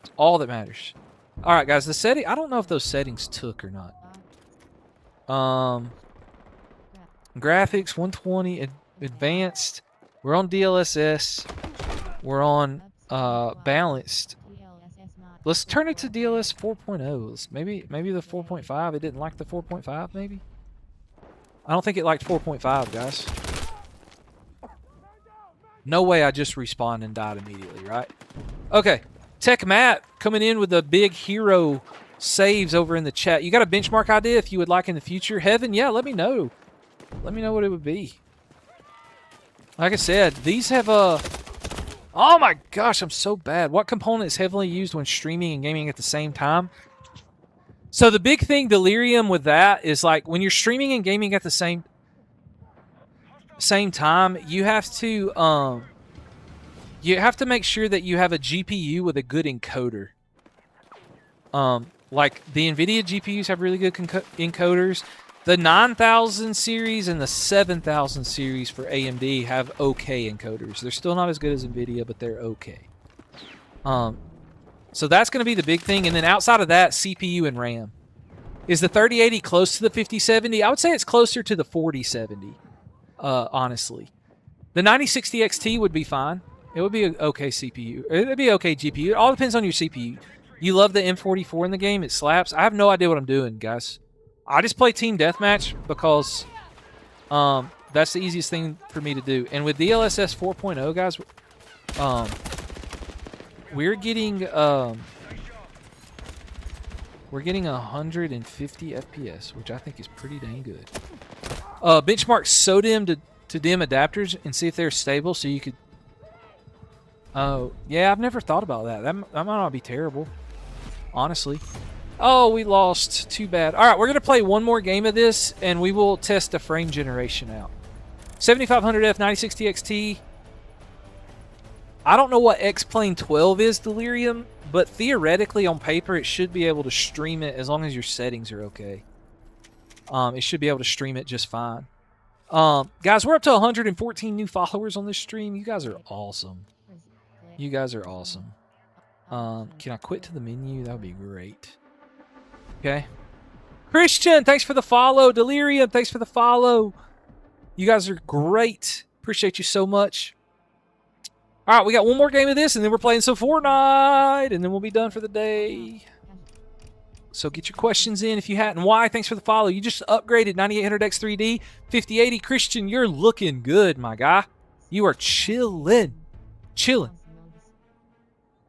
It's all that matters. All right, guys, the setting, I don't know if those settings took or not. Graphics, 120, advanced. We're on DLSS. We're on balanced. Let's turn it to DLS 4.0. Maybe the 4.5. It didn't like the 4.5, maybe? I don't think it liked 4.5, guys. No way I just respawned and died immediately, right? Okay. Tech Matt coming in with the big hero saves over in the chat. You got a benchmark idea if you would like in the future? Heaven, yeah, let me know. Let me know what it would be. Like I said, these have a... Oh my gosh, I'm so bad. What component is heavily used when streaming and gaming at the same time? So the big thing, Delirium, with that is like when you're streaming and gaming at the same time, you have to make sure that you have a GPU with a good encoder. Like the NVIDIA GPUs have really good encoders. The 9000 series and the 7000 series for AMD have okay encoders. They're still not as good as NVIDIA, but they're okay. So that's going to be the big thing. And then outside of that, CPU and RAM. Is the 3080 close to the 5070? I would say it's closer to the 4070, honestly. The 9060 XT would be fine. It would be an okay CPU. It would be okay GPU. It all depends on your CPU. You love the M44 in the game. It slaps. I have no idea what I'm doing, guys. I just play Team Deathmatch because that's the easiest thing for me to do. And with DLSS 4.0, guys, we're getting 150 FPS, which I think is pretty dang good. Benchmark SODIMM to DIMM adapters and see if they're stable so you could... Oh, yeah, I've never thought about that. That might not be terrible, honestly. Oh, we lost. Too bad. All right, we're going to play one more game of this, and we will test the frame generation out. 7500F 9060 XT. I don't know what X-Plane 12 is, Delirium, but theoretically on paper it should be able to stream it as long as your settings are okay. It should be able to stream it just fine. Guys, we're up to 114 new followers on this stream. You guys are awesome. You guys are awesome. Can I quit to the menu? That would be great. Okay. Christian, thanks for the follow. Delirium, thanks for the follow. You guys are great. Appreciate you so much. All right, we got one more game of this, and then we're playing some Fortnite, and then we'll be done for the day. So get your questions in if you hadn't. Why? Thanks for the follow. You just upgraded 9800X 3D, 5080. Christian, you're looking good, my guy. You are chilling. Chilling.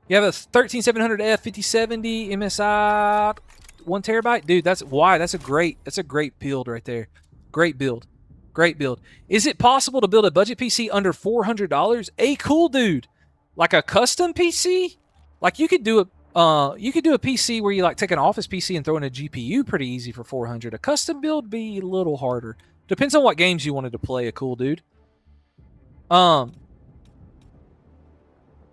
You have a 13700F 5070 MSI 1 terabyte. Dude, that's a great build right there. Great build. Great build. Is it possible to build a budget PC under $400? A cool dude. Like a custom PC? Like you could do a PC where you like take an office PC and throw in a GPU pretty easy for $400. A custom build be a little harder. Depends on what games you wanted to play, a cool dude.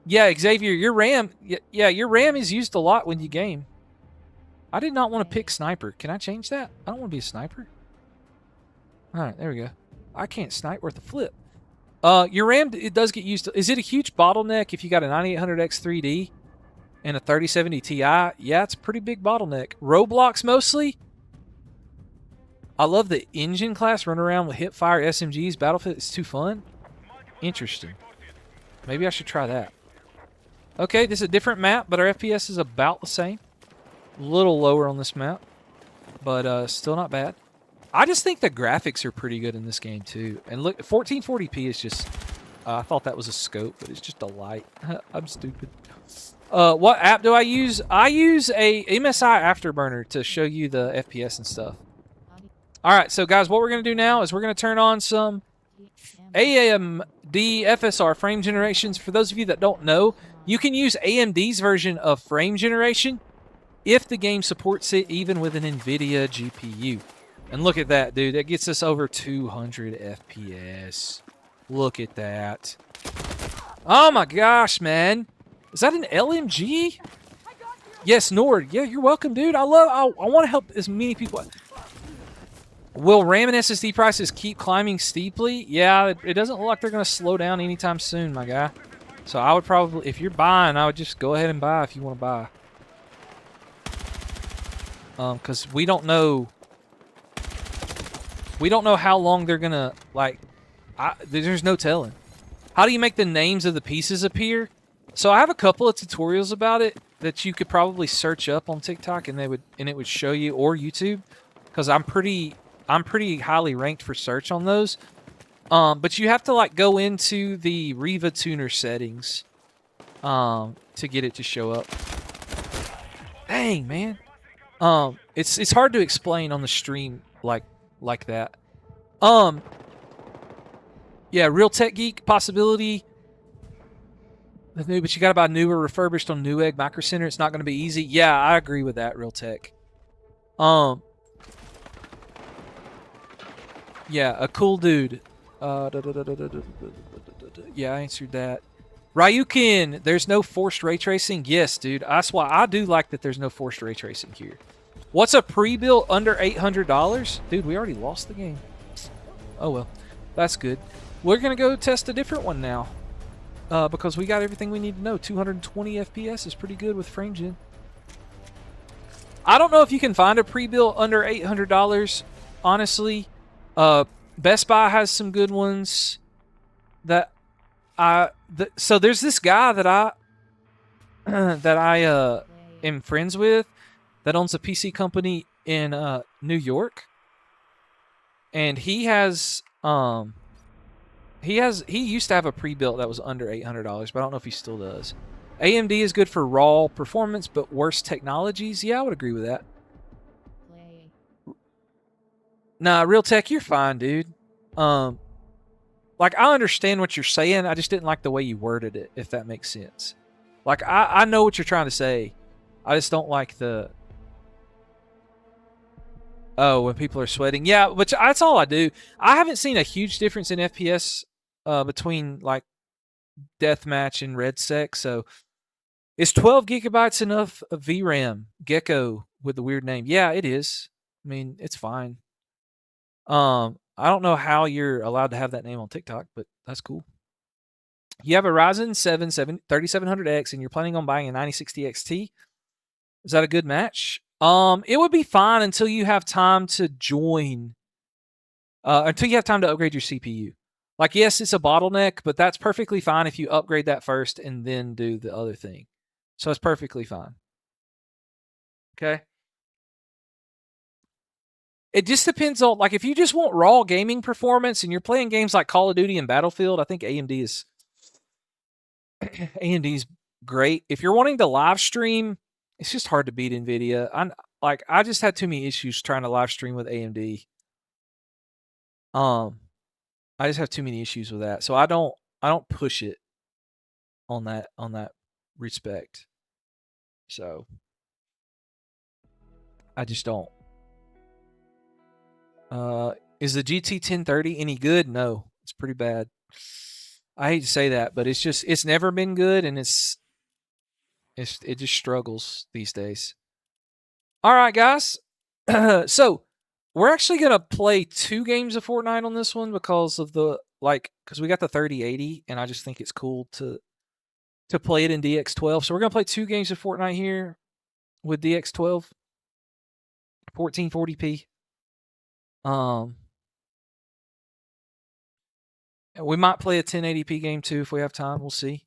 Yeah, Xavier, your RAM, your RAM is used a lot when you game. I did not want to pick sniper. Can I change that? I don't want to be a sniper. All right, there we go. I can't snipe worth a flip. Your RAM, it does get used to. Is it a huge bottleneck if you got a 9800X 3D and a 3070 Ti? Yeah, it's a pretty big bottleneck. Roblox mostly. I love the engine class. Run around with hipfire SMGs. Battlefield is too fun. Interesting. Maybe I should try that. Okay, this is a different map, but our FPS is about the same. A little lower on this map, but still not bad. I just think the graphics are pretty good in this game too. And look, 1440p is just, I thought that was a scope, but it's just a light. I'm stupid. What app do I use? I use a MSI Afterburner to show you the FPS and stuff. All right, so guys, what we're going to do now is we're going to turn on some AMD FSR frame generations. For those of you that don't know, you can use AMD's version of frame generation if the game supports it, even with an NVIDIA GPU. And look at that, dude. That gets us over 200 FPS. Look at that. Oh my gosh, man. Is that an LMG? Yes, Nord. Yeah, you're welcome, dude. I want to help as many people. Will RAM and SSD prices keep climbing steeply? Yeah, it doesn't look like they're going to slow down anytime soon, my guy. So I would probably, if you're buying, I would just go ahead and buy if you want to buy. Because we don't know how long they're gonna, like, there's no telling. How do you make the names of the pieces appear? So I have a couple of tutorials about it that you could probably search up on TikTok and it would show you, or YouTube, because I'm pretty highly ranked for search on those. But you have to like go into the Riva tuner settings to get it to show up. Dang, man. It's hard to explain on the stream like that. Yeah, Real Tech Geek possibility. But you gotta buy new or refurbished on Newegg Micro Center. It's not gonna be easy. Yeah, I agree with that, Real Tech. Yeah, a cool dude. Yeah, I answered that. Ryukin, there's no forced ray tracing. Yes, dude. That's why I do like that there's no forced ray tracing here. What's a pre-built under $800? Dude, we already lost the game. Oh, well. That's good. We're going to go test a different one now. Because we got everything we need to know. 220 FPS is pretty good with frame gen. I don't know if you can find a pre-built under $800, honestly. Best Buy has some good ones. So there's this guy that I am friends with that owns a PC company in New York, and he used to have a pre-built that was under $800, but I don't know if he still does. AMD is good for raw performance, but worse technologies. Yeah, I would agree with that. Nah, Real Tech, you're fine, dude. Like, I understand what you're saying. I just didn't like the way you worded it, if that makes sense. Like, I know what you're trying to say. I just don't like the... Oh, when people are sweating. Yeah, but that's all I do. I haven't seen a huge difference in FPS between, like, Deathmatch and RedSec, so... Is 12 gigabytes enough of VRAM? Gecko with the weird name. Yeah, it is. I mean, it's fine. I don't know how you're allowed to have that name on TikTok, but that's cool. You have a Ryzen 7 3700X and you're planning on buying a 9060 XT. Is that a good match? It would be fine until you have time to join, until you have time to upgrade your CPU. Like, yes, it's a bottleneck, but that's perfectly fine if you upgrade that first and then do the other thing. So it's perfectly fine. Okay. It just depends on, like, if you just want raw gaming performance and you're playing games like Call of Duty and Battlefield, I think AMD's great. If you're wanting to live stream, it's just hard to beat NVIDIA. I just had too many issues trying to live stream with AMD. I just have too many issues with that. So I don't push it on that respect. So I just don't. Is the GT 1030 any good? No, it's pretty bad. I hate to say that, but it's never been good, and it just struggles these days. All right, guys. So we're actually gonna play 2 games of Fortnite on this one because of because we got the 3080, and I just think it's cool to play it in DX12. So we're gonna play 2 games of Fortnite here with DX12, 1440p. We might play a 1080p game too if we have time. We'll see.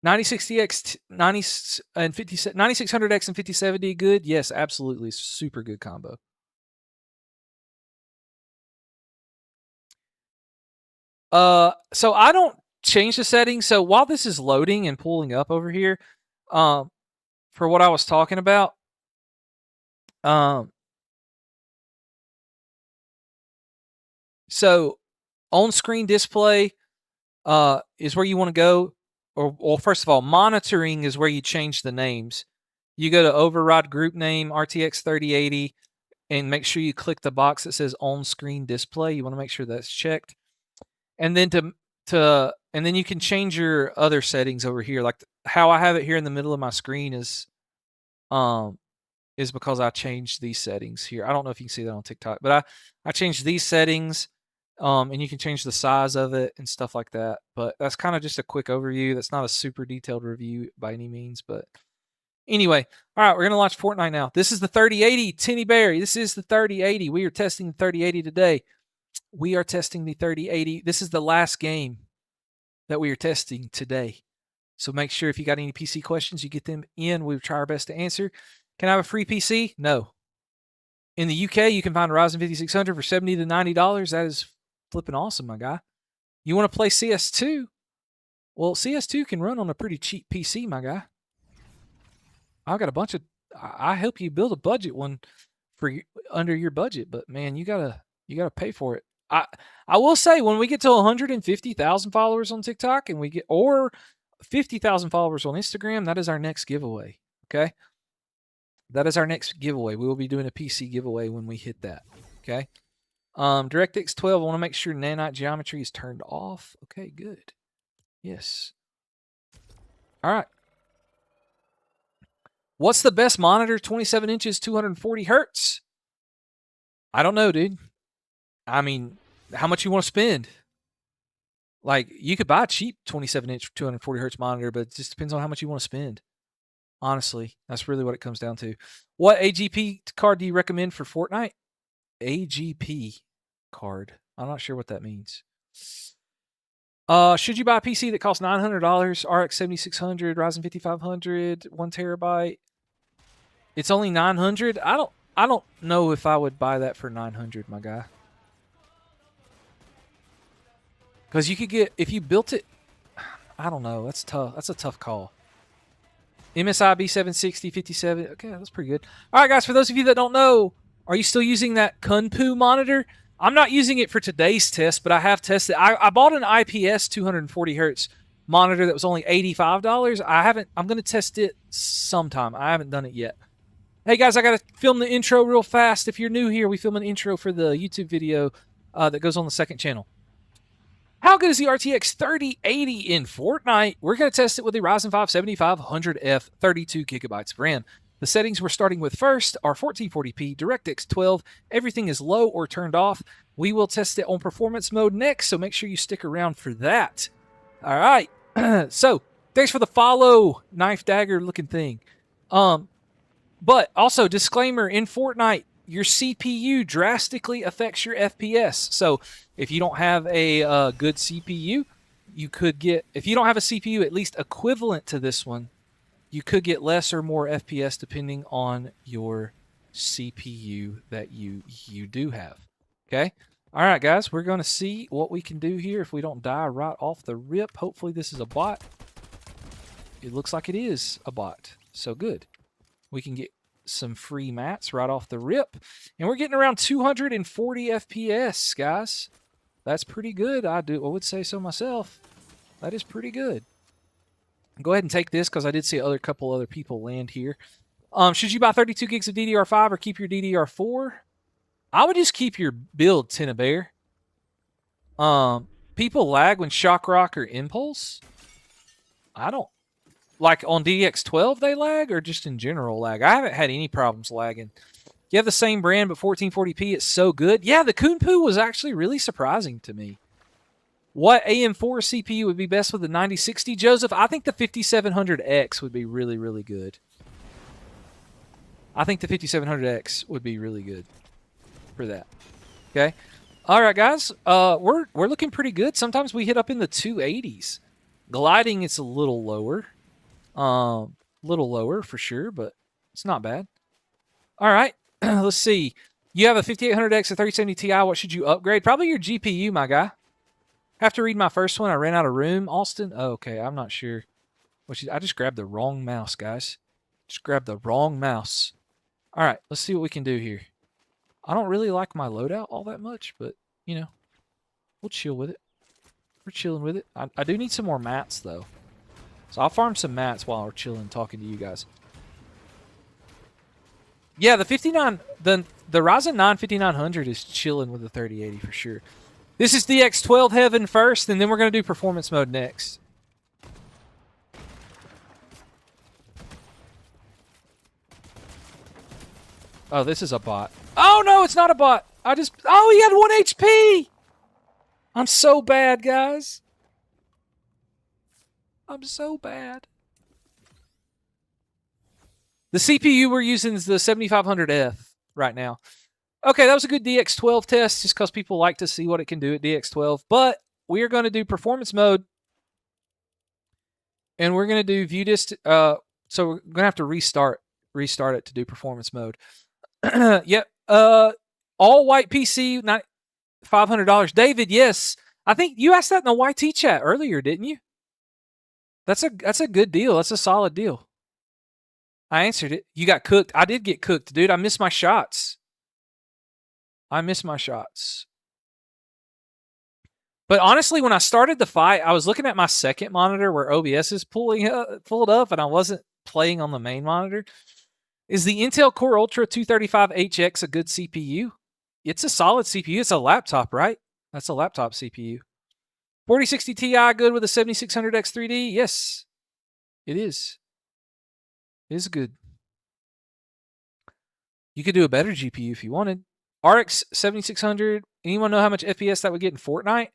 $9060X, 9600X and 5070 good? Yes, absolutely. Super good combo. So I don't change the settings. So while this is loading and pulling up over here, for what I was talking about, so on-screen display is where you want to go. Or first of all, monitoring is where you change the names. You go to override group name, RTX 3080, and make sure you click the box that says on-screen display. You want to make sure that's checked. And then and then you can change your other settings over here. Like how I have it here in the middle of my screen is because I changed these settings here. I don't know if you can see that on TikTok, but I changed these settings. And you can change the size of it and stuff like that. But that's kind of just a quick overview. That's not a super detailed review by any means. But anyway, all right, we're going to launch Fortnite now. This is the 3080, Tinny Berry. This is the 3080. We are testing the 3080 today. We are testing the 3080. This is the last game that we are testing today. So make sure if you got any PC questions, you get them in. We'll try our best to answer. Can I have a free PC? No. In the UK, you can find a Ryzen 5600 for $70 to $90. That is flipping awesome, my guy. You want to play CS2? Well, CS2 can run on a pretty cheap PC, my guy. I've got a bunch of. I help you build a budget one for under your budget, but man, you gotta pay for it. I will say when we get to 150,000 followers on TikTok and we get or 50,000 followers on Instagram, that is our next giveaway. Okay, that is our next giveaway. We will be doing a PC giveaway when we hit that. Okay. DirectX 12, I want to make sure nanite geometry is turned off. Okay, good. Yes. All right. What's the best monitor? 27 inches, 240 hertz. I don't know, dude. I mean, how much you want to spend? Like, you could buy a cheap 27-inch, 240 hertz monitor, but it just depends on how much you want to spend. Honestly, that's really what it comes down to. What AGP card do you recommend for Fortnite? AGP card. I'm not sure what that means. Should you buy a PC that costs $900? RX 7600, Ryzen 5500, 1 terabyte. It's only $900. I don't know if I would buy that for $900, my guy. Because you could get, if you built it, I don't know. That's tough. That's a tough call. MSI B760 57. Okay, that's pretty good. All right, guys. For those of you that don't know, are you still using that Kunpu monitor? I'm not using it for today's test, but I have tested. I bought an IPS 240 hertz monitor that was only $85. I'm going to test it sometime. I haven't done it yet. Hey guys, I got to film the intro real fast. If you're new here, we film an intro for the YouTube video that goes on the second channel. How good is the RTX 3080 in Fortnite? We're going to test it with the Ryzen 5 7500F, 32 gigabytes of RAM. The settings we're starting with first are 1440p, DirectX 12. Everything is low or turned off. We will test it on performance mode next, so make sure you stick around for that. All right. So, thanks for the follow, knife dagger looking thing. But also, disclaimer, in Fortnite, your CPU drastically affects your FPS. So, if you don't have a good CPU, you could get, if you don't have a CPU at least equivalent to this one, you could get less or more FPS depending on your CPU that you do have. Okay? All right, guys, we're going to see what we can do here if we don't die right off the rip. Hopefully this is a bot. It looks like it is a bot. So good. We can get some free mats right off the rip. And we're getting around 240 FPS, guys. That's pretty good. I would say so myself. That is pretty good. Go ahead and take this because I did see a couple other people land here. Should you buy 32 gigs of DDR5 or keep your DDR4? I would just keep your build, Bear. People lag when Shock Rock or Impulse. I don't. Like on DX12 they lag or just in general lag? I haven't had any problems lagging. You have the same brand but 1440p, it's so good. Yeah, the Kunpu was actually really surprising to me. What AM4 CPU would be best with the 9060, Joseph? I think the 5700X would be really, really good. I think the 5700X would be really good for that. Okay. All right, guys. We're looking pretty good. Sometimes we hit up in the 280s. Gliding, it's a little lower. Little lower for sure, but it's not bad. All right. Let's see. You have a 5800X, a 3070 Ti. What should you upgrade? Probably your GPU, my guy. Have to read my first one. I ran out of room. Austin? Oh, okay, I'm not sure. I just grabbed the wrong mouse, guys. Just grabbed the wrong mouse. All right, let's see what we can do here. I don't really like my loadout all that much, but, you know, we'll chill with it. We're chilling with it. I do need some more mats, though. So I'll farm some mats while we're chilling talking to you guys. Yeah, the Ryzen 9 5900 is chilling with the 3080 for sure. This is DX12 heaven first, and then we're going to do performance mode next. Oh, this is a bot. Oh, no, it's not a bot. Oh, he had 1 HP. I'm so bad, guys. I'm so bad. The CPU we're using is the 7500F right now. Okay, that was a good DX12 test just because people like to see what it can do at DX12. But we are going to do performance mode. And we're going to do view distance. So we're going to have to restart it to do performance mode. Yep. All white PC, $500. David, yes. I think you asked that in the YT chat earlier, didn't you? That's a good deal. That's a solid deal. I answered it. You got cooked. I did get cooked, dude. I missed my shots. But honestly, when I started the fight, I was looking at my second monitor where OBS is pulled up, and I wasn't playing on the main monitor. Is the Intel Core Ultra 235HX a good CPU? It's a solid CPU. It's a laptop, right? That's a laptop CPU. 4060 Ti good with a 7600X 3D? Yes, it is. It is good. You could do a better GPU if you wanted. RX 7600. Anyone know how much FPS that would get in Fortnite?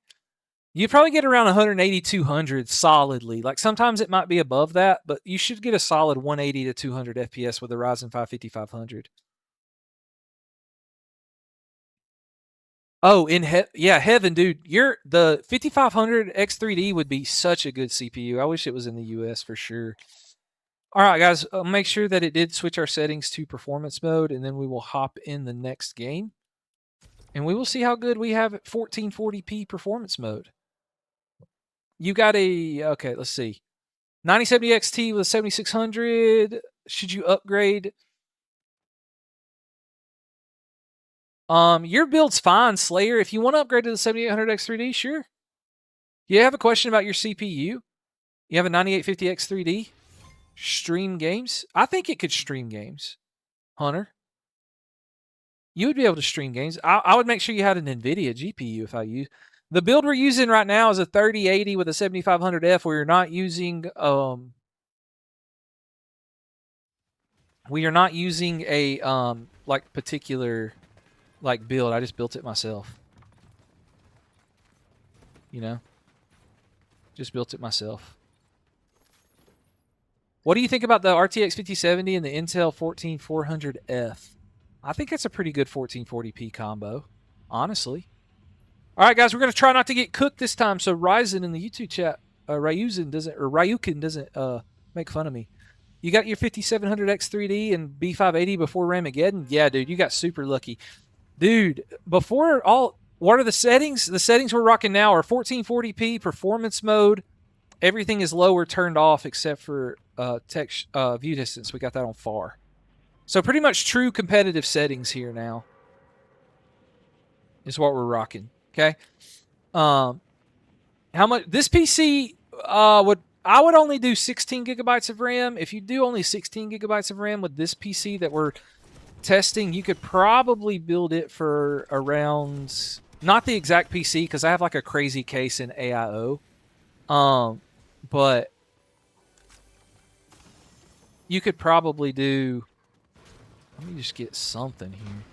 You'd probably get around 180, 200 solidly. Like sometimes it might be above that, but you should get a solid 180 to 200 FPS with a Ryzen 5 5500. Oh, heaven, dude. The 5500 X3D would be such a good CPU. I wish it was in the US for sure. All right, guys, make sure that it did switch our settings to performance mode, and then we will hop in the next game. And we will see how good we have at 1440p performance mode. You got okay, let's see. 9070 XT with a 7600. Should you upgrade? Your build's fine, Slayer. If you want to upgrade to the 7800 X3D, sure. You have a question about your CPU? You have a 9850 X3D? Stream games? I think it could stream games. Hunter? You would be able to stream games. I would make sure you had an NVIDIA GPU if I use. The build we're using right now is a 3080 with a 7500F. We're not using We are not using a like particular like build. I just built it myself. You know? Just built it myself. What do you think about the RTX 5070 and the Intel 14400F? I think that's a pretty good 1440p combo, honestly. All right, guys, we're going to try not to get cooked this time. So Ryzen in the YouTube chat, Ryukin doesn't make fun of me. You got your 5700X 3D and B580 before Ramageddon? Yeah, dude, you got super lucky. Dude, before all, what are the settings? The settings we're rocking now are 1440p, performance mode. Everything is lower turned off except for view distance. We got that on far. So pretty much true competitive settings here now is what we're rocking. Okay. How much this PC I would only do 16 gigabytes of RAM. If you do only 16 gigabytes of RAM with this PC that we're testing, you could probably build it for around, not the exact PC because I have like a crazy case in AIO. But you could probably do, let me just get something here.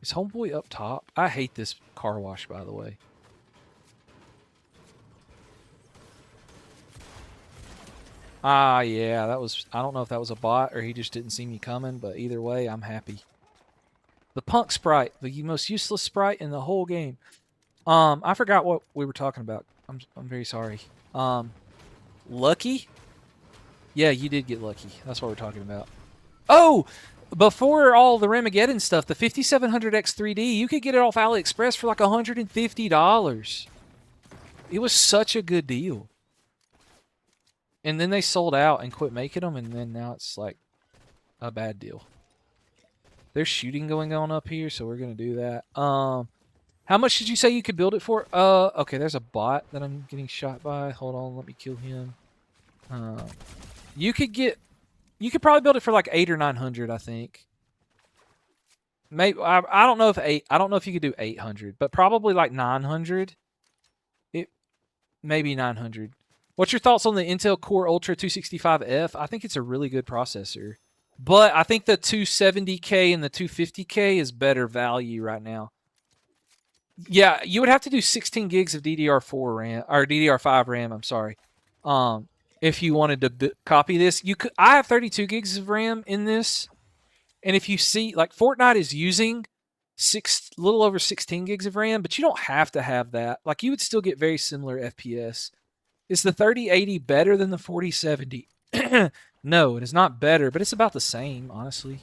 Is Homeboy up top? I hate this car wash, by the way. Ah, yeah, that was, I don't know if that was a bot or he just didn't see me coming, but either way, I'm happy. The Punk Sprite, the most useless sprite in the whole game. I forgot what we were talking about. I'm very sorry. Lucky? Yeah, you did get lucky. That's what we're talking about. Oh! Before all the Ramageddon stuff, the 5700X 3D, you could get it off AliExpress for like $150. It was such a good deal. And then they sold out and quit making them, and then now it's like a bad deal. There's shooting going on up here, so we're going to do that. How much did you say you could build it for? Okay, there's a bot that I'm getting shot by. Hold on, let me kill him. You could probably build it for like 800 or 900, I think. Maybe I don't know if I don't know if you could do 800, but probably like 900. Maybe 900. What's your thoughts on the Intel Core Ultra 265F? I think it's a really good processor, but I think the 270K and the 250K is better value right now. Yeah, you would have to do 16 gigs of DDR4 RAM or DDR5 RAM. I'm sorry. If you wanted to copy this, you could. I have 32 gigs of RAM in this, and if you see, like Fortnite is using little over 16 gigs of RAM, but you don't have to have that. Like you would still get very similar FPS. Is the 3080 better than the 4070? No, it is not better, but it's about the same, honestly.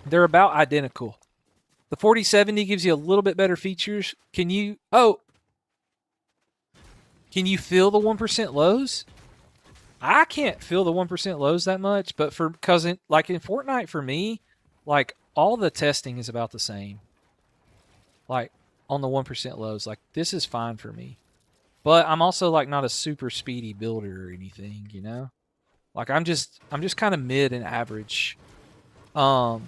They're about identical. The 4070 gives you a little bit better features. Can you feel the 1% lows? I can't feel the 1% lows that much, but because in Fortnite for me, like all the testing is about the same. Like on the 1% lows, like this is fine for me. But I'm also like not a super speedy builder or anything, you know? Like I'm just kind of mid and average. Hey,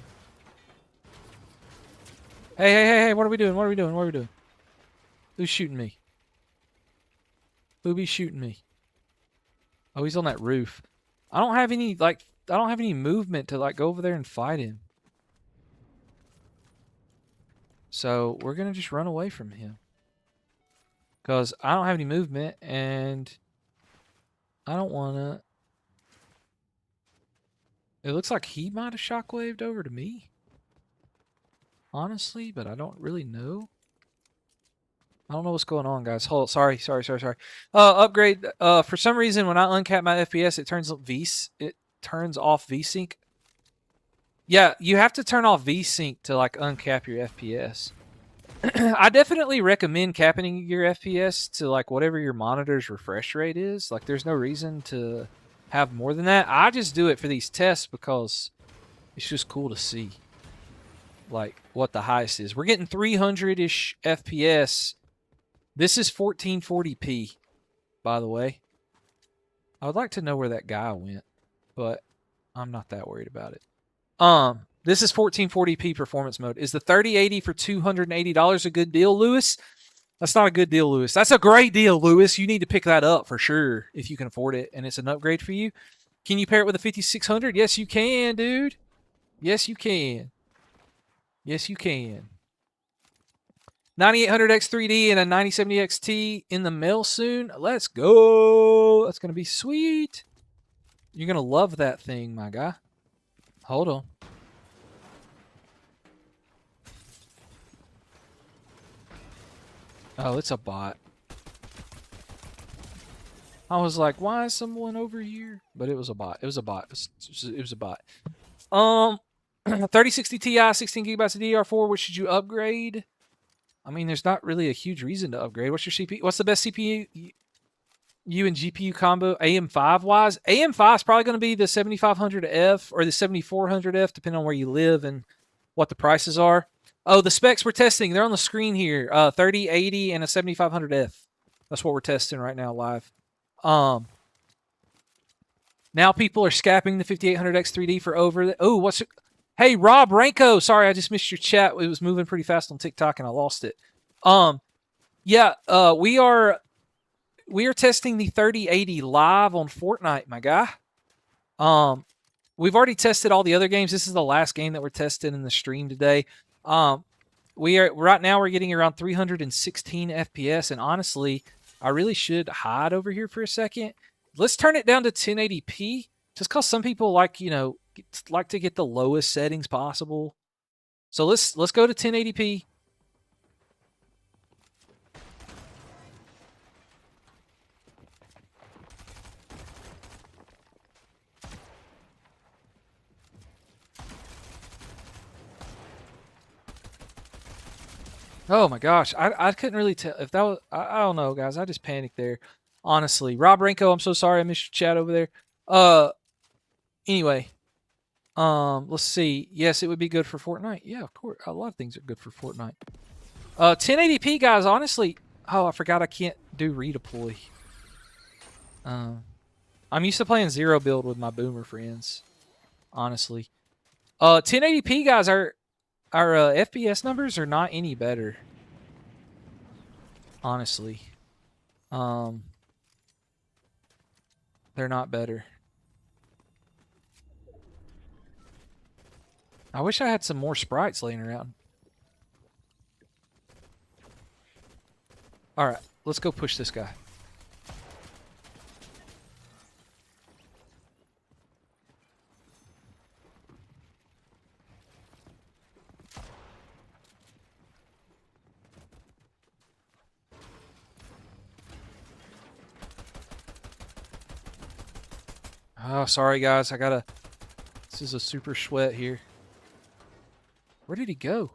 what are we doing? What are we doing? What are we doing? Who's shooting me? Who be shooting me? Oh, he's on that roof. I don't have any movement to like go over there and fight him. So we're gonna just run away from him. Because I don't have any movement and I don't wanna. It looks like he might have shockwaved over to me. Honestly, but I don't really know. I don't know what's going on, guys. Hold on. Sorry. Upgrade. For some reason, when I uncap my FPS, it turns off VSync. Yeah, you have to turn off VSync to like uncap your FPS. I definitely recommend capping your FPS to like whatever your monitor's refresh rate is. Like, there's no reason to have more than that. I just do it for these tests because it's just cool to see like what the highest is. We're getting 300-ish FPS. This is 1440p, by the way. I would like to know where that guy went, but I'm not that worried about it. This is 1440p performance mode. Is the 3080 for $280 a good deal, Lewis? That's not a good deal, Lewis. That's a great deal, Lewis. You need to pick that up for sure if you can afford it and it's an upgrade for you. Can you pair it with a 5600? Yes, you can, dude. Yes, you can. Yes, you can. 9800X 3D and a 9070 XT in the mail soon. Let's go. That's going to be sweet. You're going to love that thing, my guy. Hold on. Oh, it's a bot. I was like, why is someone over here? But it was a bot. It was a bot. It was a bot. 3060 Ti, 16 gigabytes of DDR4. What should you upgrade? I mean, there's not really a huge reason to upgrade. What's your CPU? What's the best CPU you and GPU combo AM5 wise? AM5 is probably going to be the 7500F or the 7400F, depending on where you live and what the prices are. Oh, the specs we're testing. They're on the screen here. 3080 and a 7500F. That's what we're testing right now live. Now people are scapping the 5800X 3D for over. Oh, what's it? Hey, Rob Ranko. Sorry, I just missed your chat. It was moving pretty fast on TikTok and I lost it. Yeah, we are testing the 3080 live on Fortnite, my guy. We've already tested all the other games. This is the last game that we're testing in the stream today. Right now we're getting around 316 FPS, and honestly, I really should hide over here for a second. Let's turn it down to 1080p, just because some people like to get the lowest settings possible. So let's go to 1080p. Oh my gosh, I couldn't really tell if that was. I don't know, guys. I just panicked there. Honestly, Rob Renko, I'm so sorry I missed your chat over there. Anyway, let's see. Yes, it would be good for Fortnite. Yeah, of course. A lot of things are good for Fortnite. 1080p, guys. Honestly, oh, I forgot I can't do redeploy. I'm used to playing zero build with my boomer friends. Honestly, 1080p, guys. Our FPS numbers are not any better. Honestly, they're not better. I wish I had some more sprites laying around. All right, let's go push this guy. Oh, sorry guys, this is a super sweat here. Where did he go?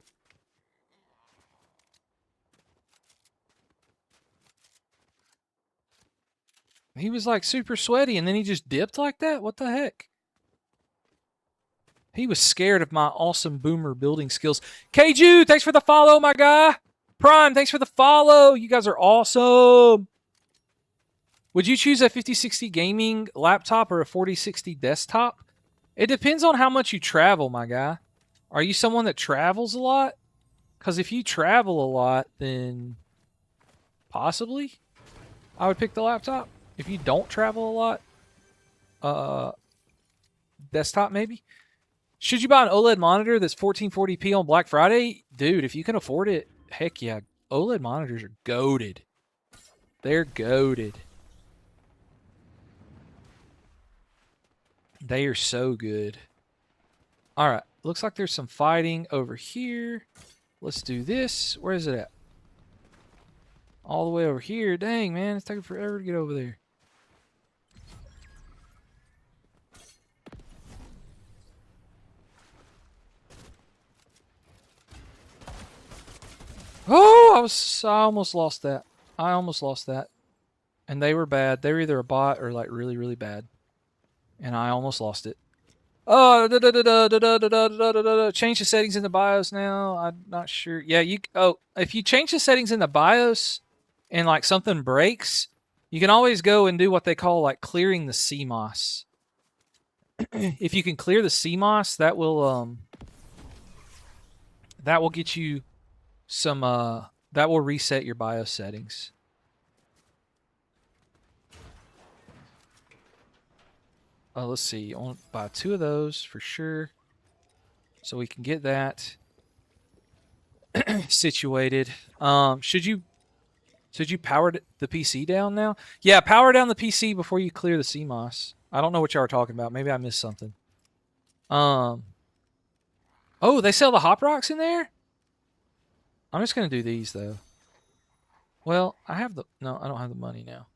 He was like super sweaty and then he just dipped like that? What the heck? He was scared of my awesome boomer building skills. Kju, thanks for the follow, my guy. Prime, thanks for the follow. You guys are awesome. Would you choose a 5060 gaming laptop or a 4060 desktop? It depends on how much you travel, my guy. Are you someone that travels a lot? Because if you travel a lot, then possibly I would pick the laptop. If you don't travel a lot, desktop maybe. Should you buy an OLED monitor that's 1440p on Black Friday? Dude, if you can afford it, heck yeah. OLED monitors are goated. They're goated. They are so good. All right. Looks like there's some fighting over here. Let's do this. Where is it at? All the way over here. Dang, man. It's taking forever to get over there. Oh, I almost lost that. I almost lost that. And they were bad. They were either a bot or like really, really bad. And I almost lost it. Oh, change the settings in the BIOS now. I'm not sure. Yeah, if you change the settings in the BIOS and like something breaks, you can always go and do what they call like clearing the CMOS. If you can clear the CMOS, that will get you some that will reset your BIOS settings. Let's see. I want to buy 2 of those for sure, so we can get that situated. Should you power the PC down now? Yeah, power down the PC before you clear the CMOS. I don't know what y'all are talking about. Maybe I missed something. Oh, they sell the hop rocks in there? I'm just gonna do these though. Well, I don't have the money now.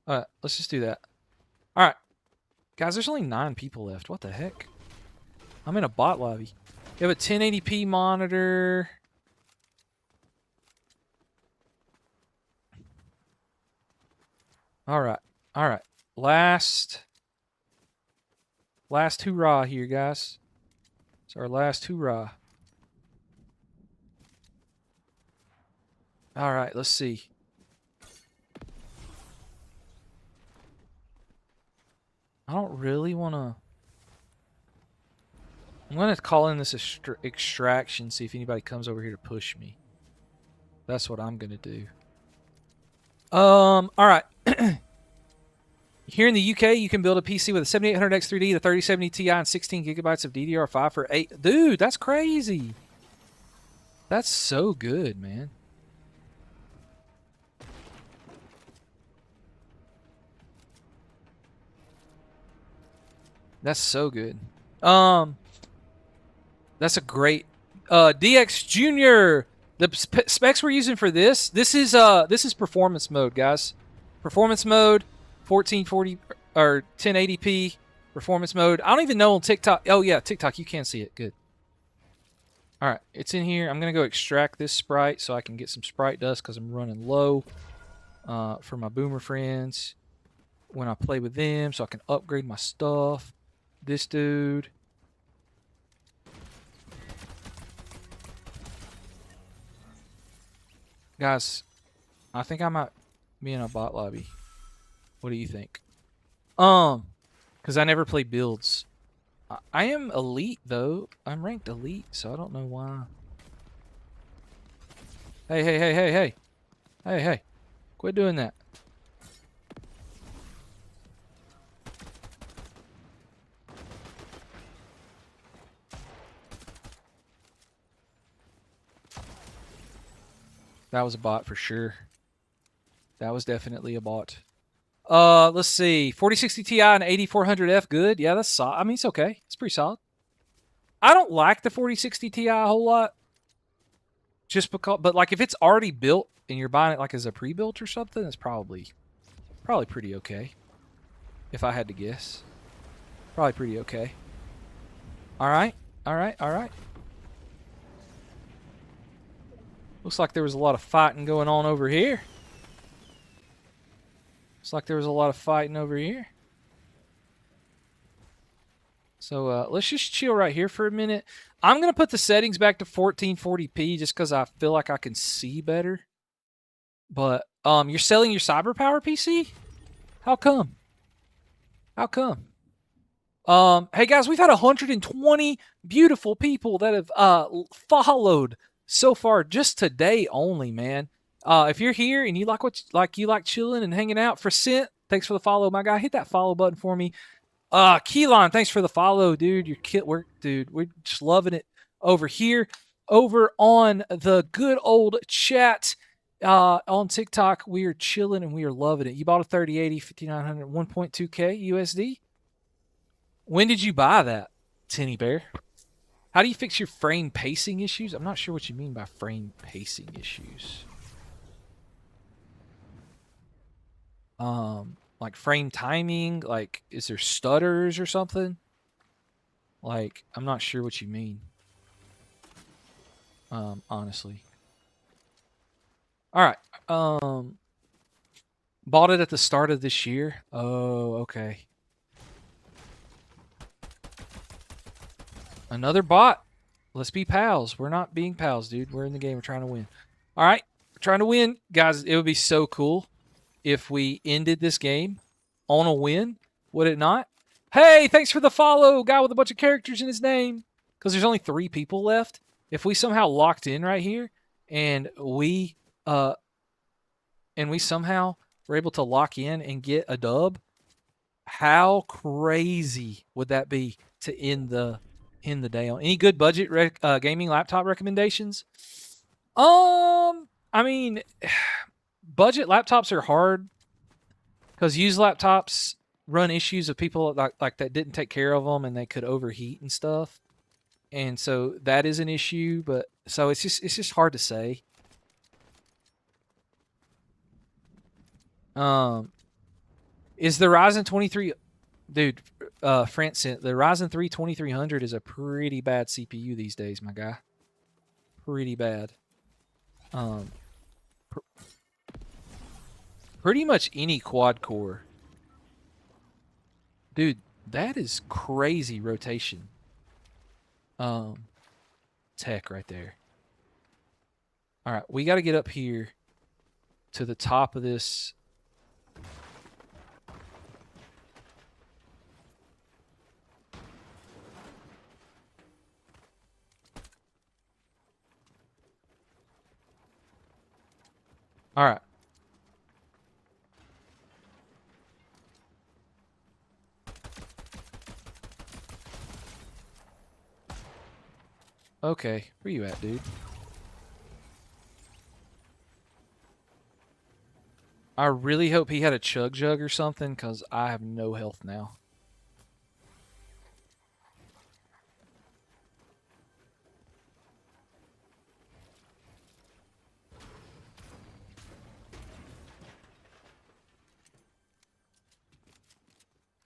Alright, let's just do that. Alright. Guys, there's only 9 people left. What the heck? I'm in a bot lobby. You have a 1080p monitor. Alright. Alright. Last hurrah here, guys. It's our last hurrah. Alright, let's see. I don't really want to... I'm going to call in this extraction, see if anybody comes over here to push me. That's what I'm going to do. Alright. Here in the UK, you can build a PC with a 7800X3D, the 3070 Ti, and 16 gigabytes of DDR5 for 8... Dude, that's crazy! That's so good, man. That's so good. That's a great DX Junior. The specs we're using for this is performance mode, guys. Performance mode, 1440 or 1080p performance mode. I don't even know on TikTok. Oh yeah, TikTok, you can see it. Good. All right, it's in here. I'm gonna go extract this sprite so I can get some sprite dust because I'm running low for my boomer friends when I play with them, so I can upgrade my stuff. This dude. Guys, I think I might be in a bot lobby. What do you think? Because I never play builds. I am elite, though. I'm ranked elite, so I don't know why. Hey, hey, hey, hey, hey. Hey, hey. Quit doing that. That was a bot for sure. That was definitely a bot. Let's see. 4060 Ti and 8400F, good. Yeah, that's solid. I mean, it's okay. It's pretty solid. I don't like the 4060 Ti a whole lot. Just because, but like if it's already built and you're buying it like as a pre-built or something, it's probably pretty okay. If I had to guess. Probably pretty okay. Alright. Alright, alright. Looks like there was a lot of fighting going on over here. Looks like there was a lot of fighting over here. So let's just chill right here for a minute. I'm going to put the settings back to 1440p just because I feel like I can see better. But you're selling your CyberPower PC? How come? How come? Hey guys, we've had 120 beautiful people that have followed so far just today only, man. If you're here and you like chilling and hanging out, for Cent, thanks for the follow, my guy. Hit that follow button for me. Keelan, thanks for the follow, dude. We're just loving it over here. Over on the good old chat on TikTok, we are chilling and we are loving it. You bought a 3080, 5900, 1.2K USD. When did you buy that, Tinny Bear? How do you fix your frame pacing issues? I'm not sure what you mean by frame pacing issues. Like frame timing, like is there stutters or something? Like, I'm not sure what you mean. Honestly. All right. Bought it at the start of this year. Oh, okay. Another bot. Let's be pals. We're not being pals, dude. We're in the game. We're trying to win. All right. We're trying to win. Guys, it would be so cool if we ended this game on a win. Would it not? Hey, thanks for the follow, guy with a bunch of characters in his name. Because there's only 3 people left. If we somehow locked in right here and we somehow were able to lock in and get a dub, How crazy would that be to end the day on? Any good budget gaming laptop recommendations? I mean, budget laptops are hard because used laptops run issues of people like that didn't take care of them and they could overheat and stuff, and so that is an issue. But so it's just hard to say. Is the Ryzen 23, dude? France sent the Ryzen 3 2300 is a pretty bad CPU these days, my guy. Pretty bad. Pretty much any quad core. Dude, that is crazy rotation. Tech right there. All right, we got to get up here to the top of this. All right. Okay, where you at, dude? I really hope he had a chug jug or something, because I have no health now.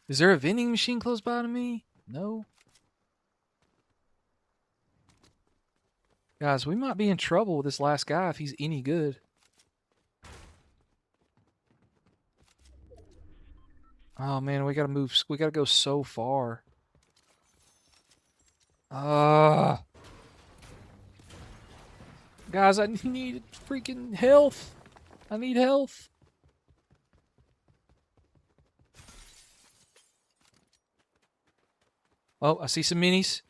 Is there a vending machine close by to me? No. Guys, we might be in trouble with this last guy if he's any good. Oh man, we gotta move. We gotta go so far. Guys, I need freaking health. I need health. Oh, I see some minis.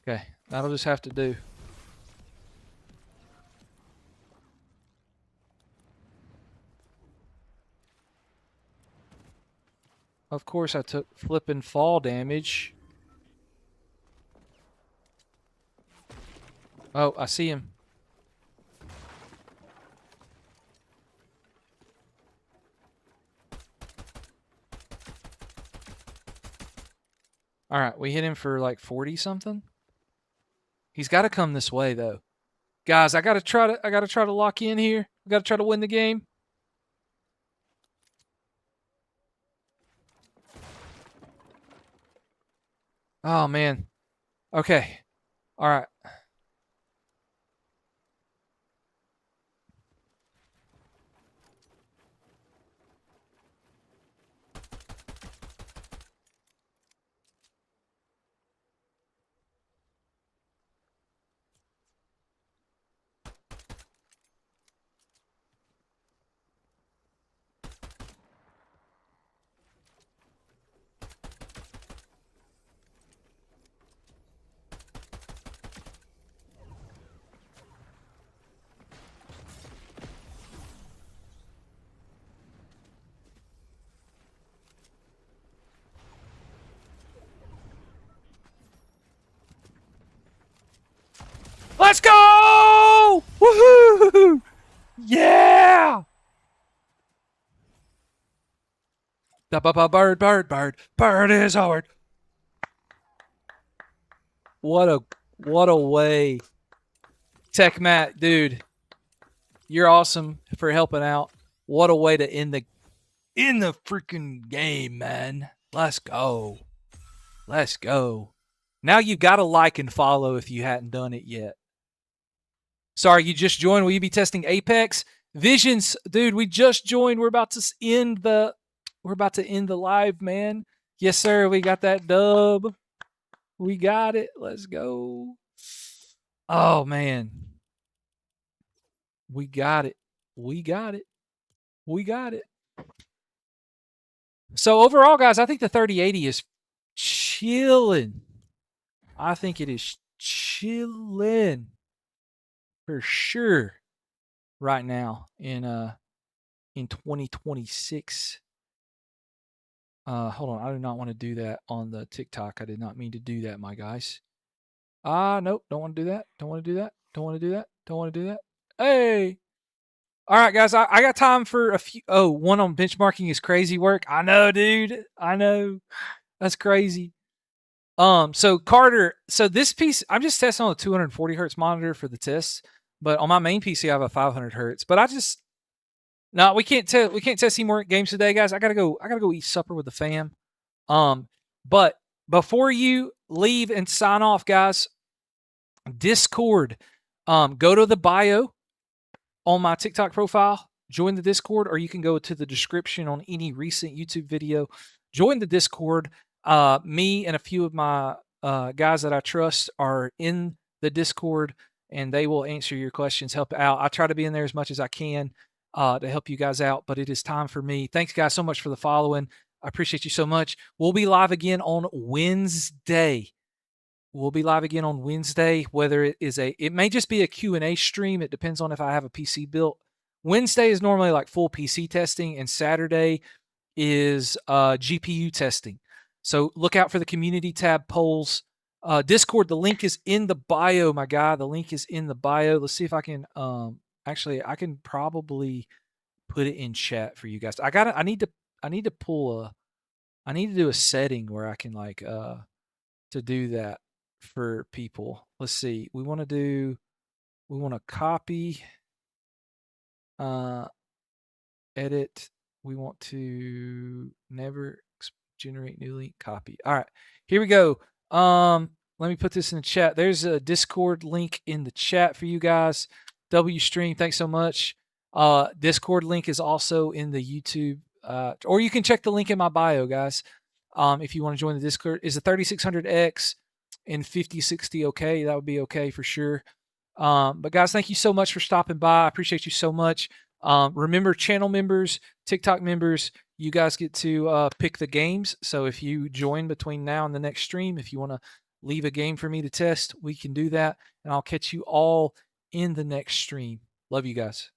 Okay, that'll just have to do. Of course, I took flipping fall damage. Oh, I see him. All right, we hit him for like 40 something. He's got to come this way though. Guys, I got to try to lock in here. I got to try to win the game. Oh man. Okay. All right. Let's go! Woohoo! Yeah! Bird is hard. What a way. Tech Matt, dude. You're awesome for helping out. What a way to end the freaking game, man. Let's go. Let's go. Now you got to like and follow if you hadn't done it yet. Sorry, you just joined. Will you be testing Apex? Visions, dude, we just joined. We're about to end the live, man. Yes, sir. We got that dub. We got it. Let's go. Oh man. We got it. We got it. We got it. So overall, guys, I think the 3080 is chilling. I think it is chilling for sure right now in 2026. Hold on, I do not want to do that on the TikTok. I did not mean to do that, my guys. Nope, don't want to do that. Don't want to do that. Don't want to do that. Don't want to do that. Hey. All right, guys, I got time for a few. Oh, one on benchmarking is crazy work. I know, dude. I know. That's crazy. So Carter, so this piece, I'm just testing on a 240 hertz monitor for the test, but on my main PC, I have a 500 hertz. But no, we can't test any more games today, guys. I gotta go eat supper with the fam. But before you leave and sign off, guys, Discord, go to the bio on my TikTok profile, join the Discord, or you can go to the description on any recent YouTube video. Join the Discord. Me and a few of my guys that I trust are in the Discord, and they will answer your questions, help out. I try to be in there as much as I can to help you guys out, but it is time for me. Thanks, guys, so much for the following. I appreciate you so much. We'll be live again on Wednesday. Whether it may just be a Q&A stream. It depends on if I have a PC built. Wednesday is normally like full PC testing, and Saturday is GPU testing. So look out for the community tab polls. Discord, the link is in the bio, my guy. The link is in the bio. Let's see if I can actually I can probably put it in chat for you guys. I need to do a setting where I can like to do that for people. Let's see. We want to copy, edit. We want to never generate new link, copy. All right, here we go. Let me put this in the chat. There's a Discord link in the chat for you guys. W stream, thanks so much. Discord link is also in the YouTube, or you can check the link in my bio, guys. If you want to join the Discord, is a 3600X and 5060 okay? That would be okay for sure. But guys, thank you so much for stopping by. I appreciate you so much. Remember, channel members, TikTok members, you guys get to pick the games. So if you join between now and the next stream, if you want to leave a game for me to test, we can do that. And I'll catch you all in the next stream. Love you guys.